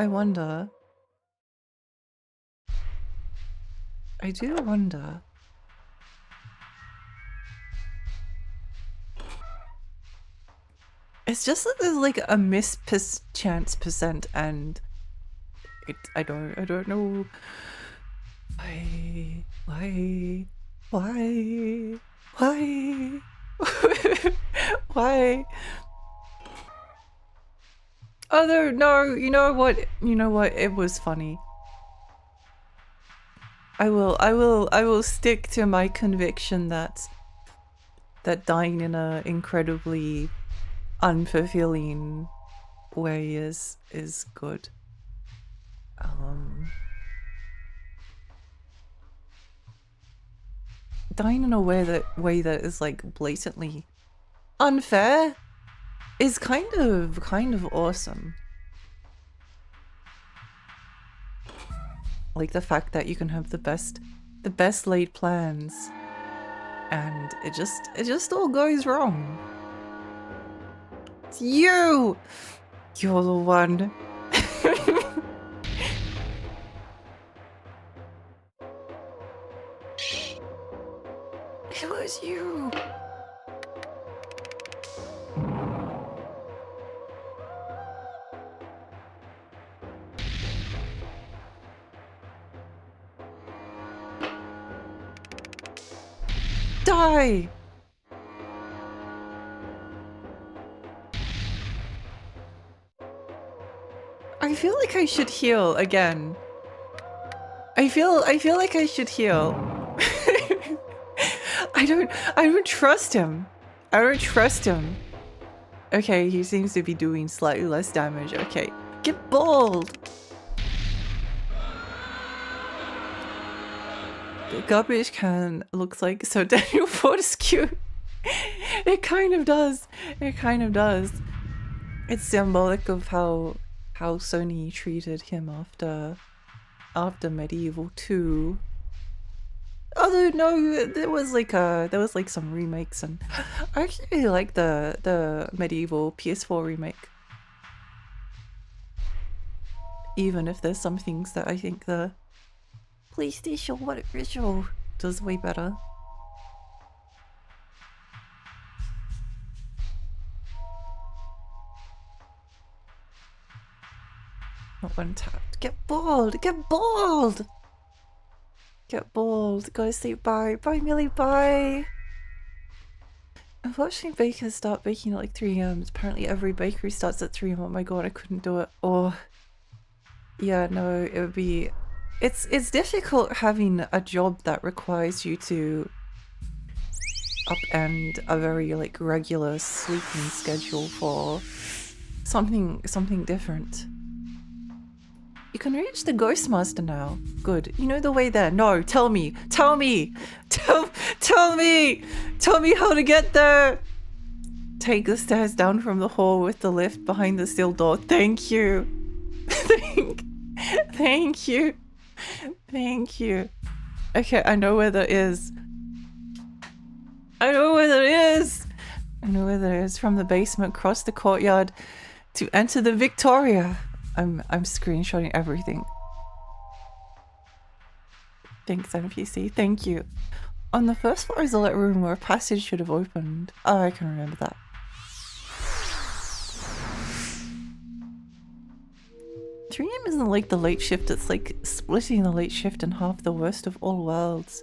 I do wonder. It's just that there's like a chance percent, and I don't know why why. Oh no, you know what, it was funny. I will stick to my conviction that dying in a incredibly unfulfilling way is good. Dying in a way that is like blatantly unfair is kind of awesome. Like the fact that you can have the best laid plans and it just all goes wrong. It's you! You're the one. It was you. Die! I feel like I should heal again. I feel like I should heal. I don't trust him. I don't trust him. Okay, he seems to be doing slightly less damage. Okay, get bald. The garbage can looks like so Daniel Fortescue. It kind of does. It kind of does. It's symbolic of how Sony treated him after Medieval 2. Although no, there was like some remakes, and I actually really like the Medieval PS4 remake. Even if there's some things that I think the PlayStation 1 original does way better. Not one tapped. Get bald! Get bald! Get bald. Go to sleep. Bye. Bye, Millie. Bye. Unfortunately, bakers start baking at like 3 AM. Apparently every bakery starts at 3 AM. Oh my god, I couldn't do it. Oh. Yeah, no, it would be... It's difficult having a job that requires you to upend a very like regular sleeping schedule for something different. You can reach the Ghostmaster now. Good. You know the way there. No, tell me. Tell me. Tell me. Tell me how to get there. Take the stairs down from the hall with the lift behind the steel door. Thank you. Thank you. Thank you. Okay, I know where that is. I know where that is. I know where that is. From the basement, cross the courtyard to enter the Victoria. I'm screenshotting everything. Thanks, NPC. Thank you. On the first floor is a lit room where a passage should have opened. Oh, I can remember that. "3 AM isn't like the late shift, it's like splitting the late shift in half. The worst of all worlds."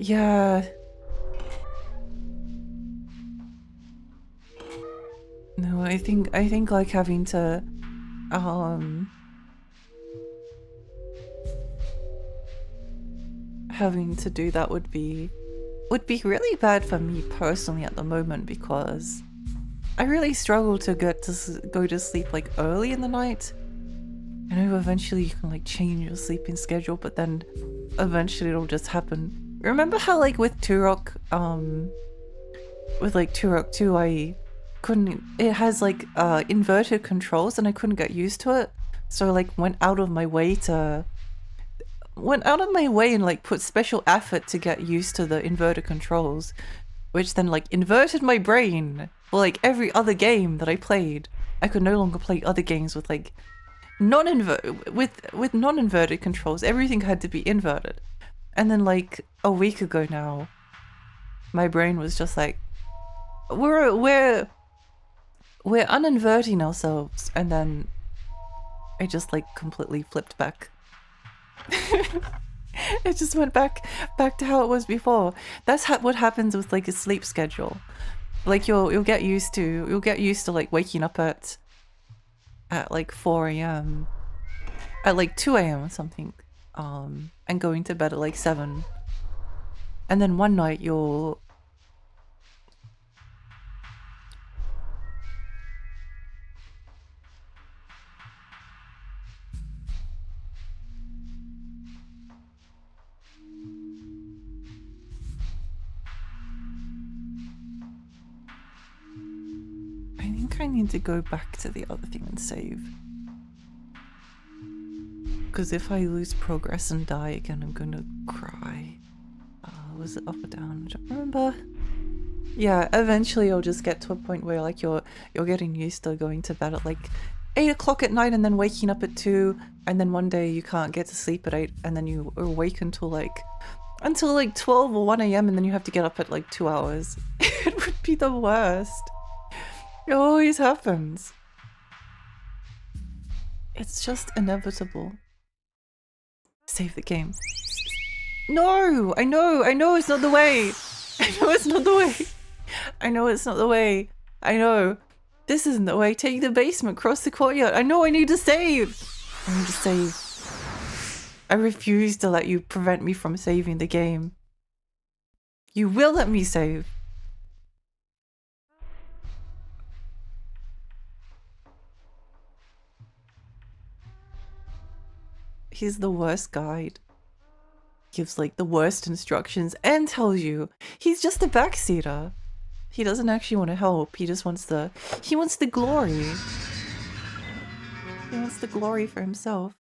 Yeah. No, I think like having to do that would be really bad for me personally at the moment, because I really struggle to go to sleep like early in the night. I know eventually you can like change your sleeping schedule, but then eventually it'll just happen. Remember how like with Turok, with like Turok 2, it has like inverted controls and I couldn't get used to it. So I like went out of my way and like put special effort to get used to the inverted controls, which then like inverted my brain for like every other game that I played. I could no longer play other games with like non-inverted controls. Everything had to be inverted. And then like a week ago now, my brain was just like, we're uninverting ourselves, and then I just like completely flipped back. It just went back to how it was before. That's what happens with like a sleep schedule. Like you'll get used to like waking up at like 4 AM, at like 2 AM or something, and going to bed at like 7, and then one night you'll I need to go back to the other thing and save. Because if I lose progress and die again, I'm gonna cry. Was it up or down? I don't remember. Yeah, eventually you'll just get to a point where like you're getting used to going to bed at like 8 o'clock at night and then waking up at 2, and then one day you can't get to sleep at 8, and then you are awake until like 12 or 1 AM, and then you have to get up at like 2 hours. It would be the worst. It always happens. It's just inevitable. Save the game. No! I know it's not the way! I know it's not the way! I know it's not the way! I know! This isn't the way! Take the basement, cross the courtyard! I know I need to save! I I refuse to let you prevent me from saving the game. You will let me save. He's the worst guide. Gives like the worst instructions and tells you he's just a backseater. He doesn't actually want to help. He just wants the glory. He wants the glory for himself.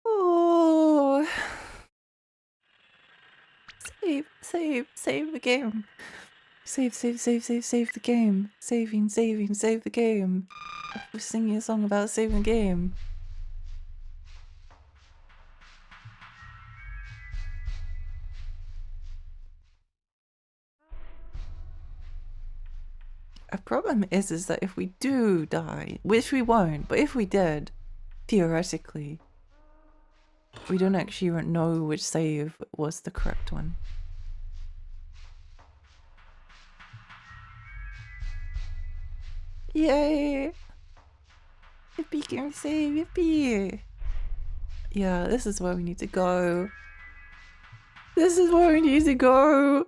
Oh. Save the game. Save the game. Save the game. We're singing a song about saving the game. A problem is that if we do die, which we won't, but if we did, theoretically, we don't actually know which save was the correct one. Yay! Yippee, can we save? Yippee! Yeah, this is where we need to go. This is where we need to go!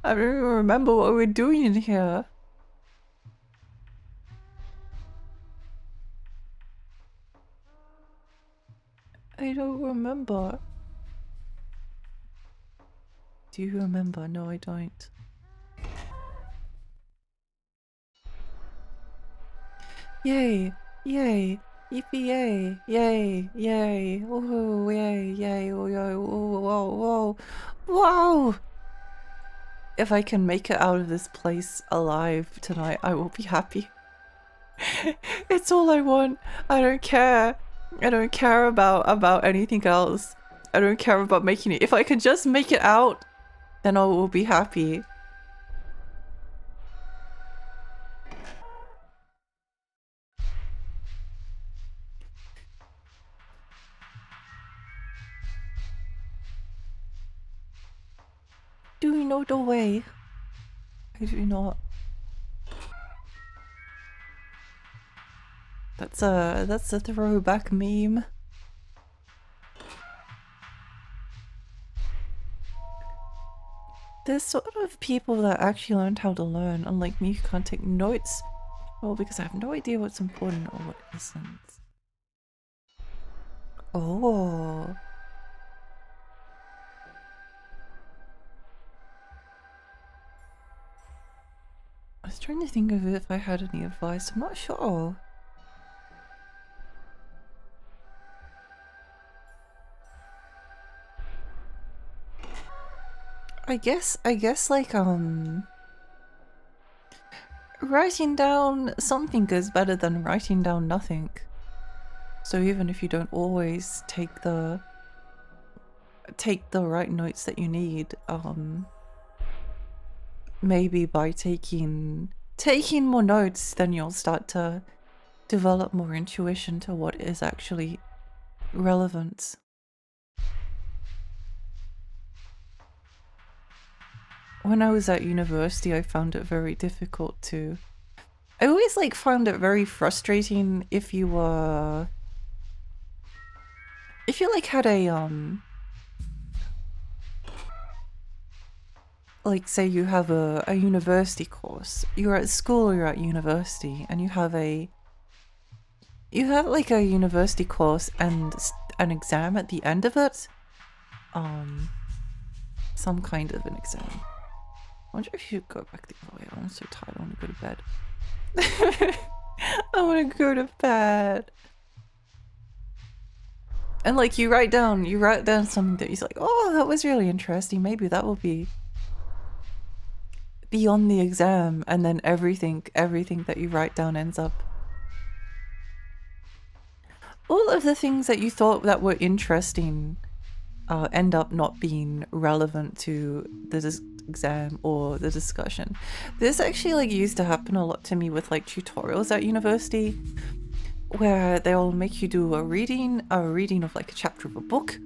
I don't even remember what we're doing in here. I don't remember. Do you remember? No, I don't. Yay! Yay! Yippee yay! Yay! Yay! Woohoo! Yay! Yay! Oh, yay! Whoa! Whoa! Whoa! Whoa! If I can make it out of this place alive tonight, I will be happy. It's all I want. I don't care. I don't care about anything else. I don't care about making it. If I can just make it out, then I will be happy. Do you know the way? I do not. That's a throwback meme. There's sort of people that actually learned how to learn, unlike me who can't take notes. Well, because I have no idea what's important or what isn't. Oh. I was trying to think of if I had any advice. I'm not sure. I guess like writing down something is better than writing down nothing. So even if you don't always take the right notes that you need, maybe by taking more notes, then you'll start to develop more intuition to what is actually relevant. When I was at university, I found it very difficult to... I always like found it very frustrating if you like had a like say you have a university course. You're at school, you're at university, and you have like a university course and an exam at the end of it. Some kind of an exam. I wonder if you should go back the other way. I'm so tired, I want to go to bed. I want to go to bed. And like you write down something that you're like, oh, that was really interesting. Maybe that will be beyond the exam, and then everything that you write down ends up. All of the things that you thought that were interesting end up not being relevant to the exam or the discussion. This actually like used to happen a lot to me with like tutorials at university, where they'll make you do a reading of like a chapter of a book.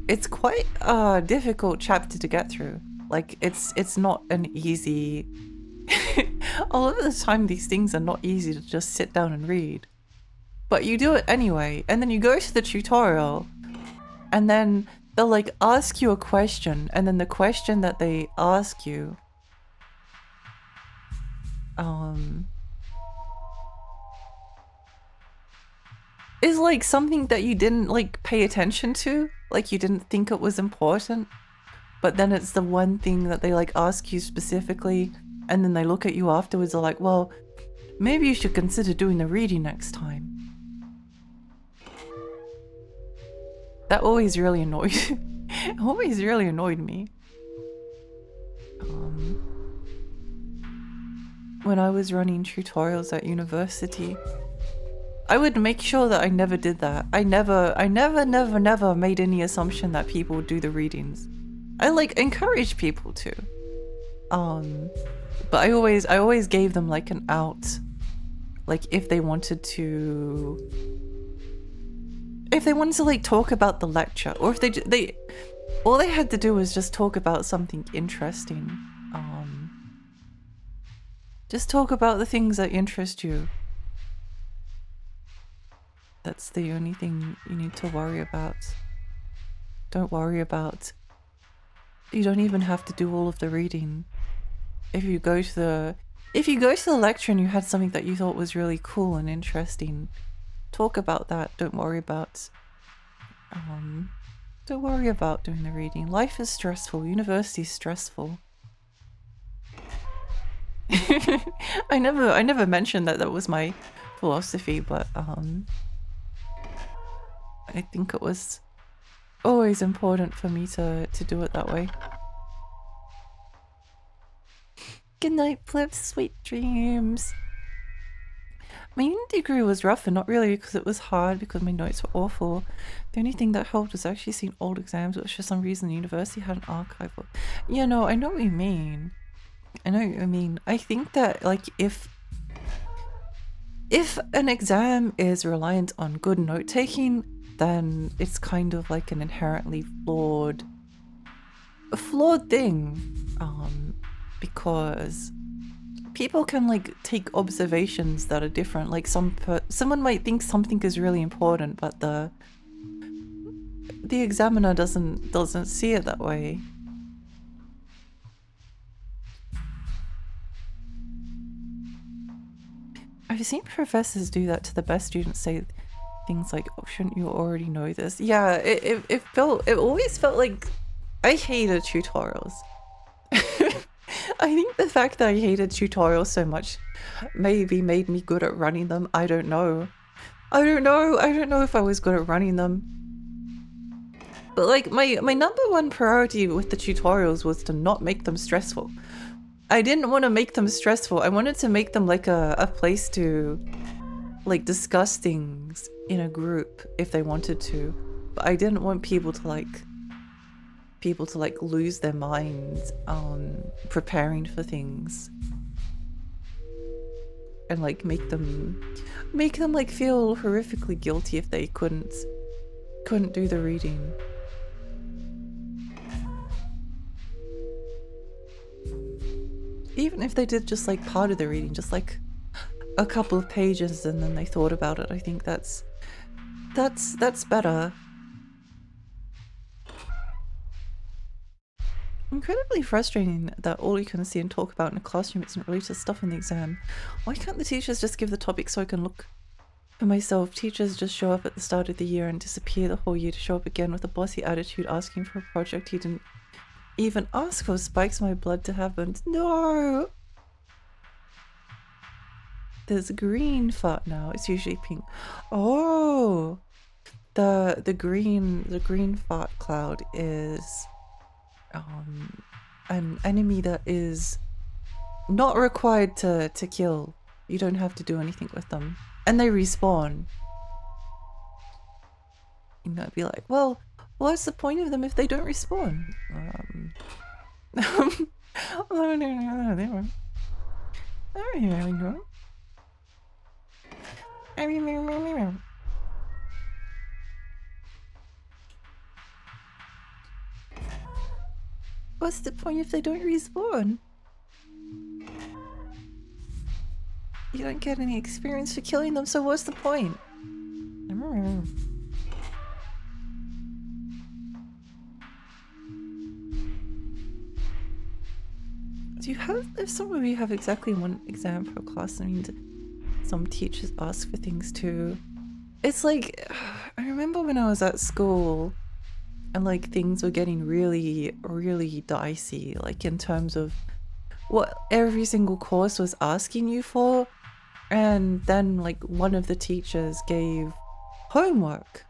It's quite a difficult chapter to get through. Like it's not an easy a lot of the time these things are not easy to just sit down and read. but you do it anyway, and then you go to the tutorial, and then they'll like ask you a question, and then the question that they ask you is like something that you didn't like pay attention to, like you didn't think it was important, but then it's the one thing that they like ask you specifically, and then they look at you afterwards, they're like, well, maybe you should consider doing the reading next time. That always really annoyed always really annoyed me. When I was running tutorials at university, I would make sure that I never did that. I never made any assumption that people would do the readings. I like encourage people to. But I always gave them like an out. Like if they wanted to like talk about the lecture, or if they all they had to do was just talk about something interesting. Just talk about the things that interest you. That's the only thing you need to worry about. Don't worry about... You don't even have to do all of the reading. If you go to the lecture and you had something that you thought was really cool and interesting, talk about that. Don't worry about doing the reading. Life is stressful. University is stressful. I never mentioned that was my philosophy, but I think it was always important for me to do it that way. Good night, Flip. Sweet dreams. My uni degree was rough, and not really because it was hard, because my notes were awful. The only thing that helped was actually seeing old exams, which for some reason the university had an archive of. Yeah, no, I know what you mean. I know what you mean. I think that, like, if an exam is reliant on good note-taking, then it's kind of like an inherently flawed thing, because people can like take observations that are different. Like someone might think something is really important, but the examiner doesn't see it that way. I've seen professors do that to the best students, say things like, oh, shouldn't you already know this? Yeah, it always felt like I hated tutorials. I think the fact that I hated tutorials so much maybe made me good at running them. I don't know. I don't know if I was good at running them. But like my number one priority with the tutorials was to not make them stressful. I didn't want to make them stressful. I wanted to make them like a place to like discuss things in a group if they wanted to. But I didn't want people to like lose their minds preparing for things, and like make them like feel horrifically guilty if they couldn't do the reading. Even if they did just like part of the reading, just like a couple of pages, and then they thought about it, I think that's better. Incredibly frustrating that all you can see and talk about in a classroom isn't related to stuff in the exam. Why can't the teachers just give the topic so I can look for myself? Teachers just show up at the start of the year and disappear the whole year to show up again with a bossy attitude, asking for a project he didn't even ask for. Spikes my blood to happen. No! There's a green fart now. It's usually pink. Oh! The green fart cloud is an enemy that is not required to kill. You don't have to do anything with them. And they respawn. You might be like, well, what's the point of them if they don't respawn? What's the point if they don't respawn? You don't get any experience for killing them, so what's the point? Yeah. Do you have, if some of you have exactly one exam per class, I mean, some teachers ask for things too. It's like, I remember when I was at school and like things were getting really, really dicey, like in terms of what every single course was asking you for. And then like one of the teachers gave homework.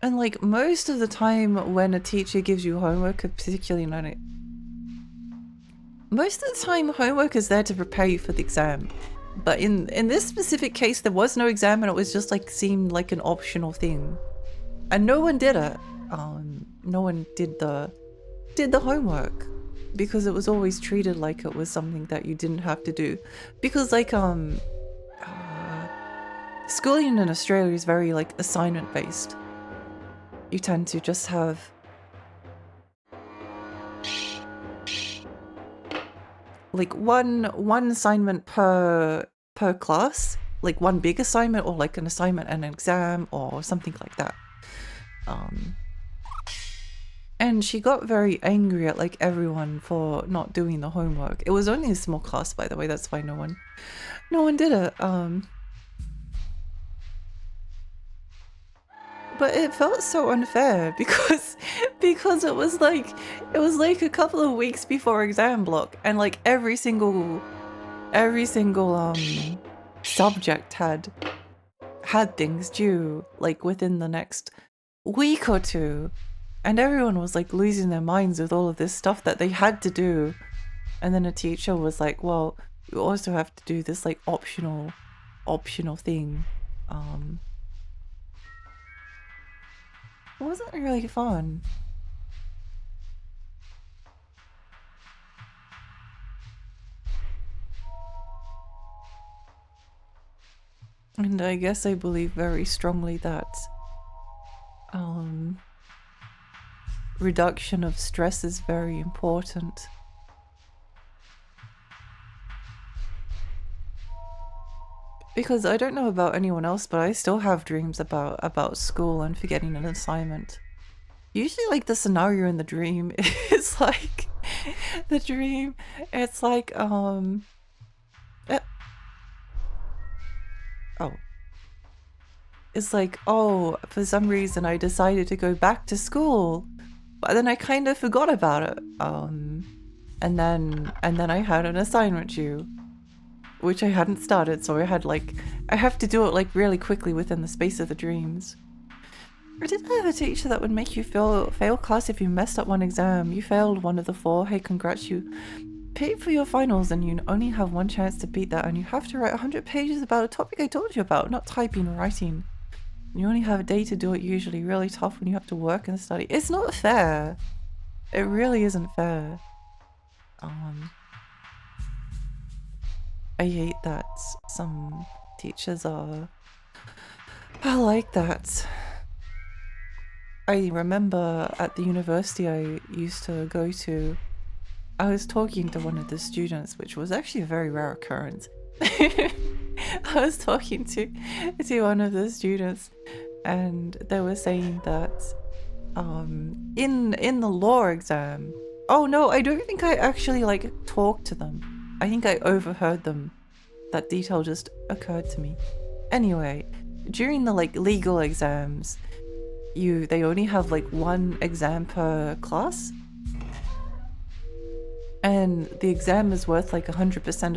And like most of the time when a teacher gives you homework, particularly not it, most of the time homework is there to prepare you for the exam. But in this specific case, there was no exam and it was just like seemed like an optional thing. And no one did it. No one did the homework because it was always treated like it was something that you didn't have to do. Because like schooling in Australia is very like assignment based. You tend to just have like one assignment per class, like one big assignment or like an assignment and an exam or something like that. And she got very angry at like everyone for not doing the homework. It was only a small class, by the way, that's why no one did it. But it felt so unfair because it was like a couple of weeks before exam block and like every single subject had things due like within the next week or two, and everyone was like losing their minds with all of this stuff that they had to do. And then a teacher was like, well, you also have to do this like optional thing. It wasn't really fun. And I guess I believe very strongly that reduction of stress is very important. Because I don't know about anyone else, but I still have dreams about school and forgetting an assignment. Usually like the scenario in the dream is like it's like oh, it's like, oh, for some reason I decided to go back to school, but then I kind of forgot about it. And then I had an assignment due, which I hadn't started, so I have to do it like really quickly within the space of the dreams. Or did I have a teacher that would make you fail class if you messed up one exam? You failed one of the 4. Hey, congrats, you paid for your finals and you only have one chance to beat that, and you have to write 100 pages about a topic I told you about, not typing or writing. You only have a day to do it, usually really tough when you have to work and study. It's not fair. It really isn't fair. I hate that some teachers are like that. I remember at the university I used to go to, I was talking to one of the students, which was actually a very rare occurrence. I was talking to one of the students and they were saying that in the law exam, oh no, I don't think I actually like talked to them. I think I overheard them. That detail just occurred to me. Anyway, during the like legal exams, they only have like one exam per class. And the exam is worth like 100%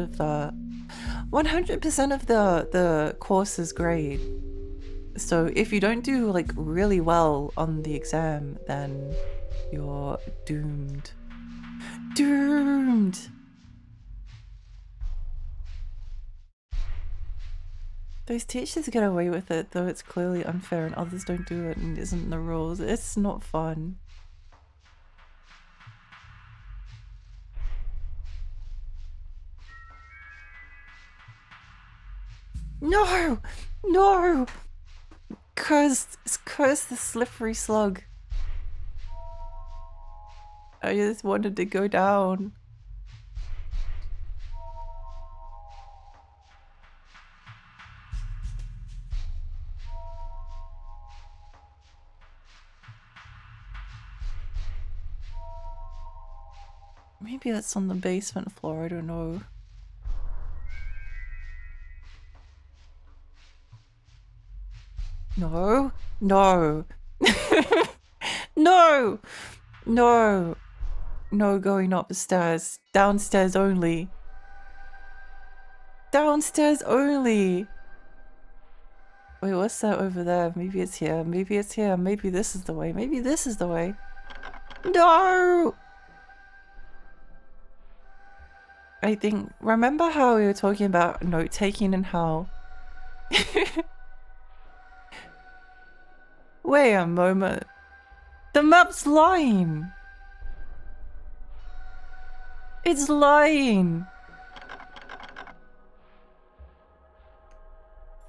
of the course's grade. So if you don't do like really well on the exam, then you're doomed. Doomed! Those teachers get away with it, though it's clearly unfair and others don't do it and isn't the rules. It's not fun. No! No! Curse the slippery slug. I just wanted to go down. Maybe that's on the basement floor, I don't know. No, no, no, no, no going up the stairs. Downstairs only. Downstairs only. Wait, what's that over there? Maybe it's here. Maybe it's here. Maybe this is the way. Maybe this is the way. No! I think, remember how we were talking about note taking and how... Wait a moment. The map's lying. It's lying.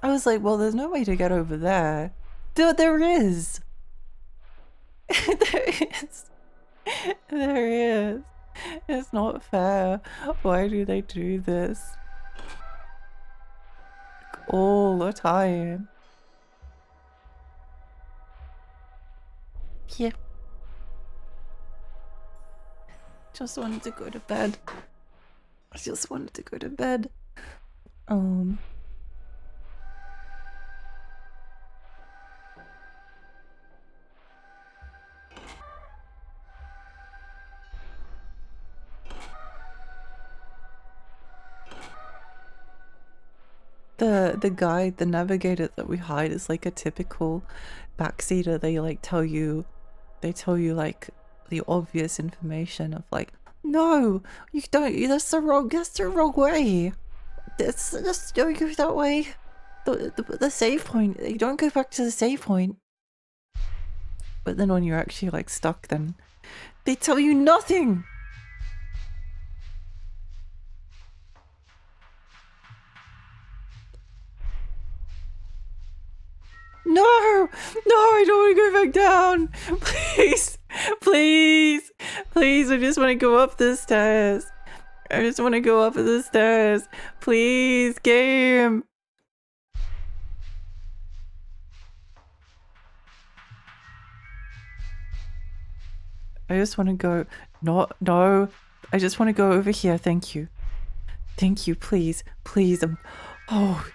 I was like, well, there's no way to get over there. There is. There is. There is. It's not fair. Why do they do this? All the time. Yeah. Just wanted to go to bed. I just wanted to go to bed. The guide, the navigator that we hide is like a typical backseater. They like tell you like the obvious information of like, no, you don't, that's the wrong way. Just don't go that way. The save point, you don't go back to the save point. But then when you're actually like stuck, then they tell you nothing. No! No, I don't want to go back down! Please! Please! Please, I just want to go up the stairs. I just want to go up the stairs. Please, game! I just want to go... No. I just want to go over here, thank you. Thank you, please. Please, oh...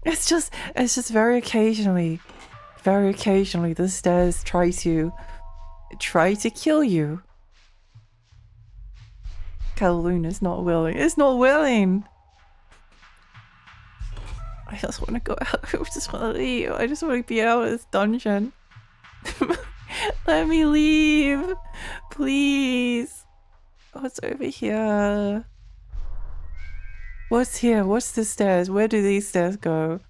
It's just very occasionally the stairs try to kill you. Kowloon is not willing. It's not willing! I just want to go out. I just want to leave. I just want to be out of this dungeon. Let me leave! Please! What's over here? What's here? What's the stairs? Where do these stairs go?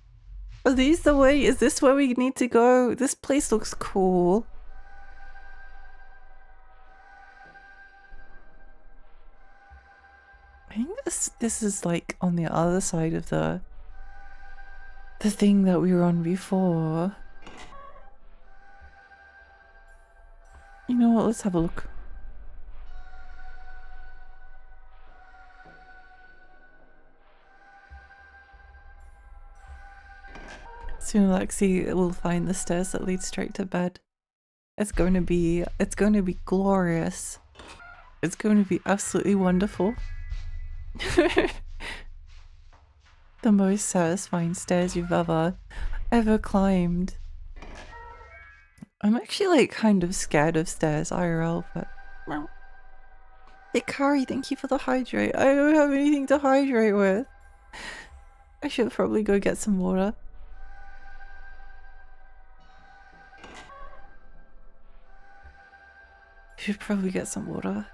Are these the way? Is this where we need to go? This place looks cool. I think this is like on the other side of the thing that we were on before. You know what? Let's have a look. Soon Lexi will find the stairs that lead straight to bed. It's going to be glorious. It's going to be absolutely wonderful. The most satisfying stairs you've ever climbed. I'm actually like kind of scared of stairs IRL, but... Hey Kari, thank you for the hydrate. I don't have anything to hydrate with. I should probably go get some water. Should probably get some water.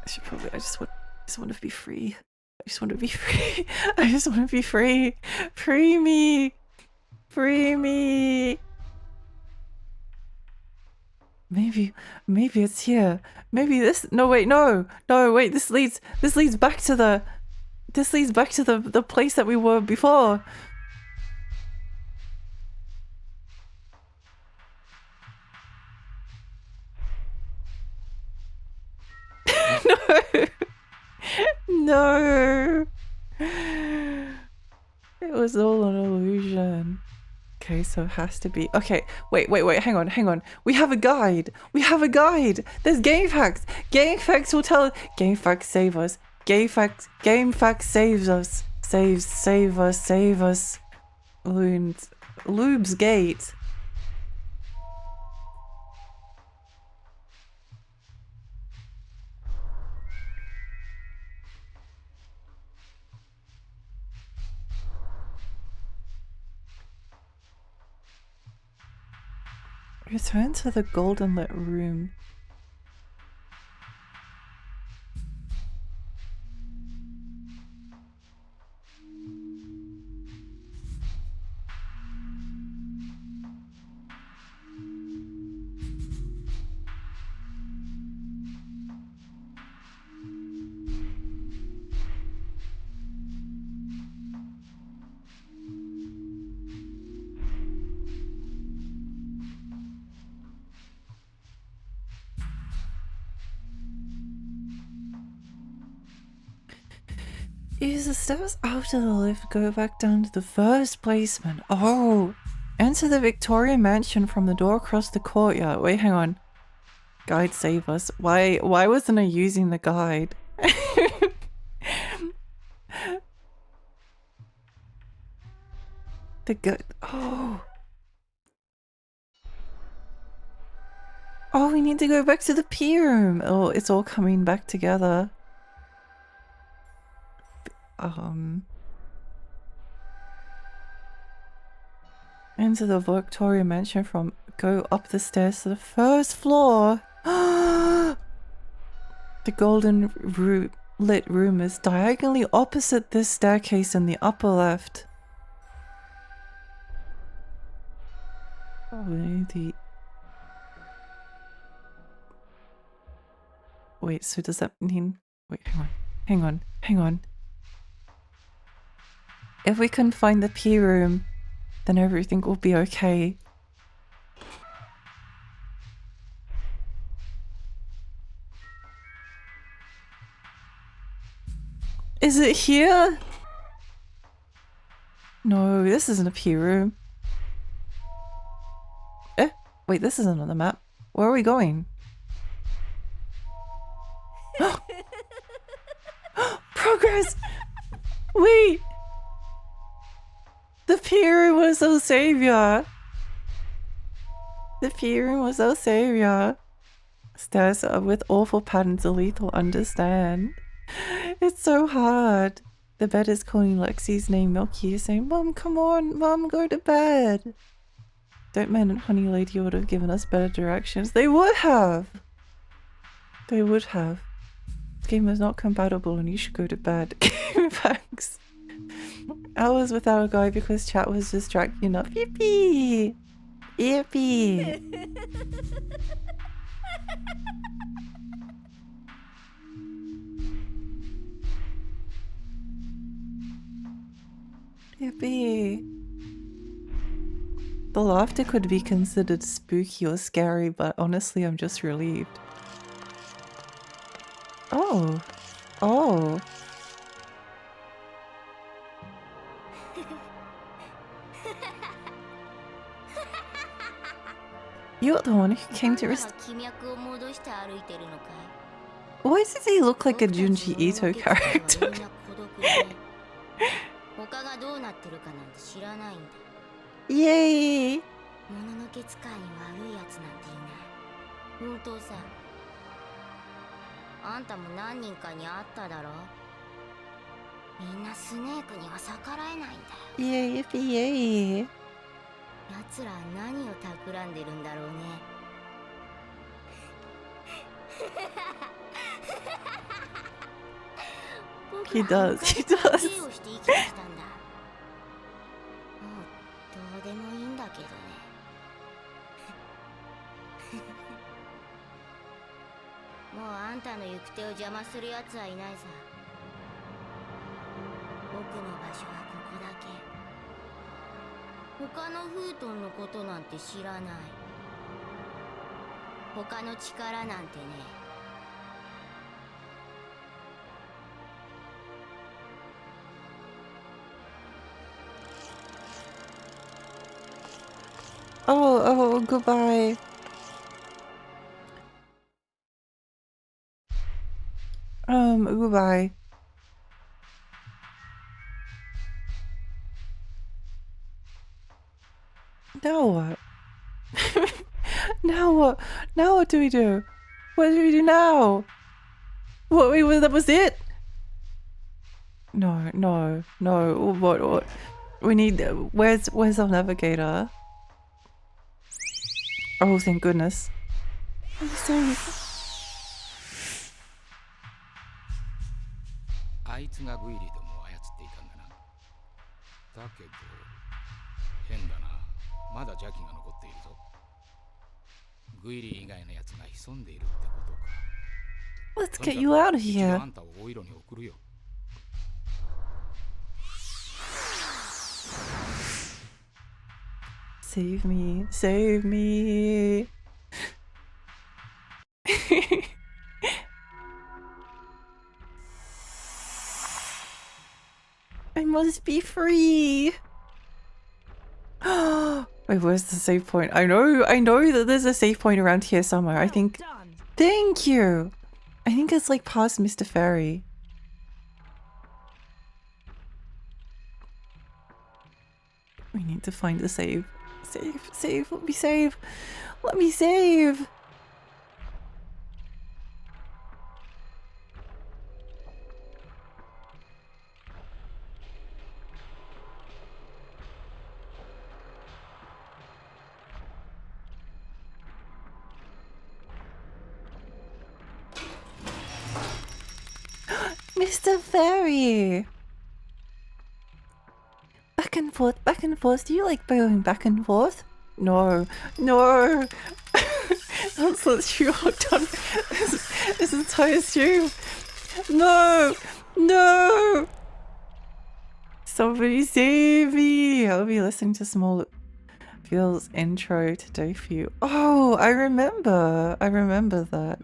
I just want to be free. I just want to be free. I just want to be free. Free me. Free me. Maybe it's here. Maybe this, no wait, no, wait, this leads back to the place that we were before. No. It was all an illusion. Okay, so it has to be. Okay, wait, hang on. We have a guide. There's game facts. Game facts will tell. Game facts save us. Game facts saves us. Save us. Lube's gate. Return to the golden lit room. Use the steps after the lift, go back down to the first basement. Oh! Enter the Victoria mansion from the door across the courtyard. Wait, hang on. Guide save us. Why wasn't I using the guide? The good. Oh! Oh, we need to go back to the P room. Oh, it's all coming back together. Into the Victoria mansion from go up the stairs to the first floor. The golden lit room is diagonally opposite this staircase in the upper left. Oh, wait, so does that mean... Wait, hang on. If we can find the P room, then everything will be okay. Is it here? No, this isn't a P room. Eh? Wait, this isn't on the map. Where are we going? Progress! Wait! The P room was our savior! The P room was our savior! Stairs with awful patterns a lethal understand. It's so hard. The bed is calling Lexi's name. Milky is saying, Mom, come on, Mom, go to bed. Don't Man and Honey Lady would have given us better directions. They would have! They would have. This game is not compatible and you should go to bed. Thanks. Hours without a guide because chat was distracting enough. Yippee! Yippee! Yippee! The laughter could be considered spooky or scary, but honestly I'm just relieved. Oh. Oh. You're the one who came to Why does he look like a Junji Ito character? Yay! Yay, yippee, yay! He does. Oh, goodbye. Goodbye. Now what? Now what? Now what do we do? What do we do now? What? Wait, that was it? No. What? We need. Where's our navigator? Oh, thank goodness. I'm sorry. あいつがグイリーどもを操っていたんだな。だけど変だな。まだ邪気が残っているぞ。グイリー以外のやつが潜んでいるってことか。Let's get you out of 一度 here. あんたをオイロに送るよ。Save me. Save me. I must be free. Wait, where's the save point? I know that there's a save point around here somewhere. I think. Done. Thank you. I think it's like past Mr. Fairy. We need to find the save. Save. Let me save. Let me save. Mr. Fairy! Back and forth. Do you like going back and forth? No. Let's you all done this entire stream. No! Somebody save me! I'll be listening to Small Feels intro today for you. Oh, I remember that.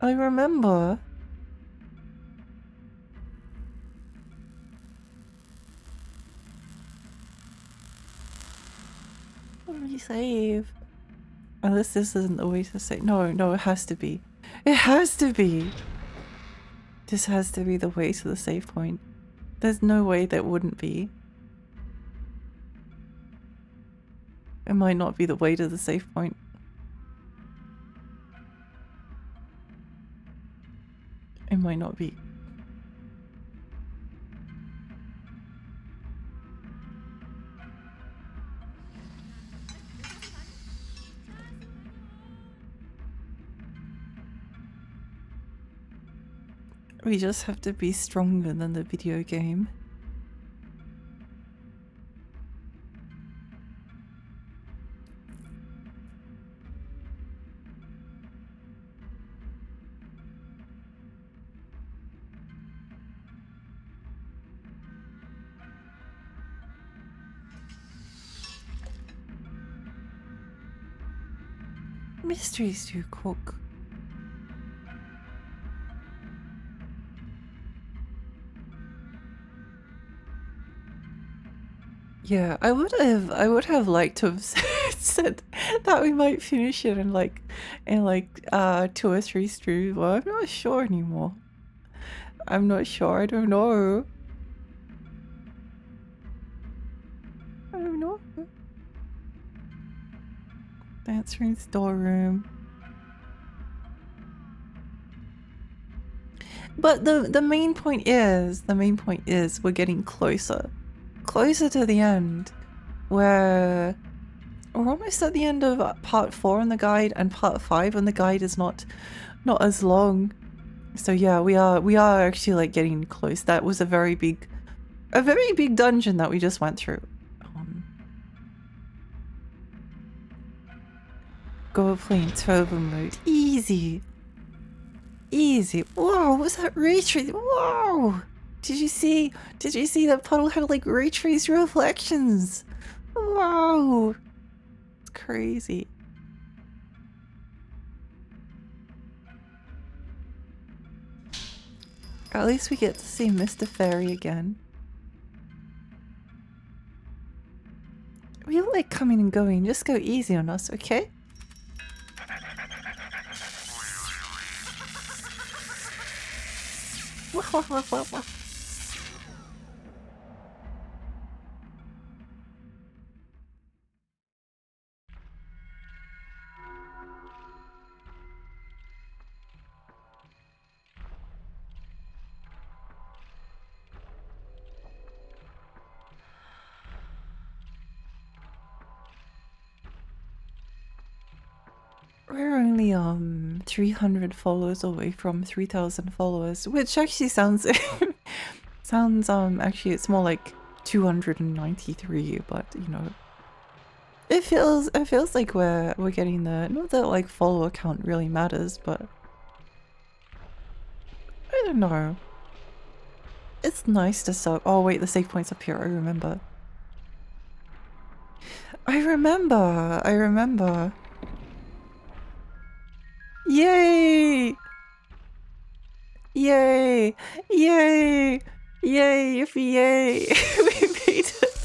I remember. Let me save. Unless this isn't the way to save. No, it has to be. It has to be. This has to be the way to the save point. There's no way that wouldn't be. It might not be the way to the save point. It might not be. We just have to be stronger than the video game. Mysteries to cook. Yeah, I would have liked to have said that we might finish it in like 2 or 3 streams. Well, I'm not sure anymore. I'm not sure. I don't know. Answering storeroom. But the main point is we're getting closer to the end, where we're almost at the end of part 4 in the guide, and part 5 in the guide is not as long. So yeah, we are actually like getting close. That was a very big dungeon that we just went through. Go playing turbo mode. Easy. Whoa, what's that ray trace? Whoa! Did you see that puddle had like ray trace reflections? Whoa! It's crazy. At least we get to see Mr. Fairy again. like coming and going. Just go easy on us, okay? We're only 300 followers away from 3,000 followers, which actually sounds sounds actually it's more like 293, but you know, it feels like we're getting there. Not that like follower count really matters, but I don't know. It's nice to sub. Oh wait, the save point's up here. I remember. I remember. Yay! Yay! Yay! Yay! Yippee yay! We made it!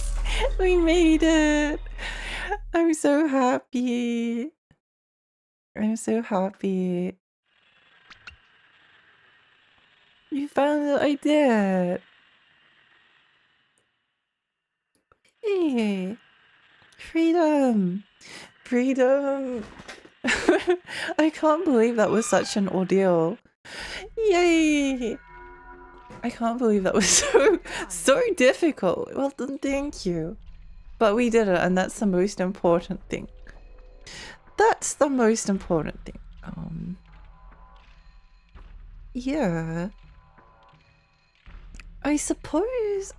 We made it! I'm so happy. I'm so happy. You found it, I did. Hey! Freedom! Freedom! I can't believe that was such an ordeal. Yay! I can't believe that was so difficult. Well done, thank you. But we did it, and that's the most important thing. That's the most important thing. Yeah. I suppose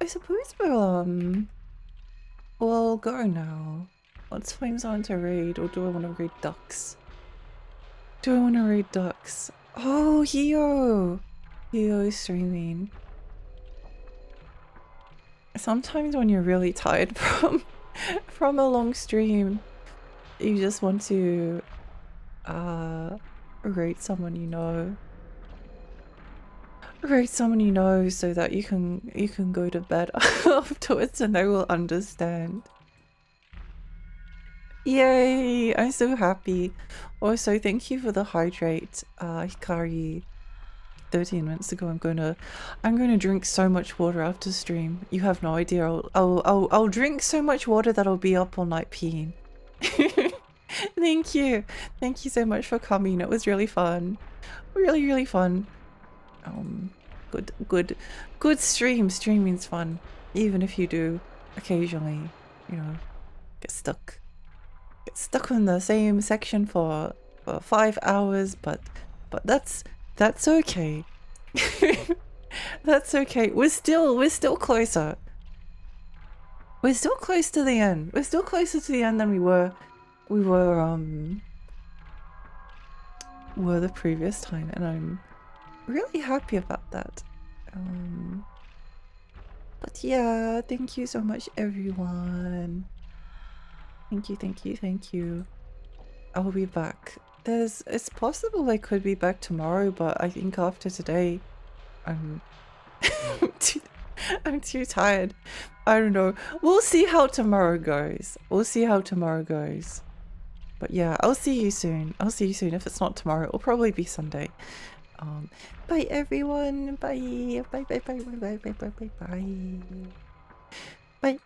we'll go now. Let's find someone to raid, or do I want to raid ducks? Do I want to raid ducks? Oh, Hio! Hio is streaming. Sometimes when you're really tired from a long stream, you just want to rate someone you know. Rate someone you know so that you can go to bed afterwards and they will understand. Yay! I'm so happy. Also, thank you for the hydrate, Hikari. 13 minutes ago, I'm gonna drink so much water after stream. You have no idea. I'll drink so much water that I'll be up all night peeing. Thank you. Thank you so much for coming. It was really fun. Really fun. Good stream. Streaming's fun. Even if you do occasionally, you know, get stuck in the same section for 5 hours, but that's okay. That's okay. We're still closer. We're still close to the end. We're still closer to the end than we were the previous time, and I'm really happy about that. But yeah, thank you so much, everyone. Thank you. I'll be back. It's possible I could be back tomorrow, but I think after today, I'm I'm too tired. I don't know. We'll see how tomorrow goes. But yeah, I'll see you soon. If it's not tomorrow, it'll probably be Sunday. Bye everyone. Bye. Bye.